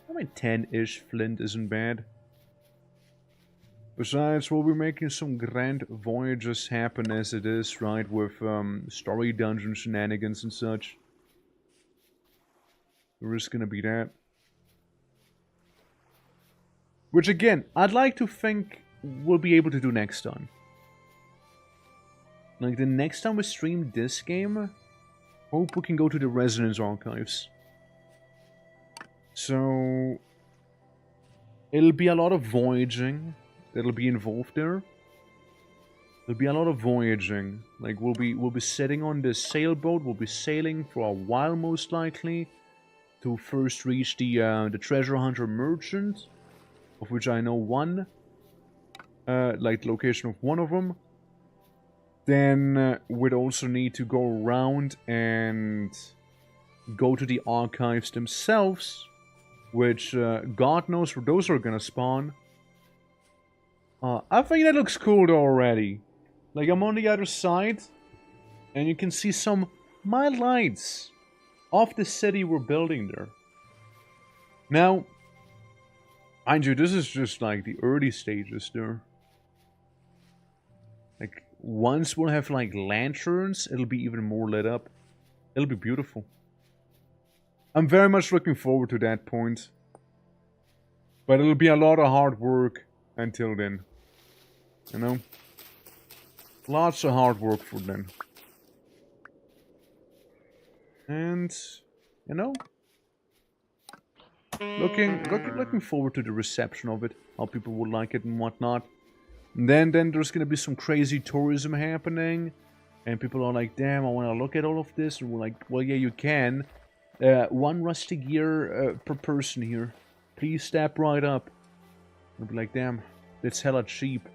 I mean, 10-ish flint isn't bad. Besides, we'll be making some grand voyages happen as it is, right? With story dungeon shenanigans and such. There is gonna be that. Which again, I'd like to think we'll be able to do next time. Like the next time we stream this game, hope we can go to the Resonance Archives. So it'll be a lot of voyaging that'll be involved there. There'll be a lot of voyaging. Like we'll be sitting on this sailboat. We'll be sailing for a while, most likely, to first reach the treasure hunter merchant, of which I know one. Like the location of one of them. Then we'd also need to go around and go to the archives themselves, which God knows where those are gonna spawn. I think that looks cool already. Like I'm on the other side, and you can see some mild lights of the city we're building there. Now, mind you, this is just like the early stages there. Like, once we'll have like lanterns, it'll be even more lit up. It'll be beautiful. I'm very much looking forward to that point. But it'll be a lot of hard work until then. You know? Lots of hard work for then. And, you know? Looking forward to the reception of it. How people would like it and whatnot. And then there's gonna be some crazy tourism happening. And people are like, damn, I wanna look at all of this. And we're like, well, yeah, you can. 1 rusty gear per person here. Please step right up. We'll be like, damn, that's hella cheap.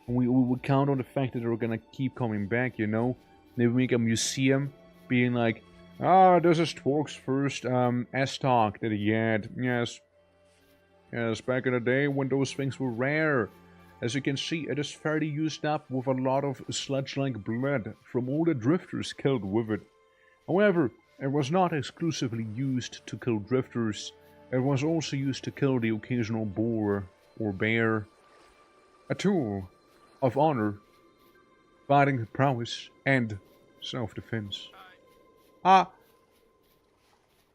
And we would count on the fact that they're gonna keep coming back, you know? Maybe make a museum, being like, ah, this is Twerk's first S-Talk that he had. Yes. Yes, back in the day when those things were rare. As you can see, it is fairly used up with a lot of sludge-like blood from all the drifters killed with it. However, it was not exclusively used to kill drifters. It was also used to kill the occasional boar or bear. A tool of honor, fighting prowess, and self-defense. Ah!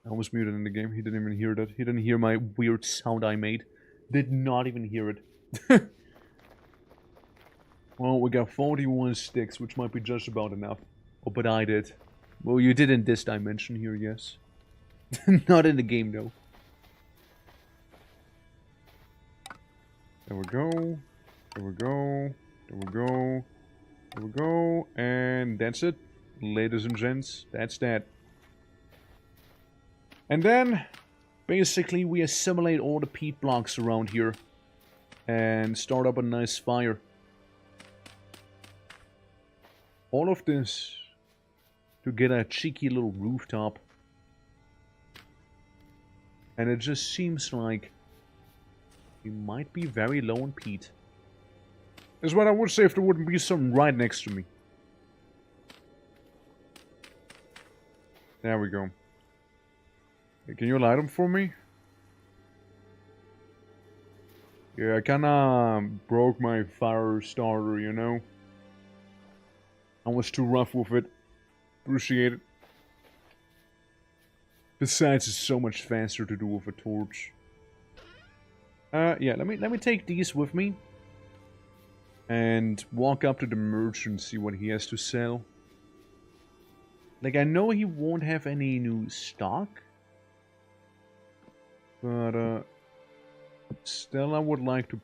I almost muted in the game. He didn't even hear that. He didn't hear my weird sound I made. Did not even hear it. Well, we got 41 sticks, which might be just about enough. Oh, but I did. Well, you did in this dimension here, yes. Not in the game, though. There we go. There we go. There we go. There we go. And that's it. Ladies and gents, that's that. And then, basically, we assimilate all the peat blocks around here. And start up a nice fire. All of this to get a cheeky little rooftop. And it just seems like we might be very low on peat. Is what I would say if there wouldn't be some right next to me. There we go. Hey, can you light them for me? Yeah, I kinda broke my fire starter, you know? I was too rough with it. Appreciate it. Besides, it's so much faster to do with a torch. Yeah, let me take these with me. And walk up to the merchant, see what he has to sell. Like, I know he won't have any new stock. But, still I would like to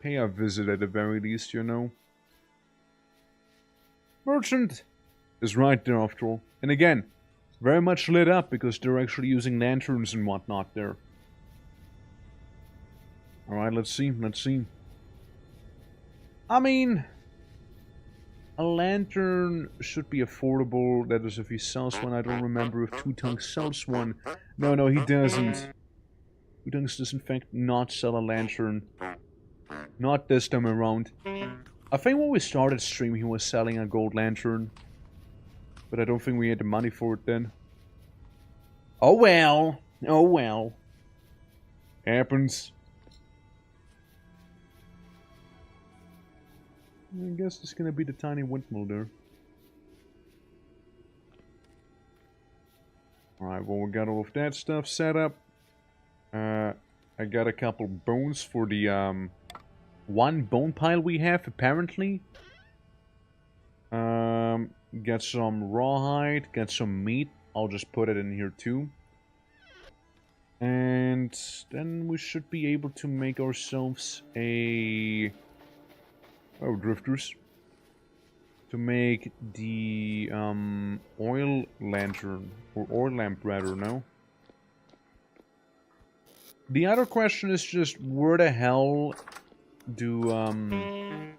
pay a visit at the very least, you know. Merchant is right there after all. And again, very much lit up because they're actually using lanterns and whatnot there. Alright, let's see, let's see. I mean, a lantern should be affordable. That is if he sells one. I don't remember if Two Tongues sells one. No, he doesn't. Two Tongues does in fact not sell a lantern. Not this time around. I think when we started stream he was selling a gold lantern. But I don't think we had the money for it then. Oh well. Oh well. Happens. I guess it's gonna be the tiny windmill there. Alright, well we got all of that stuff set up. I got a couple bones for the one bone pile we have apparently. Got some rawhide, got some meat. I'll just put it in here too. And then we should be able to make ourselves a... Oh, drifters. To make the oil lantern, or oil lamp rather, no? The other question is just where the hell do okay,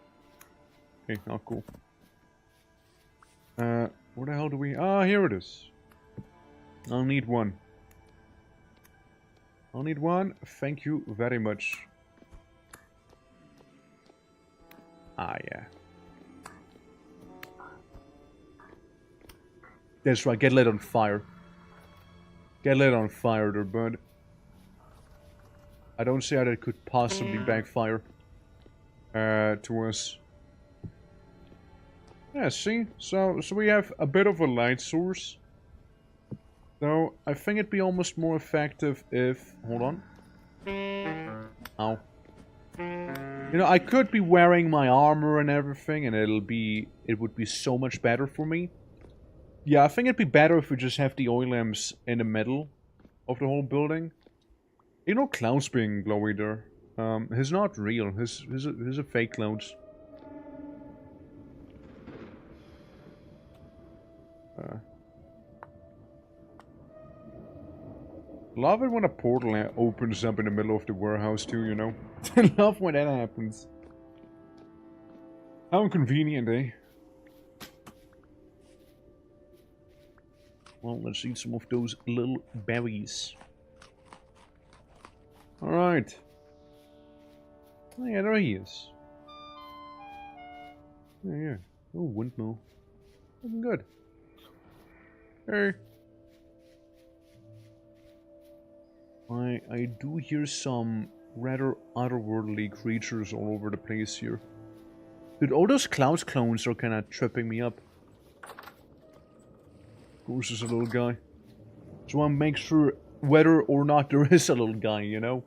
not cool. Where the hell do we... Ah, here it is. I'll need one. I'll need one. Thank you very much. Ah, yeah. That's right, get lit on fire. Get lit on fire there, bud. I don't see how that could possibly backfire to us. Yeah, see? So we have a bit of a light source. Though, I think it'd be almost more effective if... Hold on. Ow. You know, I could be wearing my armor and everything, and it would be so much better for me. Yeah, I think it'd be better if we just have the oil lamps in the middle of the whole building. You know, clouds being glowy there. He's not real. He's a fake clothes. Love it when a portal opens up in the middle of the warehouse too, you know? I love when that happens. How inconvenient, eh? Well, let's eat some of those little berries. Alright. Oh yeah, there he is. Yeah. Oh, windmill. Looking good. Hey. I do hear some rather otherworldly creatures all over the place here. Dude, all those Klaus clones are kinda tripping me up. Of course there's a little guy. So I want to make sure whether or not there is a little guy, you know?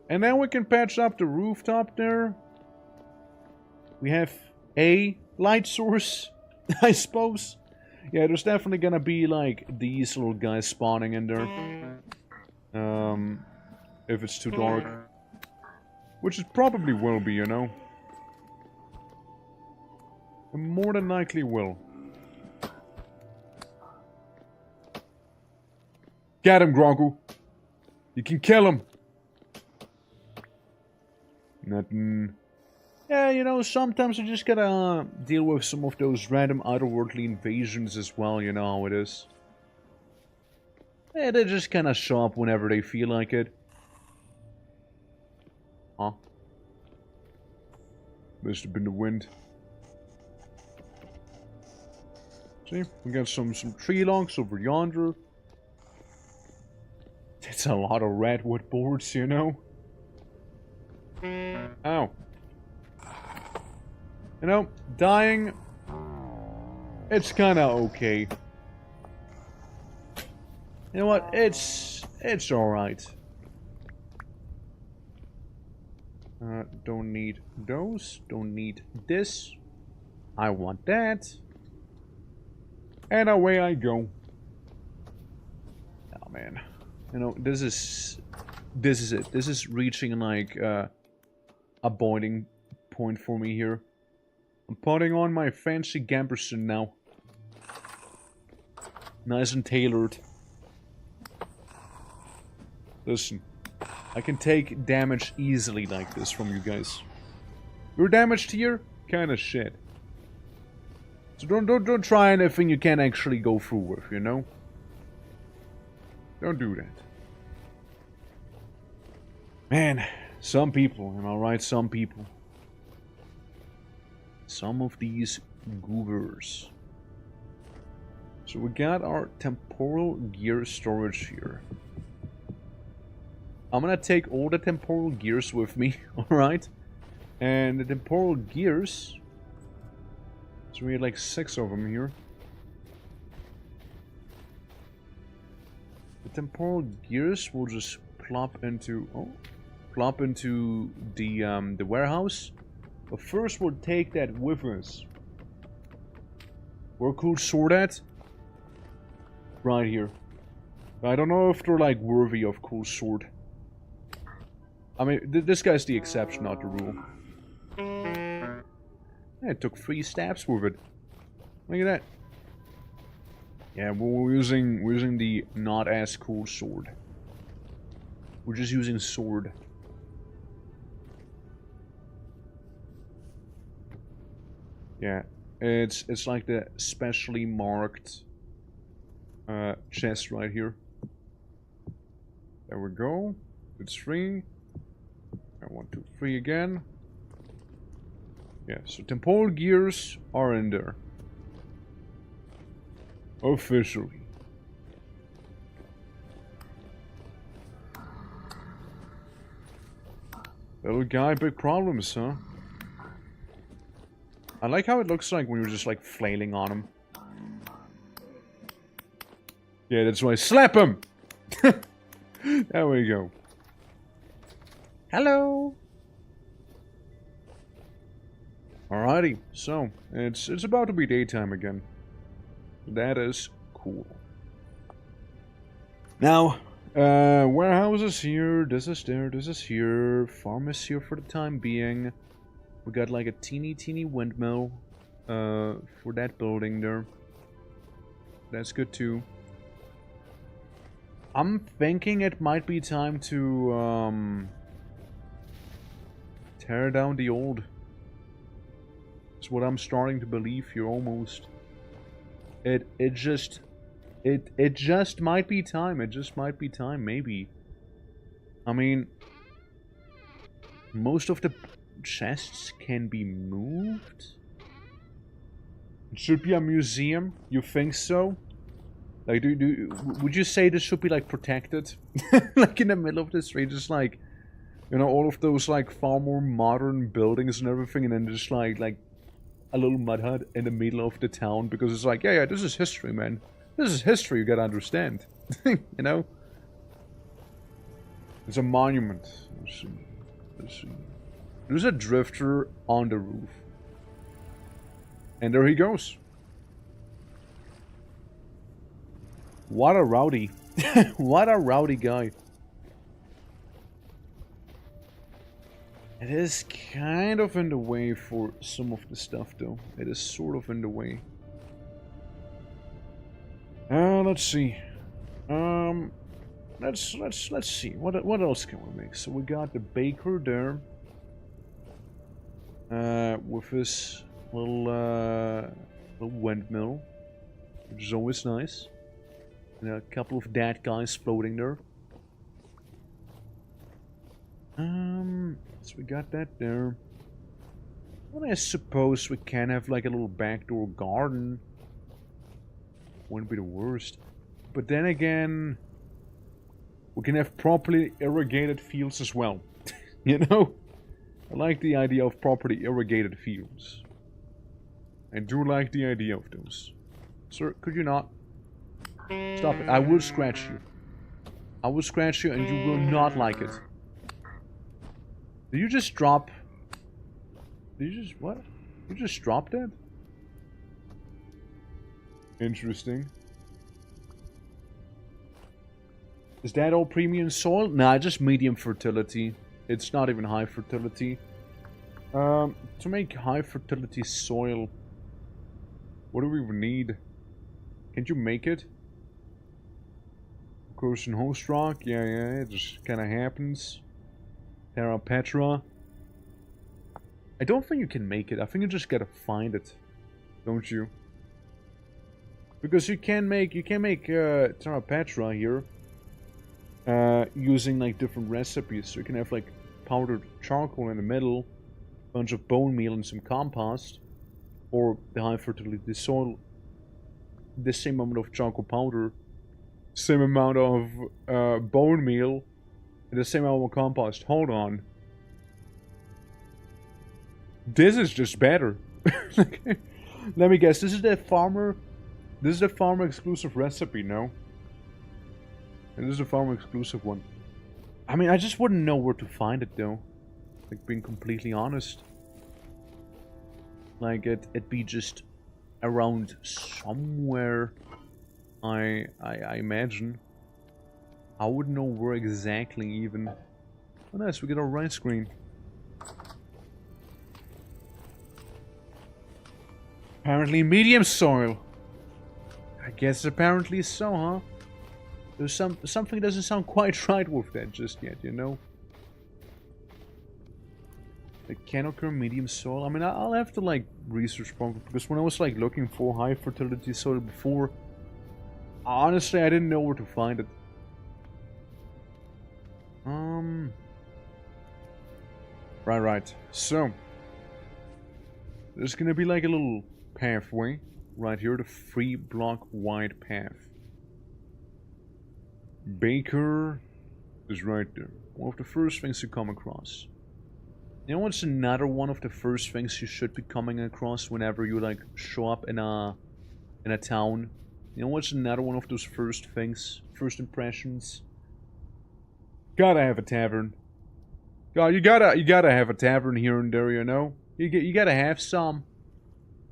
And then we can patch up the rooftop there. We have a light source, I suppose. Yeah, there's definitely gonna be like these little guys spawning in there. If it's too dark. Which it probably will be, you know? It more than likely will. Get him, Grogu. You can kill him. Nothing. Yeah, you know, sometimes you just gotta deal with some of those random otherworldly invasions as well, you know how it is. Yeah, they just kinda show up whenever they feel like it. Huh? Must have been the wind. See, we got some tree logs over yonder. It's a lot of redwood boards, you know? Ow. You know, dying, it's kinda okay. You know what, it's alright. Don't need those, don't need this. I want that. And away I go. Oh man. You know, this is it. This is reaching like a boiling point for me here. I'm putting on my fancy Gamberson now. Nice and tailored. Listen, I can take damage easily like this from you guys. Your damage tier? Kinda shit. So don't try anything you can't actually go through with, you know? Don't do that. Man, some people, am I right? Some people. Some of these goobers. So we got our temporal gear storage here. I'm gonna take all the temporal gears with me, alright? And the temporal gears... So we had like 6 of them here. The temporal gears will just plop into... Oh, plop into the warehouse. But first we'll take that with us. Where cool sword at? Right here. I don't know if they're like worthy of cool sword. I mean, this guy's the exception, not the rule. Yeah, it took 3 stabs with it. Look at that. Yeah, we're using the not as cool sword. We're just using sword. Yeah, it's like the specially marked chest right here. There we go. It's 3. 1, 2, 3 again. Yeah, so temporal gears are in there. Officially. Little guy, big problems, huh? I like how it looks like when you're just like flailing on him. Yeah, that's why. Slap him! There we go. Hello! Alrighty, so, it's about to be daytime again. That is cool. Now, Warehouse is here, this is there, this is here, farm is here for the time being. We got like a teeny windmill, for that building there. That's good too. I'm thinking it might be time to, tear down the old. It's what I'm starting to believe here almost. It just might be time. It just might be time, maybe. I mean, most of the chests can be moved. It should be a museum. You think so? Like, would you say this should be like protected? Like in the middle of the street, just like, you know, all of those like far more modern buildings and everything, and then just like a little mud hut in the middle of the town, because it's like, yeah, this is history, man. This is history, you gotta understand. You know? It's a monument. Let's see. Let's see. There's a drifter on the roof. And there he goes. What a rowdy. What a rowdy guy. It is kind of in the way for some of the stuff, though. It is sort of in the way. Let's see. Let's see. What else can we make? So we got the baker there. With his little windmill, which is always nice. And a couple of dead guys floating there. So we got that there. Well, I suppose we can have like a little backdoor garden. Wouldn't be the worst. But then again, we can have properly irrigated fields as well. You know? I like the idea of properly irrigated fields. I do like the idea of those. Sir, could you not? Stop it. I will scratch you. I will scratch you and you will not like it. Did you just drop... Did you just... what? You just dropped that? Interesting. Is that all premium soil? Nah, just medium fertility. It's not even high fertility. To make high fertility soil, what do we even need? Can't you make it? Corrosion host rock? Yeah, it just kind of happens. Terra Petra. I don't think you can make it. I think you just gotta find it, don't you? Because you can make Terra Petra here using like different recipes. So you can have like powdered charcoal in the middle, a bunch of bone meal and some compost, or the high fertility soil, the same amount of charcoal powder, same amount of bone meal, and the same amount of compost. Hold on. This is just better. Let me guess. This is the farmer exclusive recipe, no? And this is a farmer exclusive one. I mean, I just wouldn't know where to find it though. Like, being completely honest. Like, it'd be just around somewhere. I imagine. I wouldn't know where exactly even. Oh nice, we get our rice screen. Apparently medium soil. I guess apparently so, huh? There's something doesn't sound quite right with that just yet, you know? It can occur medium soil. I mean, I'll have to like research properly, because when I was like looking for high fertility soil before, honestly I didn't know where to find it. Right. So there's gonna be like a little pathway right here, the 3-block wide path. Baker is right there. One of the first things you come across. You know what's another one of the first things you should be coming across whenever you like show up in a town? You know what's another one of those first things, first impressions? Gotta have a tavern. God, you gotta have a tavern here and there, you know? You gotta have some.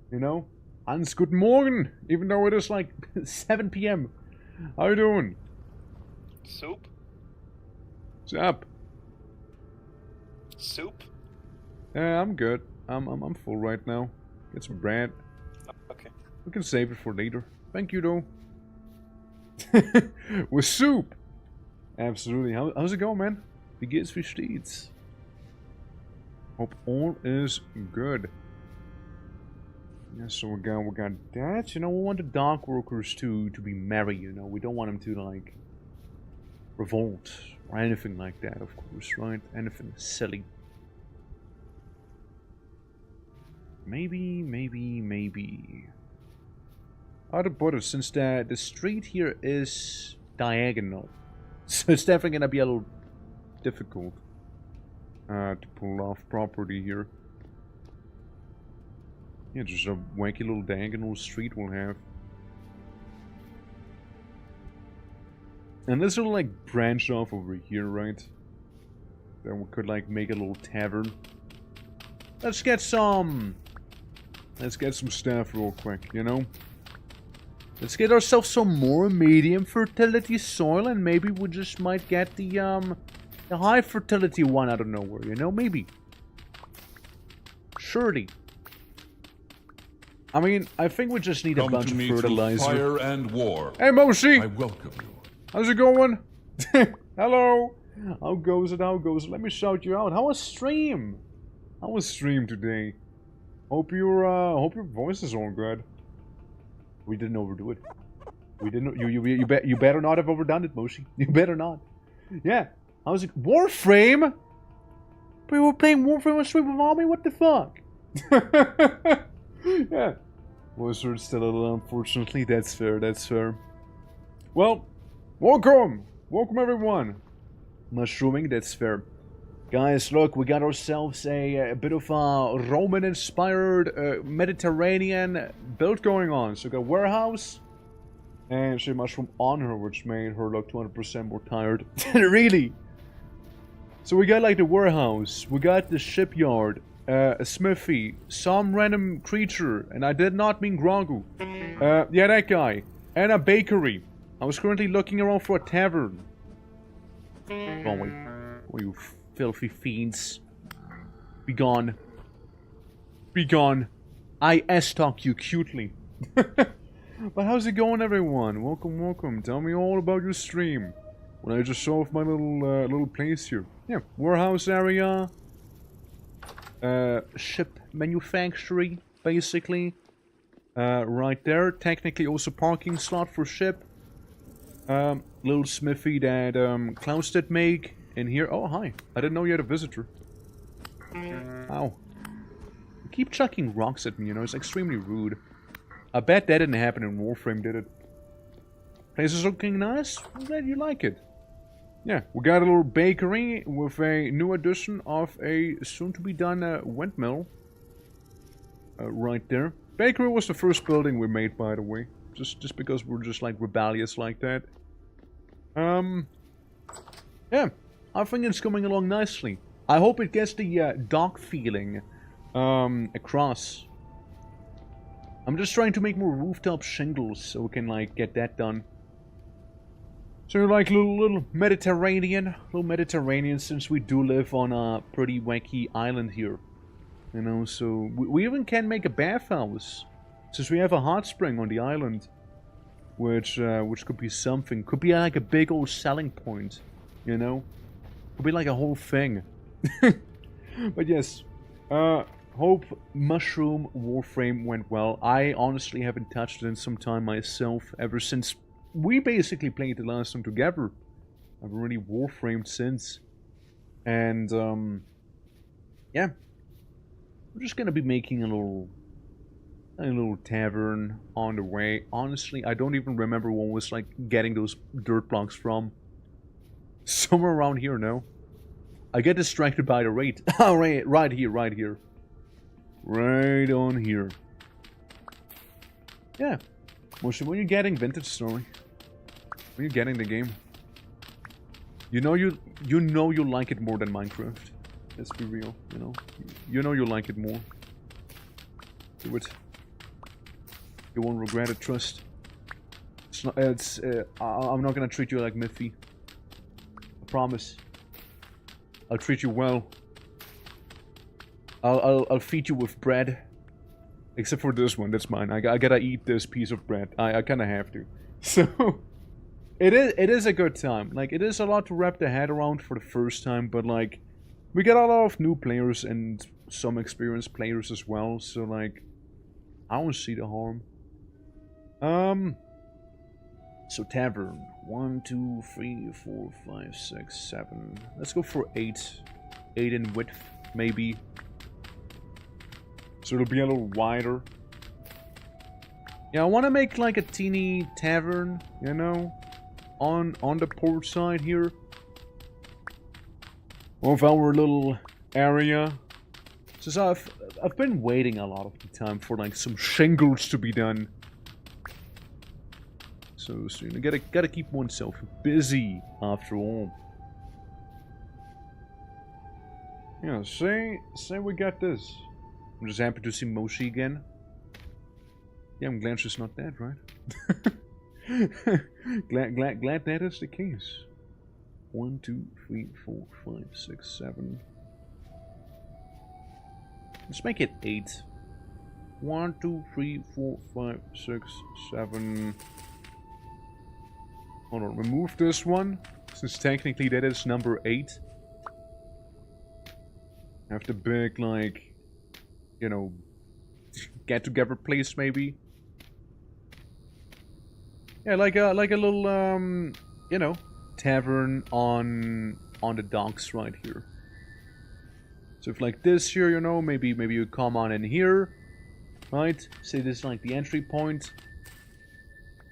You know? Hans, guten Morgen! Even though it is like 7 PM. How you doing? Soup? What's up? Soup? I'm good. I'm full right now. Get some bread. Okay. We can save it for later. Thank you though. With soup. Absolutely. How's it going, man? Wie geht's, wie steht's? Hope all is good. Yeah, so we got that. You know, we want the dock workers to be merry. You know, we don't want them to like revolt or anything like that. Of course, right? Anything silly. Maybe. How to put it, since the street here is diagonal, so it's definitely gonna be a little difficult to pull off property here. Yeah, just a wacky little diagonal street we'll have. And this will like branch off over here, right? Then we could like make a little tavern. Let's get some stuff real quick, you know? Let's get ourselves some more medium fertility soil, and maybe we just might get the high fertility one out of nowhere, you know? Maybe. Surely. I mean, I think we just need a bunch of fertilizer. Fire and war. Hey, Moshi! I welcome you. How's it going? Hello! How goes it? Let me shout you out. How was stream? How was stream today? Hope your voice is all good. We didn't overdo it. We didn't. You better not have overdone it, Moshi. You better not. Yeah. How's it? Warframe? We were playing Warframe on stream with mommy. What the fuck? Yeah. Voice is still a little, unfortunately. That's fair. That's fair. Well, welcome everyone. Mushrooming. That's fair. Guys, look, we got ourselves a bit of a Roman-inspired Mediterranean build going on. So we got a warehouse, and she had mushroom on her, which made her look 200% more tired. Really? So we got like the warehouse, we got the shipyard, a smithy, some random creature, and I did not mean Grogu. Yeah, that guy, and a bakery. I was currently looking around for a tavern. Oh, wait. Oh, you filthy fiends. Be gone. Be gone. I S-talk you cutely. But how's it going, everyone? Welcome. Tell me all about your stream. When I just show off my little place here. Yeah, warehouse area. Ship manufactory, basically. Right there. Technically also parking slot for ship. Little smithy that Klaus did make. In here. Oh, hi. I didn't know you had a visitor. Ow. You keep chucking rocks at me, you know, it's extremely rude. I bet that didn't happen in Warframe, did it? Place is looking nice. I'm glad you like it. Yeah, we got a little bakery with a new addition of a soon-to-be-done windmill. Right there. Bakery was the first building we made, by the way. Just because we're just, like, rebellious like that. Yeah. I think it's coming along nicely. I hope it gets the dock feeling across. I'm just trying to make more rooftop shingles so we can like get that done. So like little Mediterranean, since we do live on a pretty wacky island here. You know, so we even can make a bathhouse since we have a hot spring on the island, which could be something. Could be like a big old selling point, you know. Could be like a whole thing. But yes, hope Mushroom Warframe went well. I honestly haven't touched it in some time myself, ever since we basically played the last time together. I've already Warframed since. And, yeah. We're just gonna be making a little tavern on the way. Honestly, I don't even remember when was like getting those dirt blocks from. Somewhere around here, no? I get distracted by the rate. Oh, right here. Right on here. Yeah. Mostly when you're getting Vintage Story. When you're getting the game. You know you like it more than Minecraft. Let's be real, you know. You know you like it more. Do it. You won't regret it, trust. I'm not gonna treat you like Miffy. I promise. I'll treat you well. I'll feed you with bread. Except for this one, that's mine. I gotta eat this piece of bread. I kind of have to. So, it is a good time. Like, it is a lot to wrap the head around for the first time, but like, we get a lot of new players and some experienced players as well. So like, I don't see the harm. So tavern. 1, 2, 3, 4, 5, 6, 7. Let's go for 8. 8 in width, maybe. So it'll be a little wider. Yeah, I want to make like a teeny tavern, you know, on the port side here of our little area. So I've been waiting a lot of the time for like some shingles to be done. So you know, gotta keep oneself busy after all. Yeah, say we got this. I'm just happy to see Moshi again. Yeah, I'm glad she's not dead, right? glad that is the case. 1, 2, 3, 4, 5, 6, 7. Let's make it 8. 1, 2, 3, 4, 5, 6, 7. Hold on, remove this one, since technically that is number 8. Have the big, like, you know, get-together place, maybe. Yeah, like a little, you know, tavern on the docks right here. So if like this here, you know, maybe you come on in here, right? Say this is like the entry point.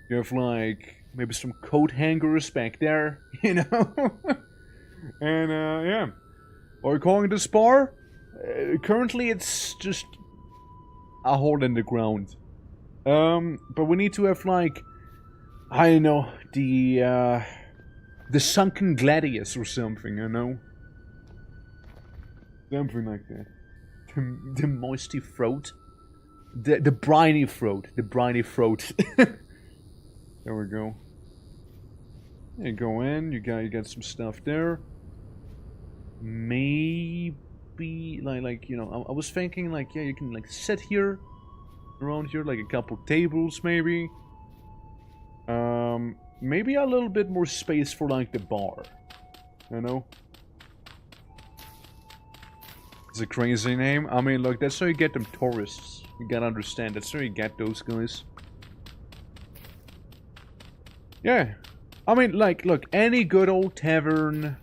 You have like maybe some coat hangers back there, you know? And yeah. Are you calling this bar? Currently it's just a hole in the ground. But we need to have like, I don't know, the sunken gladius or something, you know? Something like that. The moisty throat. The briny throat. The briny throat. There we go. You go in, you got some stuff there. Maybe like you know, I was thinking like, yeah, you can like sit here around here, like a couple tables maybe. Maybe a little bit more space for like the bar, you know. It's a crazy name. I mean, look, that's how you get them tourists. You gotta understand, that's how you get those guys. Yeah. I mean, like, look, any good old tavern,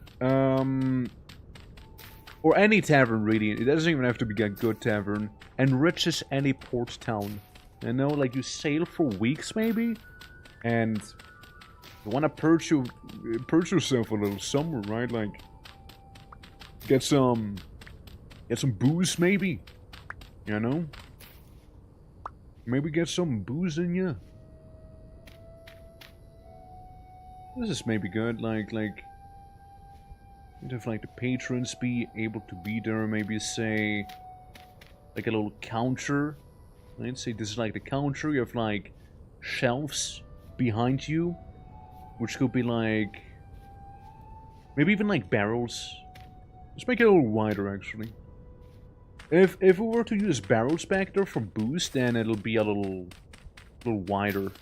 or any tavern, really, it doesn't even have to be a good tavern, enriches any port town. You know, like, you sail for weeks, maybe, and you want to purge yourself a little somewhere, right? Like, get some booze, maybe, you know? Maybe get some booze in you. This is maybe good, like, you'd have, like, the patrons be able to be there, maybe say, like, a little counter, right? Say this is, like, the counter, you have, like, shelves behind you, which could be, like, maybe even, like, barrels. Let's make it a little wider, actually. If we were to use barrels back there for booze, then it'll be a little wider.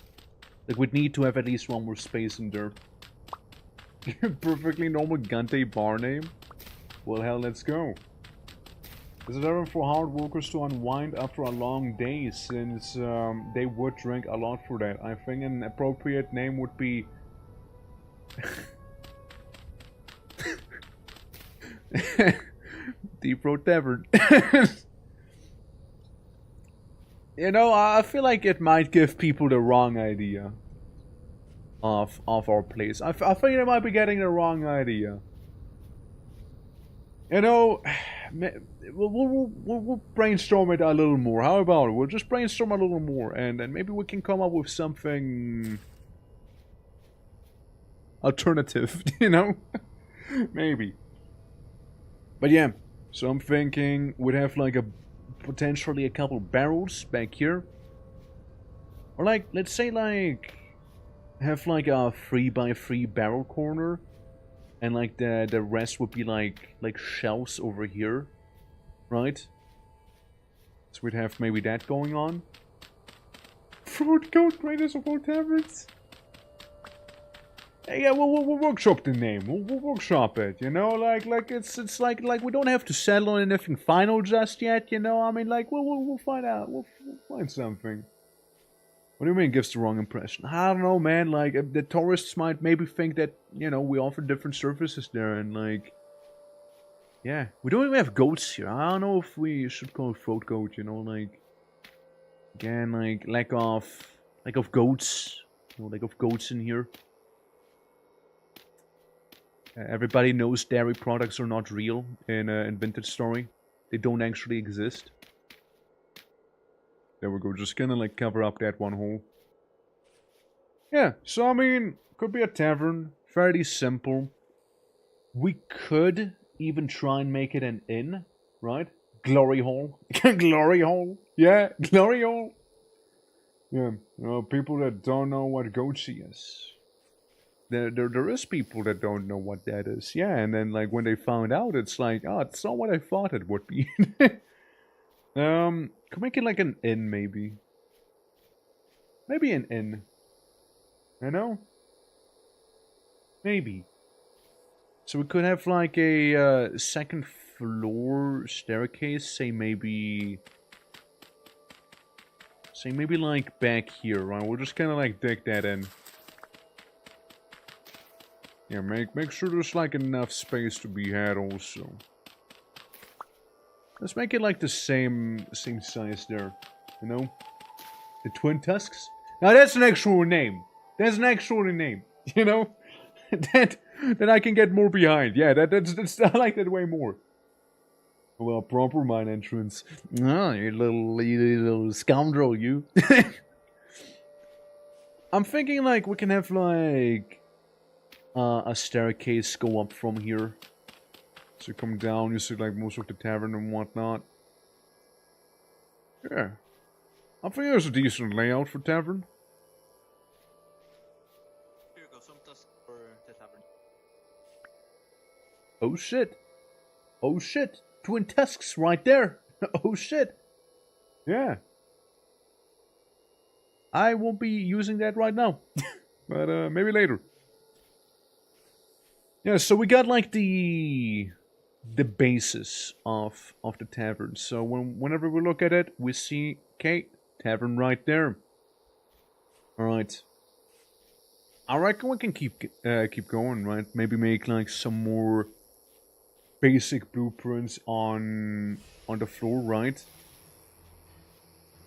Like, we'd need to have at least one more space in there. Perfectly normal Gante bar name? Well, hell, let's go. Is it ever for hard workers to unwind after a long day, since they would drink a lot for that? I think an appropriate name would be... Deep Road Tavern. You know, I feel like it might give people the wrong idea of our place. I think they might be getting the wrong idea. You know, we'll brainstorm it a little more. How about it? We'll just brainstorm a little more, and then maybe we can come up with something alternative, you know? Maybe. But yeah, so I'm thinking we'd have like potentially a couple barrels back here. Or like, let's say like, have like a 3x3 barrel corner. and like the rest would be like shelves over here, right? So we'd have maybe that going on. Fruit Goat, greatest of all taverns. Hey, yeah, we'll workshop the name. We'll workshop it, you know, like it's like we don't have to settle on anything final just yet, you know. I mean, like we'll find out. We'll find something. What do you mean gives the wrong impression? I don't know, man. Like the tourists might maybe think that, you know, we offer different services there, and like, yeah, we don't even have goats here. I don't know if we should call it Throat Goat, you know, like, again, like lack of goats, you know, lack of goats in here. Everybody knows dairy products are not real in Vintage Story. They don't actually exist. There we go, just gonna like cover up that one hole. Yeah, so I mean, could be a tavern, fairly simple. We could even try and make it an inn, right? Glory Hall. Glory Hall. Yeah, Glory Hall. Yeah, people that don't know what goatse is. There is people that don't know what that is. Yeah, and then like when they found out, it's like, oh, it's not what I thought it would be. Could make it like an inn, maybe. Maybe an inn. You know? Maybe. So we could have like a second floor staircase, say maybe like back here, right? We'll just kind of like dig that in. Yeah, make sure there's like enough space to be had also. Let's make it like the same size there, you know? The Twin Tusks? Now that's an actual name. That's an actual name, you know? that I can get more behind. Yeah, that's I like that way more. Well, proper mine entrance. Oh, you little scoundrel, you. I'm thinking like we can have like a staircase go up from here. So you come down, you see like most of the tavern and whatnot. Yeah. I think there's a decent layout for tavern. Here you go, some tusks for the tavern. Oh shit. Oh shit. Twin tusks right there. Oh shit. Yeah. I won't be using that right now. But maybe later. Yeah, so we got like the basis of the tavern. So whenever we look at it, we see, okay, tavern right there. All right. I reckon we can keep going, right? Maybe make like some more basic blueprints on the floor, right?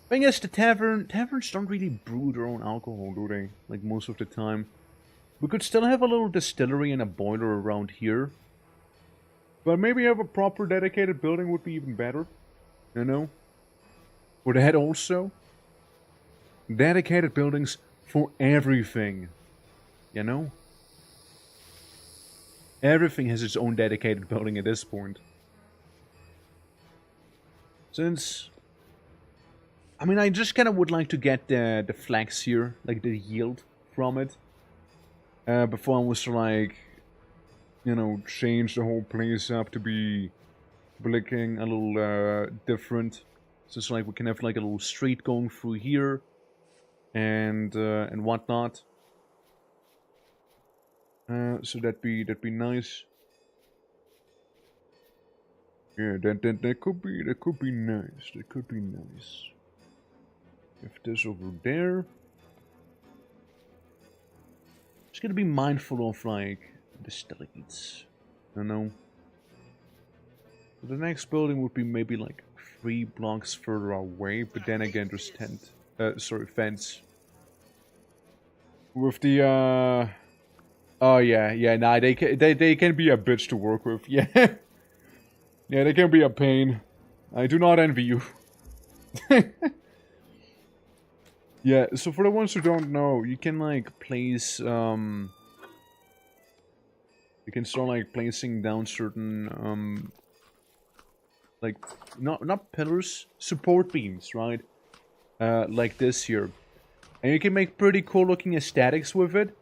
Thing is, the taverns don't really brew their own alcohol, do they? Like most of the time. We could still have a little distillery and a boiler around here. But maybe have a proper dedicated building would be even better. You know? For that also. Dedicated buildings for everything. You know? Everything has its own dedicated building at this point. Since... I mean, I just kind of would like to get the flags here. Like the yield from it. Before I was like... You know, change the whole place up to be looking a little different. So it's like we can have like a little street going through here, and whatnot. So that'd be nice. Yeah, that could be nice. That could be nice. If this over there, just gotta be mindful of like the distilleries, you know. The next building would be maybe like 3 blocks further away, but then again there's fence. With the oh yeah, nah, they can be a bitch to work with, yeah. Yeah, they can be a pain. I do not envy you. Yeah, so for the ones who don't know, you can like place you can start like placing down certain like not pillars, support beams, right? Like this here. And you can make pretty cool looking aesthetics with it.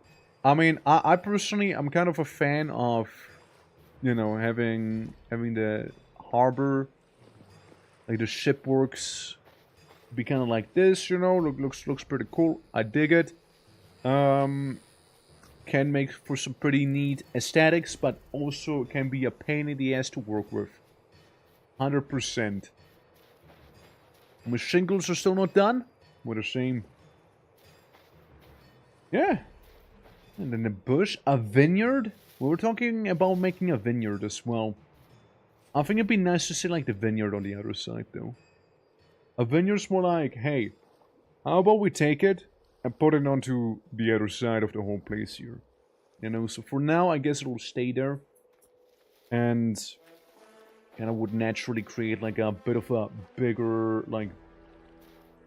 I mean, I personally, I'm kind of a fan of, you know, having the harbor, like the ship works, be kind of like this, you know. Looks pretty cool. I dig it. Can make for some pretty neat aesthetics, but also can be a pain in the ass to work with. 100%. My shingles are still not done. What a shame. Yeah. And then a bush, a vineyard. We were talking about making a vineyard as well. I think it'd be nice to see like the vineyard on the other side though. A vineyard's more like, hey, how about we take it and put it onto the other side of the whole place here. You know, so for now I guess it'll stay there. And kind of would naturally create like a bit of a bigger like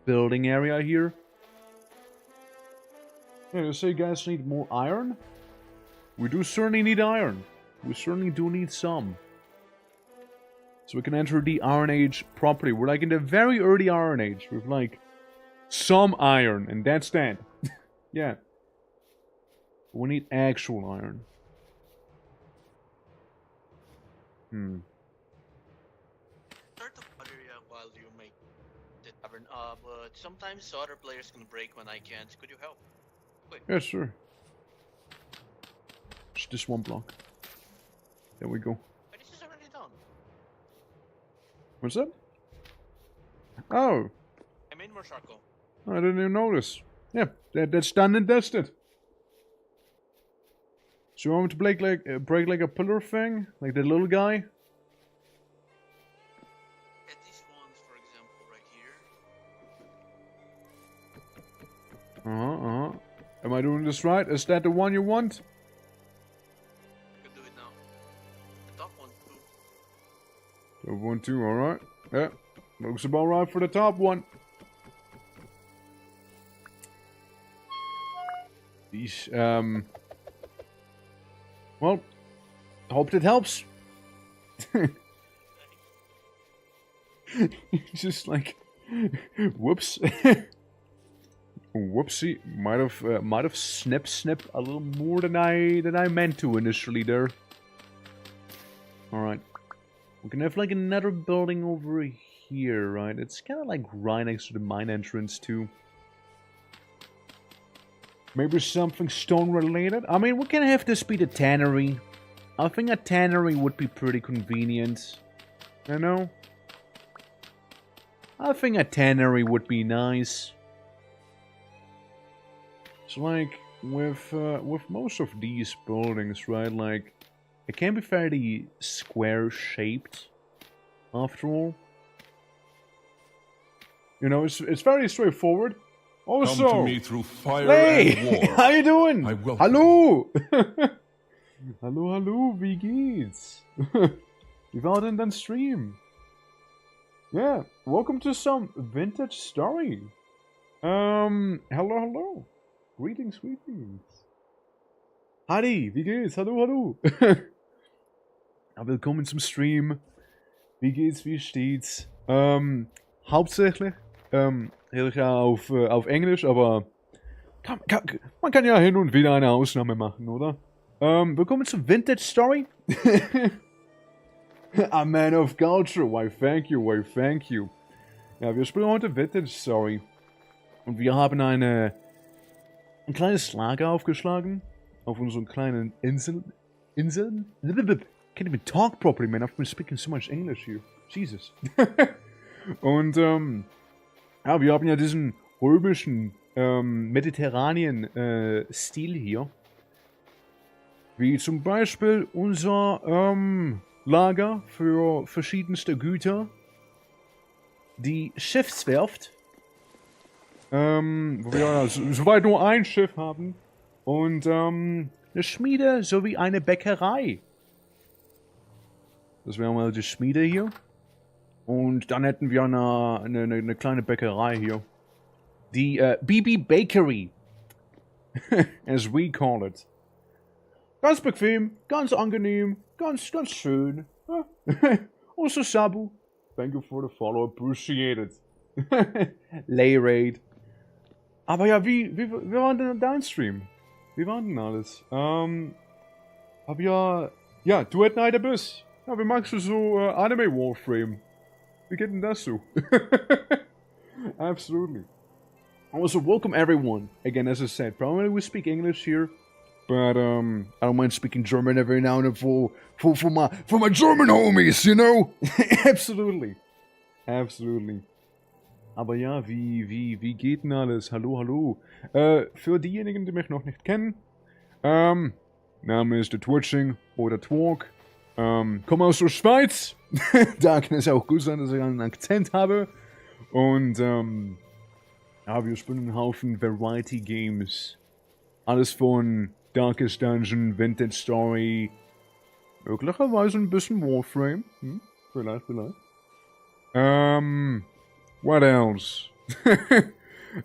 building area here. Yeah, you say you guys need more iron? We do certainly need iron. We certainly do need some. So we can enter the Iron Age properly. We're like in the very early Iron Age with like some iron, and that's that. Yeah. We need actual iron. Start the water while you make the tavern. But sometimes the other players can break when I can't. Could you help? Quick. Yeah, sure. Just this one block. There we go. But this is already done. What's that? Oh, I made more charcoal. I didn't even notice. Yeah, that's done and dusted. So you want me to break like a pillar thing? Like the little guy? Get these ones, for example, right here. Am I doing this right? Is that the one you want? You can do it now. The top one, too. Top one too, alright. Yeah, looks about right for the top one. These, well, hope that helps. Just like, whoops. Whoopsie, might have snip a little more than I meant to initially there. Alright. We can have like another building over here, right? It's kinda like right next to the mine entrance too. Maybe something stone related? I mean, we can have this be the tannery. I think a tannery would be pretty convenient. You know? I think a tannery would be nice. So like, with most of these buildings, right, like, it can be fairly square-shaped, after all. You know, it's very straightforward. Also, Come to me through fire hey, and war. how you doing? I welcome. Hallo! hallo, wie geht's? Wie war denn dein Stream? Yeah, welcome to some vintage story. Hello. Greetings. Harry, wie geht's? Hallo. Ja, willkommen zum Stream. Wie geht's, wie steht's? Hauptsächlich, heel graag auf Englisch, aber man kann ja hin und wieder eine Ausnahme machen, oder? Willkommen zum Vintage Story. A man of culture, why thank you. Ja, wir spielen heute Vintage Story. Und wir haben ein kleines Lager aufgeschlagen. Auf unseren kleinen Inseln? Can't even talk properly, man. I've been speaking so much English here. Jesus. Und, ja, wir haben ja diesen römischen, mediterranen Stil hier. Wie zum Beispiel unser, Lager für verschiedenste Güter. Die Schiffswerft. Wo wir ja soweit nur ein Schiff haben. Und, eine Schmiede sowie eine Bäckerei. Das wäre mal die Schmiede hier. Und dann hätten wir eine kleine Bäckerei hier. Die BB Bakery. As we call it. Ganz bequem, ganz angenehm, ganz schön. Also Sabu, thank you for the follow, appreciate it. Lay Raid. Aber ja, wie war denn dein Stream? Wie war denn alles? Hab ja, du at Night Abyss. Ja, wie magst du so Anime Warframe? Wie geht denn das so? Absolutely. Also, welcome everyone. Again, as I said, probably we speak English here, but I don't mind speaking German every now and then for my German homies, you know? Absolutely. Absolutely. Aber ja, wie geht denn alles? Hallo, hallo. Für diejenigen, die mich noch nicht kennen, Name ist der Twitching oder Twerk. Komme aus der Schweiz. Da kann es auch gut sein, dass ich einen Akzent habe. Und, ja, wir spielen einen Haufen Variety Games. Alles von Darkest Dungeon, Vintage Story, möglicherweise ein bisschen Warframe. Vielleicht. What else?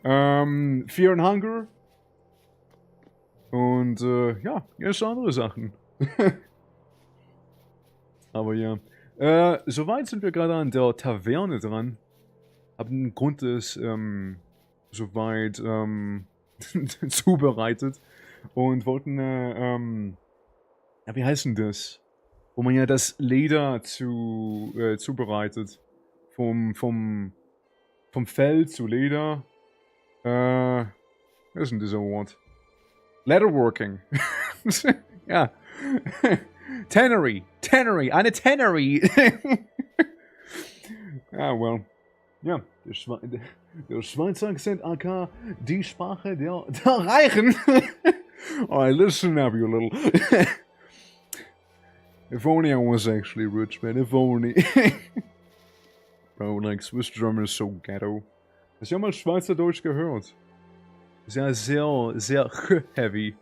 Fear and Hunger. Und, ja, jetzt andere Sachen. Aber ja. Soweit sind wir gerade an der Taverne dran. Haben den Grund des, soweit, zubereitet. Und wollten, ja, wie heißt denn das? Wo man ja das Leder zubereitet. Vom Fell zu Leder. Was ist denn dieser Wort? Leatherworking. Ja. Tannery, eine Tannery. Ah, well. Ja, der Schweizer Akzent, aka die Sprache der Reichen. Alright, listen up, you little. If only I was actually rich, man. If only. Bro, like, Swiss German is so ghetto. Hast du ja mal Schweizerdeutsch gehört? Ist ja sehr heavy.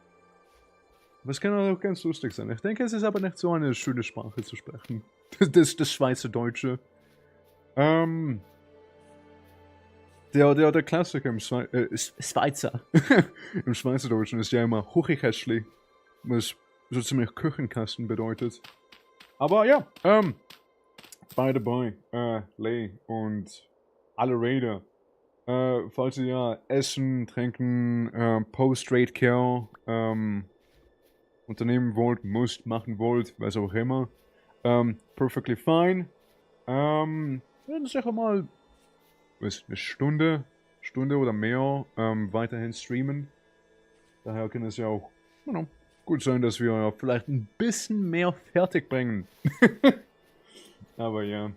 Das kann auch ganz lustig sein. Ich denke, es ist aber nicht so eine schöne Sprache zu sprechen. Das Schweizerdeutsche. Der Klassiker im Schweizer. Im Schweizerdeutschen ist ja immer Huchichäschli. Was so ziemlich Küchenkasten bedeutet. Aber ja, by the by, Lay und alle Raider. Falls ihr ja essen, trinken, Post-Raid-Care, unternehmen wollt, müsst, machen wollt, was auch immer. Perfectly fine. Dann sicher mal eine Stunde oder mehr weiterhin streamen. Daher kann es ja auch gut sein, dass wir ja vielleicht ein bisschen mehr fertig bringen. Aber ja.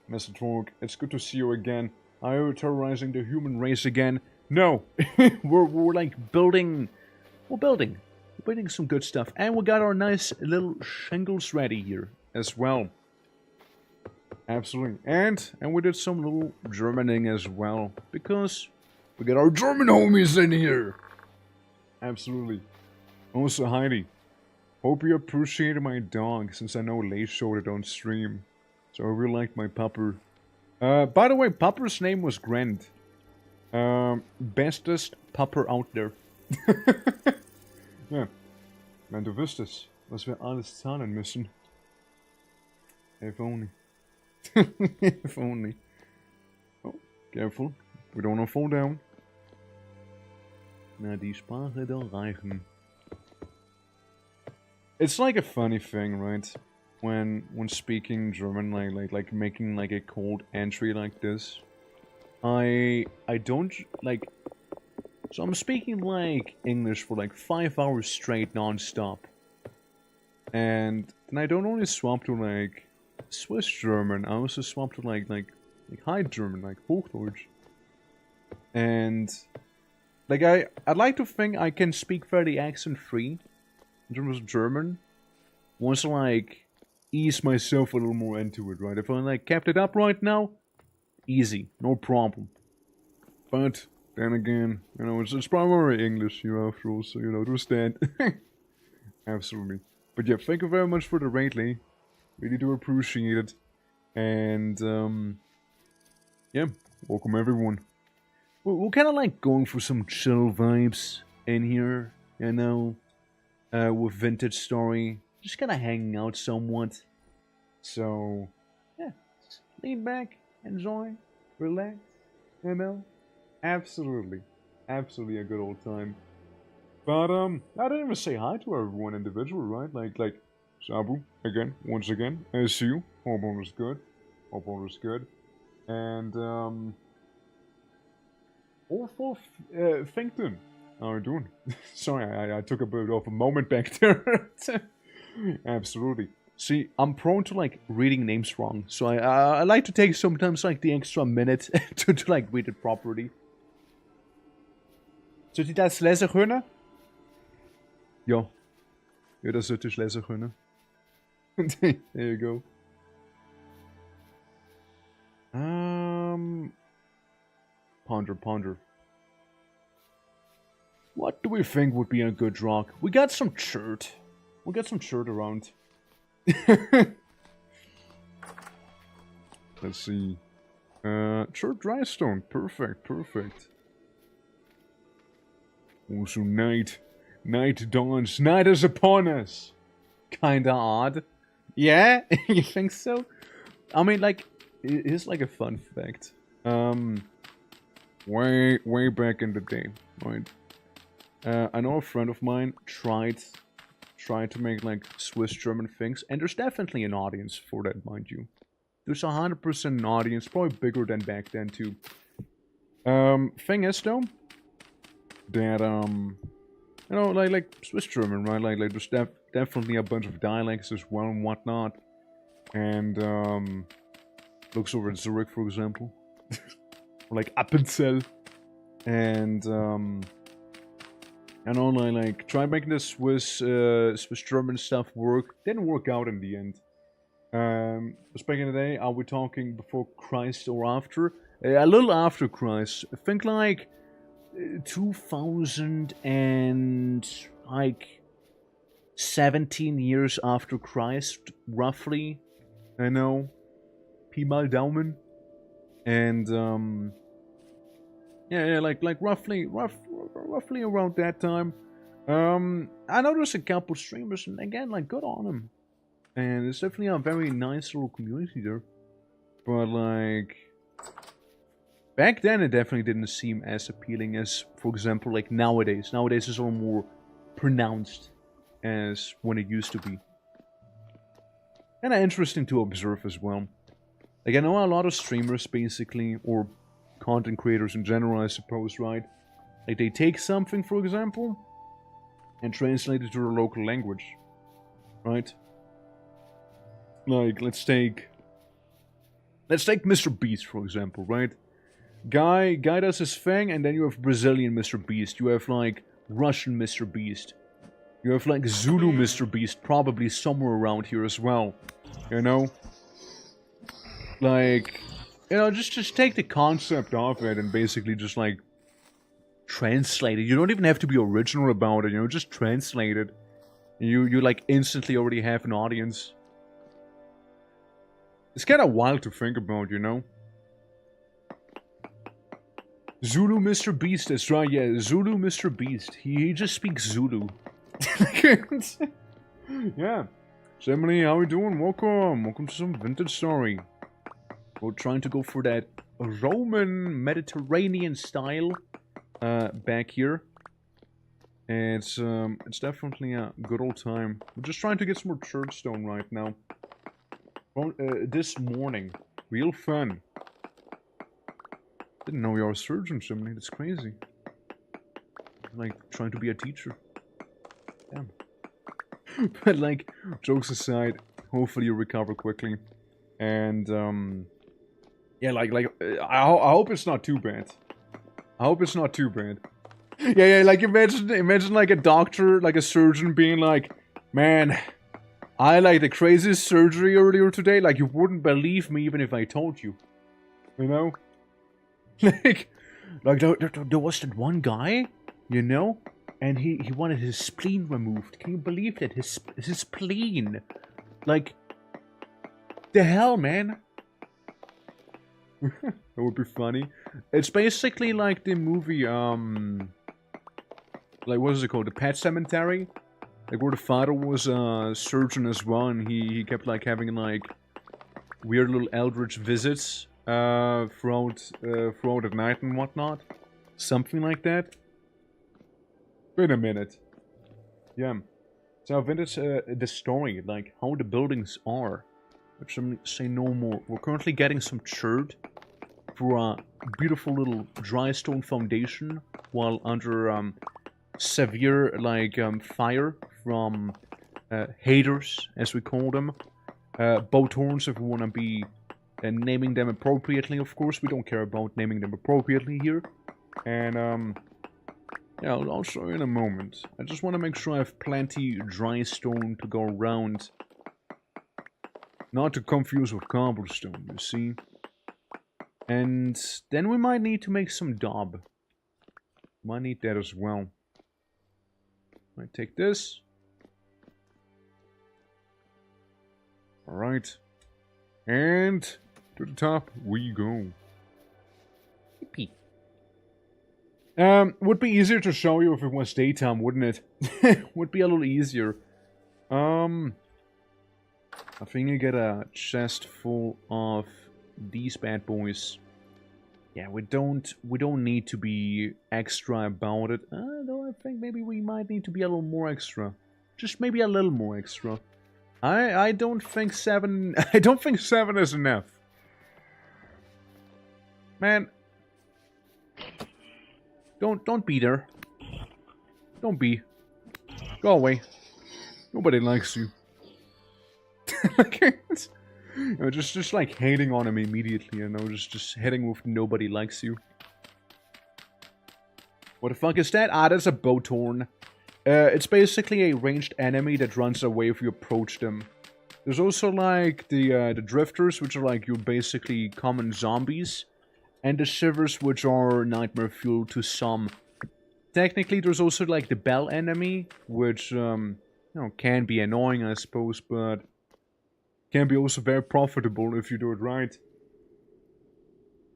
Mr. Talk, it's good to see you again. Are you terrorizing the human race again? No. we're like building. We're building some good stuff. And we got our nice little shingles ready here as well. Absolutely. And we did some little Germaning as well. Because we got our German homies in here. Absolutely. Also, Heidi. Hope you appreciated my dog, since I know Lay showed it on stream. So I really liked my pupper. By the way, Pupper's name was Grant. Bestest Pupper out there. Ja. Wenn du wüsstest, was wir alles zahlen müssen. If only. If only. Oh, careful. We don't want to fall down. Na, die Sprache der Reichen. It's like a funny thing, right? When speaking German, like making like a cold entry like this. I don't like. So I'm speaking like English for like 5 hours straight non-stop. And then I don't only swap to like Swiss German, I also swap to like High German, like Hochdeutsch. And like I'd like to think I can speak fairly accent free in terms of German. Once I like ease myself a little more into it, right? If I like kept it up right now, easy, no problem. But then again, you know, it's primarily English here after all, so you know, understand. Absolutely. But yeah, thank you very much for the raid, Lee. Really do appreciate it. And yeah, welcome everyone. We're kind of like going for some chill vibes in here, you know, with Vintage Story. Just kind of hanging out somewhat. So, yeah, just lean back, enjoy, relax, you know. Absolutely a good old time. But I didn't even say hi to everyone individually, right? Like Sabu again, once again. I see you. Hope all is good. Hope all is good. And Orfolf Finkton. How are you doing? Sorry, I took a bit of a moment back there. Absolutely. See, I'm prone to like reading names wrong, so I like to take sometimes like the extra minute to like read it properly. Zult je dat lezen kunnen? Ja. Ja, dat zult dus lezen kunnen. There you go. Ponder. What do we think would be a good rock? We got some chert. We got some chert around. Let's see. Chert drystone. Perfect. Also night. Night dawns. Night is upon us. Kinda odd. Yeah? You think so? I mean, like, it's like a fun fact. Way back in the day, right? I know a friend of mine tried to make like Swiss German things, and there's definitely an audience for that, mind you. There's 100% an audience, probably bigger than back then too. Thing is though, that you know, like Swiss German, right? Like there's definitely a bunch of dialects as well and whatnot, and looks over at Zurich, for example, or like Appenzell, and I know, like try making the Swiss German stuff work. Didn't work out in the end. Was back in the day, are we talking before Christ or after? A little after Christ. I think like 2000 and like 17 years after Christ, roughly. I know. Pi mal Daumen. And yeah, like roughly around that time. I noticed a couple streamers, and again, like, good on them. And it's definitely a very nice little community there. But like, back then it definitely didn't seem as appealing as, for example, like nowadays. Nowadays it's all more pronounced as when it used to be. And interesting to observe as well. Like, I know a lot of streamers basically, or content creators in general, I suppose, right? Like, they take something, for example, and translate it to their local language, right? Like, let's take Mr. Beast, for example, right? Guy does his thing, and then you have Brazilian Mr. Beast. You have, like, Russian Mr. Beast. You have, like, Zulu Mr. Beast, probably somewhere around here as well. You know? Like, you know, just take the concept of it and basically just, like, translate it. You don't even have to be original about it, you know, just translate it. You like, instantly already have an audience. It's kind of wild to think about, you know? Zulu Mr. Beast, that's right, yeah, Zulu Mr. Beast. He just speaks Zulu. Yeah. Emily, how are you doing? Welcome to some vintage story. We're trying to go for that Roman Mediterranean style back here. And it's definitely a good old time. We're just trying to get some more church stone right now. This morning. Real fun. Didn't know you're a surgeon, Emily. That's crazy. Like, trying to be a teacher. Damn. But, like, jokes aside, hopefully you recover quickly. And, yeah, I hope it's not too bad. I hope it's not too bad. Yeah, like, imagine, like, a doctor, like, a surgeon being like, man, I had, like, the craziest surgery earlier today. Like, you wouldn't believe me even if I told you. You know? Like there was that one guy, you know? And he wanted his spleen removed. Can you believe that? His spleen. Like, the hell, man? That would be funny. It's basically like the movie, like, what is it called? The Pet Cemetery? Like, where the father was a surgeon as well, and he kept, like, having, like, weird little eldritch visits, throughout the night and whatnot. Something like that. Wait a minute. Yeah. So I've ended the story, like how the buildings are. But some say no more. We're currently getting some chert for a beautiful little dry stone foundation, while under severe fire from haters, as we call them. Boat horns, if we want to be naming them appropriately, of course. We don't care about naming them appropriately here. And yeah, I'll show you in a moment. I just want to make sure I have plenty dry stone to go around. Not to confuse with cobblestone, you see. And then we might need to make some daub. Might need that as well. I take this. Alright. And to the top we go. Yippee. Would be easier to show you if it was daytime, wouldn't it? Would be a little easier. I think you get a chest full of these bad boys. Yeah, we don't need to be extra about it. Though I think maybe we might need to be a little more extra. Just maybe a little more extra. I don't think 7 I don't think 7 is enough. Man. Don't be there. Don't be. Go away. Nobody likes you. You know, just like hating on him immediately, you know, just hitting with nobody likes you. What the fuck is that? Ah, that's a boat horn. It's basically a ranged enemy that runs away if you approach them. There's also like the drifters, which are like your basically common zombies, and the shivers, which are nightmare fuel to some. Technically, there's also like the bell enemy, which you know, can be annoying, I suppose, but can be also very profitable if you do it right.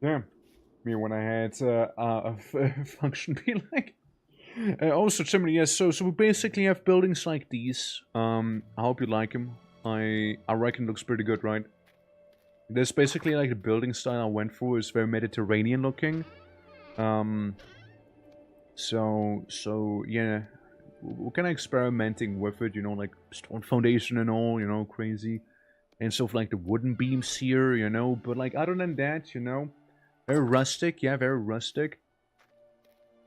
Yeah, I mean, when I had a function be like. Also, similarly, yes. So we basically have buildings like these. I hope you like them. I reckon it looks pretty good, right? This basically like the building style I went for is very Mediterranean looking. So yeah, we're kind of experimenting with it, you know, like stone foundation and all, you know, crazy. And stuff like the wooden beams here, you know. But like other than that, you know, very rustic. Yeah, very rustic.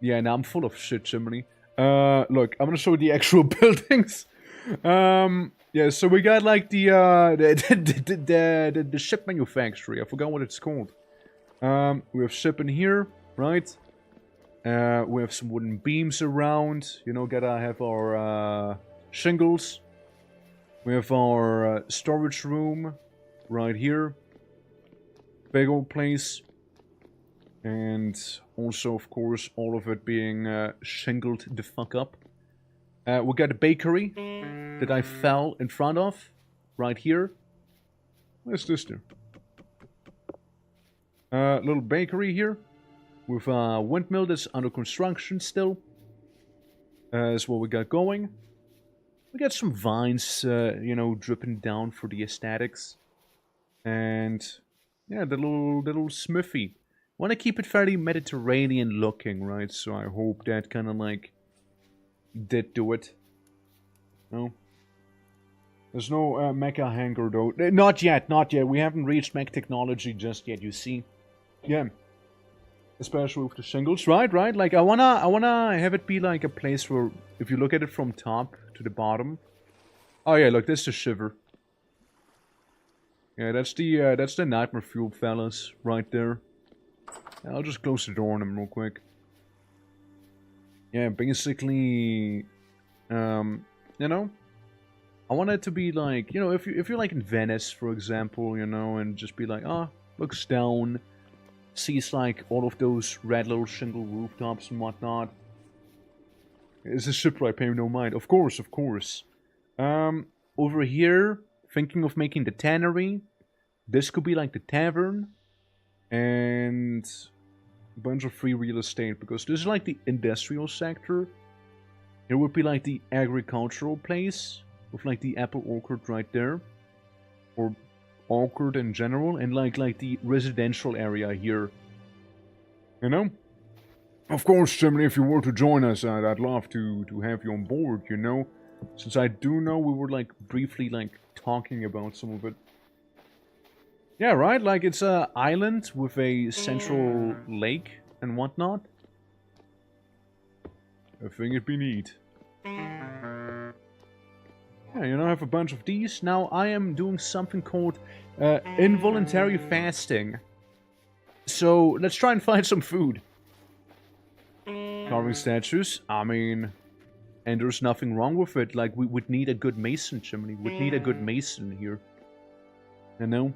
Yeah, now I'm full of shit, Chimney. Look, I'm gonna show you the actual buildings. Yeah, so we got like the ship manufactory. I forgot what it's called. We have ship in here, right? We have some wooden beams around. You know, gotta have our shingles. We have our storage room right here. Big old place. And also, of course, all of it being shingled the fuck up. We got a bakery that I fell in front of. Right here. Where's this there? Little bakery here. With a windmill that's under construction still. That's what we got going. We got some vines, you know, dripping down for the aesthetics. And, yeah, the little smithy. Want to keep it fairly Mediterranean looking, right? So I hope that kind of like did do it. No? There's no mecha hanger though. Not yet, not yet. We haven't reached mech technology just yet, you see. Yeah. Especially with the shingles, right? Like I wanna have it be like a place where if you look at it from top to the bottom. Oh yeah, look, this is the shiver. Yeah, that's the nightmare fuel fellas right there. I'll just close the door on them real quick. Yeah, basically, you know, I want it to be like, you know, if you're like in Venice, for example, you know, and just be like, ah, looks down, sees like all of those red little shingle rooftops and whatnot. It's a shipwright, pay no mind. Of course, of course. Over here, thinking of making the tannery. This could be like the tavern. And a bunch of free real estate, because this is like the industrial sector. It would be like the agricultural place, with like the apple orchard right there. Or orchard in general, and like the residential area here. You know? Of course, Chimney, if you were to join us, I'd love to have you on board, you know? Since I do know we were, like, briefly, like, talking about some of it. Yeah, right? Like, it's a island with a central lake and whatnot. I think it'd be neat. Yeah, you know, I have a bunch of these. Now, I am doing something called involuntary fasting. So, let's try and find some food. Carving statues, I mean... And there's nothing wrong with it. Like, we would need a good mason, Chimney. We'd need a good mason here. You know?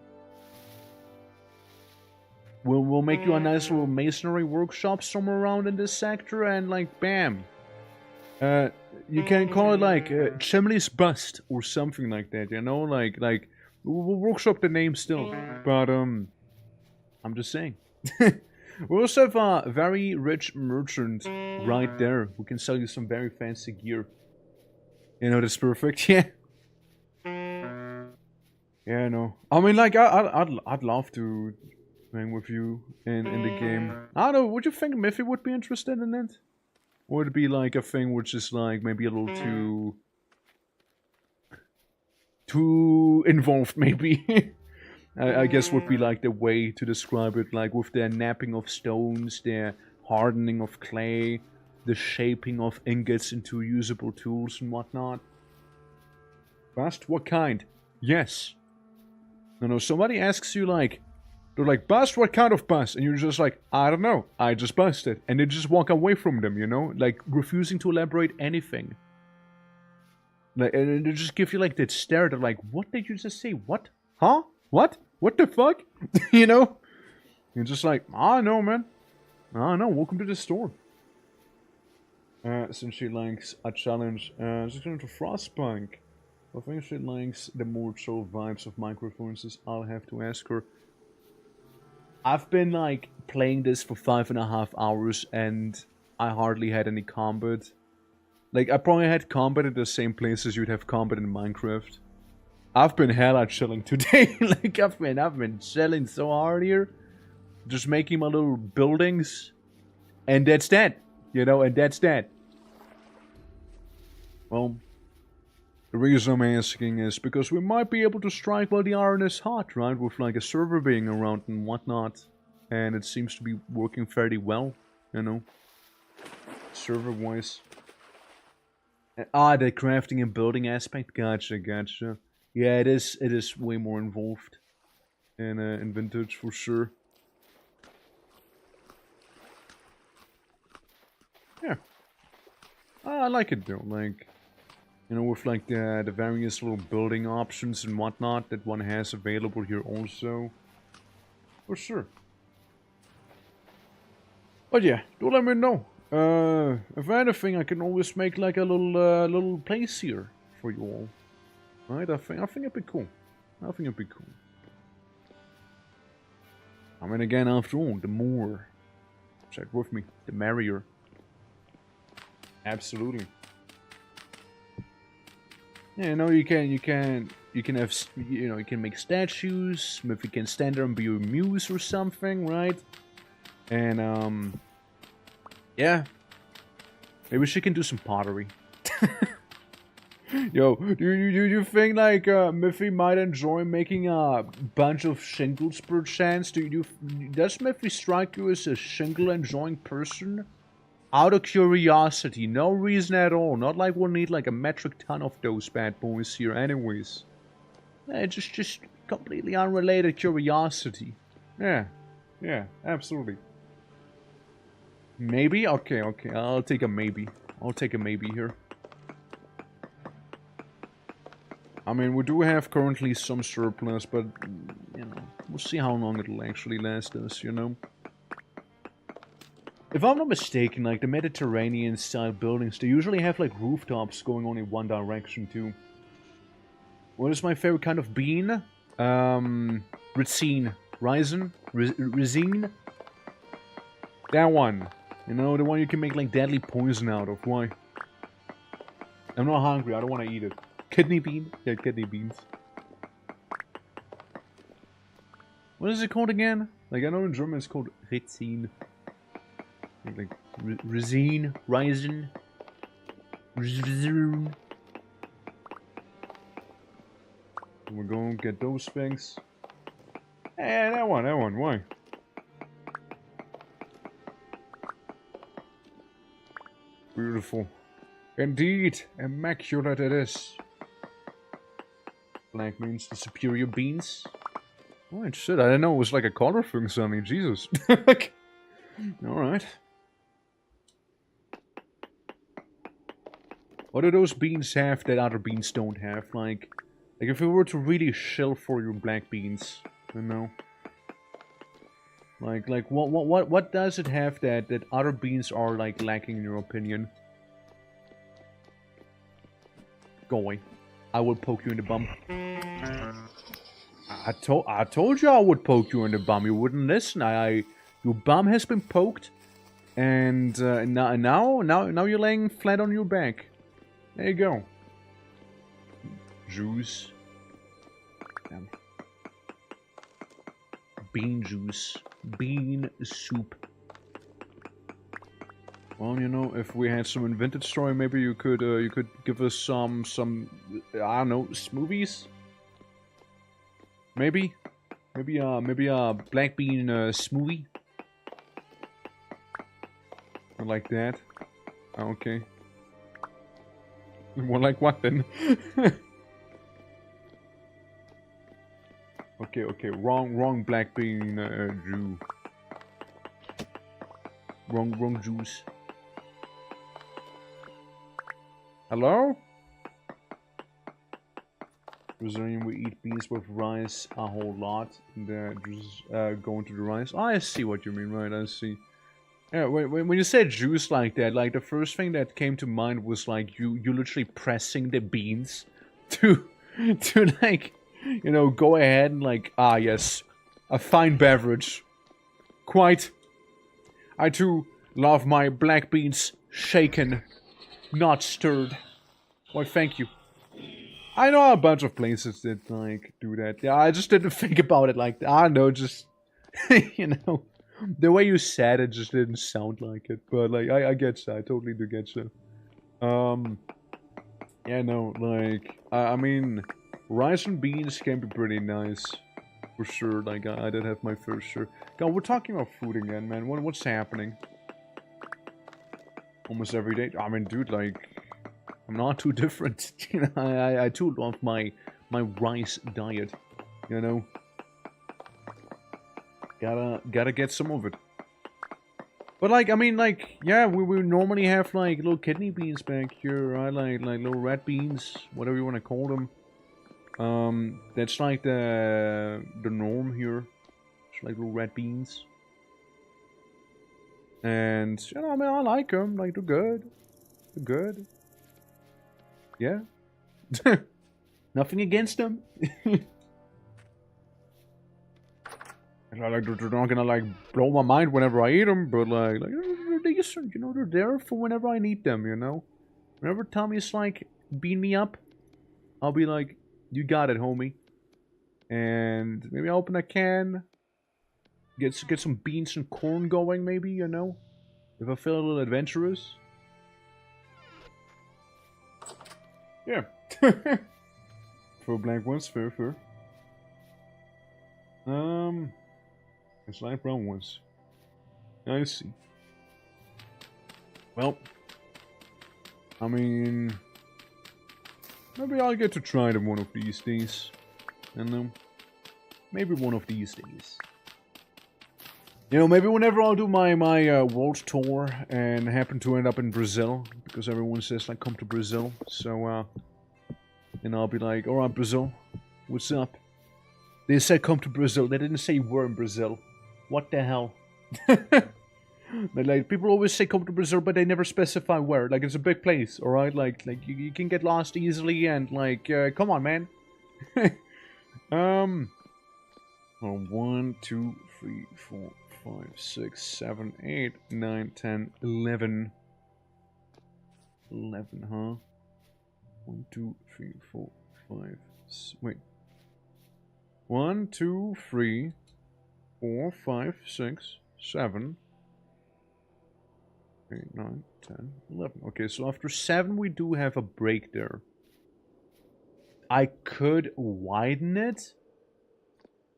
We'll make you a nice little masonry workshop somewhere around in this sector, and, like, bam. You can call it, like, Chimney's Bust, or something like that, you know? Like, we'll workshop the name still. But, I'm just saying. We also have a very rich merchant right there who can sell you some very fancy gear. You know, that's perfect, yeah. Yeah, I know. I mean, like, I'd love to hang with you in the game. I don't know, would you think Miffy would be interested in it? Or would it be like a thing which is like maybe a little too involved, maybe? I guess would be like the way to describe it, like with the napping of stones, the hardening of clay, the shaping of ingots into usable tools and whatnot. Bust? What kind? Yes. No, somebody asks you like, they're like, bust? What kind of bust? And you're just like, I don't know, I just busted. And they just walk away from them, you know? Like, refusing to elaborate anything. Like, and they just give you like that stare, they're like, what did you just say? What? Huh? What? What the fuck? You know? You're just like, I don't know, man. I don't know, welcome to the store. Since she likes a challenge, she's going to Frostpunk. I think she likes the more chill vibes of microphones. I'll have to ask her. I've been, like, playing this for 5.5 hours, and I hardly had any combat. Like, I probably had combat at the same places you'd have combat in Minecraft. I've been hella chilling today. Like, I've been chilling so hard here. Just making my little buildings. And that's that. You know, and that's that. Well, the reason I'm asking is because we might be able to strike while the iron is hot, right? With, like, a server being around and whatnot. And it seems to be working fairly well, you know. Server-wise. The crafting and building aspect. Gotcha. Yeah, it is way more involved in Vintage for sure. Yeah. I like it though, like, you know, with like the various little building options and whatnot that one has available here also. For sure. But yeah, do let me know. If anything, I can always make like a little place here for you all. Right? I think it'd be cool. I mean, again, after all, the more, check with me, the merrier. Absolutely. Yeah, you know, you can have, you know, you can make statues. If you can stand there and be a muse or something, right? And yeah, maybe she can do some pottery. Yo, do you think like Miffy might enjoy making a bunch of shingles per chance? Does Miffy strike you as a shingle enjoying person? Out of curiosity, no reason at all. Not like we'll need like a metric ton of those bad boys here, anyways. Just completely unrelated curiosity. Yeah, absolutely. Maybe? Okay, I'll take a maybe. Here. I mean, we do have currently some surplus, but, you know, we'll see how long it'll actually last us, you know? If I'm not mistaken, like, the Mediterranean-style buildings, they usually have, like, rooftops going on in one direction, too. What is my favorite kind of bean? Ricine. Ricine? That one. You know, the one you can make, like, deadly poison out of. Why? I'm not hungry, I don't want to eat it. Kidney bean? Yeah, kidney beans. What is it called again? Like, I know in German it's called Ricin. Like resin, resin. We're going to get those things. Eh, that one, why? Beautiful. Indeed, immaculate it is. Black means the superior beans. Oh, shit, I didn't know it was like a color thing, Sonny. Jesus. Alright. What do those beans have that other beans don't have? Like if we were to really shill for your black beans, you know? Like what does it have that other beans are like lacking in your opinion? Go away. I will poke you in the bum. I told you I would poke you in the bum. You wouldn't listen. Your bum has been poked, and now you're laying flat on your back. There you go. Juice. Damn. Bean juice. Bean soup. Well, you know, if we had some invented story, maybe you could give us some I don't know, smoothies. Maybe a black bean smoothie. I like that. Okay. More like what then? Okay, wrong black bean Jew. Wrong juice. Hello? Brazilian, we eat beans with rice a whole lot. And just go into the rice. Oh, I see what you mean, right? I see. Yeah, when you said juice like that, like the first thing that came to mind was like you literally pressing the beans to like, you know, go ahead and like, ah yes, a fine beverage. Quite. I too love my black beans shaken, not stirred. Why, thank you. I know a bunch of places that like do that. Yeah, I just didn't think about it like that. I know, just you know. The way you said it just didn't sound like it, but like I get you. I totally do get you. Yeah, no, like I mean, rice and beans can be pretty nice, for sure. Like I did have my first share. God, we're talking about food again, man. What's happening? Almost every day. I mean, dude, like I'm not too different. You know, I too love my rice diet. You know. Gotta get some of it. But like, I mean, like, yeah, we normally have like little kidney beans back here, right? Like little red beans, whatever you want to call them. That's like the norm here. It's like little red beans. And you know, I mean, I like them. Like they're good. They're good. Yeah. Nothing against them. Like they're not gonna like blow my mind whenever I eat them, but like they're decent, you know. They're there for whenever I need them, you know. Whenever Tommy's like bean me up, I'll be like, "You got it, homie." And maybe I'll open a can, get some beans and corn going, maybe, you know, if I feel a little adventurous. Yeah. For blank ones, fair. It's light brown ones. I see. Well, I mean, maybe I'll get to try them one of these days. You know, maybe one of these days. You know, maybe whenever I'll do my world tour and happen to end up in Brazil, because everyone says like come to Brazil. So, and I'll be like, all right, Brazil, what's up? They said come to Brazil. They didn't say we're in Brazil. What the hell? Like people always say come to Brazil, but they never specify where. Like it's a big place, all right? Like you can get lost easily, and like come on, man. Well, 1, 2, 3, 4, 5, 6, 7, 8, 9, 10, 11. 11, huh? 1, 2, 3, 4, 5. Wait. 1, 2, 3, 4, 5, 6, 7, 8, 9, 10, 11. Okay, so after 7 we do have a break there. I could widen it.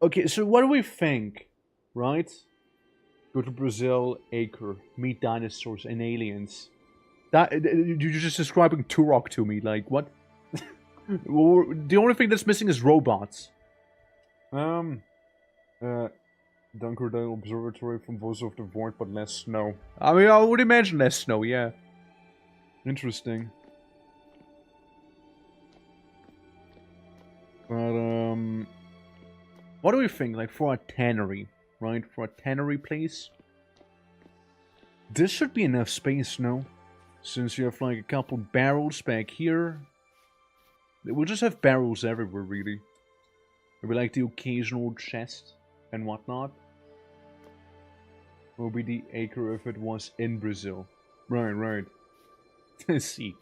Okay, so what do we think? Right? Go to Brazil, acre, meet dinosaurs and aliens. That you're just describing Turok to me, like what? The only thing that's missing is robots. Dunkerdale Observatory from Voice of the Void, but less snow. I mean, I would imagine less snow, yeah. Interesting. But, what do we think, like, for a tannery, right? For a tannery place? This should be enough space, no? Since you have, like, a couple barrels back here. We'll just have barrels everywhere, really. Maybe, like, the occasional chest and whatnot. Will be the acre if it was in Brazil. Right. Let's see.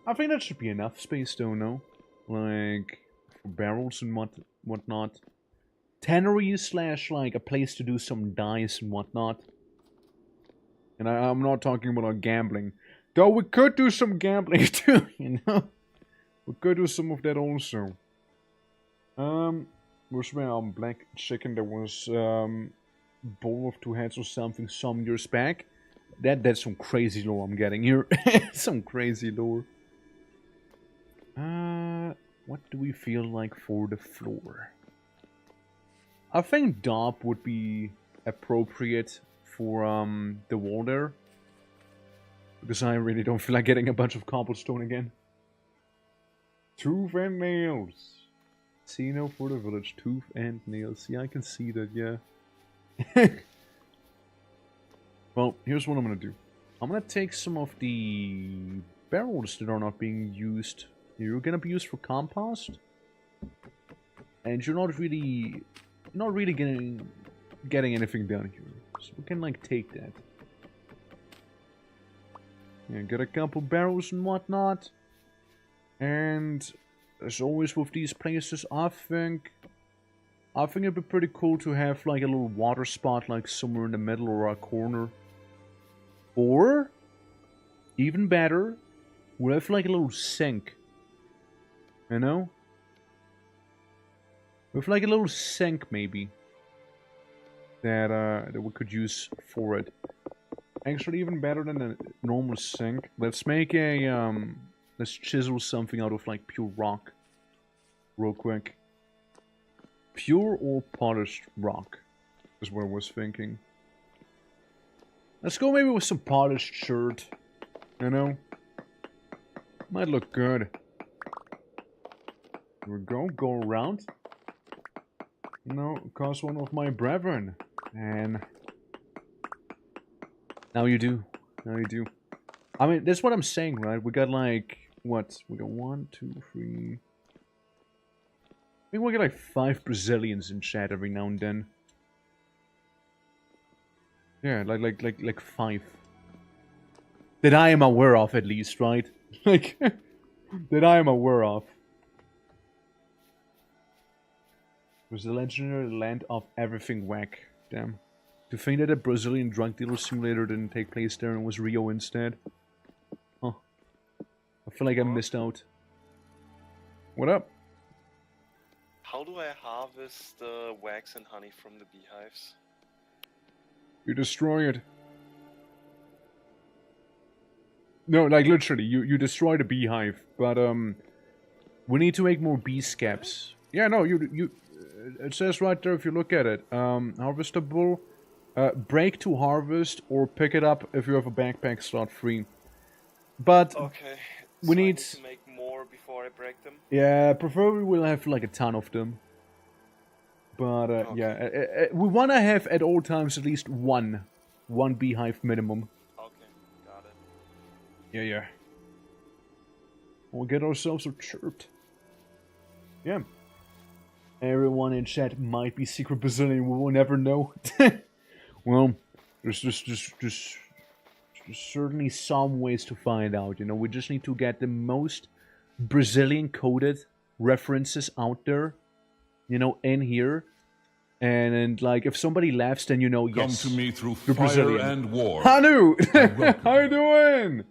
I think that should be enough space, though, no? Like, for barrels and whatnot. Tannery slash, like, a place to do some dyes and whatnot. And I'm not talking about gambling. Though we could do some gambling, too, you know? We could do some of that also. Was on Black Chicken, there was Bowl of Two Heads or something some years back. That's some crazy lore I'm getting here. Some crazy lore. What do we feel like for the floor? I think Daub would be appropriate for the wall there. Because I really don't feel like getting a bunch of cobblestone again. Tooth and nails. Casino for the village, tooth and nails. Yeah, I can see that, yeah. Well, here's what I'm gonna do. I'm gonna take some of the barrels that are not being used. You're gonna be used for compost. And you're not really getting anything done here. So we can like take that. Yeah, get a couple barrels and whatnot. And as always with these places, I think it'd be pretty cool to have like a little water spot like somewhere in the middle or a corner. Or, even better, we'll have like a little sink. You know? With like a little sink maybe. That we could use for it. Actually even better than a normal sink. Let's make a let's chisel something out of like pure rock. Real quick. Pure or polished rock is what I was thinking. Let's go maybe with some polished shirt. You know? Might look good. Here we go. Go around. You know, cause one of my brethren. And now you do. Now you do. I mean, that's what I'm saying, right? We got like, what? We got 1, 2, 3... I think we get like 5 Brazilians in chat every now and then. Yeah, like 5. That I am aware of, at least, right? Like, that I am aware of. It was the legendary land of everything whack. Damn. To think that a Brazilian drug dealer simulator didn't take place there and was Rio instead. Huh. I feel like I missed out. What up? How do I harvest the wax and honey from the beehives? You destroy it. No, like literally, you destroy the beehive, but we need to make more bee scabs. Yeah, no, it says right there if you look at it. Harvestable, break to harvest or pick it up if you have a backpack slot free. But okay, we need to make more before I break them. Yeah, preferably we'll have like a ton of them. But okay. Yeah, we want to have at all times at least one beehive minimum. Okay, got it. Yeah. We'll get ourselves a chirped. Yeah. Everyone in chat might be secret Brazilian, we will never know. Well, there's just certainly some ways to find out, you know. We just need to get the most Brazilian coded references out there, you know, in here. And like, if somebody laughs, then you know, Come yes. to me through You're fire Brazilian. and war. Hanu! welcome. How you doing?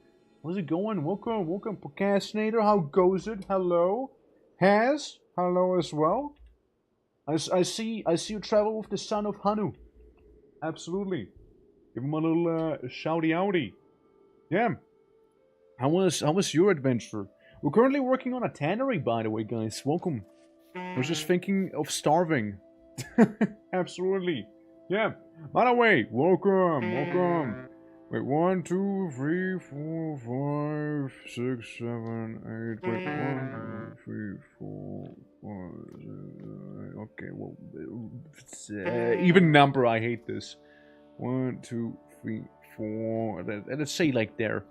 How's it going? Welcome, Procrastinator. How goes it? Hello. Has? Hello as well. I see you travel with the son of Hanu. Absolutely. Give him a little shouty outy. Yeah. How was your adventure? We're currently working on a tannery, by the way, guys. Welcome. I was just thinking of starving. Absolutely. Yeah. By the way, welcome. Wait, 1, 2, 3, 4, 5, 6, 7, 8. Wait, 1, 2, 3, 4, 5, 6, 7, 8. Okay, well, it's, even number. I hate this. 1, 2, 3, 4. Let's say like there.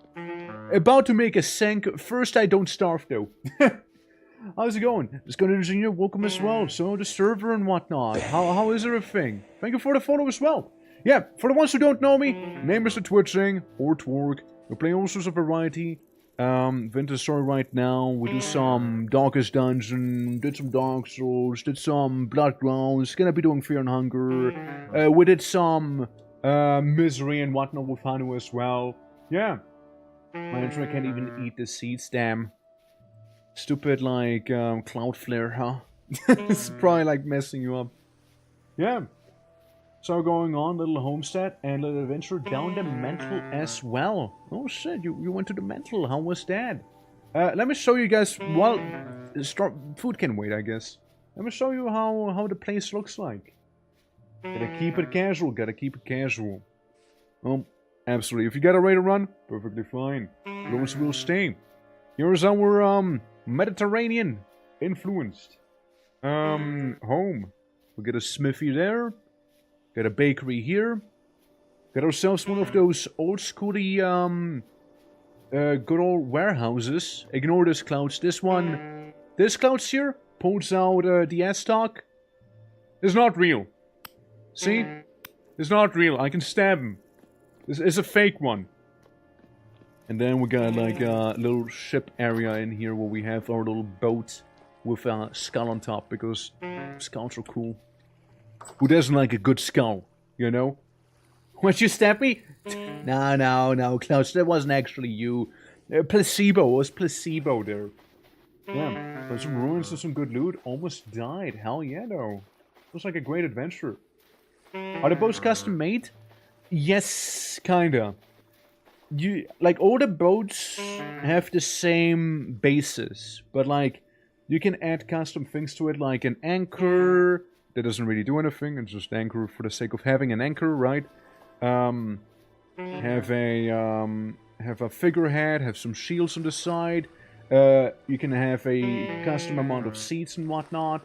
About to make a sink. First, I don't starve though. How's it going? Just going to engineer. Welcome as well. So the server and whatnot. How is everything? Thank you for the follow as well. Yeah, for the ones who don't know me, name is the Twitching or Twerk. We play all sorts of variety. Vintage Story right now. We do some Darkest Dungeon, did some Dark Souls, did some Bloodgrounds, gonna be doing Fear and Hunger. We did some Misery and whatnot with Hanu as well. Yeah. My intro can't even eat the seeds, damn. Stupid, like, Cloudflare, huh? It's probably, like, messing you up. Yeah. So going on, little homestead and little adventure down the mental as well. Oh shit, you went to the mental. How was that? Let me show you guys. Well, food can wait, I guess. Let me show you how the place looks like. Gotta keep it casual. Gotta keep it casual. Oh, absolutely. If you got a way to run, perfectly fine. Those will stay. Here's our Mediterranean influenced home. We got a smithy there. Got a bakery here. Got ourselves one of those old schooly, good old warehouses. Ignore this clouds. This clouds here pulls out the S-stock. It's not real. See? It's not real. I can stab him. This is a fake one. And then we got like a little ship area in here where we have our little boat with a skull on top because skulls are cool. Who doesn't like a good skull, you know? Would you stab me? No, Klaus, that wasn't actually you. Placebo, it was placebo there. Yeah, got some ruins and some good loot. Almost died, hell yeah though. It was like a great adventure. Are the boats custom made? Yes, kinda. Like all the boats have the same basis, but like you can add custom things to it, like an anchor. That doesn't really do anything, it's just anchor for the sake of having an anchor, right? Have a figurehead, have some shields on the side. You can have a custom amount of seats and whatnot.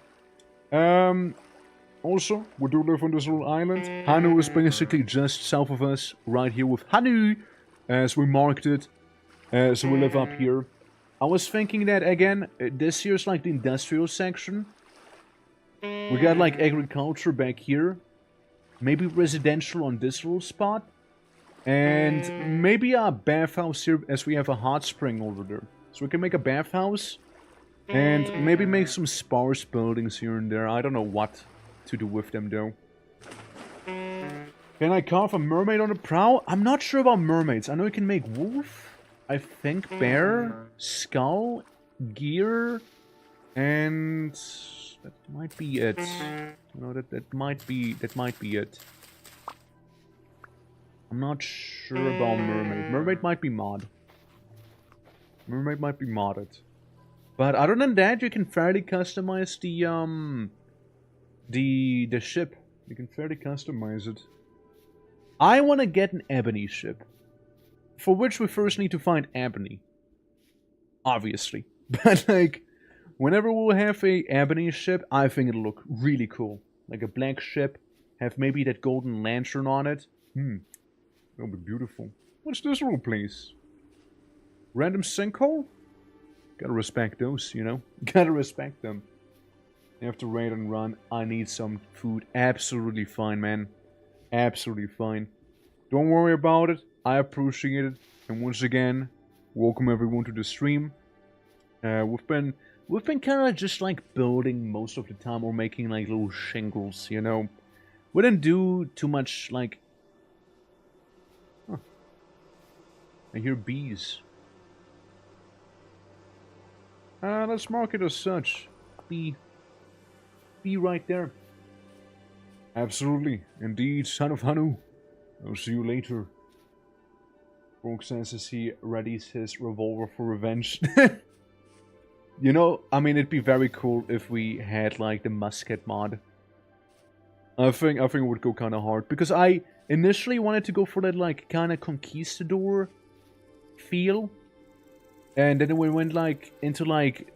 Also, we do live on this little island. Hanu is basically just south of us, right here with Hanu, as we marked it. So we live up here. I was thinking that, again, this here's like the industrial section. We got like agriculture back here. Maybe residential on this little spot. And maybe a bathhouse here as we have a hot spring over there. So we can make a bathhouse. And maybe make some sparse buildings here and there. I don't know what to do with them though. Can I carve a mermaid on a prow? I'm not sure about mermaids. I know you can make wolf. I think bear, skull, gear, and... that might be it. No, that might be it. I'm not sure about mermaid. Mermaid might be mod. Mermaid might be modded. But other than that, you can fairly customize the ship. You can fairly customize it. I want to get an ebony ship. For which we first need to find ebony. Obviously. But like... whenever we'll have a ebony ship, I think it'll look really cool. Like a black ship, have maybe that golden lantern on it. That'll be beautiful. What's this little place? Random sinkhole? Gotta respect those, you know? Gotta respect them. You have to raid and run. I need some food. Absolutely fine, man. Absolutely fine. Don't worry about it. I appreciate it. And once again, welcome everyone to the stream. We've been kind of just like building most of the time, or making like little shingles, you know. We didn't do too much, like... Huh. I hear bees. Let's mark it as such. Bee. Bee right there. Absolutely. Indeed, son of Hanu. I'll see you later. Brooke says as he readies his revolver for revenge. You know, I mean, it'd be very cool if we had, like, the musket mod. I think it would go kind of hard. Because I initially wanted to go for that, like, kind of conquistador feel. And then we went, like, into, like,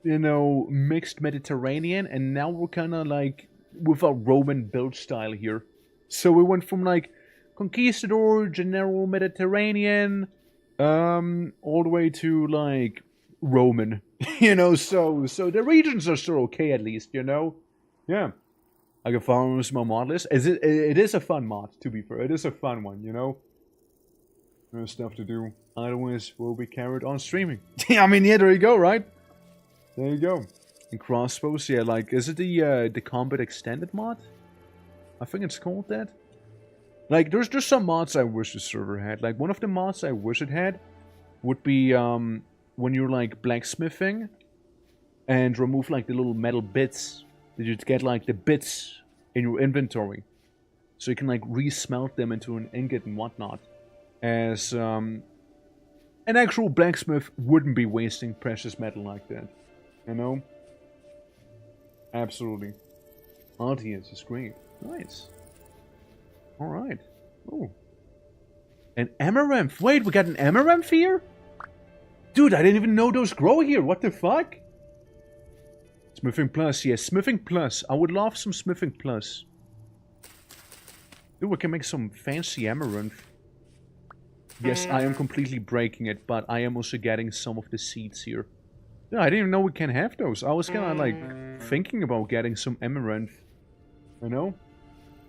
you know, mixed Mediterranean. And now we're kind of, like, with a Roman build style here. So we went from, like, conquistador, general Mediterranean, all the way to, like... Roman, you know, so the regions are still okay at least, you know, yeah. I can follow my mod list. It is a fun mod, to be fair. It is a fun one, you know. There's stuff to do. Otherwise, will be carried on streaming. I mean, yeah, there you go, right? There you go. And crossbows, yeah, like, is it the combat extended mod? I think it's called that. Like, there's just some mods I wish the server had. Like, one of the mods I wish it had would be when you're like blacksmithing and remove like the little metal bits, that you'd get like the bits in your inventory, so you can like resmelt them into an ingot and whatnot. As an actual blacksmith wouldn't be wasting precious metal like that, you know. Absolutely. RTS is great. Nice. All right. Oh, an amaranth. Wait, we got an amaranth here. Dude, I didn't even know those grow here. What the fuck? Smithing Plus. Yes, Smithing Plus. I would love some Smithing Plus. Dude, we can make some fancy amaranth. Yes, I am completely breaking it, but I am also getting some of the seeds here. Yeah, I didn't even know we can have those. I was kind of like thinking about getting some amaranth. You know?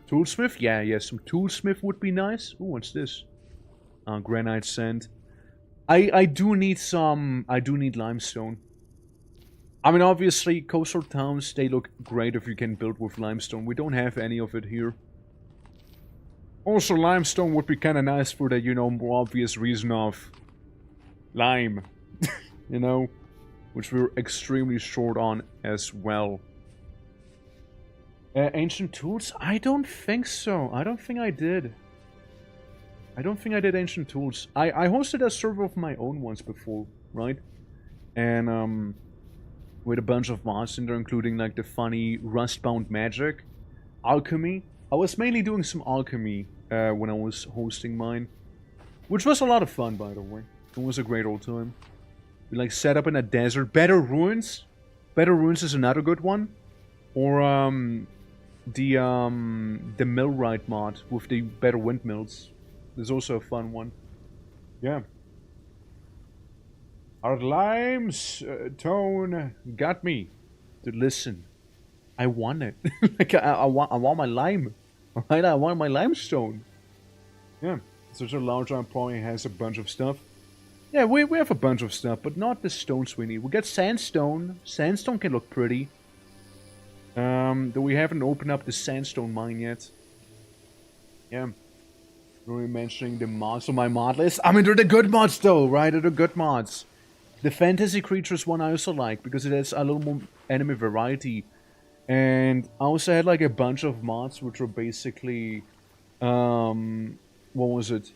Toolsmith? Yeah, some Toolsmith would be nice. Ooh, what's this? Granite sand. I do need some... I do need limestone. I mean, obviously, coastal towns, they look great if you can build with limestone. We don't have any of it here. Also, limestone would be kind of nice for the, you know, more obvious reason of... lime. You know? Which we're extremely short on as well. Ancient tools? I don't think so. I don't think I did. I don't think I did ancient tools. I hosted a server of my own once before, right? And with a bunch of mods in there, including like the funny Rustbound magic, alchemy. I was mainly doing some alchemy when I was hosting mine, which was a lot of fun, by the way. It was a great old time. We like set up in a desert. Better Ruins. Better Ruins is another good one. Or the millwright mod with the better windmills. There's also a fun one. Yeah. Our limes tone got me to listen. I want it. Like I want my lime. Alright, I want my limestone. Yeah. Such a large arm probably has a bunch of stuff. Yeah, we have a bunch of stuff, but not the stones we need. We got sandstone. Sandstone can look pretty. Though we haven't opened up the sandstone mine yet. Yeah. We're mentioning the mods on my mod list. I mean, they're the good mods though, right? They're the good mods. The fantasy creatures one I also like, because it has a little more enemy variety. And I also had like a bunch of mods which were basically... what was it?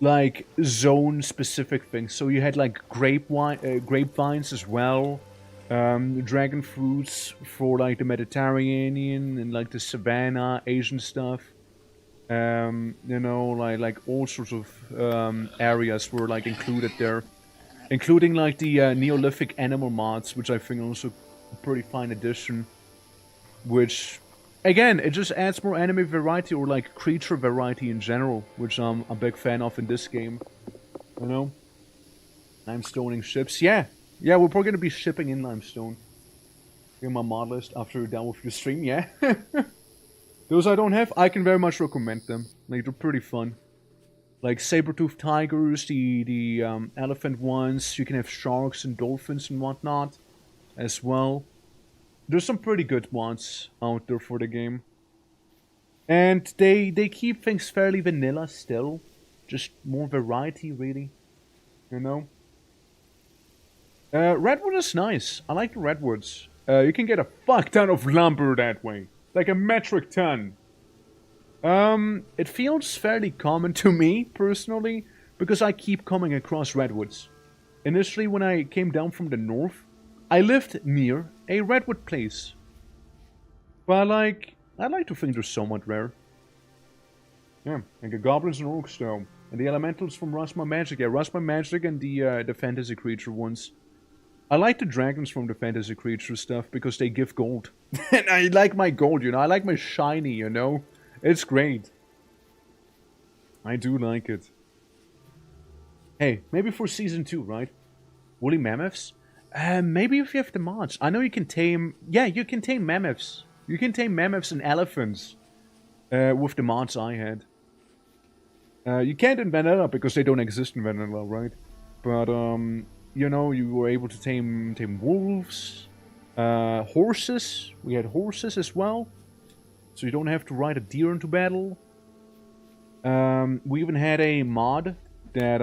Like zone-specific things. So you had like grapevines as well. Dragon fruits for like the Mediterranean and like the savannah, Asian stuff. You know, like all sorts of areas were like included there, including like the Neolithic animal mods, which I think also a pretty fine addition. Which, again, it just adds more enemy variety or like creature variety in general, which I'm a big fan of in this game. You know, limestoning ships, yeah, we're probably gonna be shipping in limestone. In my mod list after you're done with your stream, yeah. Those I don't have, I can very much recommend them. Like, they're pretty fun. Like saber-toothed tigers, the elephant ones. You can have sharks and dolphins and whatnot as well. There's some pretty good ones out there for the game. And they keep things fairly vanilla still. Just more variety, really. You know? Redwood is nice. I like the redwoods. You can get a fuck ton of lumber that way. Like a metric ton. It feels fairly common to me, personally, because I keep coming across redwoods. Initially, when I came down from the north, I lived near a redwood place. But, like, I like to think they're somewhat rare. Yeah, like the goblins and orcs, though. And the elementals from Rosma Magic. Yeah, Rosma Magic and the fantasy creature ones. I like the dragons from the fantasy creature stuff because they give gold. And I like my gold, you know. I like my shiny, you know. It's great. I do like it. Hey, maybe for Season 2, right? Woolly mammoths? Maybe if you have the mods. I know you can tame... Yeah, you can tame mammoths. You can tame mammoths and elephants. With the mods I had. You can't in vanilla because they don't exist in vanilla, right? But, you know, you were able to tame wolves. Horses. We had horses as well. So you don't have to ride a deer into battle. We even had a mod that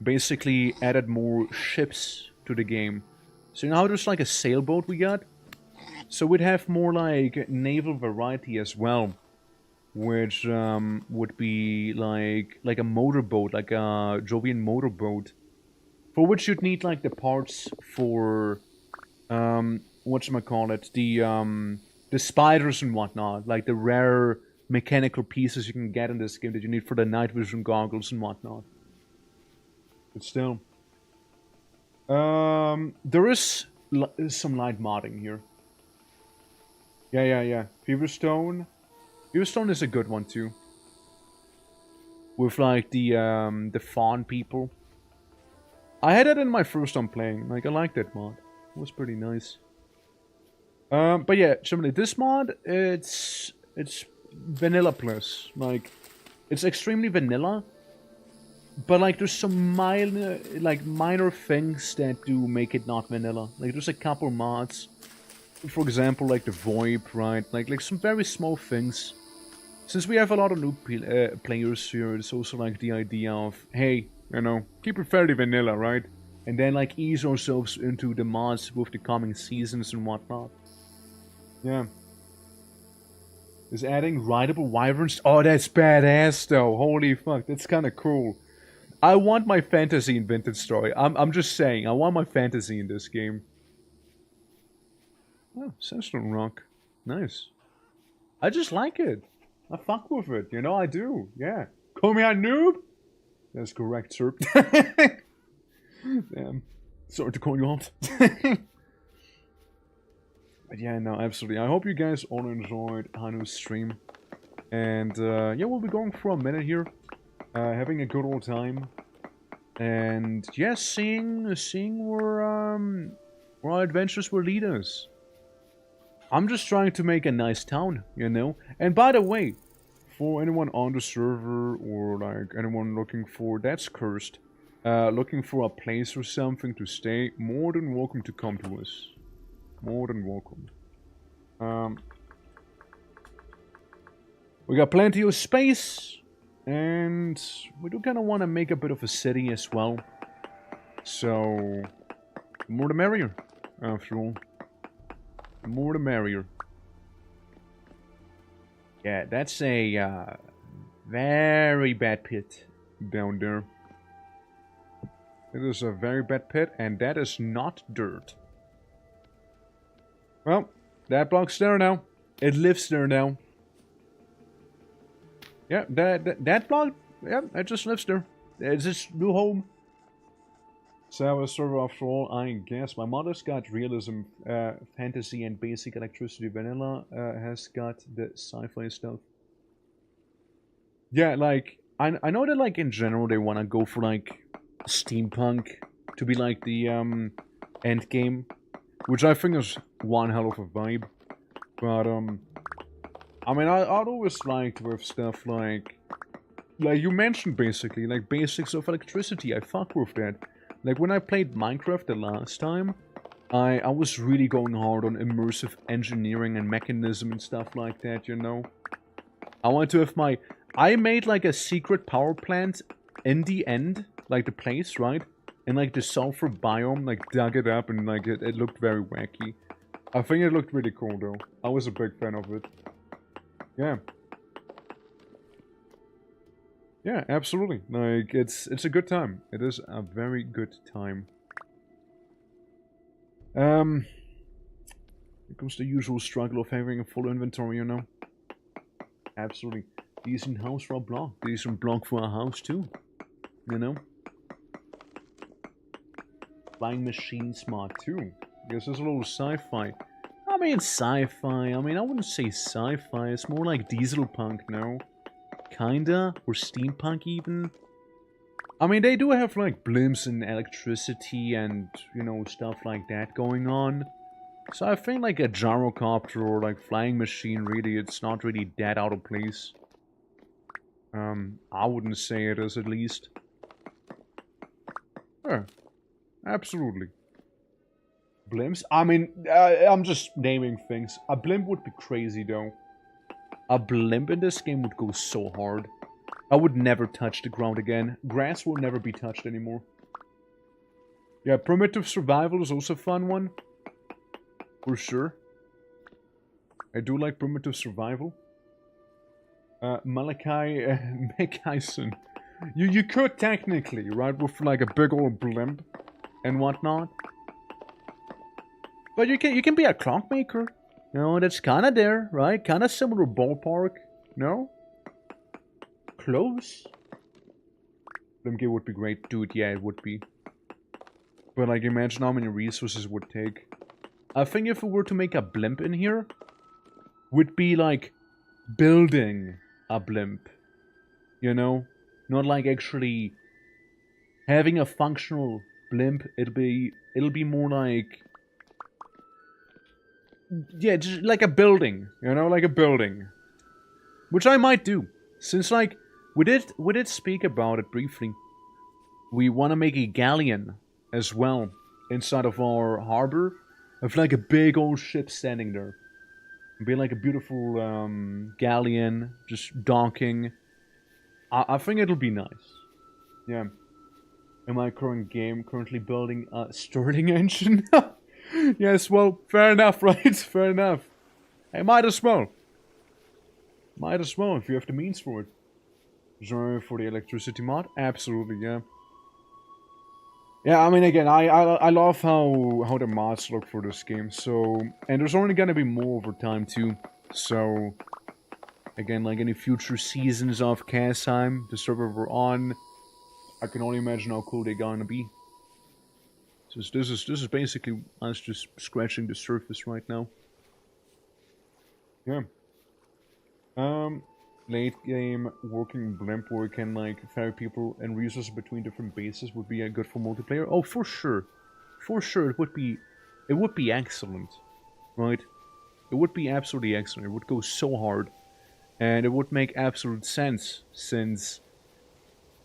basically added more ships to the game. So you know how there's like a sailboat we got? So we'd have more like naval variety as well. Which would be like a motorboat, like a Jovian motorboat. For which you'd need like the parts for whatchamacallit, the spiders and whatnot, like the rare mechanical pieces you can get in this game that you need for the night vision goggles and whatnot. But still. There is some light modding here. Yeah. Feverstone. Feverstone is a good one too. With like the fawn people. I had it in my first time playing. Like I liked that mod. It was pretty nice. But yeah, generally this mod, it's vanilla plus. Like, it's extremely vanilla. But like, there's some minor things that do make it not vanilla. Like, there's a couple mods. For example, like the VoIP, right? Like some very small things. Since we have a lot of new players here, it's also like the idea of, hey, you know, keep it fairly vanilla, right? And then like ease ourselves into the mods with the coming seasons and whatnot. Yeah. Is adding rideable wyverns? Oh, that's badass though. Holy fuck, that's kind of cool. I want my fantasy in Vintage Story. I'm just saying, I want my fantasy in this game. Oh, Sandstone Rock. Nice. I just like it. I fuck with it, you know, I do. Yeah. Call me a noob? That's correct, sir. Damn. Sorry to call you out. But yeah, no, absolutely. I hope you guys all enjoyed Hanu's stream. And yeah, we'll be going for a minute here. Having a good old time. And yeah, seeing where our adventures will lead us. I'm just trying to make a nice town, you know? And by the way, for anyone on the server or like anyone looking for that's cursed, looking for a place or something to stay, more than welcome to come to us. More than welcome. We got plenty of space, and we do kind of want to make a bit of a city as well. So, the more the merrier, after all. The more the merrier. Yeah, that's a very bad pit down there. It is a very bad pit, and that is not dirt. Well, that block's there now. It lives there now. Yeah, that block, yeah, it just lives there. It's its new home. So, a server after all, I guess. My mother's got realism, fantasy, and basic electricity. Vanilla has got the sci-fi stuff. Yeah, like, I know that, like, in general, they want to go for, like, steampunk to be, like, the, end game. Which I think is one hell of a vibe. But, I mean, I'd always liked with stuff like you mentioned, basically, like, basics of electricity. I fuck with that. Like, when I played Minecraft the last time, I was really going hard on immersive engineering and mechanism and stuff like that, you know? I want to have my... I made like a secret power plant in the end, like the place, right? And like the sulfur biome, like dug it up and like it looked very wacky. I think it looked really cool though. I was a big fan of it. Yeah. Yeah, absolutely. Like, it's a good time. It is a very good time. Here comes the usual struggle of having a full inventory, you know? Absolutely. Decent house for a block. Decent block for a house, too. You know? Flying machine smart, too. Guess there's a little sci-fi. I mean, sci-fi. I mean, I wouldn't say sci-fi. It's more like diesel punk, no? Kinda? Or steampunk, even? I mean, they do have, like, blimps and electricity and, you know, stuff like that going on. So I think, like, a gyrocopter or, like, flying machine, really, it's not really that out of place. I wouldn't say it is, at least. Yeah, absolutely. Blimps? I mean, I'm just naming things. A blimp would be crazy, though. A blimp in this game would go so hard. I would never touch the ground again. Grass will never be touched anymore. Yeah, primitive survival is also a fun one. For sure. I do like primitive survival. Malachi Mekison. You could technically, right, with like a big old blimp and whatnot. But you can be a clockmaker. You know, that's kinda there, right? Kinda similar ballpark. No? Close? Blimp would be great. Dude, yeah, it would be. But like, imagine how many resources it would take. I think if we were to make a blimp in here, would be like building a blimp. You know? Not like actually having a functional blimp. It'll be more like, yeah, just like a building, you know, like a building. Which I might do. Since like we did speak about it briefly. We want to make a galleon as well inside of our harbor. Of like a big old ship standing there. Be like a beautiful galleon just docking. I think it'll be nice. Yeah. In my current game, currently building a Sterling engine. Yes, well, fair enough, right? Fair enough. Hey, might as well. Might as well, if you have the means for it. Genre for the electricity mod? Absolutely, yeah. Yeah, I mean, again, I love how the mods look for this game, so... And there's only gonna be more over time, too. So... Again, like any future seasons of Kasheim, the server we're on, I can only imagine how cool they're gonna be. So this is basically us just scratching the surface right now. Yeah. Late game working blimp where we can like ferry people and resources between different bases would be good for multiplayer. Oh, for sure, it would be excellent, right? It would be absolutely excellent. It would go so hard. And it would make absolute sense, since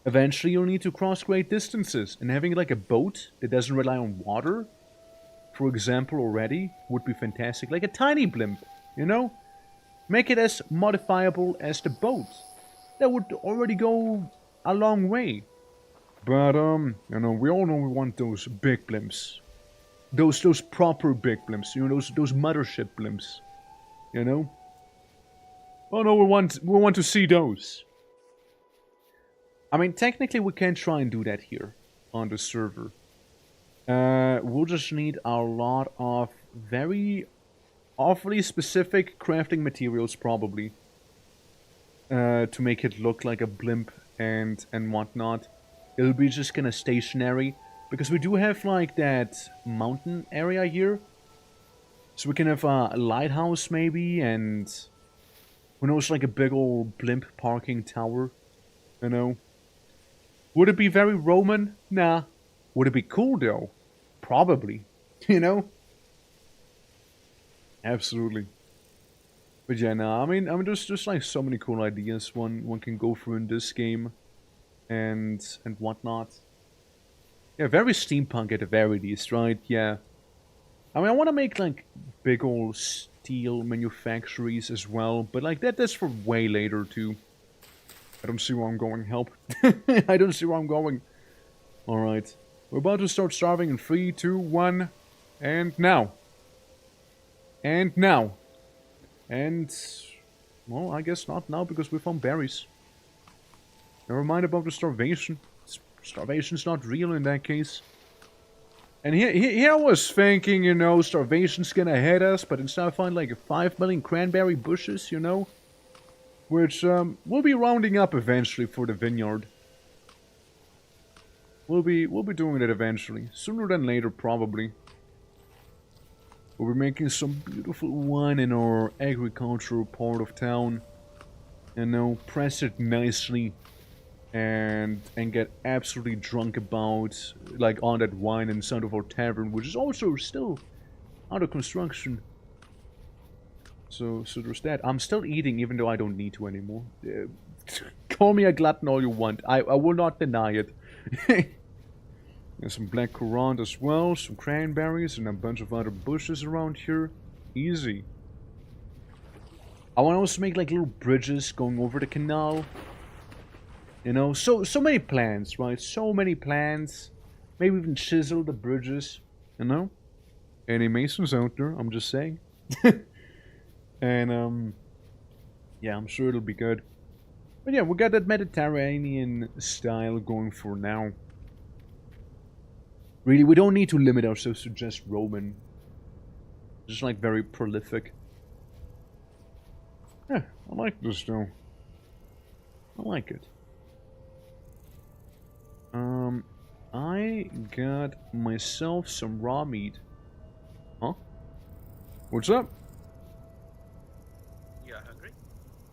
eventually you'll need to cross great distances, and having like a boat that doesn't rely on water, for example, already, would be fantastic. Like a tiny blimp, you know? Make it as modifiable as the boat. That would already go a long way. But, you know, we all know we want those big blimps. Those proper big blimps, you know, those mothership blimps, you know? Oh no, we want to see those. I mean, technically we can try and do that here on the server. We'll just need a lot of very awfully specific crafting materials, probably, to make it look like a blimp and whatnot. It'll be just kind of stationary because we do have like that mountain area here, so we can have a lighthouse maybe and. Who knows, like a big old blimp parking tower, you know? Would it be very Roman? Nah. Would it be cool, though? Probably. You know? Absolutely. But yeah, nah, I mean, there's just like so many cool ideas one can go through in this game. And whatnot. Yeah, very steampunk at the very least, right? Yeah. I mean, I want to make like big old steel manufactories as well. But like that's for way later too. I don't see where I'm going. Help. I don't see where I'm going. Alright. We're about to start starving in 3, 2, 1. And now. And now. And... well, I guess not now because we found berries. Never mind about the starvation. Starvation's not real in that case. And here I was thinking, you know, starvation's gonna hit us, but instead I find like 5 million cranberry bushes, you know? Which, we'll be rounding up eventually for the vineyard. We'll be doing it eventually. Sooner than later, probably. We'll be making some beautiful wine in our agricultural part of town. You know, press it nicely. And get absolutely drunk about, like, on that wine inside of our tavern, which is also still under construction. So there's that. I'm still eating even though I don't need to anymore. Call me a glutton all you want. I will not deny it. There's some black currant as well, some cranberries, and a bunch of other bushes around here. Easy. I want to also make like little bridges going over the canal. You know, so many plans, right? So many plans. Maybe even chisel the bridges, you know? Any masons out there, I'm just saying. And, yeah, I'm sure it'll be good. But yeah, we got that Mediterranean style going for now. Really, we don't need to limit ourselves to just Roman. Just like very prolific. Yeah, I like this though. I like it. I got myself some raw meat. Huh? What's up? Yeah, hungry?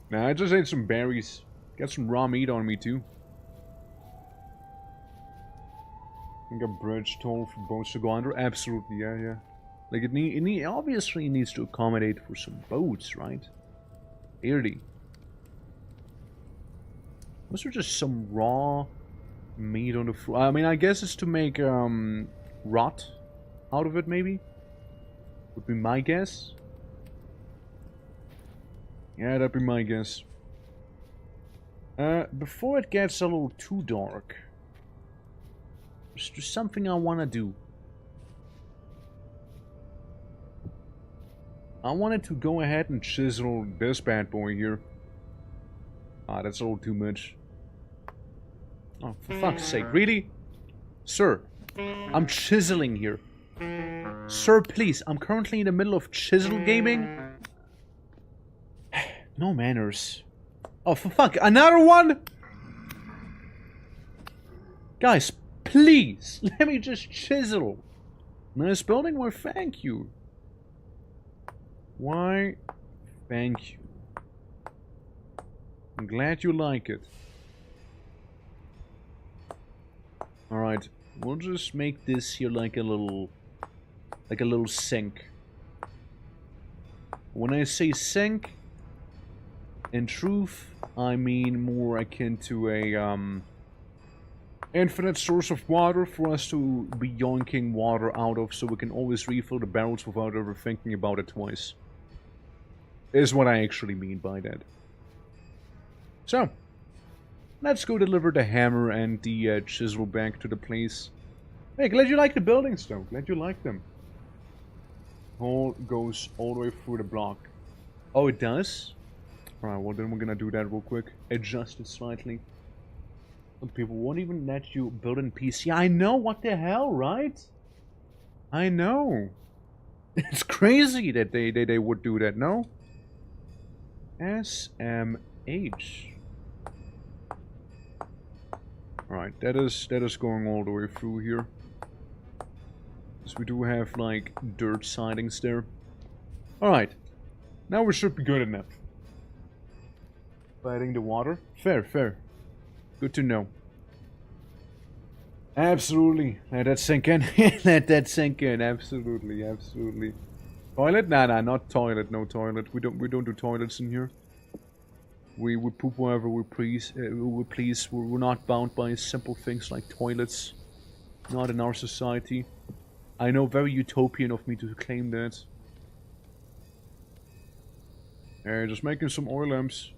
Nah, I just ate some berries. Got some raw meat on me too. I got bridge toll for boats to go under. Absolutely, yeah. Like it obviously needs to accommodate for some boats, right? Clearly. Was there just some raw meat on the floor? I mean, I guess it's to make rot out of it, maybe? Would be my guess. Yeah, that'd be my guess. Before it gets a little too dark, there's just something I want to do. I wanted to go ahead and chisel this bad boy here. Ah, that's a little too much. Oh, for fuck's sake, really? Sir, I'm chiseling here. Sir, please, I'm currently in the middle of chisel gaming. No manners. Oh, for fuck, another one? Guys, please, let me just chisel. Nice building? Well, thank you. Why, thank you. I'm glad you like it. Alright, we'll just make this here like a little sink. When I say sink, in truth, I mean more akin to a infinite source of water for us to be yoinking water out of, so we can always refill the barrels without ever thinking about it twice. Is what I actually mean by that. So, let's go deliver the hammer and the chisel back to the place. Hey, glad you like the buildings though. Glad you like them. Hole goes all the way through the block. Oh, it does? Alright, well then we're gonna do that real quick. Adjust it slightly. Some people won't even let you build in peace. Yeah, I know, what the hell, right? I know. It's crazy that they would do that, no? SMH. Alright, that is going all the way through here. So we do have like dirt sidings there. Alright. Now we should be good enough. Fighting the water. Fair. Good to know. Absolutely. Let that sink in. Let that sink in. Absolutely. Toilet? Nah, not toilet. No toilet. We don't do toilets in here. We poop wherever we please. We're not bound by simple things like toilets. Not in our society. I know, very utopian of me to claim that. Just making some oil lamps.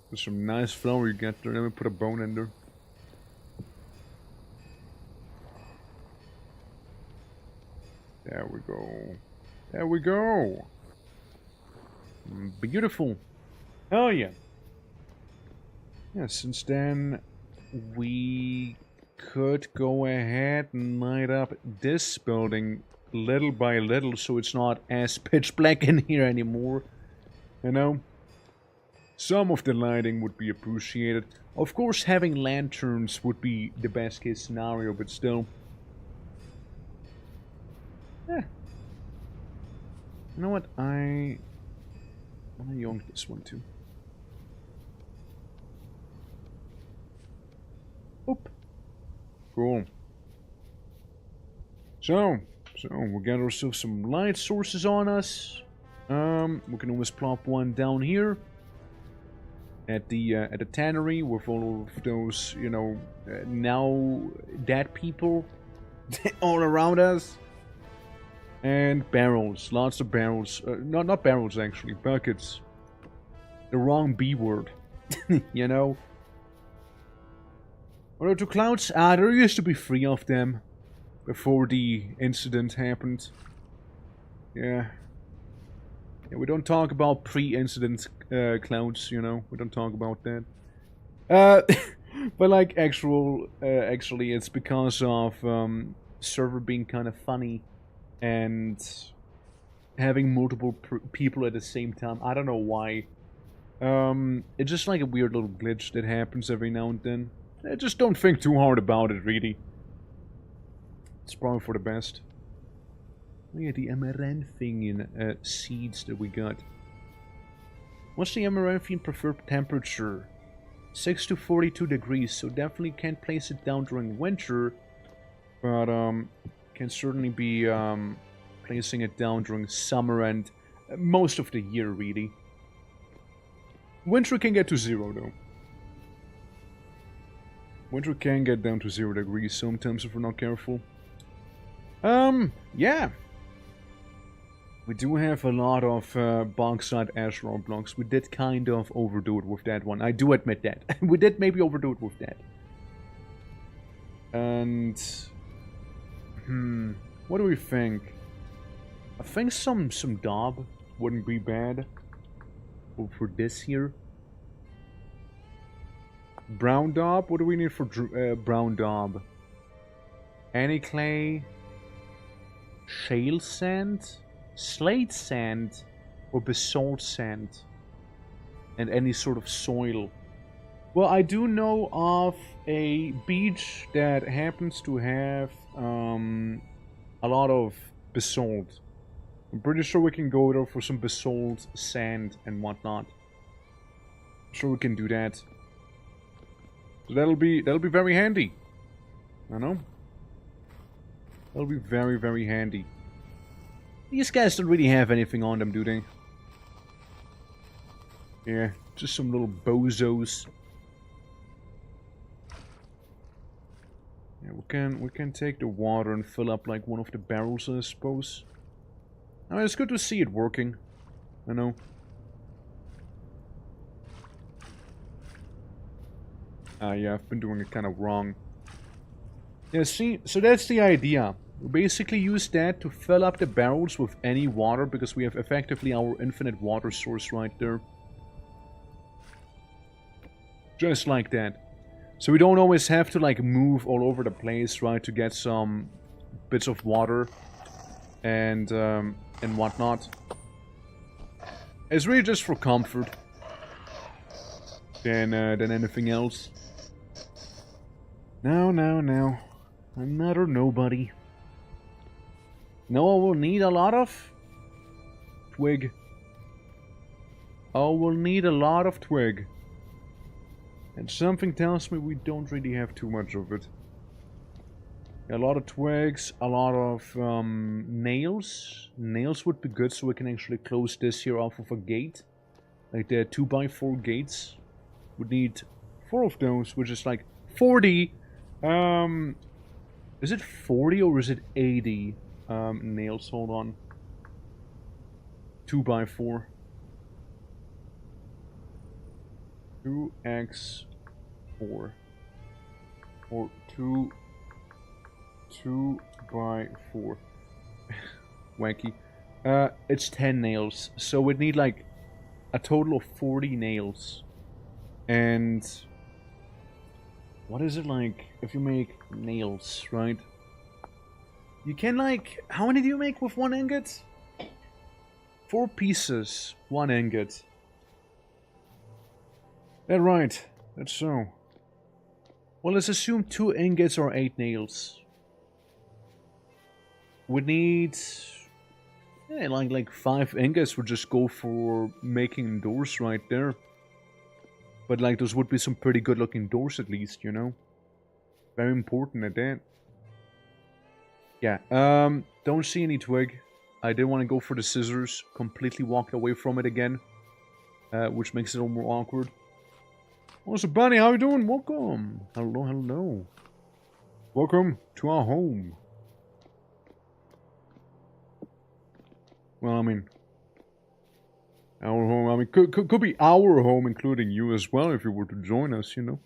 There's some nice flour you get there. Let me put a bone in there. There we go. There we go. Beautiful. Oh yeah. Yeah, since then we could go ahead and light up this building little by little so it's not as pitch black in here anymore. You know? Some of the lighting would be appreciated. Of course, having lanterns would be the best case scenario, but still. Yeah. You know what? I yoinked this one too. Oop. Cool. So we got ourselves some light sources on us. We can always plop one down here at the tannery with all of those, you know, now dead people all around us. And barrels, lots of barrels. Not barrels actually, buckets. The wrong B word, you know. Although to clouds, there used to be 3 of them before the incident happened. Yeah. Yeah, we don't talk about pre-incident clouds, you know. We don't talk about that. But like actually, it's because of server being kind of funny and having multiple people at the same time. I don't know why. It's just like a weird little glitch that happens every now and then. Just don't think too hard about it, really. It's probably for the best. Oh yeah, the amaranthine seeds that we got. What's the amaranthine preferred temperature? 6 to 42 degrees, so definitely can't place it down during winter. But, can certainly be, placing it down during summer and most of the year, really. Winter can get to 0, though. Winter can get down to 0 degrees sometimes if we're not careful. Yeah. We do have a lot of bauxite ash rock blocks. We did kind of overdo it with that one. I do admit that. We did maybe overdo it with that. And... what do we think? I think some daub wouldn't be bad. For this here. Brown daub? What do we need for brown daub? Any clay? Shale sand? Slate sand? Or basalt sand? And any sort of soil. Well, I do know of a beach that happens to have a lot of basalt. I'm pretty sure we can go there for some basalt, sand, and whatnot. I'm sure we can do that. So that'll be very handy. I know. That'll be very, very handy. These guys don't really have anything on them, do they? Yeah, just some little bozos. Yeah, we can take the water and fill up like one of the barrels, I suppose. I mean, it's good to see it working. I know. Yeah, I've been doing it kind of wrong. Yeah, see, so that's the idea. We basically use that to fill up the barrels with any water, because we have effectively our infinite water source right there. Just like that. So we don't always have to like move all over the place, right, to get some bits of water and whatnot. It's really just for comfort than anything else. No. Another nobody. No, we'll need a lot of twig. Oh, we'll need a lot of twig. And something tells me we don't really have too much of it. A lot of twigs, a lot of nails. Nails would be good so we can actually close this here off of a gate. Like the 2x4 gates. Would need 4 of those, which is like 40. Is it 40 or is it 80? nails. Hold on. 2x4. 2x4. Or 2x4. Wacky. It's 10 nails. So we'd need like a total of 40 nails. And what is it like if you make nails, right? You can like, how many do you make with 1 ingot? 4 pieces, 1 ingot. That right, that's so. Well, let's assume 2 ingots or 8 nails. We need, yeah, like 5 ingots would just go for making doors right there. But like those would be some pretty good looking doors at least, you know? Very important at that. Yeah, don't see any twig. I did want to go for the scissors. Completely walked away from it again. Which makes it a little more awkward. What's up, Bunny? How you doing? Welcome. Hello, hello. Welcome to our home. Well, I mean... our home, I mean, could be our home, including you as well, if you were to join us, you know?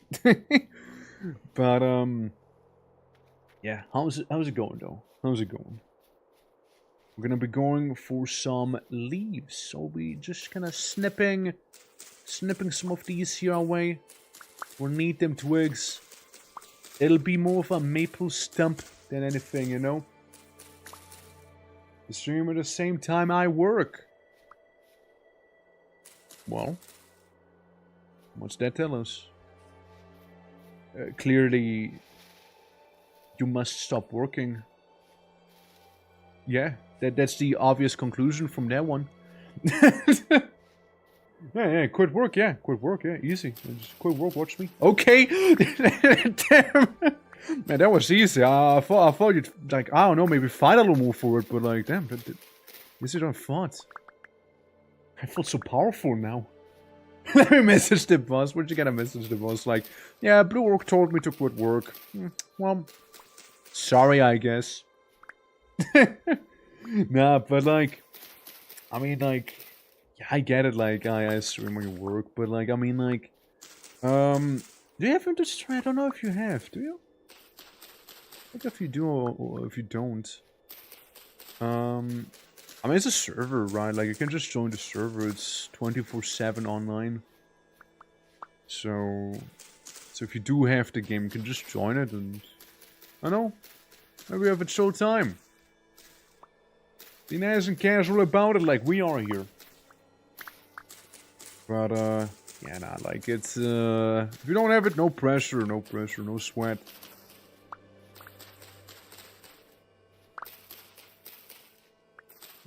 But, yeah, how's it going, though? How's it going? We're gonna be going for some leaves, so we just kind of snipping some of these here away. We'll need them twigs. It'll be more of a maple stump than anything, you know? The stream at the same time I work. Well, what's that tell us? Clearly, you must stop working. Yeah, that's the obvious conclusion from that one. Yeah, quit work, yeah, easy. Just quit work, watch me. Okay! Damn! Man, that was easy. I thought you'd, like, I don't know, maybe fight a little more for it, but like, damn, this is what I thought. I feel so powerful now. Let me message the boss. Where'd you get a message the boss? Like, yeah, Blue Orc told me to quit work. Well, sorry, I guess. Nah, but like, I mean, like, yeah, I get it, like, I stream when you work, but like, I mean, like, do you have industry? I don't know if you have, do you? I think if you do or if you don't. I mean, it's a server, right? Like, you can just join the server. It's 24/7 online. So if you do have the game, you can just join it and... I know. Maybe have a chill time. Be nice and casual about it like we are here. But, yeah, nah, like, it's, if you don't have it, no pressure, no sweat.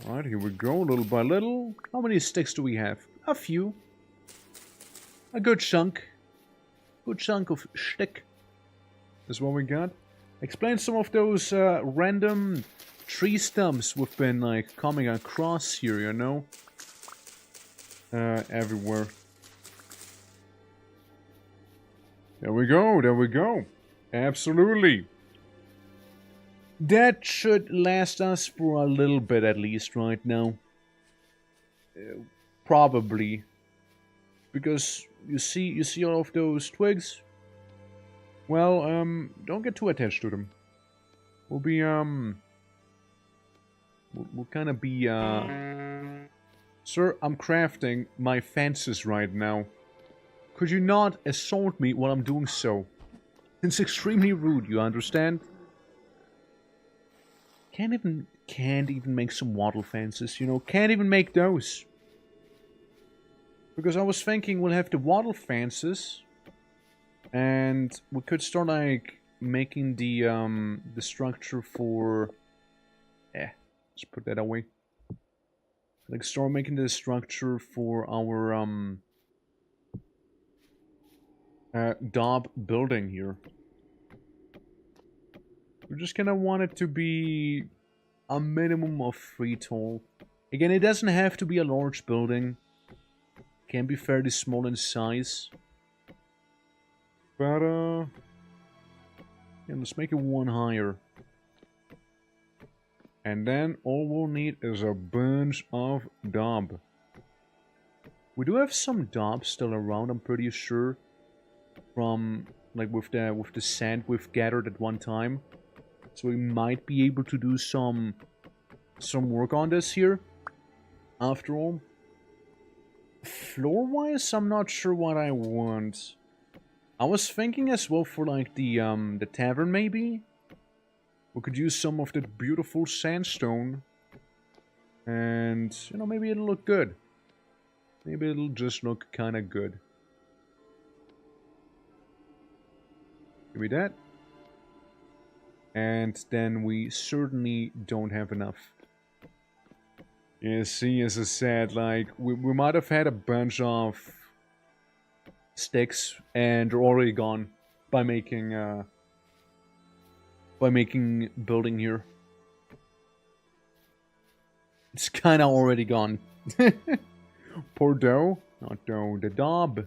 Alright, here we go, little by little. How many sticks do we have? A few. A good chunk. Good chunk of stick. Is what we got. Explain some of those, random tree stumps we've been, like, coming across here, you know? Everywhere. There we go. Absolutely. That should last us for a little bit at least right now. Probably. Because you see all of those twigs? Well, don't get too attached to them. We'll be, we'll kind of be, Sir, I'm crafting my fences right now. Could you not assault me while I'm doing so? It's extremely rude, you understand? Can't even make some wattle fences, you know? Can't even make those. Because I was thinking we'll have the wattle fences, and we could start like making the structure for. Let's put that away. Like start making the structure for our Dob building here. We just kind of want it to be a minimum of 3 tall. Again, it doesn't have to be a large building. It can be fairly small in size. But, yeah, let's make it 1 higher. And then all we'll need is a bunch of daub. We do have some daub still around, I'm pretty sure. From, like, with the sand we've gathered at one time. So we might be able to do some work on this here. After all. Floor-wise, I'm not sure what I want. I was thinking as well for, like, the tavern, maybe? We could use some of that beautiful sandstone. And, you know, maybe it'll look good. Maybe it'll just look kind of good. Give me that. And then we certainly don't have enough. Yeah, see, as I said, like, we might have had a bunch of sticks, and they're already gone by making building here. It's kinda already gone. Poor dough. Not dough, the daub.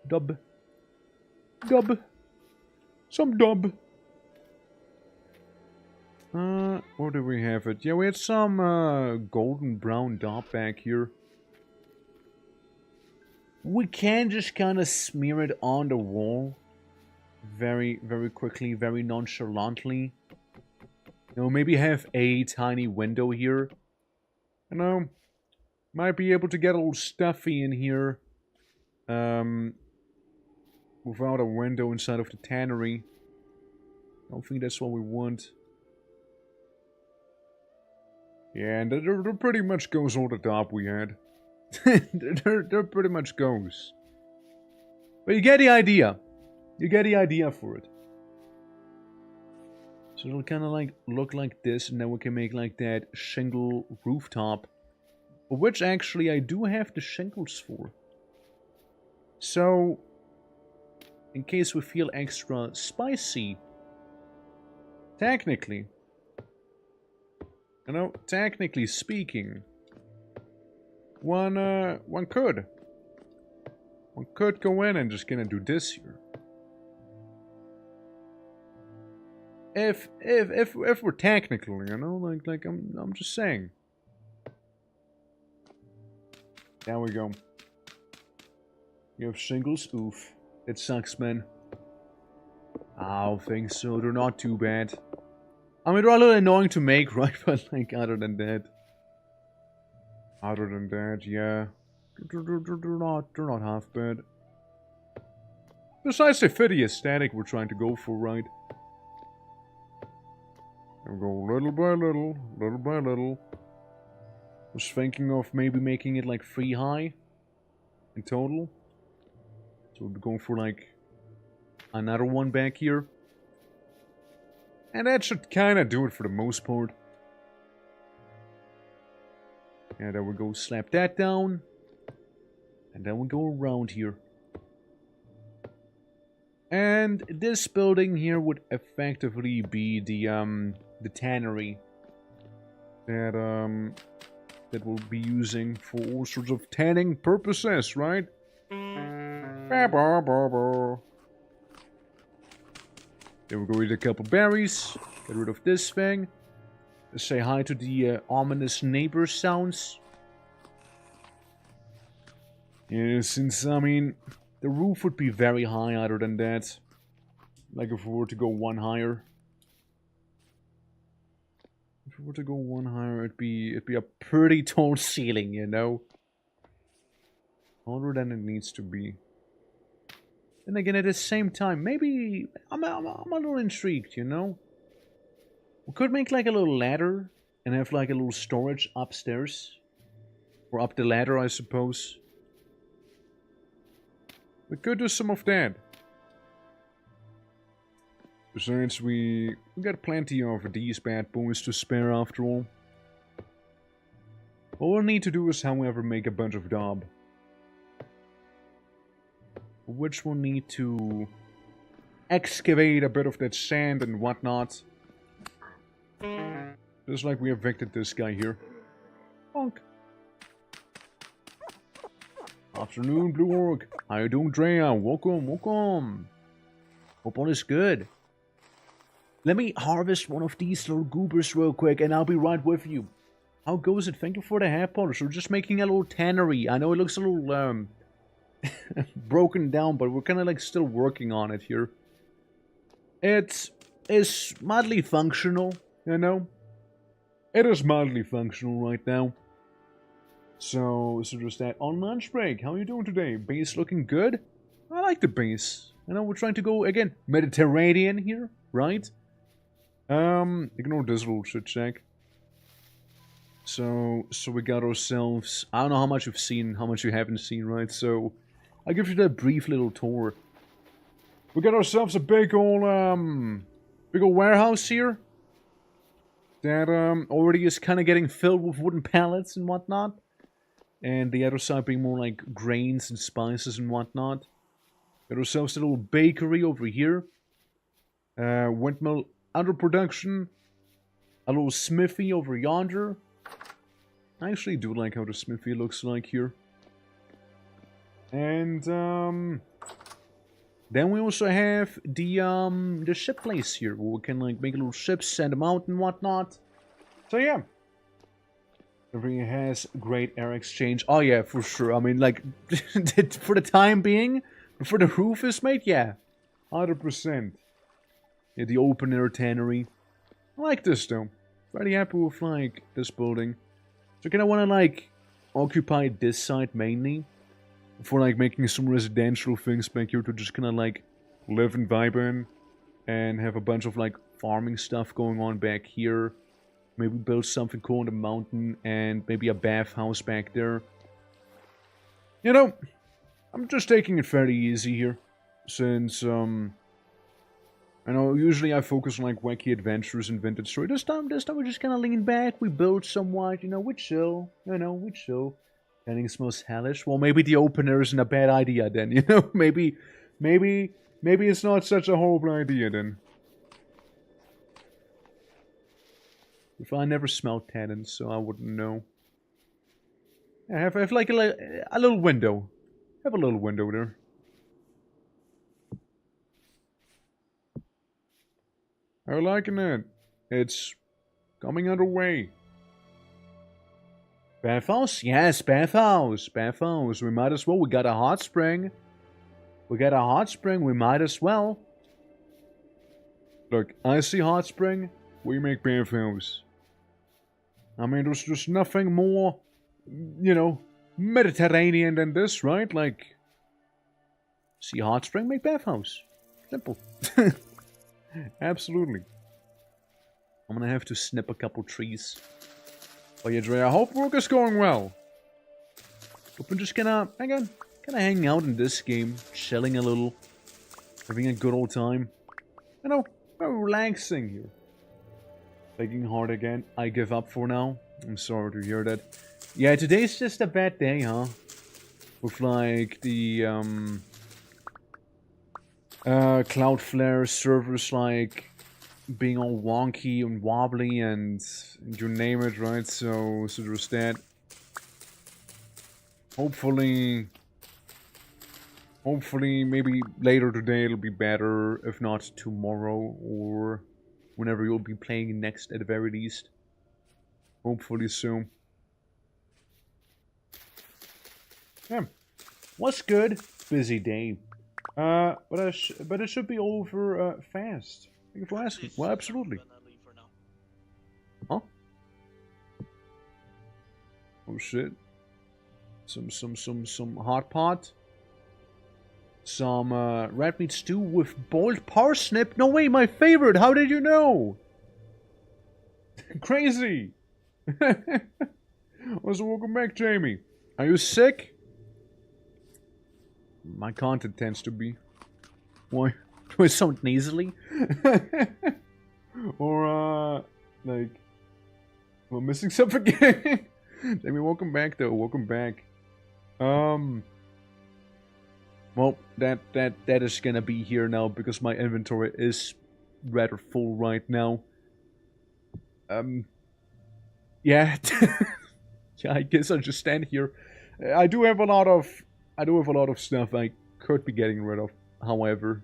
Dub. Some dub. Where do we have it? Yeah, we had some golden brown daub back here. We can just kind of smear it on the wall. Very, very quickly, very nonchalantly. You know, maybe have a tiny window here. You know, might be able to get a little stuffy in here. Without a window inside of the tannery. I don't think that's what we want. Yeah, and there pretty much goes all the daub we had. there pretty much goes. But you get the idea. You get the idea for it. So it'll kind of like look like this, and then we can make like that shingle rooftop. For which actually I do have the shingles for. So, in case we feel extra spicy, technically, you know, technically speaking, one could go in and just gonna do this here. If we're technical, you know, like I'm just saying. There we go. You have shingles? Oof. It sucks, man. I don't think so. They're not too bad. I mean, they're a little annoying to make, right? But, like, other than that, yeah. They're not half bad. Besides, they fit the aesthetic we're trying to go for, right? We'll go little by little, little by little. Was thinking of maybe making it like 3 high in total. So we'll be going for like another one back here. And that should kind of do it for the most part. Yeah, there we go. Slap that down. And then we go around here. And this building here would effectively be the tannery. That we'll be using for all sorts of tanning purposes, right? There we go, eat a couple berries. Get rid of this thing. Say hi to the ominous neighbor sounds. Yeah, since, I mean, the roof would be very high other than that. Like if we were to go one higher. If we were to go one higher, it'd be a pretty tall ceiling, you know? Taller than it needs to be. And again, at the same time, maybe I'm a little intrigued, you know? We could make like a little ladder and have like a little storage upstairs. Or up the ladder, I suppose. We could do some of that. Besides, we got plenty of these bad boys to spare after all. All we'll need to do is, however, make a bunch of daub. Which we'll need to excavate a bit of that sand and whatnot. Just like we evicted this guy here. Bonk. Afternoon, Blue Orc. How you doing, Drea? Welcome, welcome. Hope all is good. Let me harvest one of these little goobers real quick, and I'll be right with you. How goes it? Thank you for the hair polish. We're just making a little tannery. I know it looks a little, broken down, but we're kind of, like, still working on it here. It's mildly functional, you know? It is mildly functional right now. So just that. On lunch break, how are you doing today? Base looking good? I like the base. You know, we're trying to go, again, Mediterranean here, right? Ignore this little shit check. So we got ourselves, I don't know how much you've seen, how much you haven't seen, right? So, I'll give you that brief little tour. We got ourselves a big old warehouse here. That, already is kind of getting filled with wooden pallets and whatnot. And the other side being more like grains and spices and whatnot. Got ourselves a little bakery over here. Windmill under production. A little smithy over yonder. I actually do like how the smithy looks like here. And then we also have the ship place here, where we can like make little ships, send them out and whatnot. So yeah. Everything has great air exchange. Oh yeah, for sure. I mean, like, for the time being, before the roof is made, yeah. 100%. Yeah, the open air tannery. I like this though. Pretty happy with like this building. So kind of want to like occupy this side mainly. For like making some residential things back here to just kind of like live and vibe in. And have a bunch of like farming stuff going on back here. Maybe build something cool on the mountain and maybe a bathhouse back there. You know, I'm just taking it fairly easy here. Since, I know usually I focus on like wacky adventures and vintage story. This time we just kind of lean back, we build somewhat, you know, we chill. You know, we chill. Anything smells hellish. Well, maybe the opener isn't a bad idea then, you know? Maybe it's not such a horrible idea then. If I never smelled tannins, so I wouldn't know. I have like a little window. Have a little window there. I'm liking it. It's coming underway. Bathhouse? Yes, bathhouse. Bathhouse. We might as well. We got a hot spring. We might as well. Look, I see hot spring. We make bathhouse. I mean, there's just nothing more, you know, Mediterranean than this, right? Like, see hot spring, make bathhouse. Simple. Absolutely. I'm gonna have to snip a couple trees. But yeah, Dre, I hope work is going well. Hope I'm just gonna, hang out in this game, chilling a little, having a good old time. You know, very relaxing here. Taking hard again. I give up for now. I'm sorry to hear that. Yeah, today's just a bad day, huh? With like the Cloudflare servers like being all wonky and wobbly and you name it, right? So there's that. Hopefully maybe later today it'll be better, if not tomorrow or whenever you'll be playing next at the very least. Hopefully soon. Yeah. What's good? Busy day. But it should be over fast. Thank you for asking. Well, absolutely. Huh? Oh shit. Some hot pot. Some red meat stew with boiled parsnip. No way, my favorite. How did you know? Crazy. Also, welcome back, Jamie. Are you sick? My content tends to be. Why? Do I sound nasally? Or like, am I missing something? Jamie, welcome back though. Welcome back. Well, that is gonna be here now because my inventory is rather full right now. Yeah. Yeah, I guess I'll just stand here. I do have a lot of stuff I could be getting rid of, however.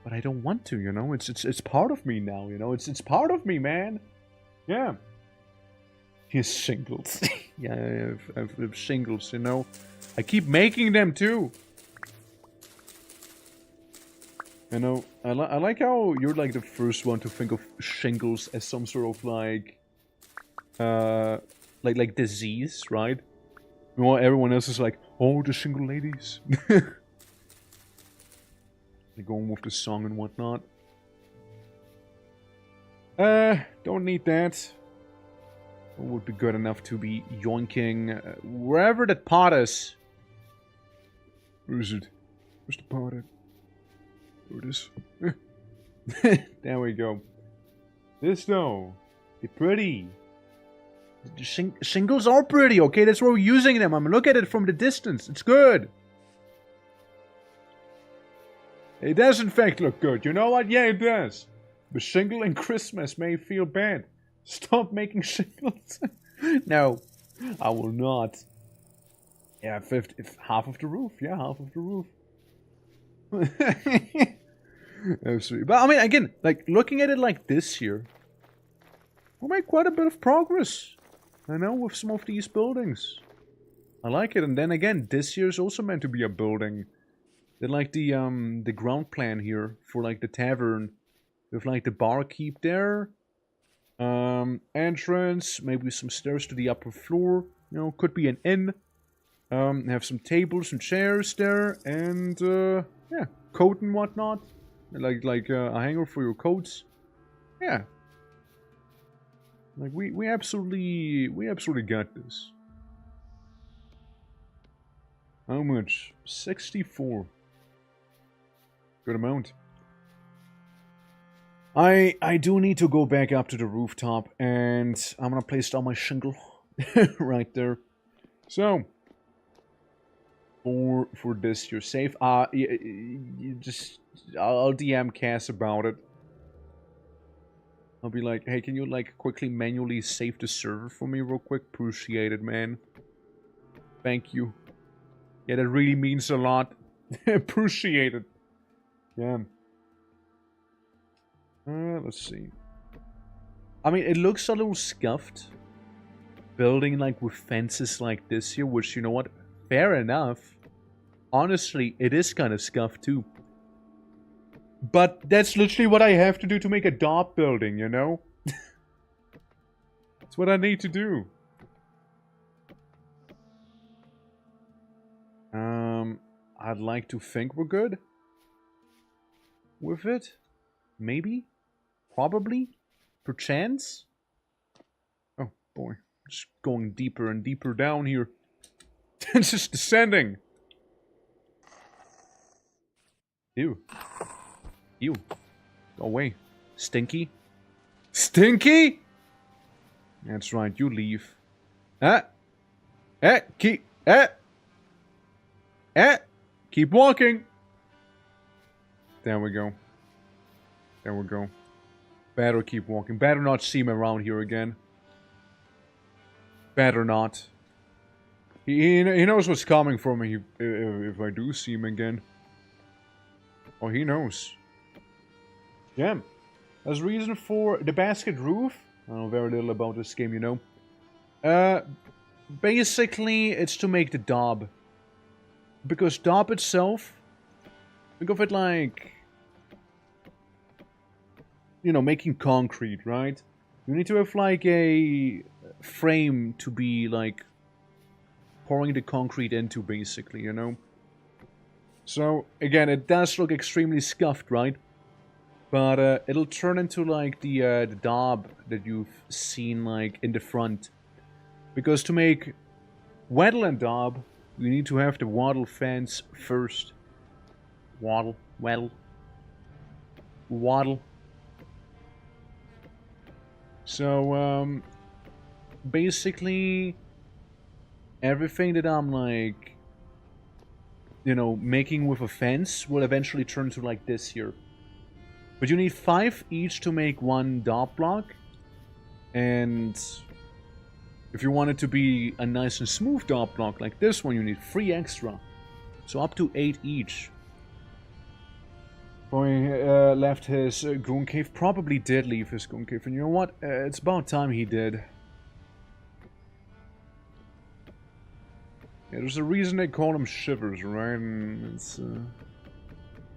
But I don't want to, you know? It's part of me now, you know? It's part of me, man! Yeah. Here's shingles. Yeah, I have shingles, you know? I keep making them, too! You know, I like how you're like the first one to think of shingles as some sort of like disease, right? Well, everyone else is like, oh, the shingle ladies. They're going with the song and whatnot. Don't need that. It would be good enough to be yoinking wherever that pot is. Where is it? Where's the pot at? There it is. There we go. This though, they're pretty. The shingles are pretty, okay? That's why we're using them. I mean, look at it from the distance. It's good. It does in fact look good. You know what? Yeah, it does. But shingle and Christmas may feel bad. Stop making shingles. No, I will not. Yeah, if half of the roof. Yeah, half of the roof. Absolutely. But I mean, again, like looking at it like this here, we made quite a bit of progress. I know with some of these buildings. I like it. And then again, this year is also meant to be a building. Then like the ground plan here for like the tavern, with like the barkeep there, entrance, maybe some stairs to the upper floor. You know, could be an inn. Have some tables and chairs there, and yeah, coat and whatnot, like a hanger for your coats. Yeah, like we absolutely got this. How much? 64. Good amount. I do need to go back up to the rooftop, and I'm gonna place down my shingle right there. So. For this, you're safe. You just I'll DM Cass about it. I'll be like, hey, can you like quickly manually save the server for me real quick? Appreciate it, man. Thank you. Yeah, that really means a lot. Appreciate it. Yeah. Let's see. I mean, it looks a little scuffed. Building like with fences like this here, which, you know what? Fair enough. Honestly, it is kind of scuffed too. But that's literally what I have to do to make a dot building, you know? That's what I need to do. I'd like to think we're good with it. Maybe? Probably? Perchance? Oh boy. Just going deeper and deeper down here. It's just descending. Ew. Ew. Go away. Stinky. Stinky? That's right, you leave. Keep walking. There we go. There we go. Better keep walking. Better not see him around here again. Better not. He knows what's coming for me if I do see him again. Oh, he knows. Yeah. As reason for the basket roof, I know very little about this game, you know. Basically, it's to make the daub. Because daub itself, think of it like, you know, making concrete, right? You need to have like a frame to be like pouring the concrete into, basically, you know? So, again, it does look extremely scuffed, right? But it'll turn into, like, the daub that you've seen, like, in the front. Because to make wattle and daub, you need to have the wattle fence first. Wattle. So, basically, everything that I'm, like, you know, making with a fence will eventually turn to like this here. But you need 5 each to make one daub block. And if you want it to be a nice and smooth daub block like this one, you need 3 extra. So up to 8 each. Boy left his goon cave. Probably did leave his goon cave. And you know what? It's about time he did. Yeah, there's a reason they call them shivers, right? And it's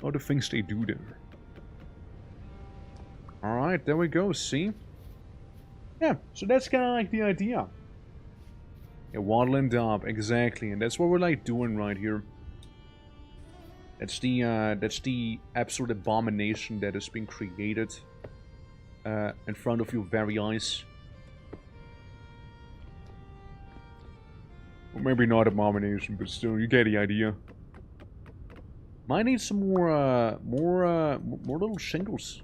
all the things they do there. Alright, there we go, see? Yeah, so that's kind of like the idea. Yeah, waddle and daub, exactly. And that's what we're like doing right here. That's the absolute abomination that has been created in front of your very eyes. Well, maybe not abomination, but still, you get the idea. Might need some more little shingles.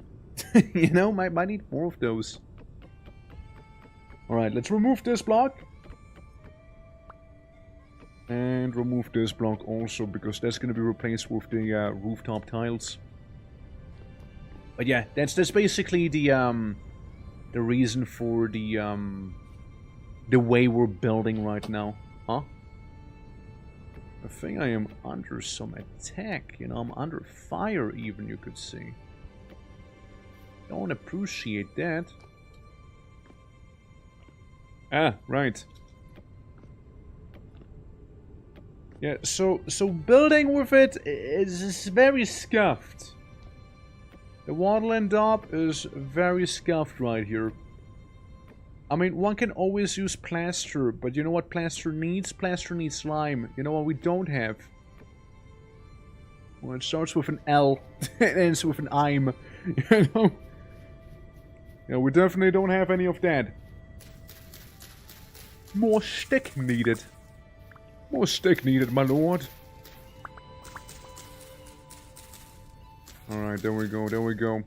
You know, might need more of those. All right, let's remove this block. And remove this block also, because that's going to be replaced with the rooftop tiles. But yeah, that's basically the reason for the way we're building right now. Huh? I think I am under some attack, you know, I'm under fire even, you could see. Don't appreciate that. Ah, right. Yeah, so building with it is very scuffed. The waddle and daub is very scuffed right here. I mean, one can always use plaster, but you know what plaster needs? Plaster needs lime. You know what we don't have? Well, it starts with an L, it ends with an I'm. You know? Yeah, we definitely don't have any of that. More stick needed. More stick needed, my lord. Alright, there we go, there we go.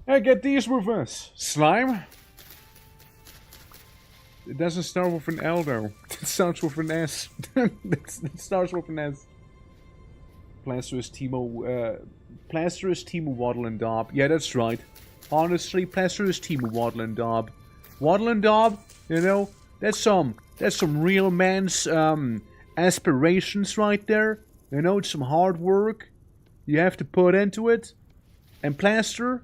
Hey, get these with us. Slime? It doesn't start with an L though. It starts with an S. It starts with an S. Plaster is Timo Waddle and Daub. Yeah, that's right. Honestly, Plaster is Timo Waddle and Daub. Waddle and Daub, you know, that's some real man's aspirations right there. You know, it's some hard work you have to put into it. And Plaster,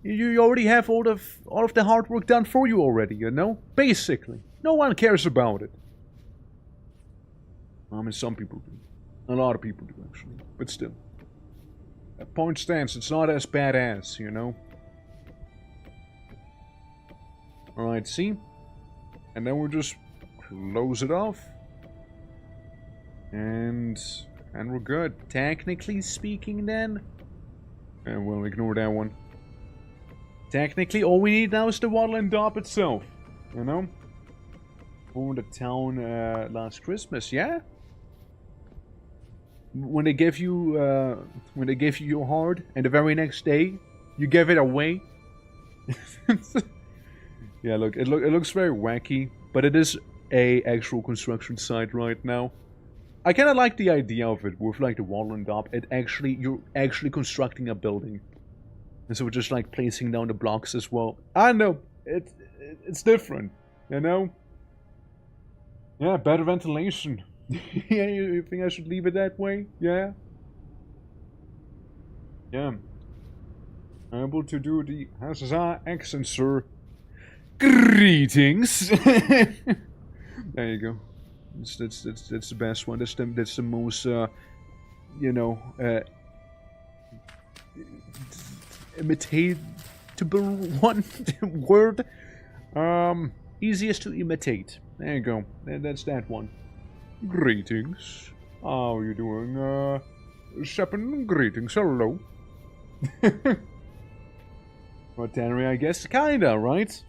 you already have all of the hard work done for you already, you know? Basically. No one cares about it. I mean, some people do. A lot of people do, actually. But still. That point stands, it's not as badass, you know? Alright, see? And then we'll just close it off. And we're good. Technically speaking then. And we'll ignore that one. Technically, all we need now is the waddle and daub itself. You know? For the town last Christmas, yeah? When they give you your heart, and the very next day, you give it away. Yeah, look, it looks very wacky, but it is a actual construction site right now. I kind of like the idea of it with like the waddle and daub. You're actually constructing a building. And so we're just like placing down the blocks as well. I know, it's different, you know? Yeah, better ventilation. Yeah, you think I should leave it that way? Yeah? Yeah. Able to do the Huzzah accent, sir. Greetings! There you go. That's the best one. That's the most, you know, imitatable one word. Easiest to imitate. There you go. That's that one. Greetings. How are you doing? Seppen, greetings. Hello. Rotary, I guess. Kinda, right?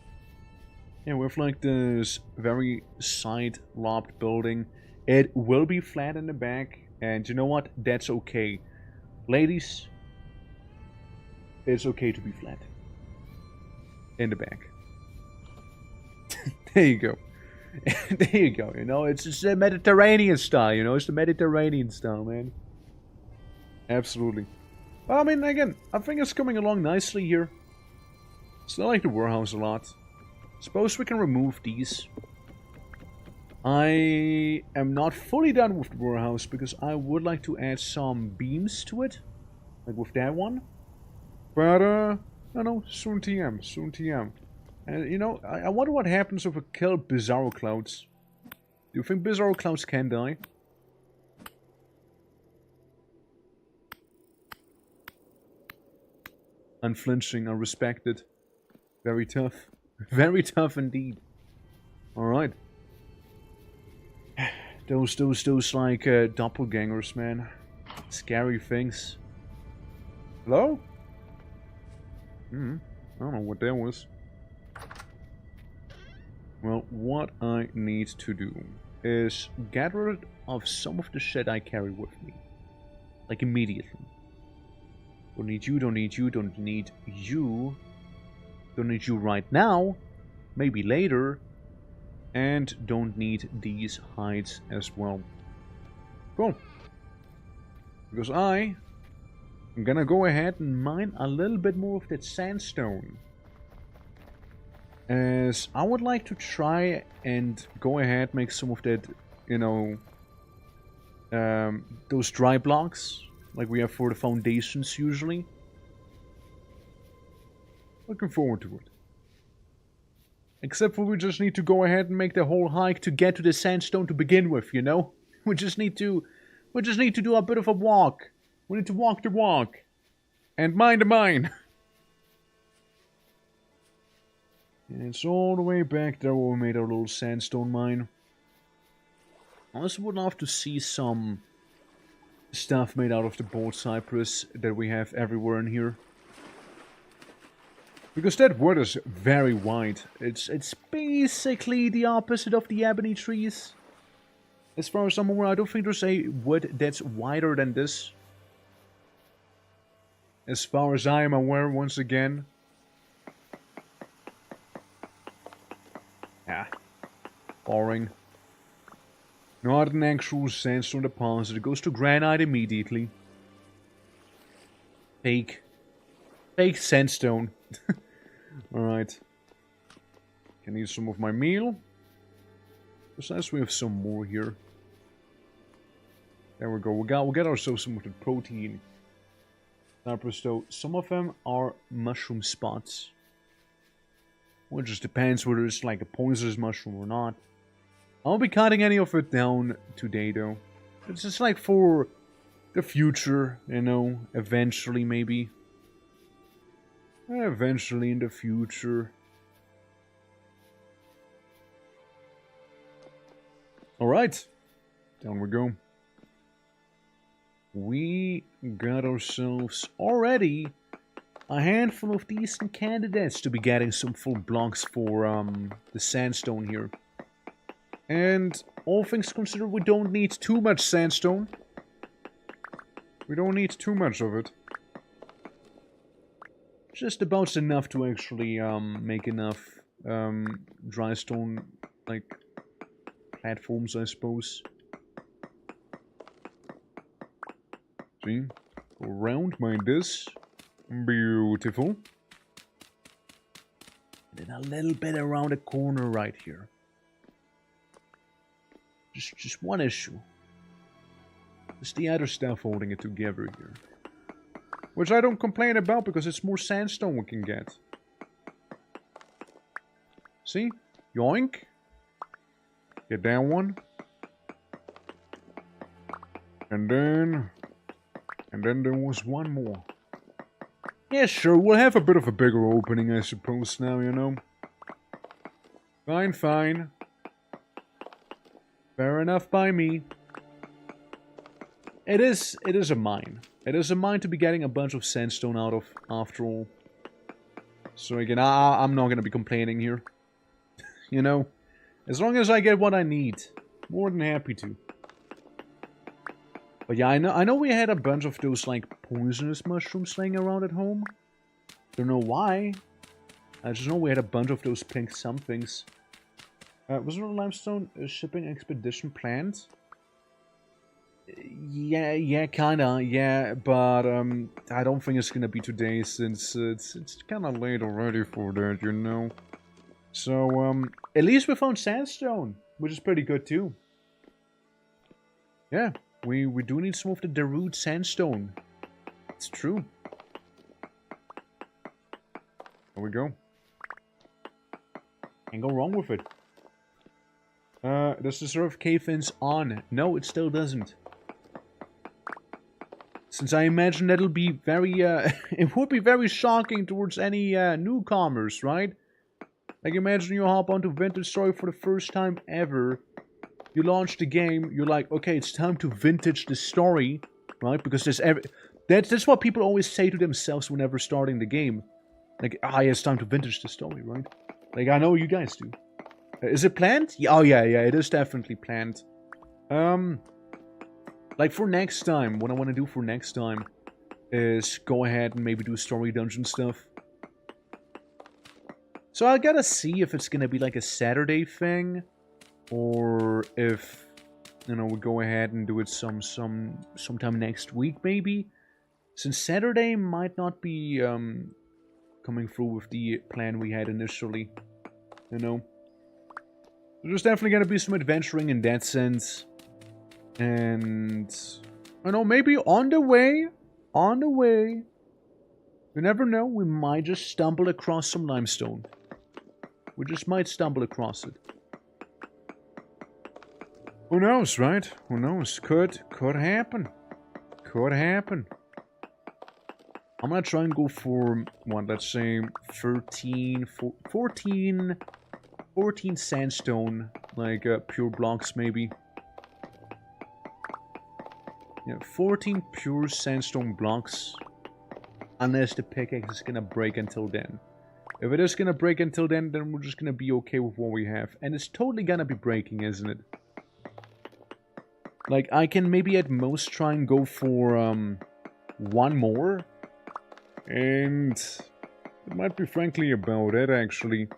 Yeah, with like this very side-lobbed building. It will be flat in the back. And you know what? That's okay. Ladies, it's okay to be flat. In the back. There you go. There you go, you know, it's just the Mediterranean style, you know, it's the Mediterranean style, man. Absolutely. Well, I mean, again, I think it's coming along nicely here. Still like the warehouse a lot. Suppose we can remove these. I am not fully done with the warehouse because I would like to add some beams to it. Like with that one. But, no, soon TM, soon TM. And, you know, I wonder what happens if we kill Bizarro Clouds. Do you think Bizarro Clouds can die? Unflinching, unrespected. Very tough. Very tough indeed. Alright. Those like, doppelgangers, man. Scary things. Hello? I don't know what that was. Well, what I need to do is get rid of some of the shit I carry with me. Like immediately. Don't need you, don't need you, don't need you. Don't need you right now. Maybe later. And don't need these hides as well. Cool. Because I'm gonna go ahead and mine a little bit more of that sandstone. As I would like to try and go ahead make some of that, you know, those dry blocks like we have for the foundations usually. Looking forward to it. Except for we just need to go ahead and make the whole hike to get to the sandstone to begin with, you know? We just need to do a bit of a walk. We need to walk the walk. And mine the mine. And it's all the way back there where we made our little sandstone mine. I also would love to see some stuff made out of the board cypress that we have everywhere in here. Because that wood is very wide. It's basically the opposite of the ebony trees. As far as I'm aware, I don't think there's a wood that's wider than this. As far as I am aware, once again. Yeah. Boring. Not an actual sandstone deposit. It goes to granite immediately. Fake. Fake sandstone. Alright. Can eat some of my meal. Besides, we have some more here. There we go. We'll get ourselves some of the protein. Cypress though, some of them are mushroom spots. Well, it just depends whether it's like a poisonous mushroom or not. I won't be cutting any of it down today though. It's just like for the future, you know, eventually maybe. Eventually in the future. Alright, down we go. We got ourselves already a handful of decent candidates to be getting some full blocks for the sandstone here. And all things considered, we don't need too much sandstone. We don't need too much of it. Just about enough to actually make enough dry stone, like, platforms, I suppose. See? Go around, mind this. Beautiful. And then a little bit around the corner right here. Just one issue. It's the other stuff holding it together here. Which I don't complain about because it's more sandstone we can get. See? Yoink. Get that one. And then there was one more. Yeah, sure, we'll have a bit of a bigger opening, I suppose, now, you know. Fine, fine. Fair enough by me. It is a mine. It is a mine to be getting a bunch of sandstone out of, after all. So again, I'm not gonna be complaining here. You know? As long as I get what I need. More than happy to. But yeah, I know we had a bunch of those, like, poisonous mushrooms laying around at home. Don't know why. I just know we had a bunch of those pink somethings. Was there a limestone shipping expedition planned? Yeah, kinda, yeah, but I don't think it's gonna be today since it's kinda late already for that, you know. So, at least we found sandstone. which is pretty good too. Yeah, we do need some of the Darude sandstone. It's true. There we go. Can't go wrong with it. Does the surf cave-ins on? No, it still doesn't. Since I imagine that'll be very, it would be very shocking towards any newcomers, right? Like, imagine you hop onto Vintage Story for the first time ever. You launch the game, you're like, okay, it's time to vintage the story, right? Because that's what people always say to themselves whenever starting the game. Like, yeah, it's time to vintage the story, right? Like, I know you guys do. Is it planned? Yeah, oh, yeah, it is definitely planned. Like, for next time, what I want to do for next time is go ahead and maybe do story dungeon stuff. So I gotta see if it's gonna be like a Saturday thing, or if, you know, we go ahead and do it sometime next week, maybe. Since Saturday might not be coming through with the plan we had initially, you know. There's definitely gonna be some adventuring in that sense. And, I don't know, maybe on the way, you never know, we might just stumble across some limestone. We just might stumble across it. Who knows, right? Who knows? Could happen. Could happen. I'm gonna try and go for, what, let's say 14 sandstone, like pure blocks maybe. Yeah, 14 pure sandstone blocks. Unless the pickaxe is gonna break until then. If it is gonna break until then we're just gonna be okay with what we have. And it's totally gonna be breaking, isn't it? Like, I can maybe at most try and go for one more. And it might be frankly about it, actually.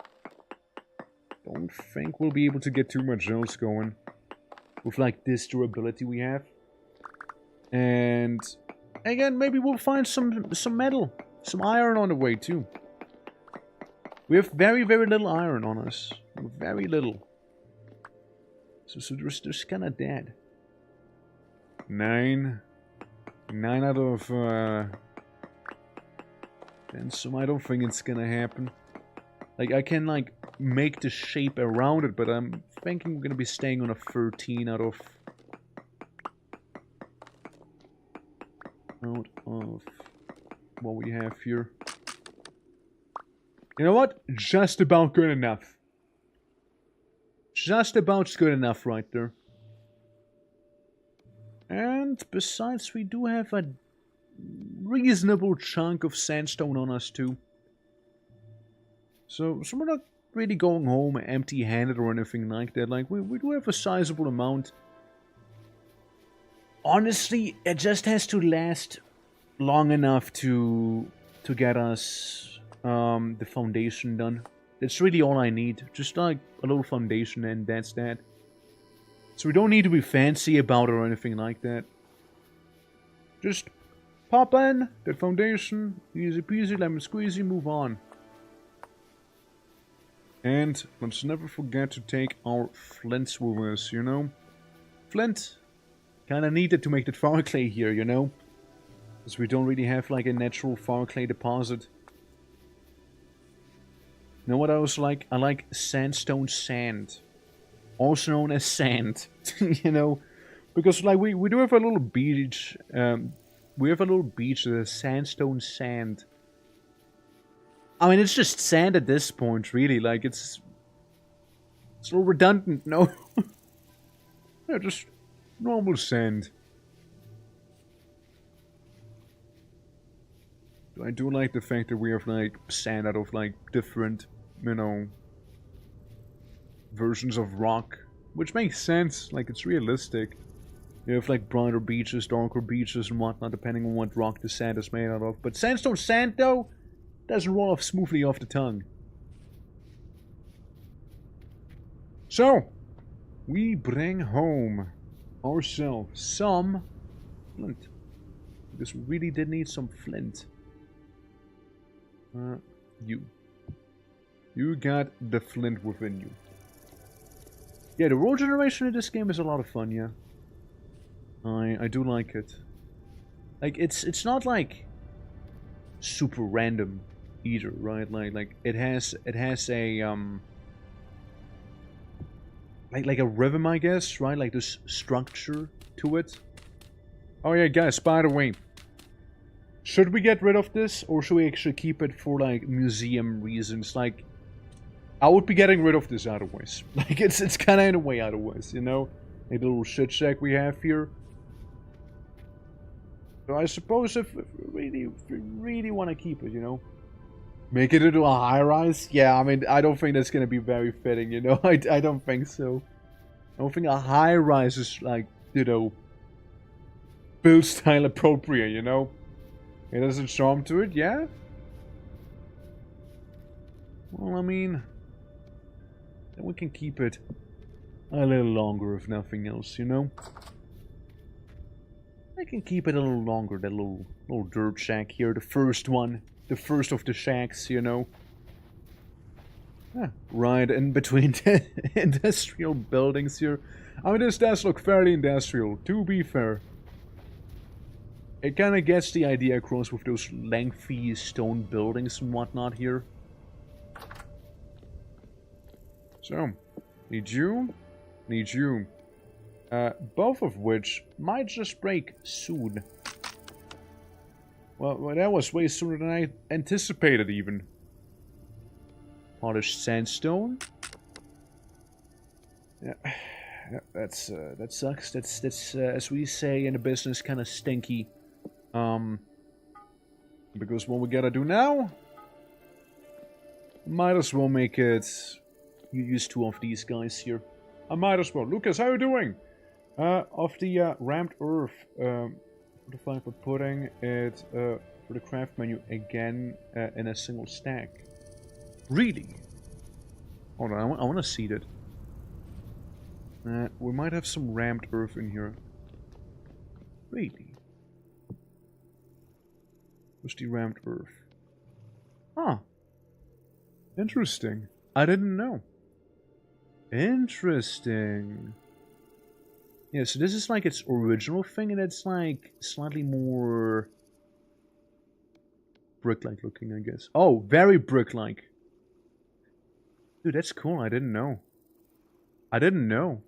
Don't think we'll be able to get too much else going. With, like, this durability we have. And again, maybe we'll find some metal, some iron on the way too. We have very, very little iron on us, very little. So there's kind of that. 9 out of 10. So I don't think it's gonna happen. Like, I can like make the shape around it, but I'm thinking we're gonna be staying on a 13 out of what we have here. You know what? Just about good enough. Just about good enough right there. And besides, we do have a reasonable chunk of sandstone on us too. So we're not really going home empty-handed or anything like that. Like, we do have a sizable amount. Honestly, it just has to last long enough to get us the foundation done. That's really all I need. Just like a little foundation, and that's that. So we don't need to be fancy about it or anything like that. Just pop in that foundation, easy peasy, lemon squeezy, move on. And let's never forget to take our flints with us, you know? Flint. Kinda needed to make that fire clay here, you know? Because we don't really have like a natural fire clay deposit. You know what I also like? I like sandstone sand. Also known as sand. You know? Because like we do have a little beach. We have a little beach that is sandstone sand. I mean, it's just sand at this point, really. Like, it's a little redundant, no? Yeah, just normal sand. I do like the fact that we have, like, sand out of, like, different, you know, versions of rock. Which makes sense. Like, it's realistic. You have, like, brighter beaches, darker beaches, and whatnot, depending on what rock the sand is made out of. But sandstone sand, though, doesn't roll off smoothly off the tongue. So, we bring home ourselves some flint. Because we really did need some flint. You got the flint within you. Yeah, the world generation in this game is a lot of fun, yeah. I do like it. Like, it's not like super random either, right? Like it has a like a rhythm, I guess, right? Like this structure to it. Oh yeah, guys, by the way, should we get rid of this, or should we actually keep it for like museum reasons? Like, I would be getting rid of this otherwise. Like, it's kind of in a way otherwise, you know? Like the little shit shack we have here. So I suppose if we really want to keep it, you know? Make it into a high-rise? Yeah, I mean, I don't think that's going to be very fitting, you know? I don't think so. I don't think a high-rise is, like, you know, build style appropriate, you know? It has a charm to it, yeah? Well, I mean, then we can keep it a little longer, if nothing else, you know? I can keep it a little longer, that little dirt shack here, the first one. The first of the shacks, you know. Yeah, right in between the industrial buildings here. I mean, this does look fairly industrial, to be fair. It kind of gets the idea across with those lengthy stone buildings and whatnot here. So, need you. Both of which might just break soon. Well, that was way sooner than I anticipated, even. Polished sandstone. Yeah, that sucks. That's as we say in the business, kind of stinky. Because what we gotta do now, might as well make it. You use two of these guys here. I might as well. Lucas, how you doing? Of the ramped earth. Fortified for putting it for the craft menu again in a single stack. Really? Hold on, I want to see that. We might have some ramped earth in here. Really? Where's the ramped earth? Huh. Interesting. I didn't know. Interesting. Yeah, so this is like its original thing, and it's like slightly more brick-like looking, I guess. Oh, very brick-like. Dude, that's cool. I didn't know. I didn't know.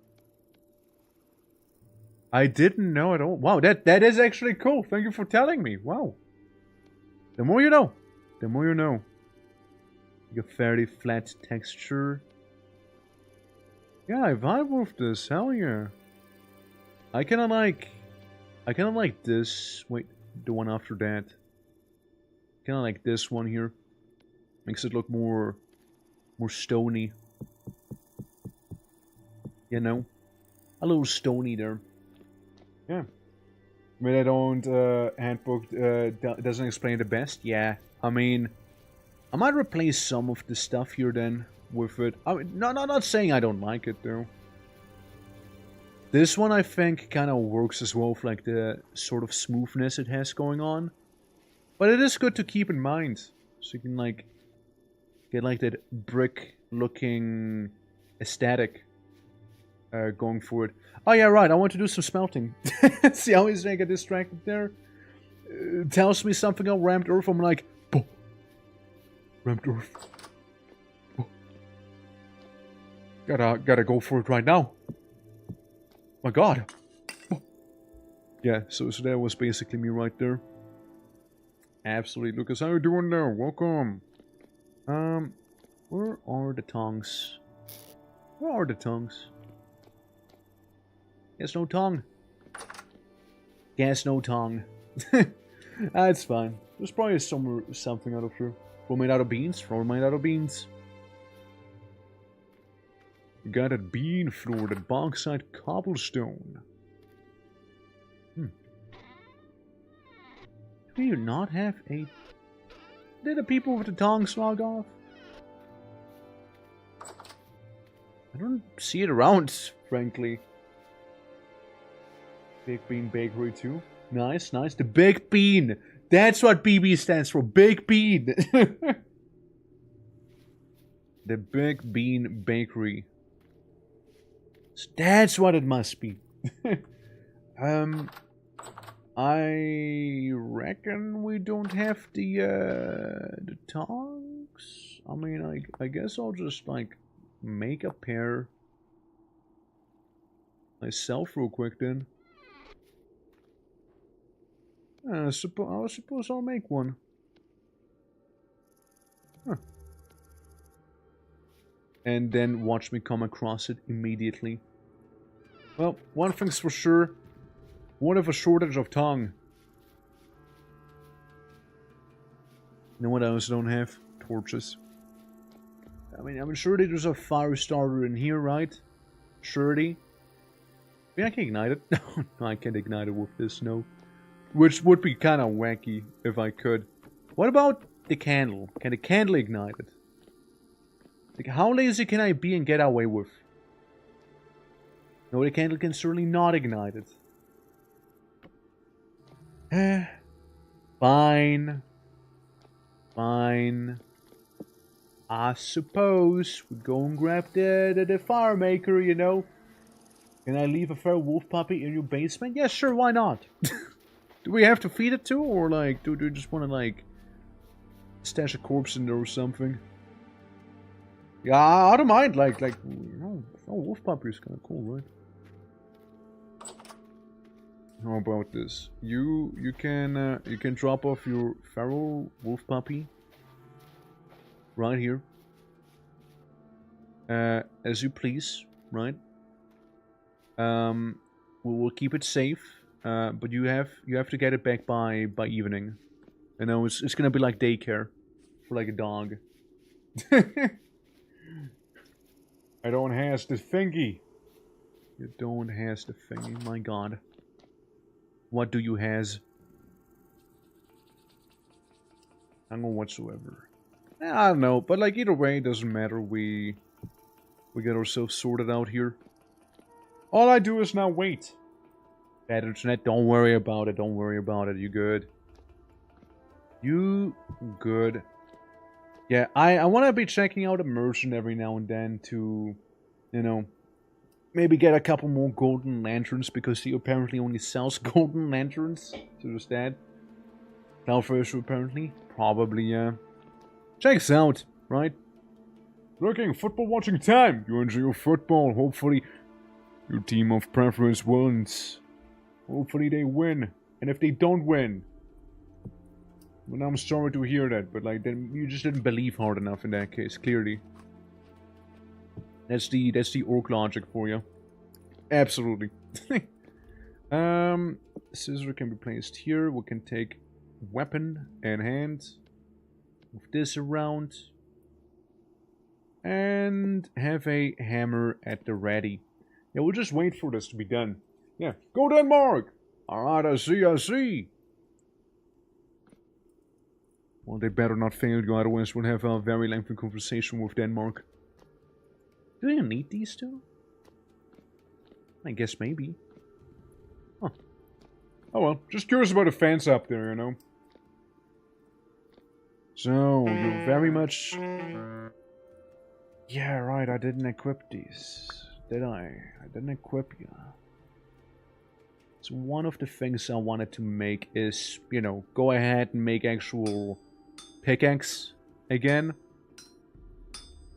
I didn't know at all. Wow, that is actually cool. Thank you for telling me. Wow. The more you know. The more you know. Like a fairly flat texture. Yeah, I vibe with this. Hell yeah. I kinda like this. Wait, the one after that. Kinda like this one here. Makes it look more stony. You know? A little stony there. Yeah. I mean, I don't, handbook, doesn't explain the best. Yeah. I mean, I might replace some of the stuff here then with it. I mean, not saying I don't like it though. This one I think kind of works as well with like the sort of smoothness it has going on. But it is good to keep in mind. So you can like get like that brick looking aesthetic going for it. Oh yeah, right, I want to do some smelting. See how he's get distracted there? Tells me something on ramped earth, I'm like, boom. Ramped earth. Boom. Gotta go for it right now. My god. Yeah, so that was basically me right there. Absolutely. Lucas, how you doing there? Welcome. Where are the tongues? Where are the tongues? Guess no tongue. Guess no tongue. That's fine. There's probably something out of here. Floor made out of beans? Floor made out of beans. We got a bean floor, that bauxite cobblestone. Do you not have a... Did the people with the tongs log off? I don't see it around, frankly. Big Bean Bakery too. Nice, nice. The Big Bean! That's what BB stands for. Big Bean! The Big Bean Bakery. So that's what it must be. I reckon we don't have the tongs. I mean, I guess I'll just like make a pair myself real quick then. I suppose I'll make one. Huh. And then watch me come across it immediately. Well, one thing's for sure. What if a shortage of tongue? You know what else I don't have? Torches. I mean, surely there's a fire starter in here, right? Surely. I mean, I can ignite it. No, I can't ignite it with this, no. Which would be kind of wacky if I could. What about the candle? Can the candle ignite it? Like, how lazy can I be and get away with? No, the candle can certainly not ignite it. Fine. Fine. I suppose we go and grab the fire maker, you know. Can I leave a feral wolf puppy in your basement? Yeah, sure, why not? Do we have to feed it too, or like, do you just want to like stash a corpse in there or something? Yeah, I don't mind. Like, you know, feral wolf puppy is kind of cool, right? How about this? You can drop off your feral wolf puppy right here, as you please, right? We'll keep it safe, but you have to get it back by evening. You know, it's gonna be like daycare for like a dog. I don't has the thingy. You don't has the thingy. My God. What do you has? None whatsoever. I don't know, but like either way, it doesn't matter. We get ourselves sorted out here. All I do is now wait. Bad internet, don't worry about it. Don't worry about it. You good? You good? Yeah, I want to be checking out Immersion every now and then to, you know, maybe get a couple more golden lanterns, because he apparently only sells golden lanterns. So there's that. Self-issue apparently. Probably, yeah. Checks out, right? Looking, football watching time. You enjoy your football. Hopefully, your team of preference wins. Hopefully they win. And if they don't win, well, I'm sorry to hear that, but like, then you just didn't believe hard enough in that case, clearly. That's the orc logic for you. Absolutely. Scissor can be placed here. We can take weapon in hand. Move this around. And have a hammer at the ready. Yeah, we'll just wait for this to be done. Yeah, go Denmark! Alright, I see. Well, they better not fail you, otherwise we'll have a very lengthy conversation with Denmark. Do you need these two? I guess maybe. Huh. Oh well, just curious about the fence up there, you know. So, you're very much... Yeah, right, I didn't equip these. Did I? I didn't equip you. So one of the things I wanted to make is, you know, go ahead and make actual pickaxe again.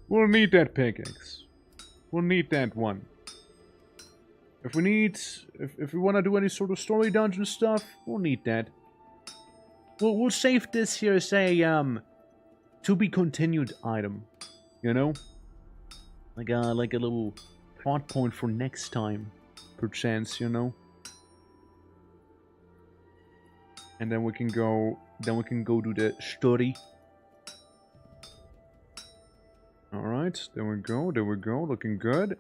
We'll need that pickaxe. We'll need that one. If we need, if we want to do any sort of story dungeon stuff, we'll need that. We'll save this here as a to be continued item, you know, like a little plot point for next time, perchance, you know. And then we can go do the story. All right, there we go, looking good.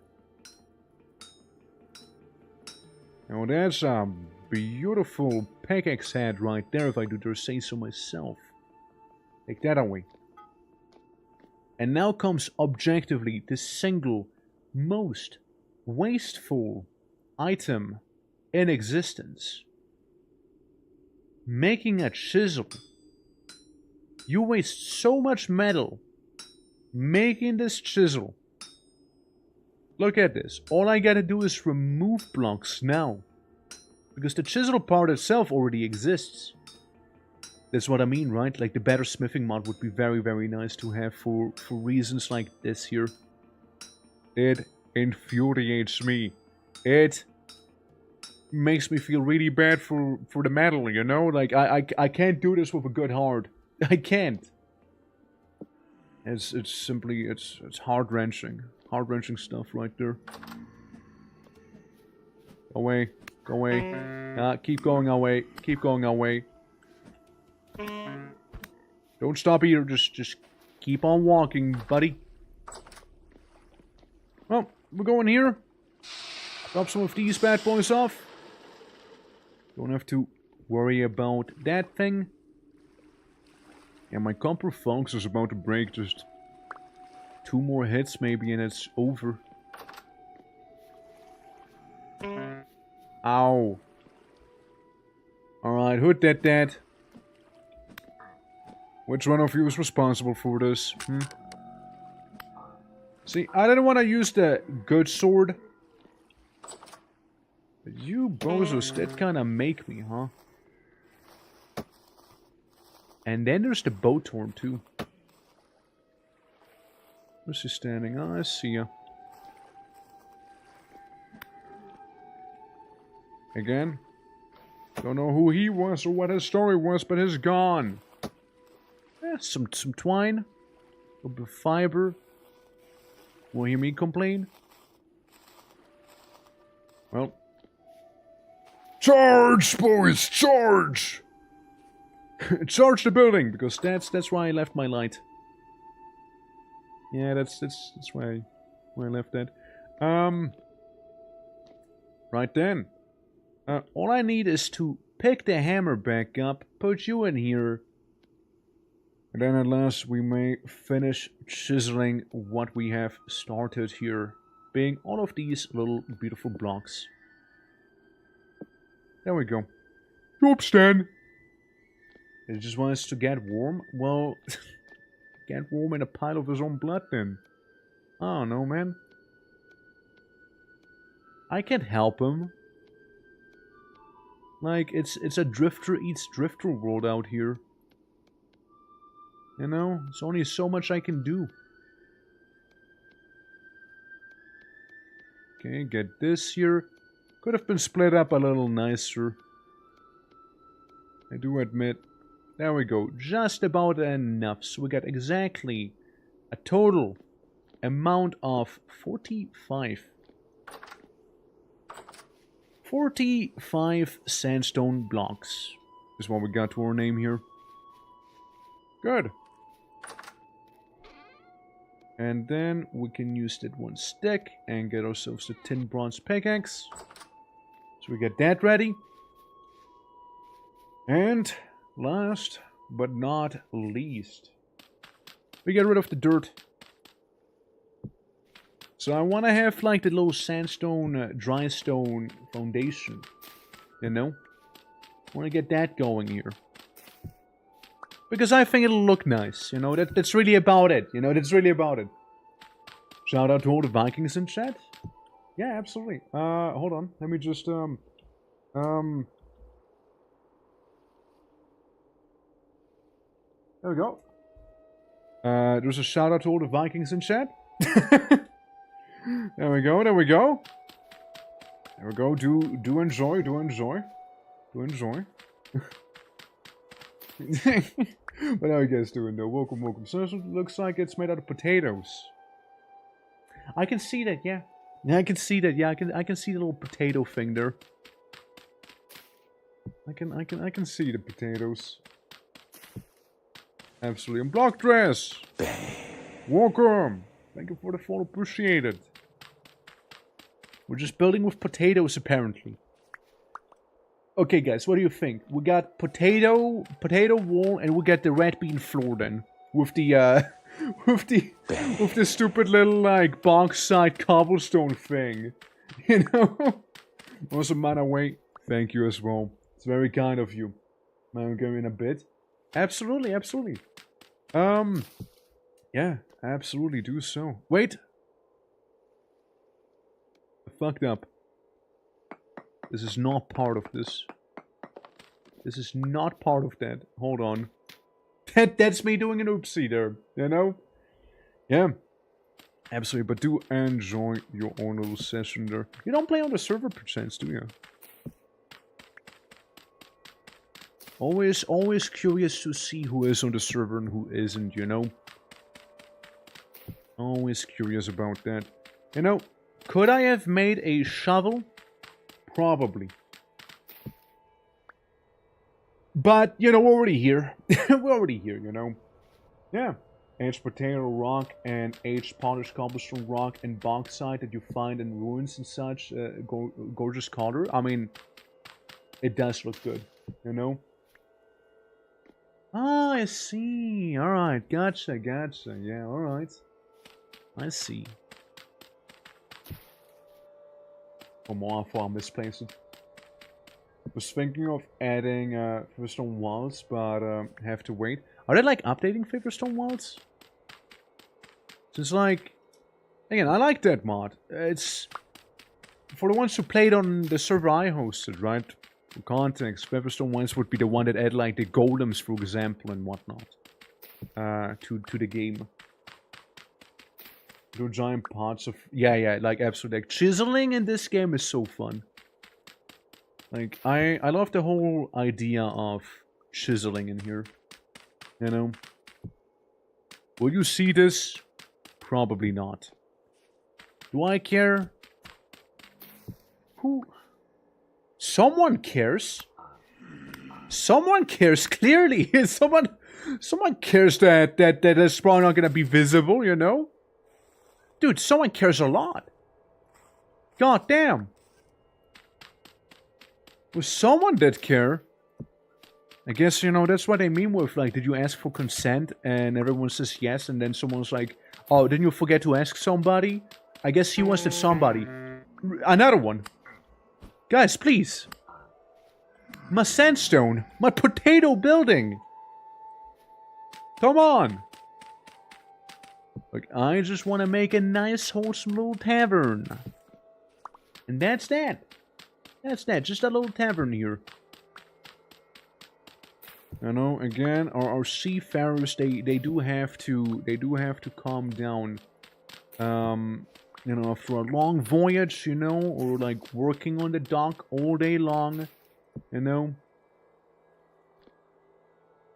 Now that's a beautiful pickaxe head right there, if I do dare say so myself. Take that away. And now comes objectively the single most wasteful item in existence. Making a chisel. You waste so much metal making this chisel. Look at this. All I gotta do is remove blocks now. Because the chisel part itself already exists. That's what I mean, right? Like the better smithing mod would be very, very nice to have for reasons like this here. It infuriates me. It makes me feel really bad for the metal, you know? Like, I can't do this with a good heart. I can't. It's simply, it's heart-wrenching. Heart-wrenching stuff right there. Go away. Go away. Keep going away. Keep going away. Don't stop either. Just keep on walking, buddy. Well, we're going here. Drop some of these bad boys off. Don't have to worry about that thing. And my compo Fox is about to break. Just 2 more hits maybe and it's over. Ow. Alright, who did that? Which one of you is responsible for this? See, I didn't want to use the good sword. But you bozos did kind of make me, huh? And then there's the boat horn too. Where's he standing? Oh, I see ya. Again? Don't know who he was or what his story was, but he's gone. Some twine. A little bit of fiber. Will you hear me complain? Well. Charge, boys! Charge! Charge the building, because that's why I left my light. Yeah, that's why I left that. Right then. All I need is to pick the hammer back up, put you in here, and then at last we may finish chiseling what we have started here, being all of these little beautiful blocks. There we go. Yup, Stan. He just wants to get warm? Well, get warm in a pile of his own blood then. I don't know, man. I can't help him. Like, it's a drifter eats drifter world out here. You know, there's only so much I can do. Okay, get this here. Could have been split up a little nicer. I do admit. There we go. Just about enough. So we got exactly a total amount of 45. 45 sandstone blocks is what we got to our name here. Good. And then we can use that 1 stick and get ourselves a tin bronze pickaxe. So we get that ready. And last but not least, we get rid of the dirt. So I want to have like the little sandstone, dry stone foundation, you know? I want to get that going here. Because I think it'll look nice, you know? That's really about it, you know? That's really about it. Shout out to all the Vikings in chat. Yeah, absolutely. Hold on. Let me just, There we go. There's a shout out to all the Vikings in chat. There we go, there we go. There we go, do enjoy, do enjoy. Do enjoy. But how you guys doing though? Welcome, welcome. So this looks like it's made out of potatoes. I can see that, yeah. Yeah, I can see that, yeah, I can see the little potato thing there. I can see the potatoes. Absolutely. And block dress! Welcome! Thank you for the follow, appreciate it. We're just building with potatoes, apparently. Okay, guys, what do you think? We got potato wall, and we got the red bean floor then. With the, with the stupid little, like, bauxite cobblestone thing. You know? Also, mana wait. Thank you as well. It's very kind of you. I'm going in a bit. Absolutely, absolutely. Yeah, absolutely do so. Wait. fucked up. This is not part of this. This is not part of that. Hold on. That's me doing an oopsie there, you know? Yeah. Absolutely, but do enjoy your own little session there. You don't play on the server perchance, do you? Always curious to see who is on the server and who isn't, you know? Always curious about that. You know, could I have made a shovel? Probably. But, you know, we're already here. We're already here, you know? Yeah. Aged potato rock and aged polished cobblestone rock and bauxite that you find in ruins and such. Gorgeous color. I mean, it does look good, you know? Ah, I see. Alright, gotcha. Yeah, alright. I see. Oh, more for misplacing. Was thinking of adding Featherstone walls, but have to wait. Are they like updating Featherstone walls? Just like, again, I like that mod. It's for the ones who played on the server I hosted, right? For context, Featherstone walls would be the one that add like the golems, for example, and whatnot to the game. Do giant parts of yeah, like absolutely. Like chiseling in this game is so fun. Like I love the whole idea of chiseling in here. You know. Will you see this? Probably not. Do I care? Who? Someone cares. Someone cares clearly. Someone cares that that's probably not gonna be visible. You know. Dude, someone cares a lot. God damn. Was someone that care? I guess, you know, that's what I mean with, like, did you ask for consent? And everyone says yes, and then someone's like, oh, didn't you forget to ask somebody? I guess he wants that somebody. Another one. Guys, please. My sandstone. My potato building. Come on. Like, I just want to make a nice, wholesome little tavern. And that's that. That's that. Just a little tavern here. You know, again, our seafarers, they do have to calm down. You know, after a long voyage, you know, or like working on the dock all day long, you know.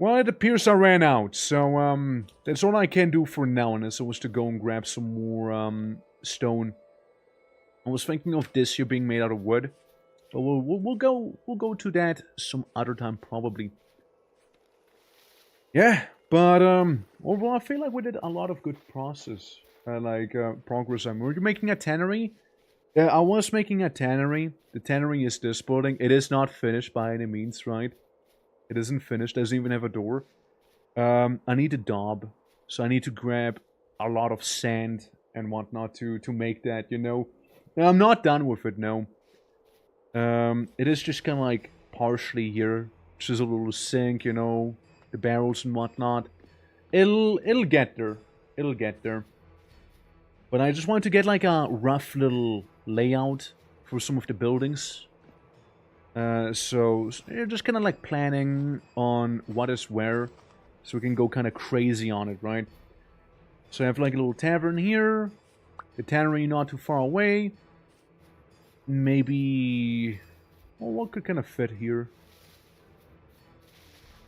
Well, it appears I ran out, so that's all I can do for now, unless I was to go and grab some more stone. I was thinking of this here being made out of wood, but we'll go to that some other time probably. Yeah, but overall I feel like we did a lot of good progress. Progress. Were you making a tannery? Yeah, I was making a tannery. The tannery is this building. It is not finished by any means, right? It isn't finished. Doesn't even have a door. I need a daub, so I need to grab a lot of sand and whatnot to make that. You know, now, I'm not done with it. No. It is just kind of like partially here. Just a little sink, you know, the barrels and whatnot. It'll get there. It'll get there. But I just wanted to get like a rough little layout for some of the buildings. So you're just kind of like planning on what is where, so we can go kind of crazy on it, right? So I have like a little tavern here, the tannery not too far away. Maybe, well, what could kind of fit here?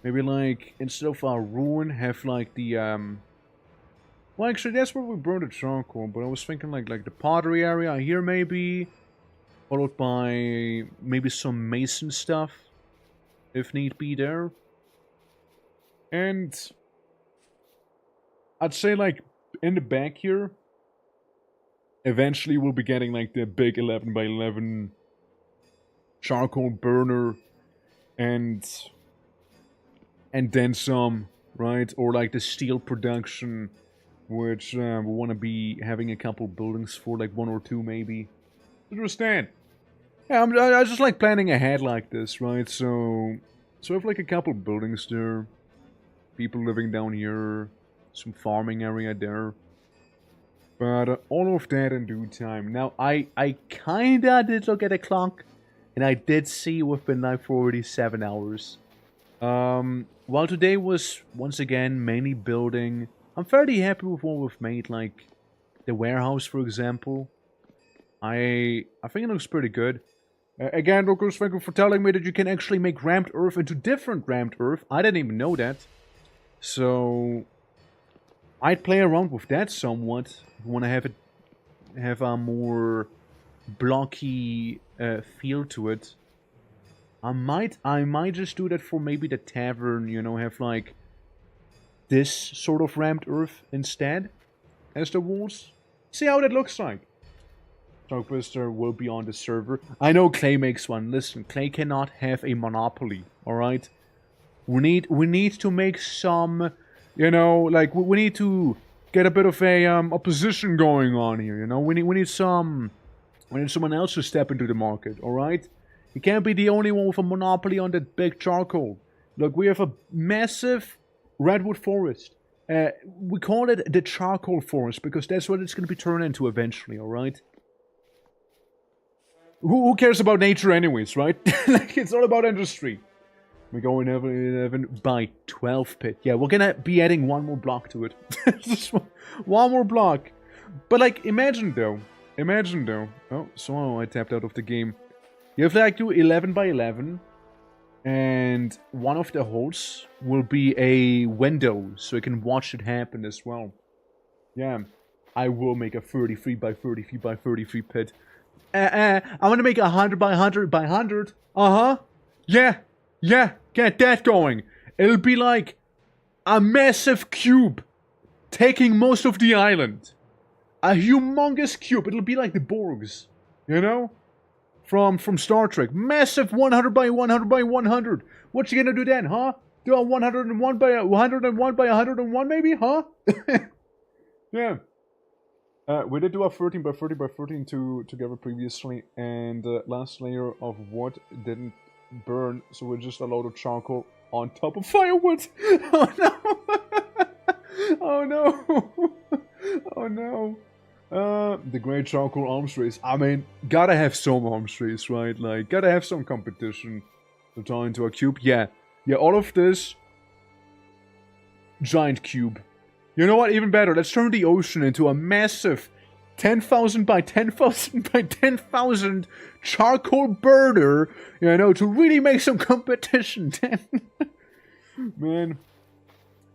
Maybe like instead of a ruin, have like the well, actually, that's where we burned the charcoal. But I was thinking like the pottery area here, maybe. Followed by maybe some mason stuff, if need be there. And I'd say like in the back here, eventually we'll be getting like the big 11 by 11 charcoal burner and then some, right? Or like the steel production, which we want to be having a couple buildings for, like 1 or 2 maybe. Understand? Yeah, I just like planning ahead like this, right? So I have like a couple buildings there, people living down here, some farming area there. But all of that in due time. Now, I kinda did look at the clock, and I did see we've been live for already 7 hours. While today was, once again, mainly building, I'm fairly happy with what we've made, like the warehouse, for example. I think it looks pretty good. Again, Lucas, thank you for telling me that you can actually make rammed earth into different rammed earth. I didn't even know that. So I'd play around with that somewhat. If you want to have a more blocky feel to it. I might just do that for maybe the tavern, you know, have like this sort of rammed earth instead as the walls. See how that looks like. Twister will be on the server. I know Clay makes one. Listen, Clay cannot have a monopoly, alright? We need to make some, you know, like, we need to get a bit of a opposition going on here, you know? We need someone else to step into the market, alright? You can't be the only one with a monopoly on that big charcoal. Look, we have a massive redwood forest. We call it the charcoal forest because that's what it's going to be turned into eventually, alright? Who cares about nature anyways, right? Like, it's all about industry. We go in 11 by 12 pit. Yeah, we're gonna be adding one more block to it. Just one more block. But, like, imagine though. Oh, so I tapped out of the game. You have like do 11 by 11. And one of the holes will be a window. So you can watch it happen as well. Yeah. I will make a 33 by 33 by 33 pit. I'm gonna make 100 by 100 by 100. Yeah, get that going. It'll be like a massive cube taking most of the island. A humongous cube. It'll be like the Borgs, you know? From Star Trek. Massive 100 by 100 by 100. What you gonna do then, huh? Do a 101 by 101 by 101 maybe, huh? Yeah. We did do a 13 by 30 by 13 together previously, and last layer of wood didn't burn, so we just allowed a charcoal on top of firewood. Oh no! Oh no! Oh no! The great charcoal arms race. I mean, gotta have some arms race, right? Like, gotta have some competition to turn into a cube. Yeah, all of this giant cube. You know what? Even better. Let's turn the ocean into a massive 10,000 by 10,000 by 10,000 charcoal burner. You know, to really make some competition. Man.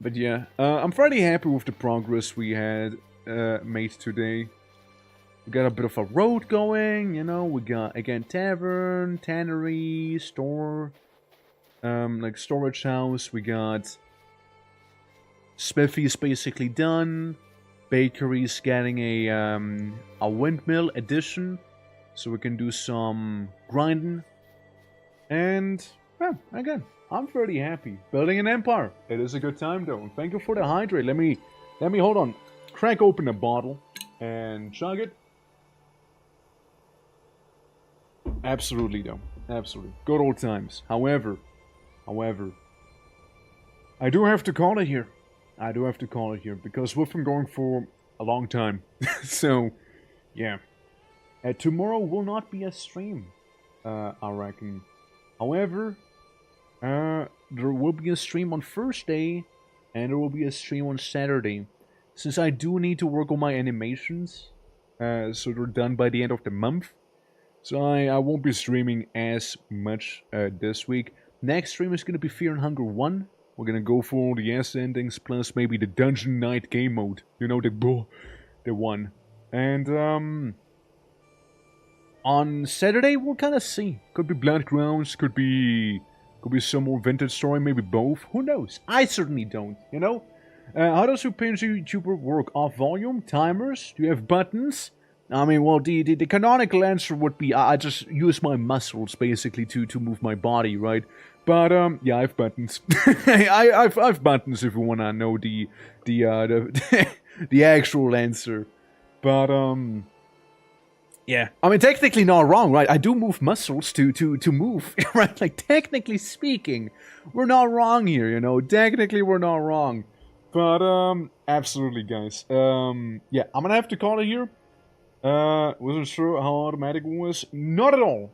But yeah, I'm fairly happy with the progress we had made today. We got a bit of a road going, you know. We got, again, tavern, tannery, store, like storage house. We got Smithy is basically done. Bakery's getting a windmill addition, so we can do some grinding. And well, again, I'm fairly happy. Building an empire. It is a good time though. Thank you for the hydrate. Let me hold on. Crack open a bottle and chug it. Absolutely though. Absolutely. Good old times. However, I do have to call it here. Because we've been going for a long time. So, yeah. Tomorrow will not be a stream, I reckon. However, there will be a stream on Thursday, and there will be a stream on Saturday. Since I do need to work on my animations, so they're done by the end of the month. So I won't be streaming as much this week. Next stream is going to be Fear and Hunger 1. We're gonna go for all the S endings, plus maybe the Dungeon Knight game mode. You know, the one. And, on Saturday, we'll kind of see. Could be Bloodgrounds, could be some more vintage story, maybe both. Who knows? I certainly don't, you know? How does your YouTuber work? Off volume? Timers? Do you have buttons? I mean, well, the canonical answer would be I just use my muscles, basically, to move my body, right? But, yeah, I have buttons. I've buttons if you wanna know the actual answer. But, yeah. I mean, technically not wrong, right? I do move muscles to move, right? Like, technically speaking, we're not wrong here, you know? Technically, we're not wrong. But, absolutely, guys. Yeah, I'm gonna have to call it here. Wasn't sure how automatic it was. Not at all.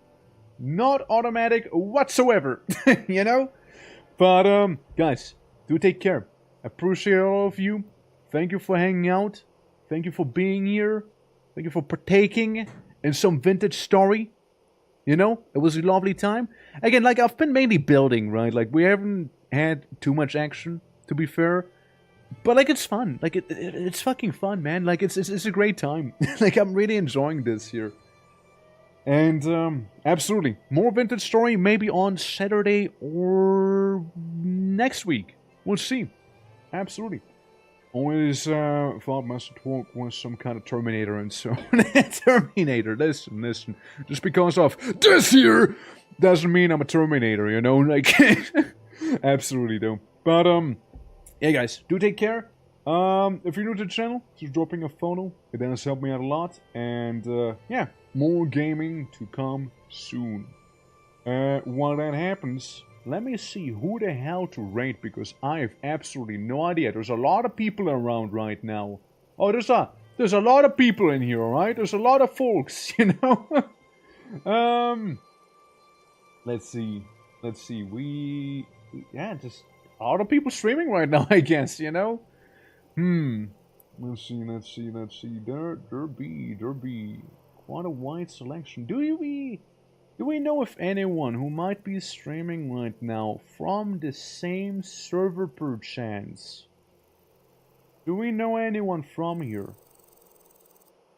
Not automatic whatsoever. You know? But, guys, do take care. Appreciate all of you. Thank you for hanging out. Thank you for being here. Thank you for partaking in some vintage story. You know, it was a lovely time. Again, like, I've been mainly building, right? Like, we haven't had too much action, to be fair. But, like, it's fun. Like, it's fucking fun, man. Like, it's a great time. Like, I'm really enjoying this here. And, absolutely. More vintage story maybe on Saturday or next week. We'll see. Absolutely. Always thought Master Talk was some kind of Terminator and so Terminator, listen. Just because of this here doesn't mean I'm a Terminator, you know? Like, absolutely though. But, yeah guys, do take care. If you're new to the channel, just dropping a photo. It does help me out a lot. And, yeah, more gaming to come soon. While that happens, let me see who the hell to rate, because I have absolutely no idea. There's a lot of people around right now. Oh, there's a lot of people in here, alright? There's a lot of folks, you know? Let's see. Yeah, just a lot of people streaming right now, I guess, you know? Let's see. There be quite a wide selection. Do we know if anyone who might be streaming right now from the same server perchance? Do we know anyone from here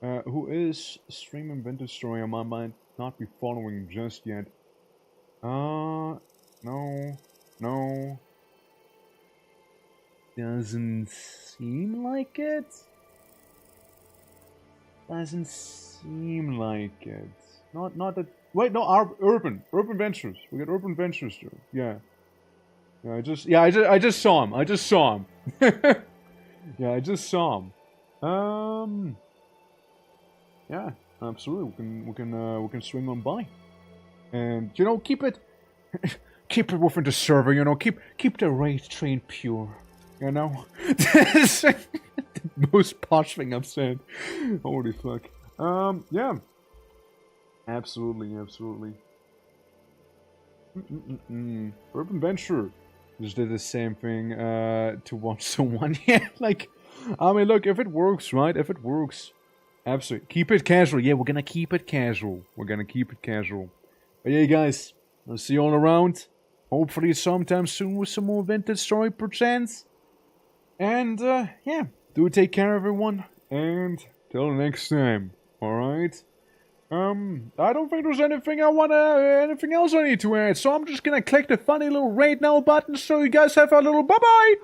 who is streaming Vintage Story and I might not be following just yet? No. Doesn't seem like it. Doesn't seem like it. Not that. Wait, no, our Urban Ventures. We got Urban Ventures too. Yeah. I just saw him. Yeah, I just saw him. Yeah, absolutely. We can swing on by, and you know, keep it within the server. You know, keep the raid train pure. You know, the most posh thing I've said. Holy fuck. Yeah. Absolutely. Urban Venture just did the same thing to watch someone. Yeah, like, I mean, look, if it works, right? If it works, absolutely. Keep it casual. Yeah, we're gonna keep it casual. But yeah, guys, I'll see you all around. Hopefully sometime soon with some more vintage story perchance. And, yeah, do take care, everyone. And till next time, alright? I don't think there's anything else I need to add, so I'm just gonna click the funny little rate now button so you guys have a little bye-bye!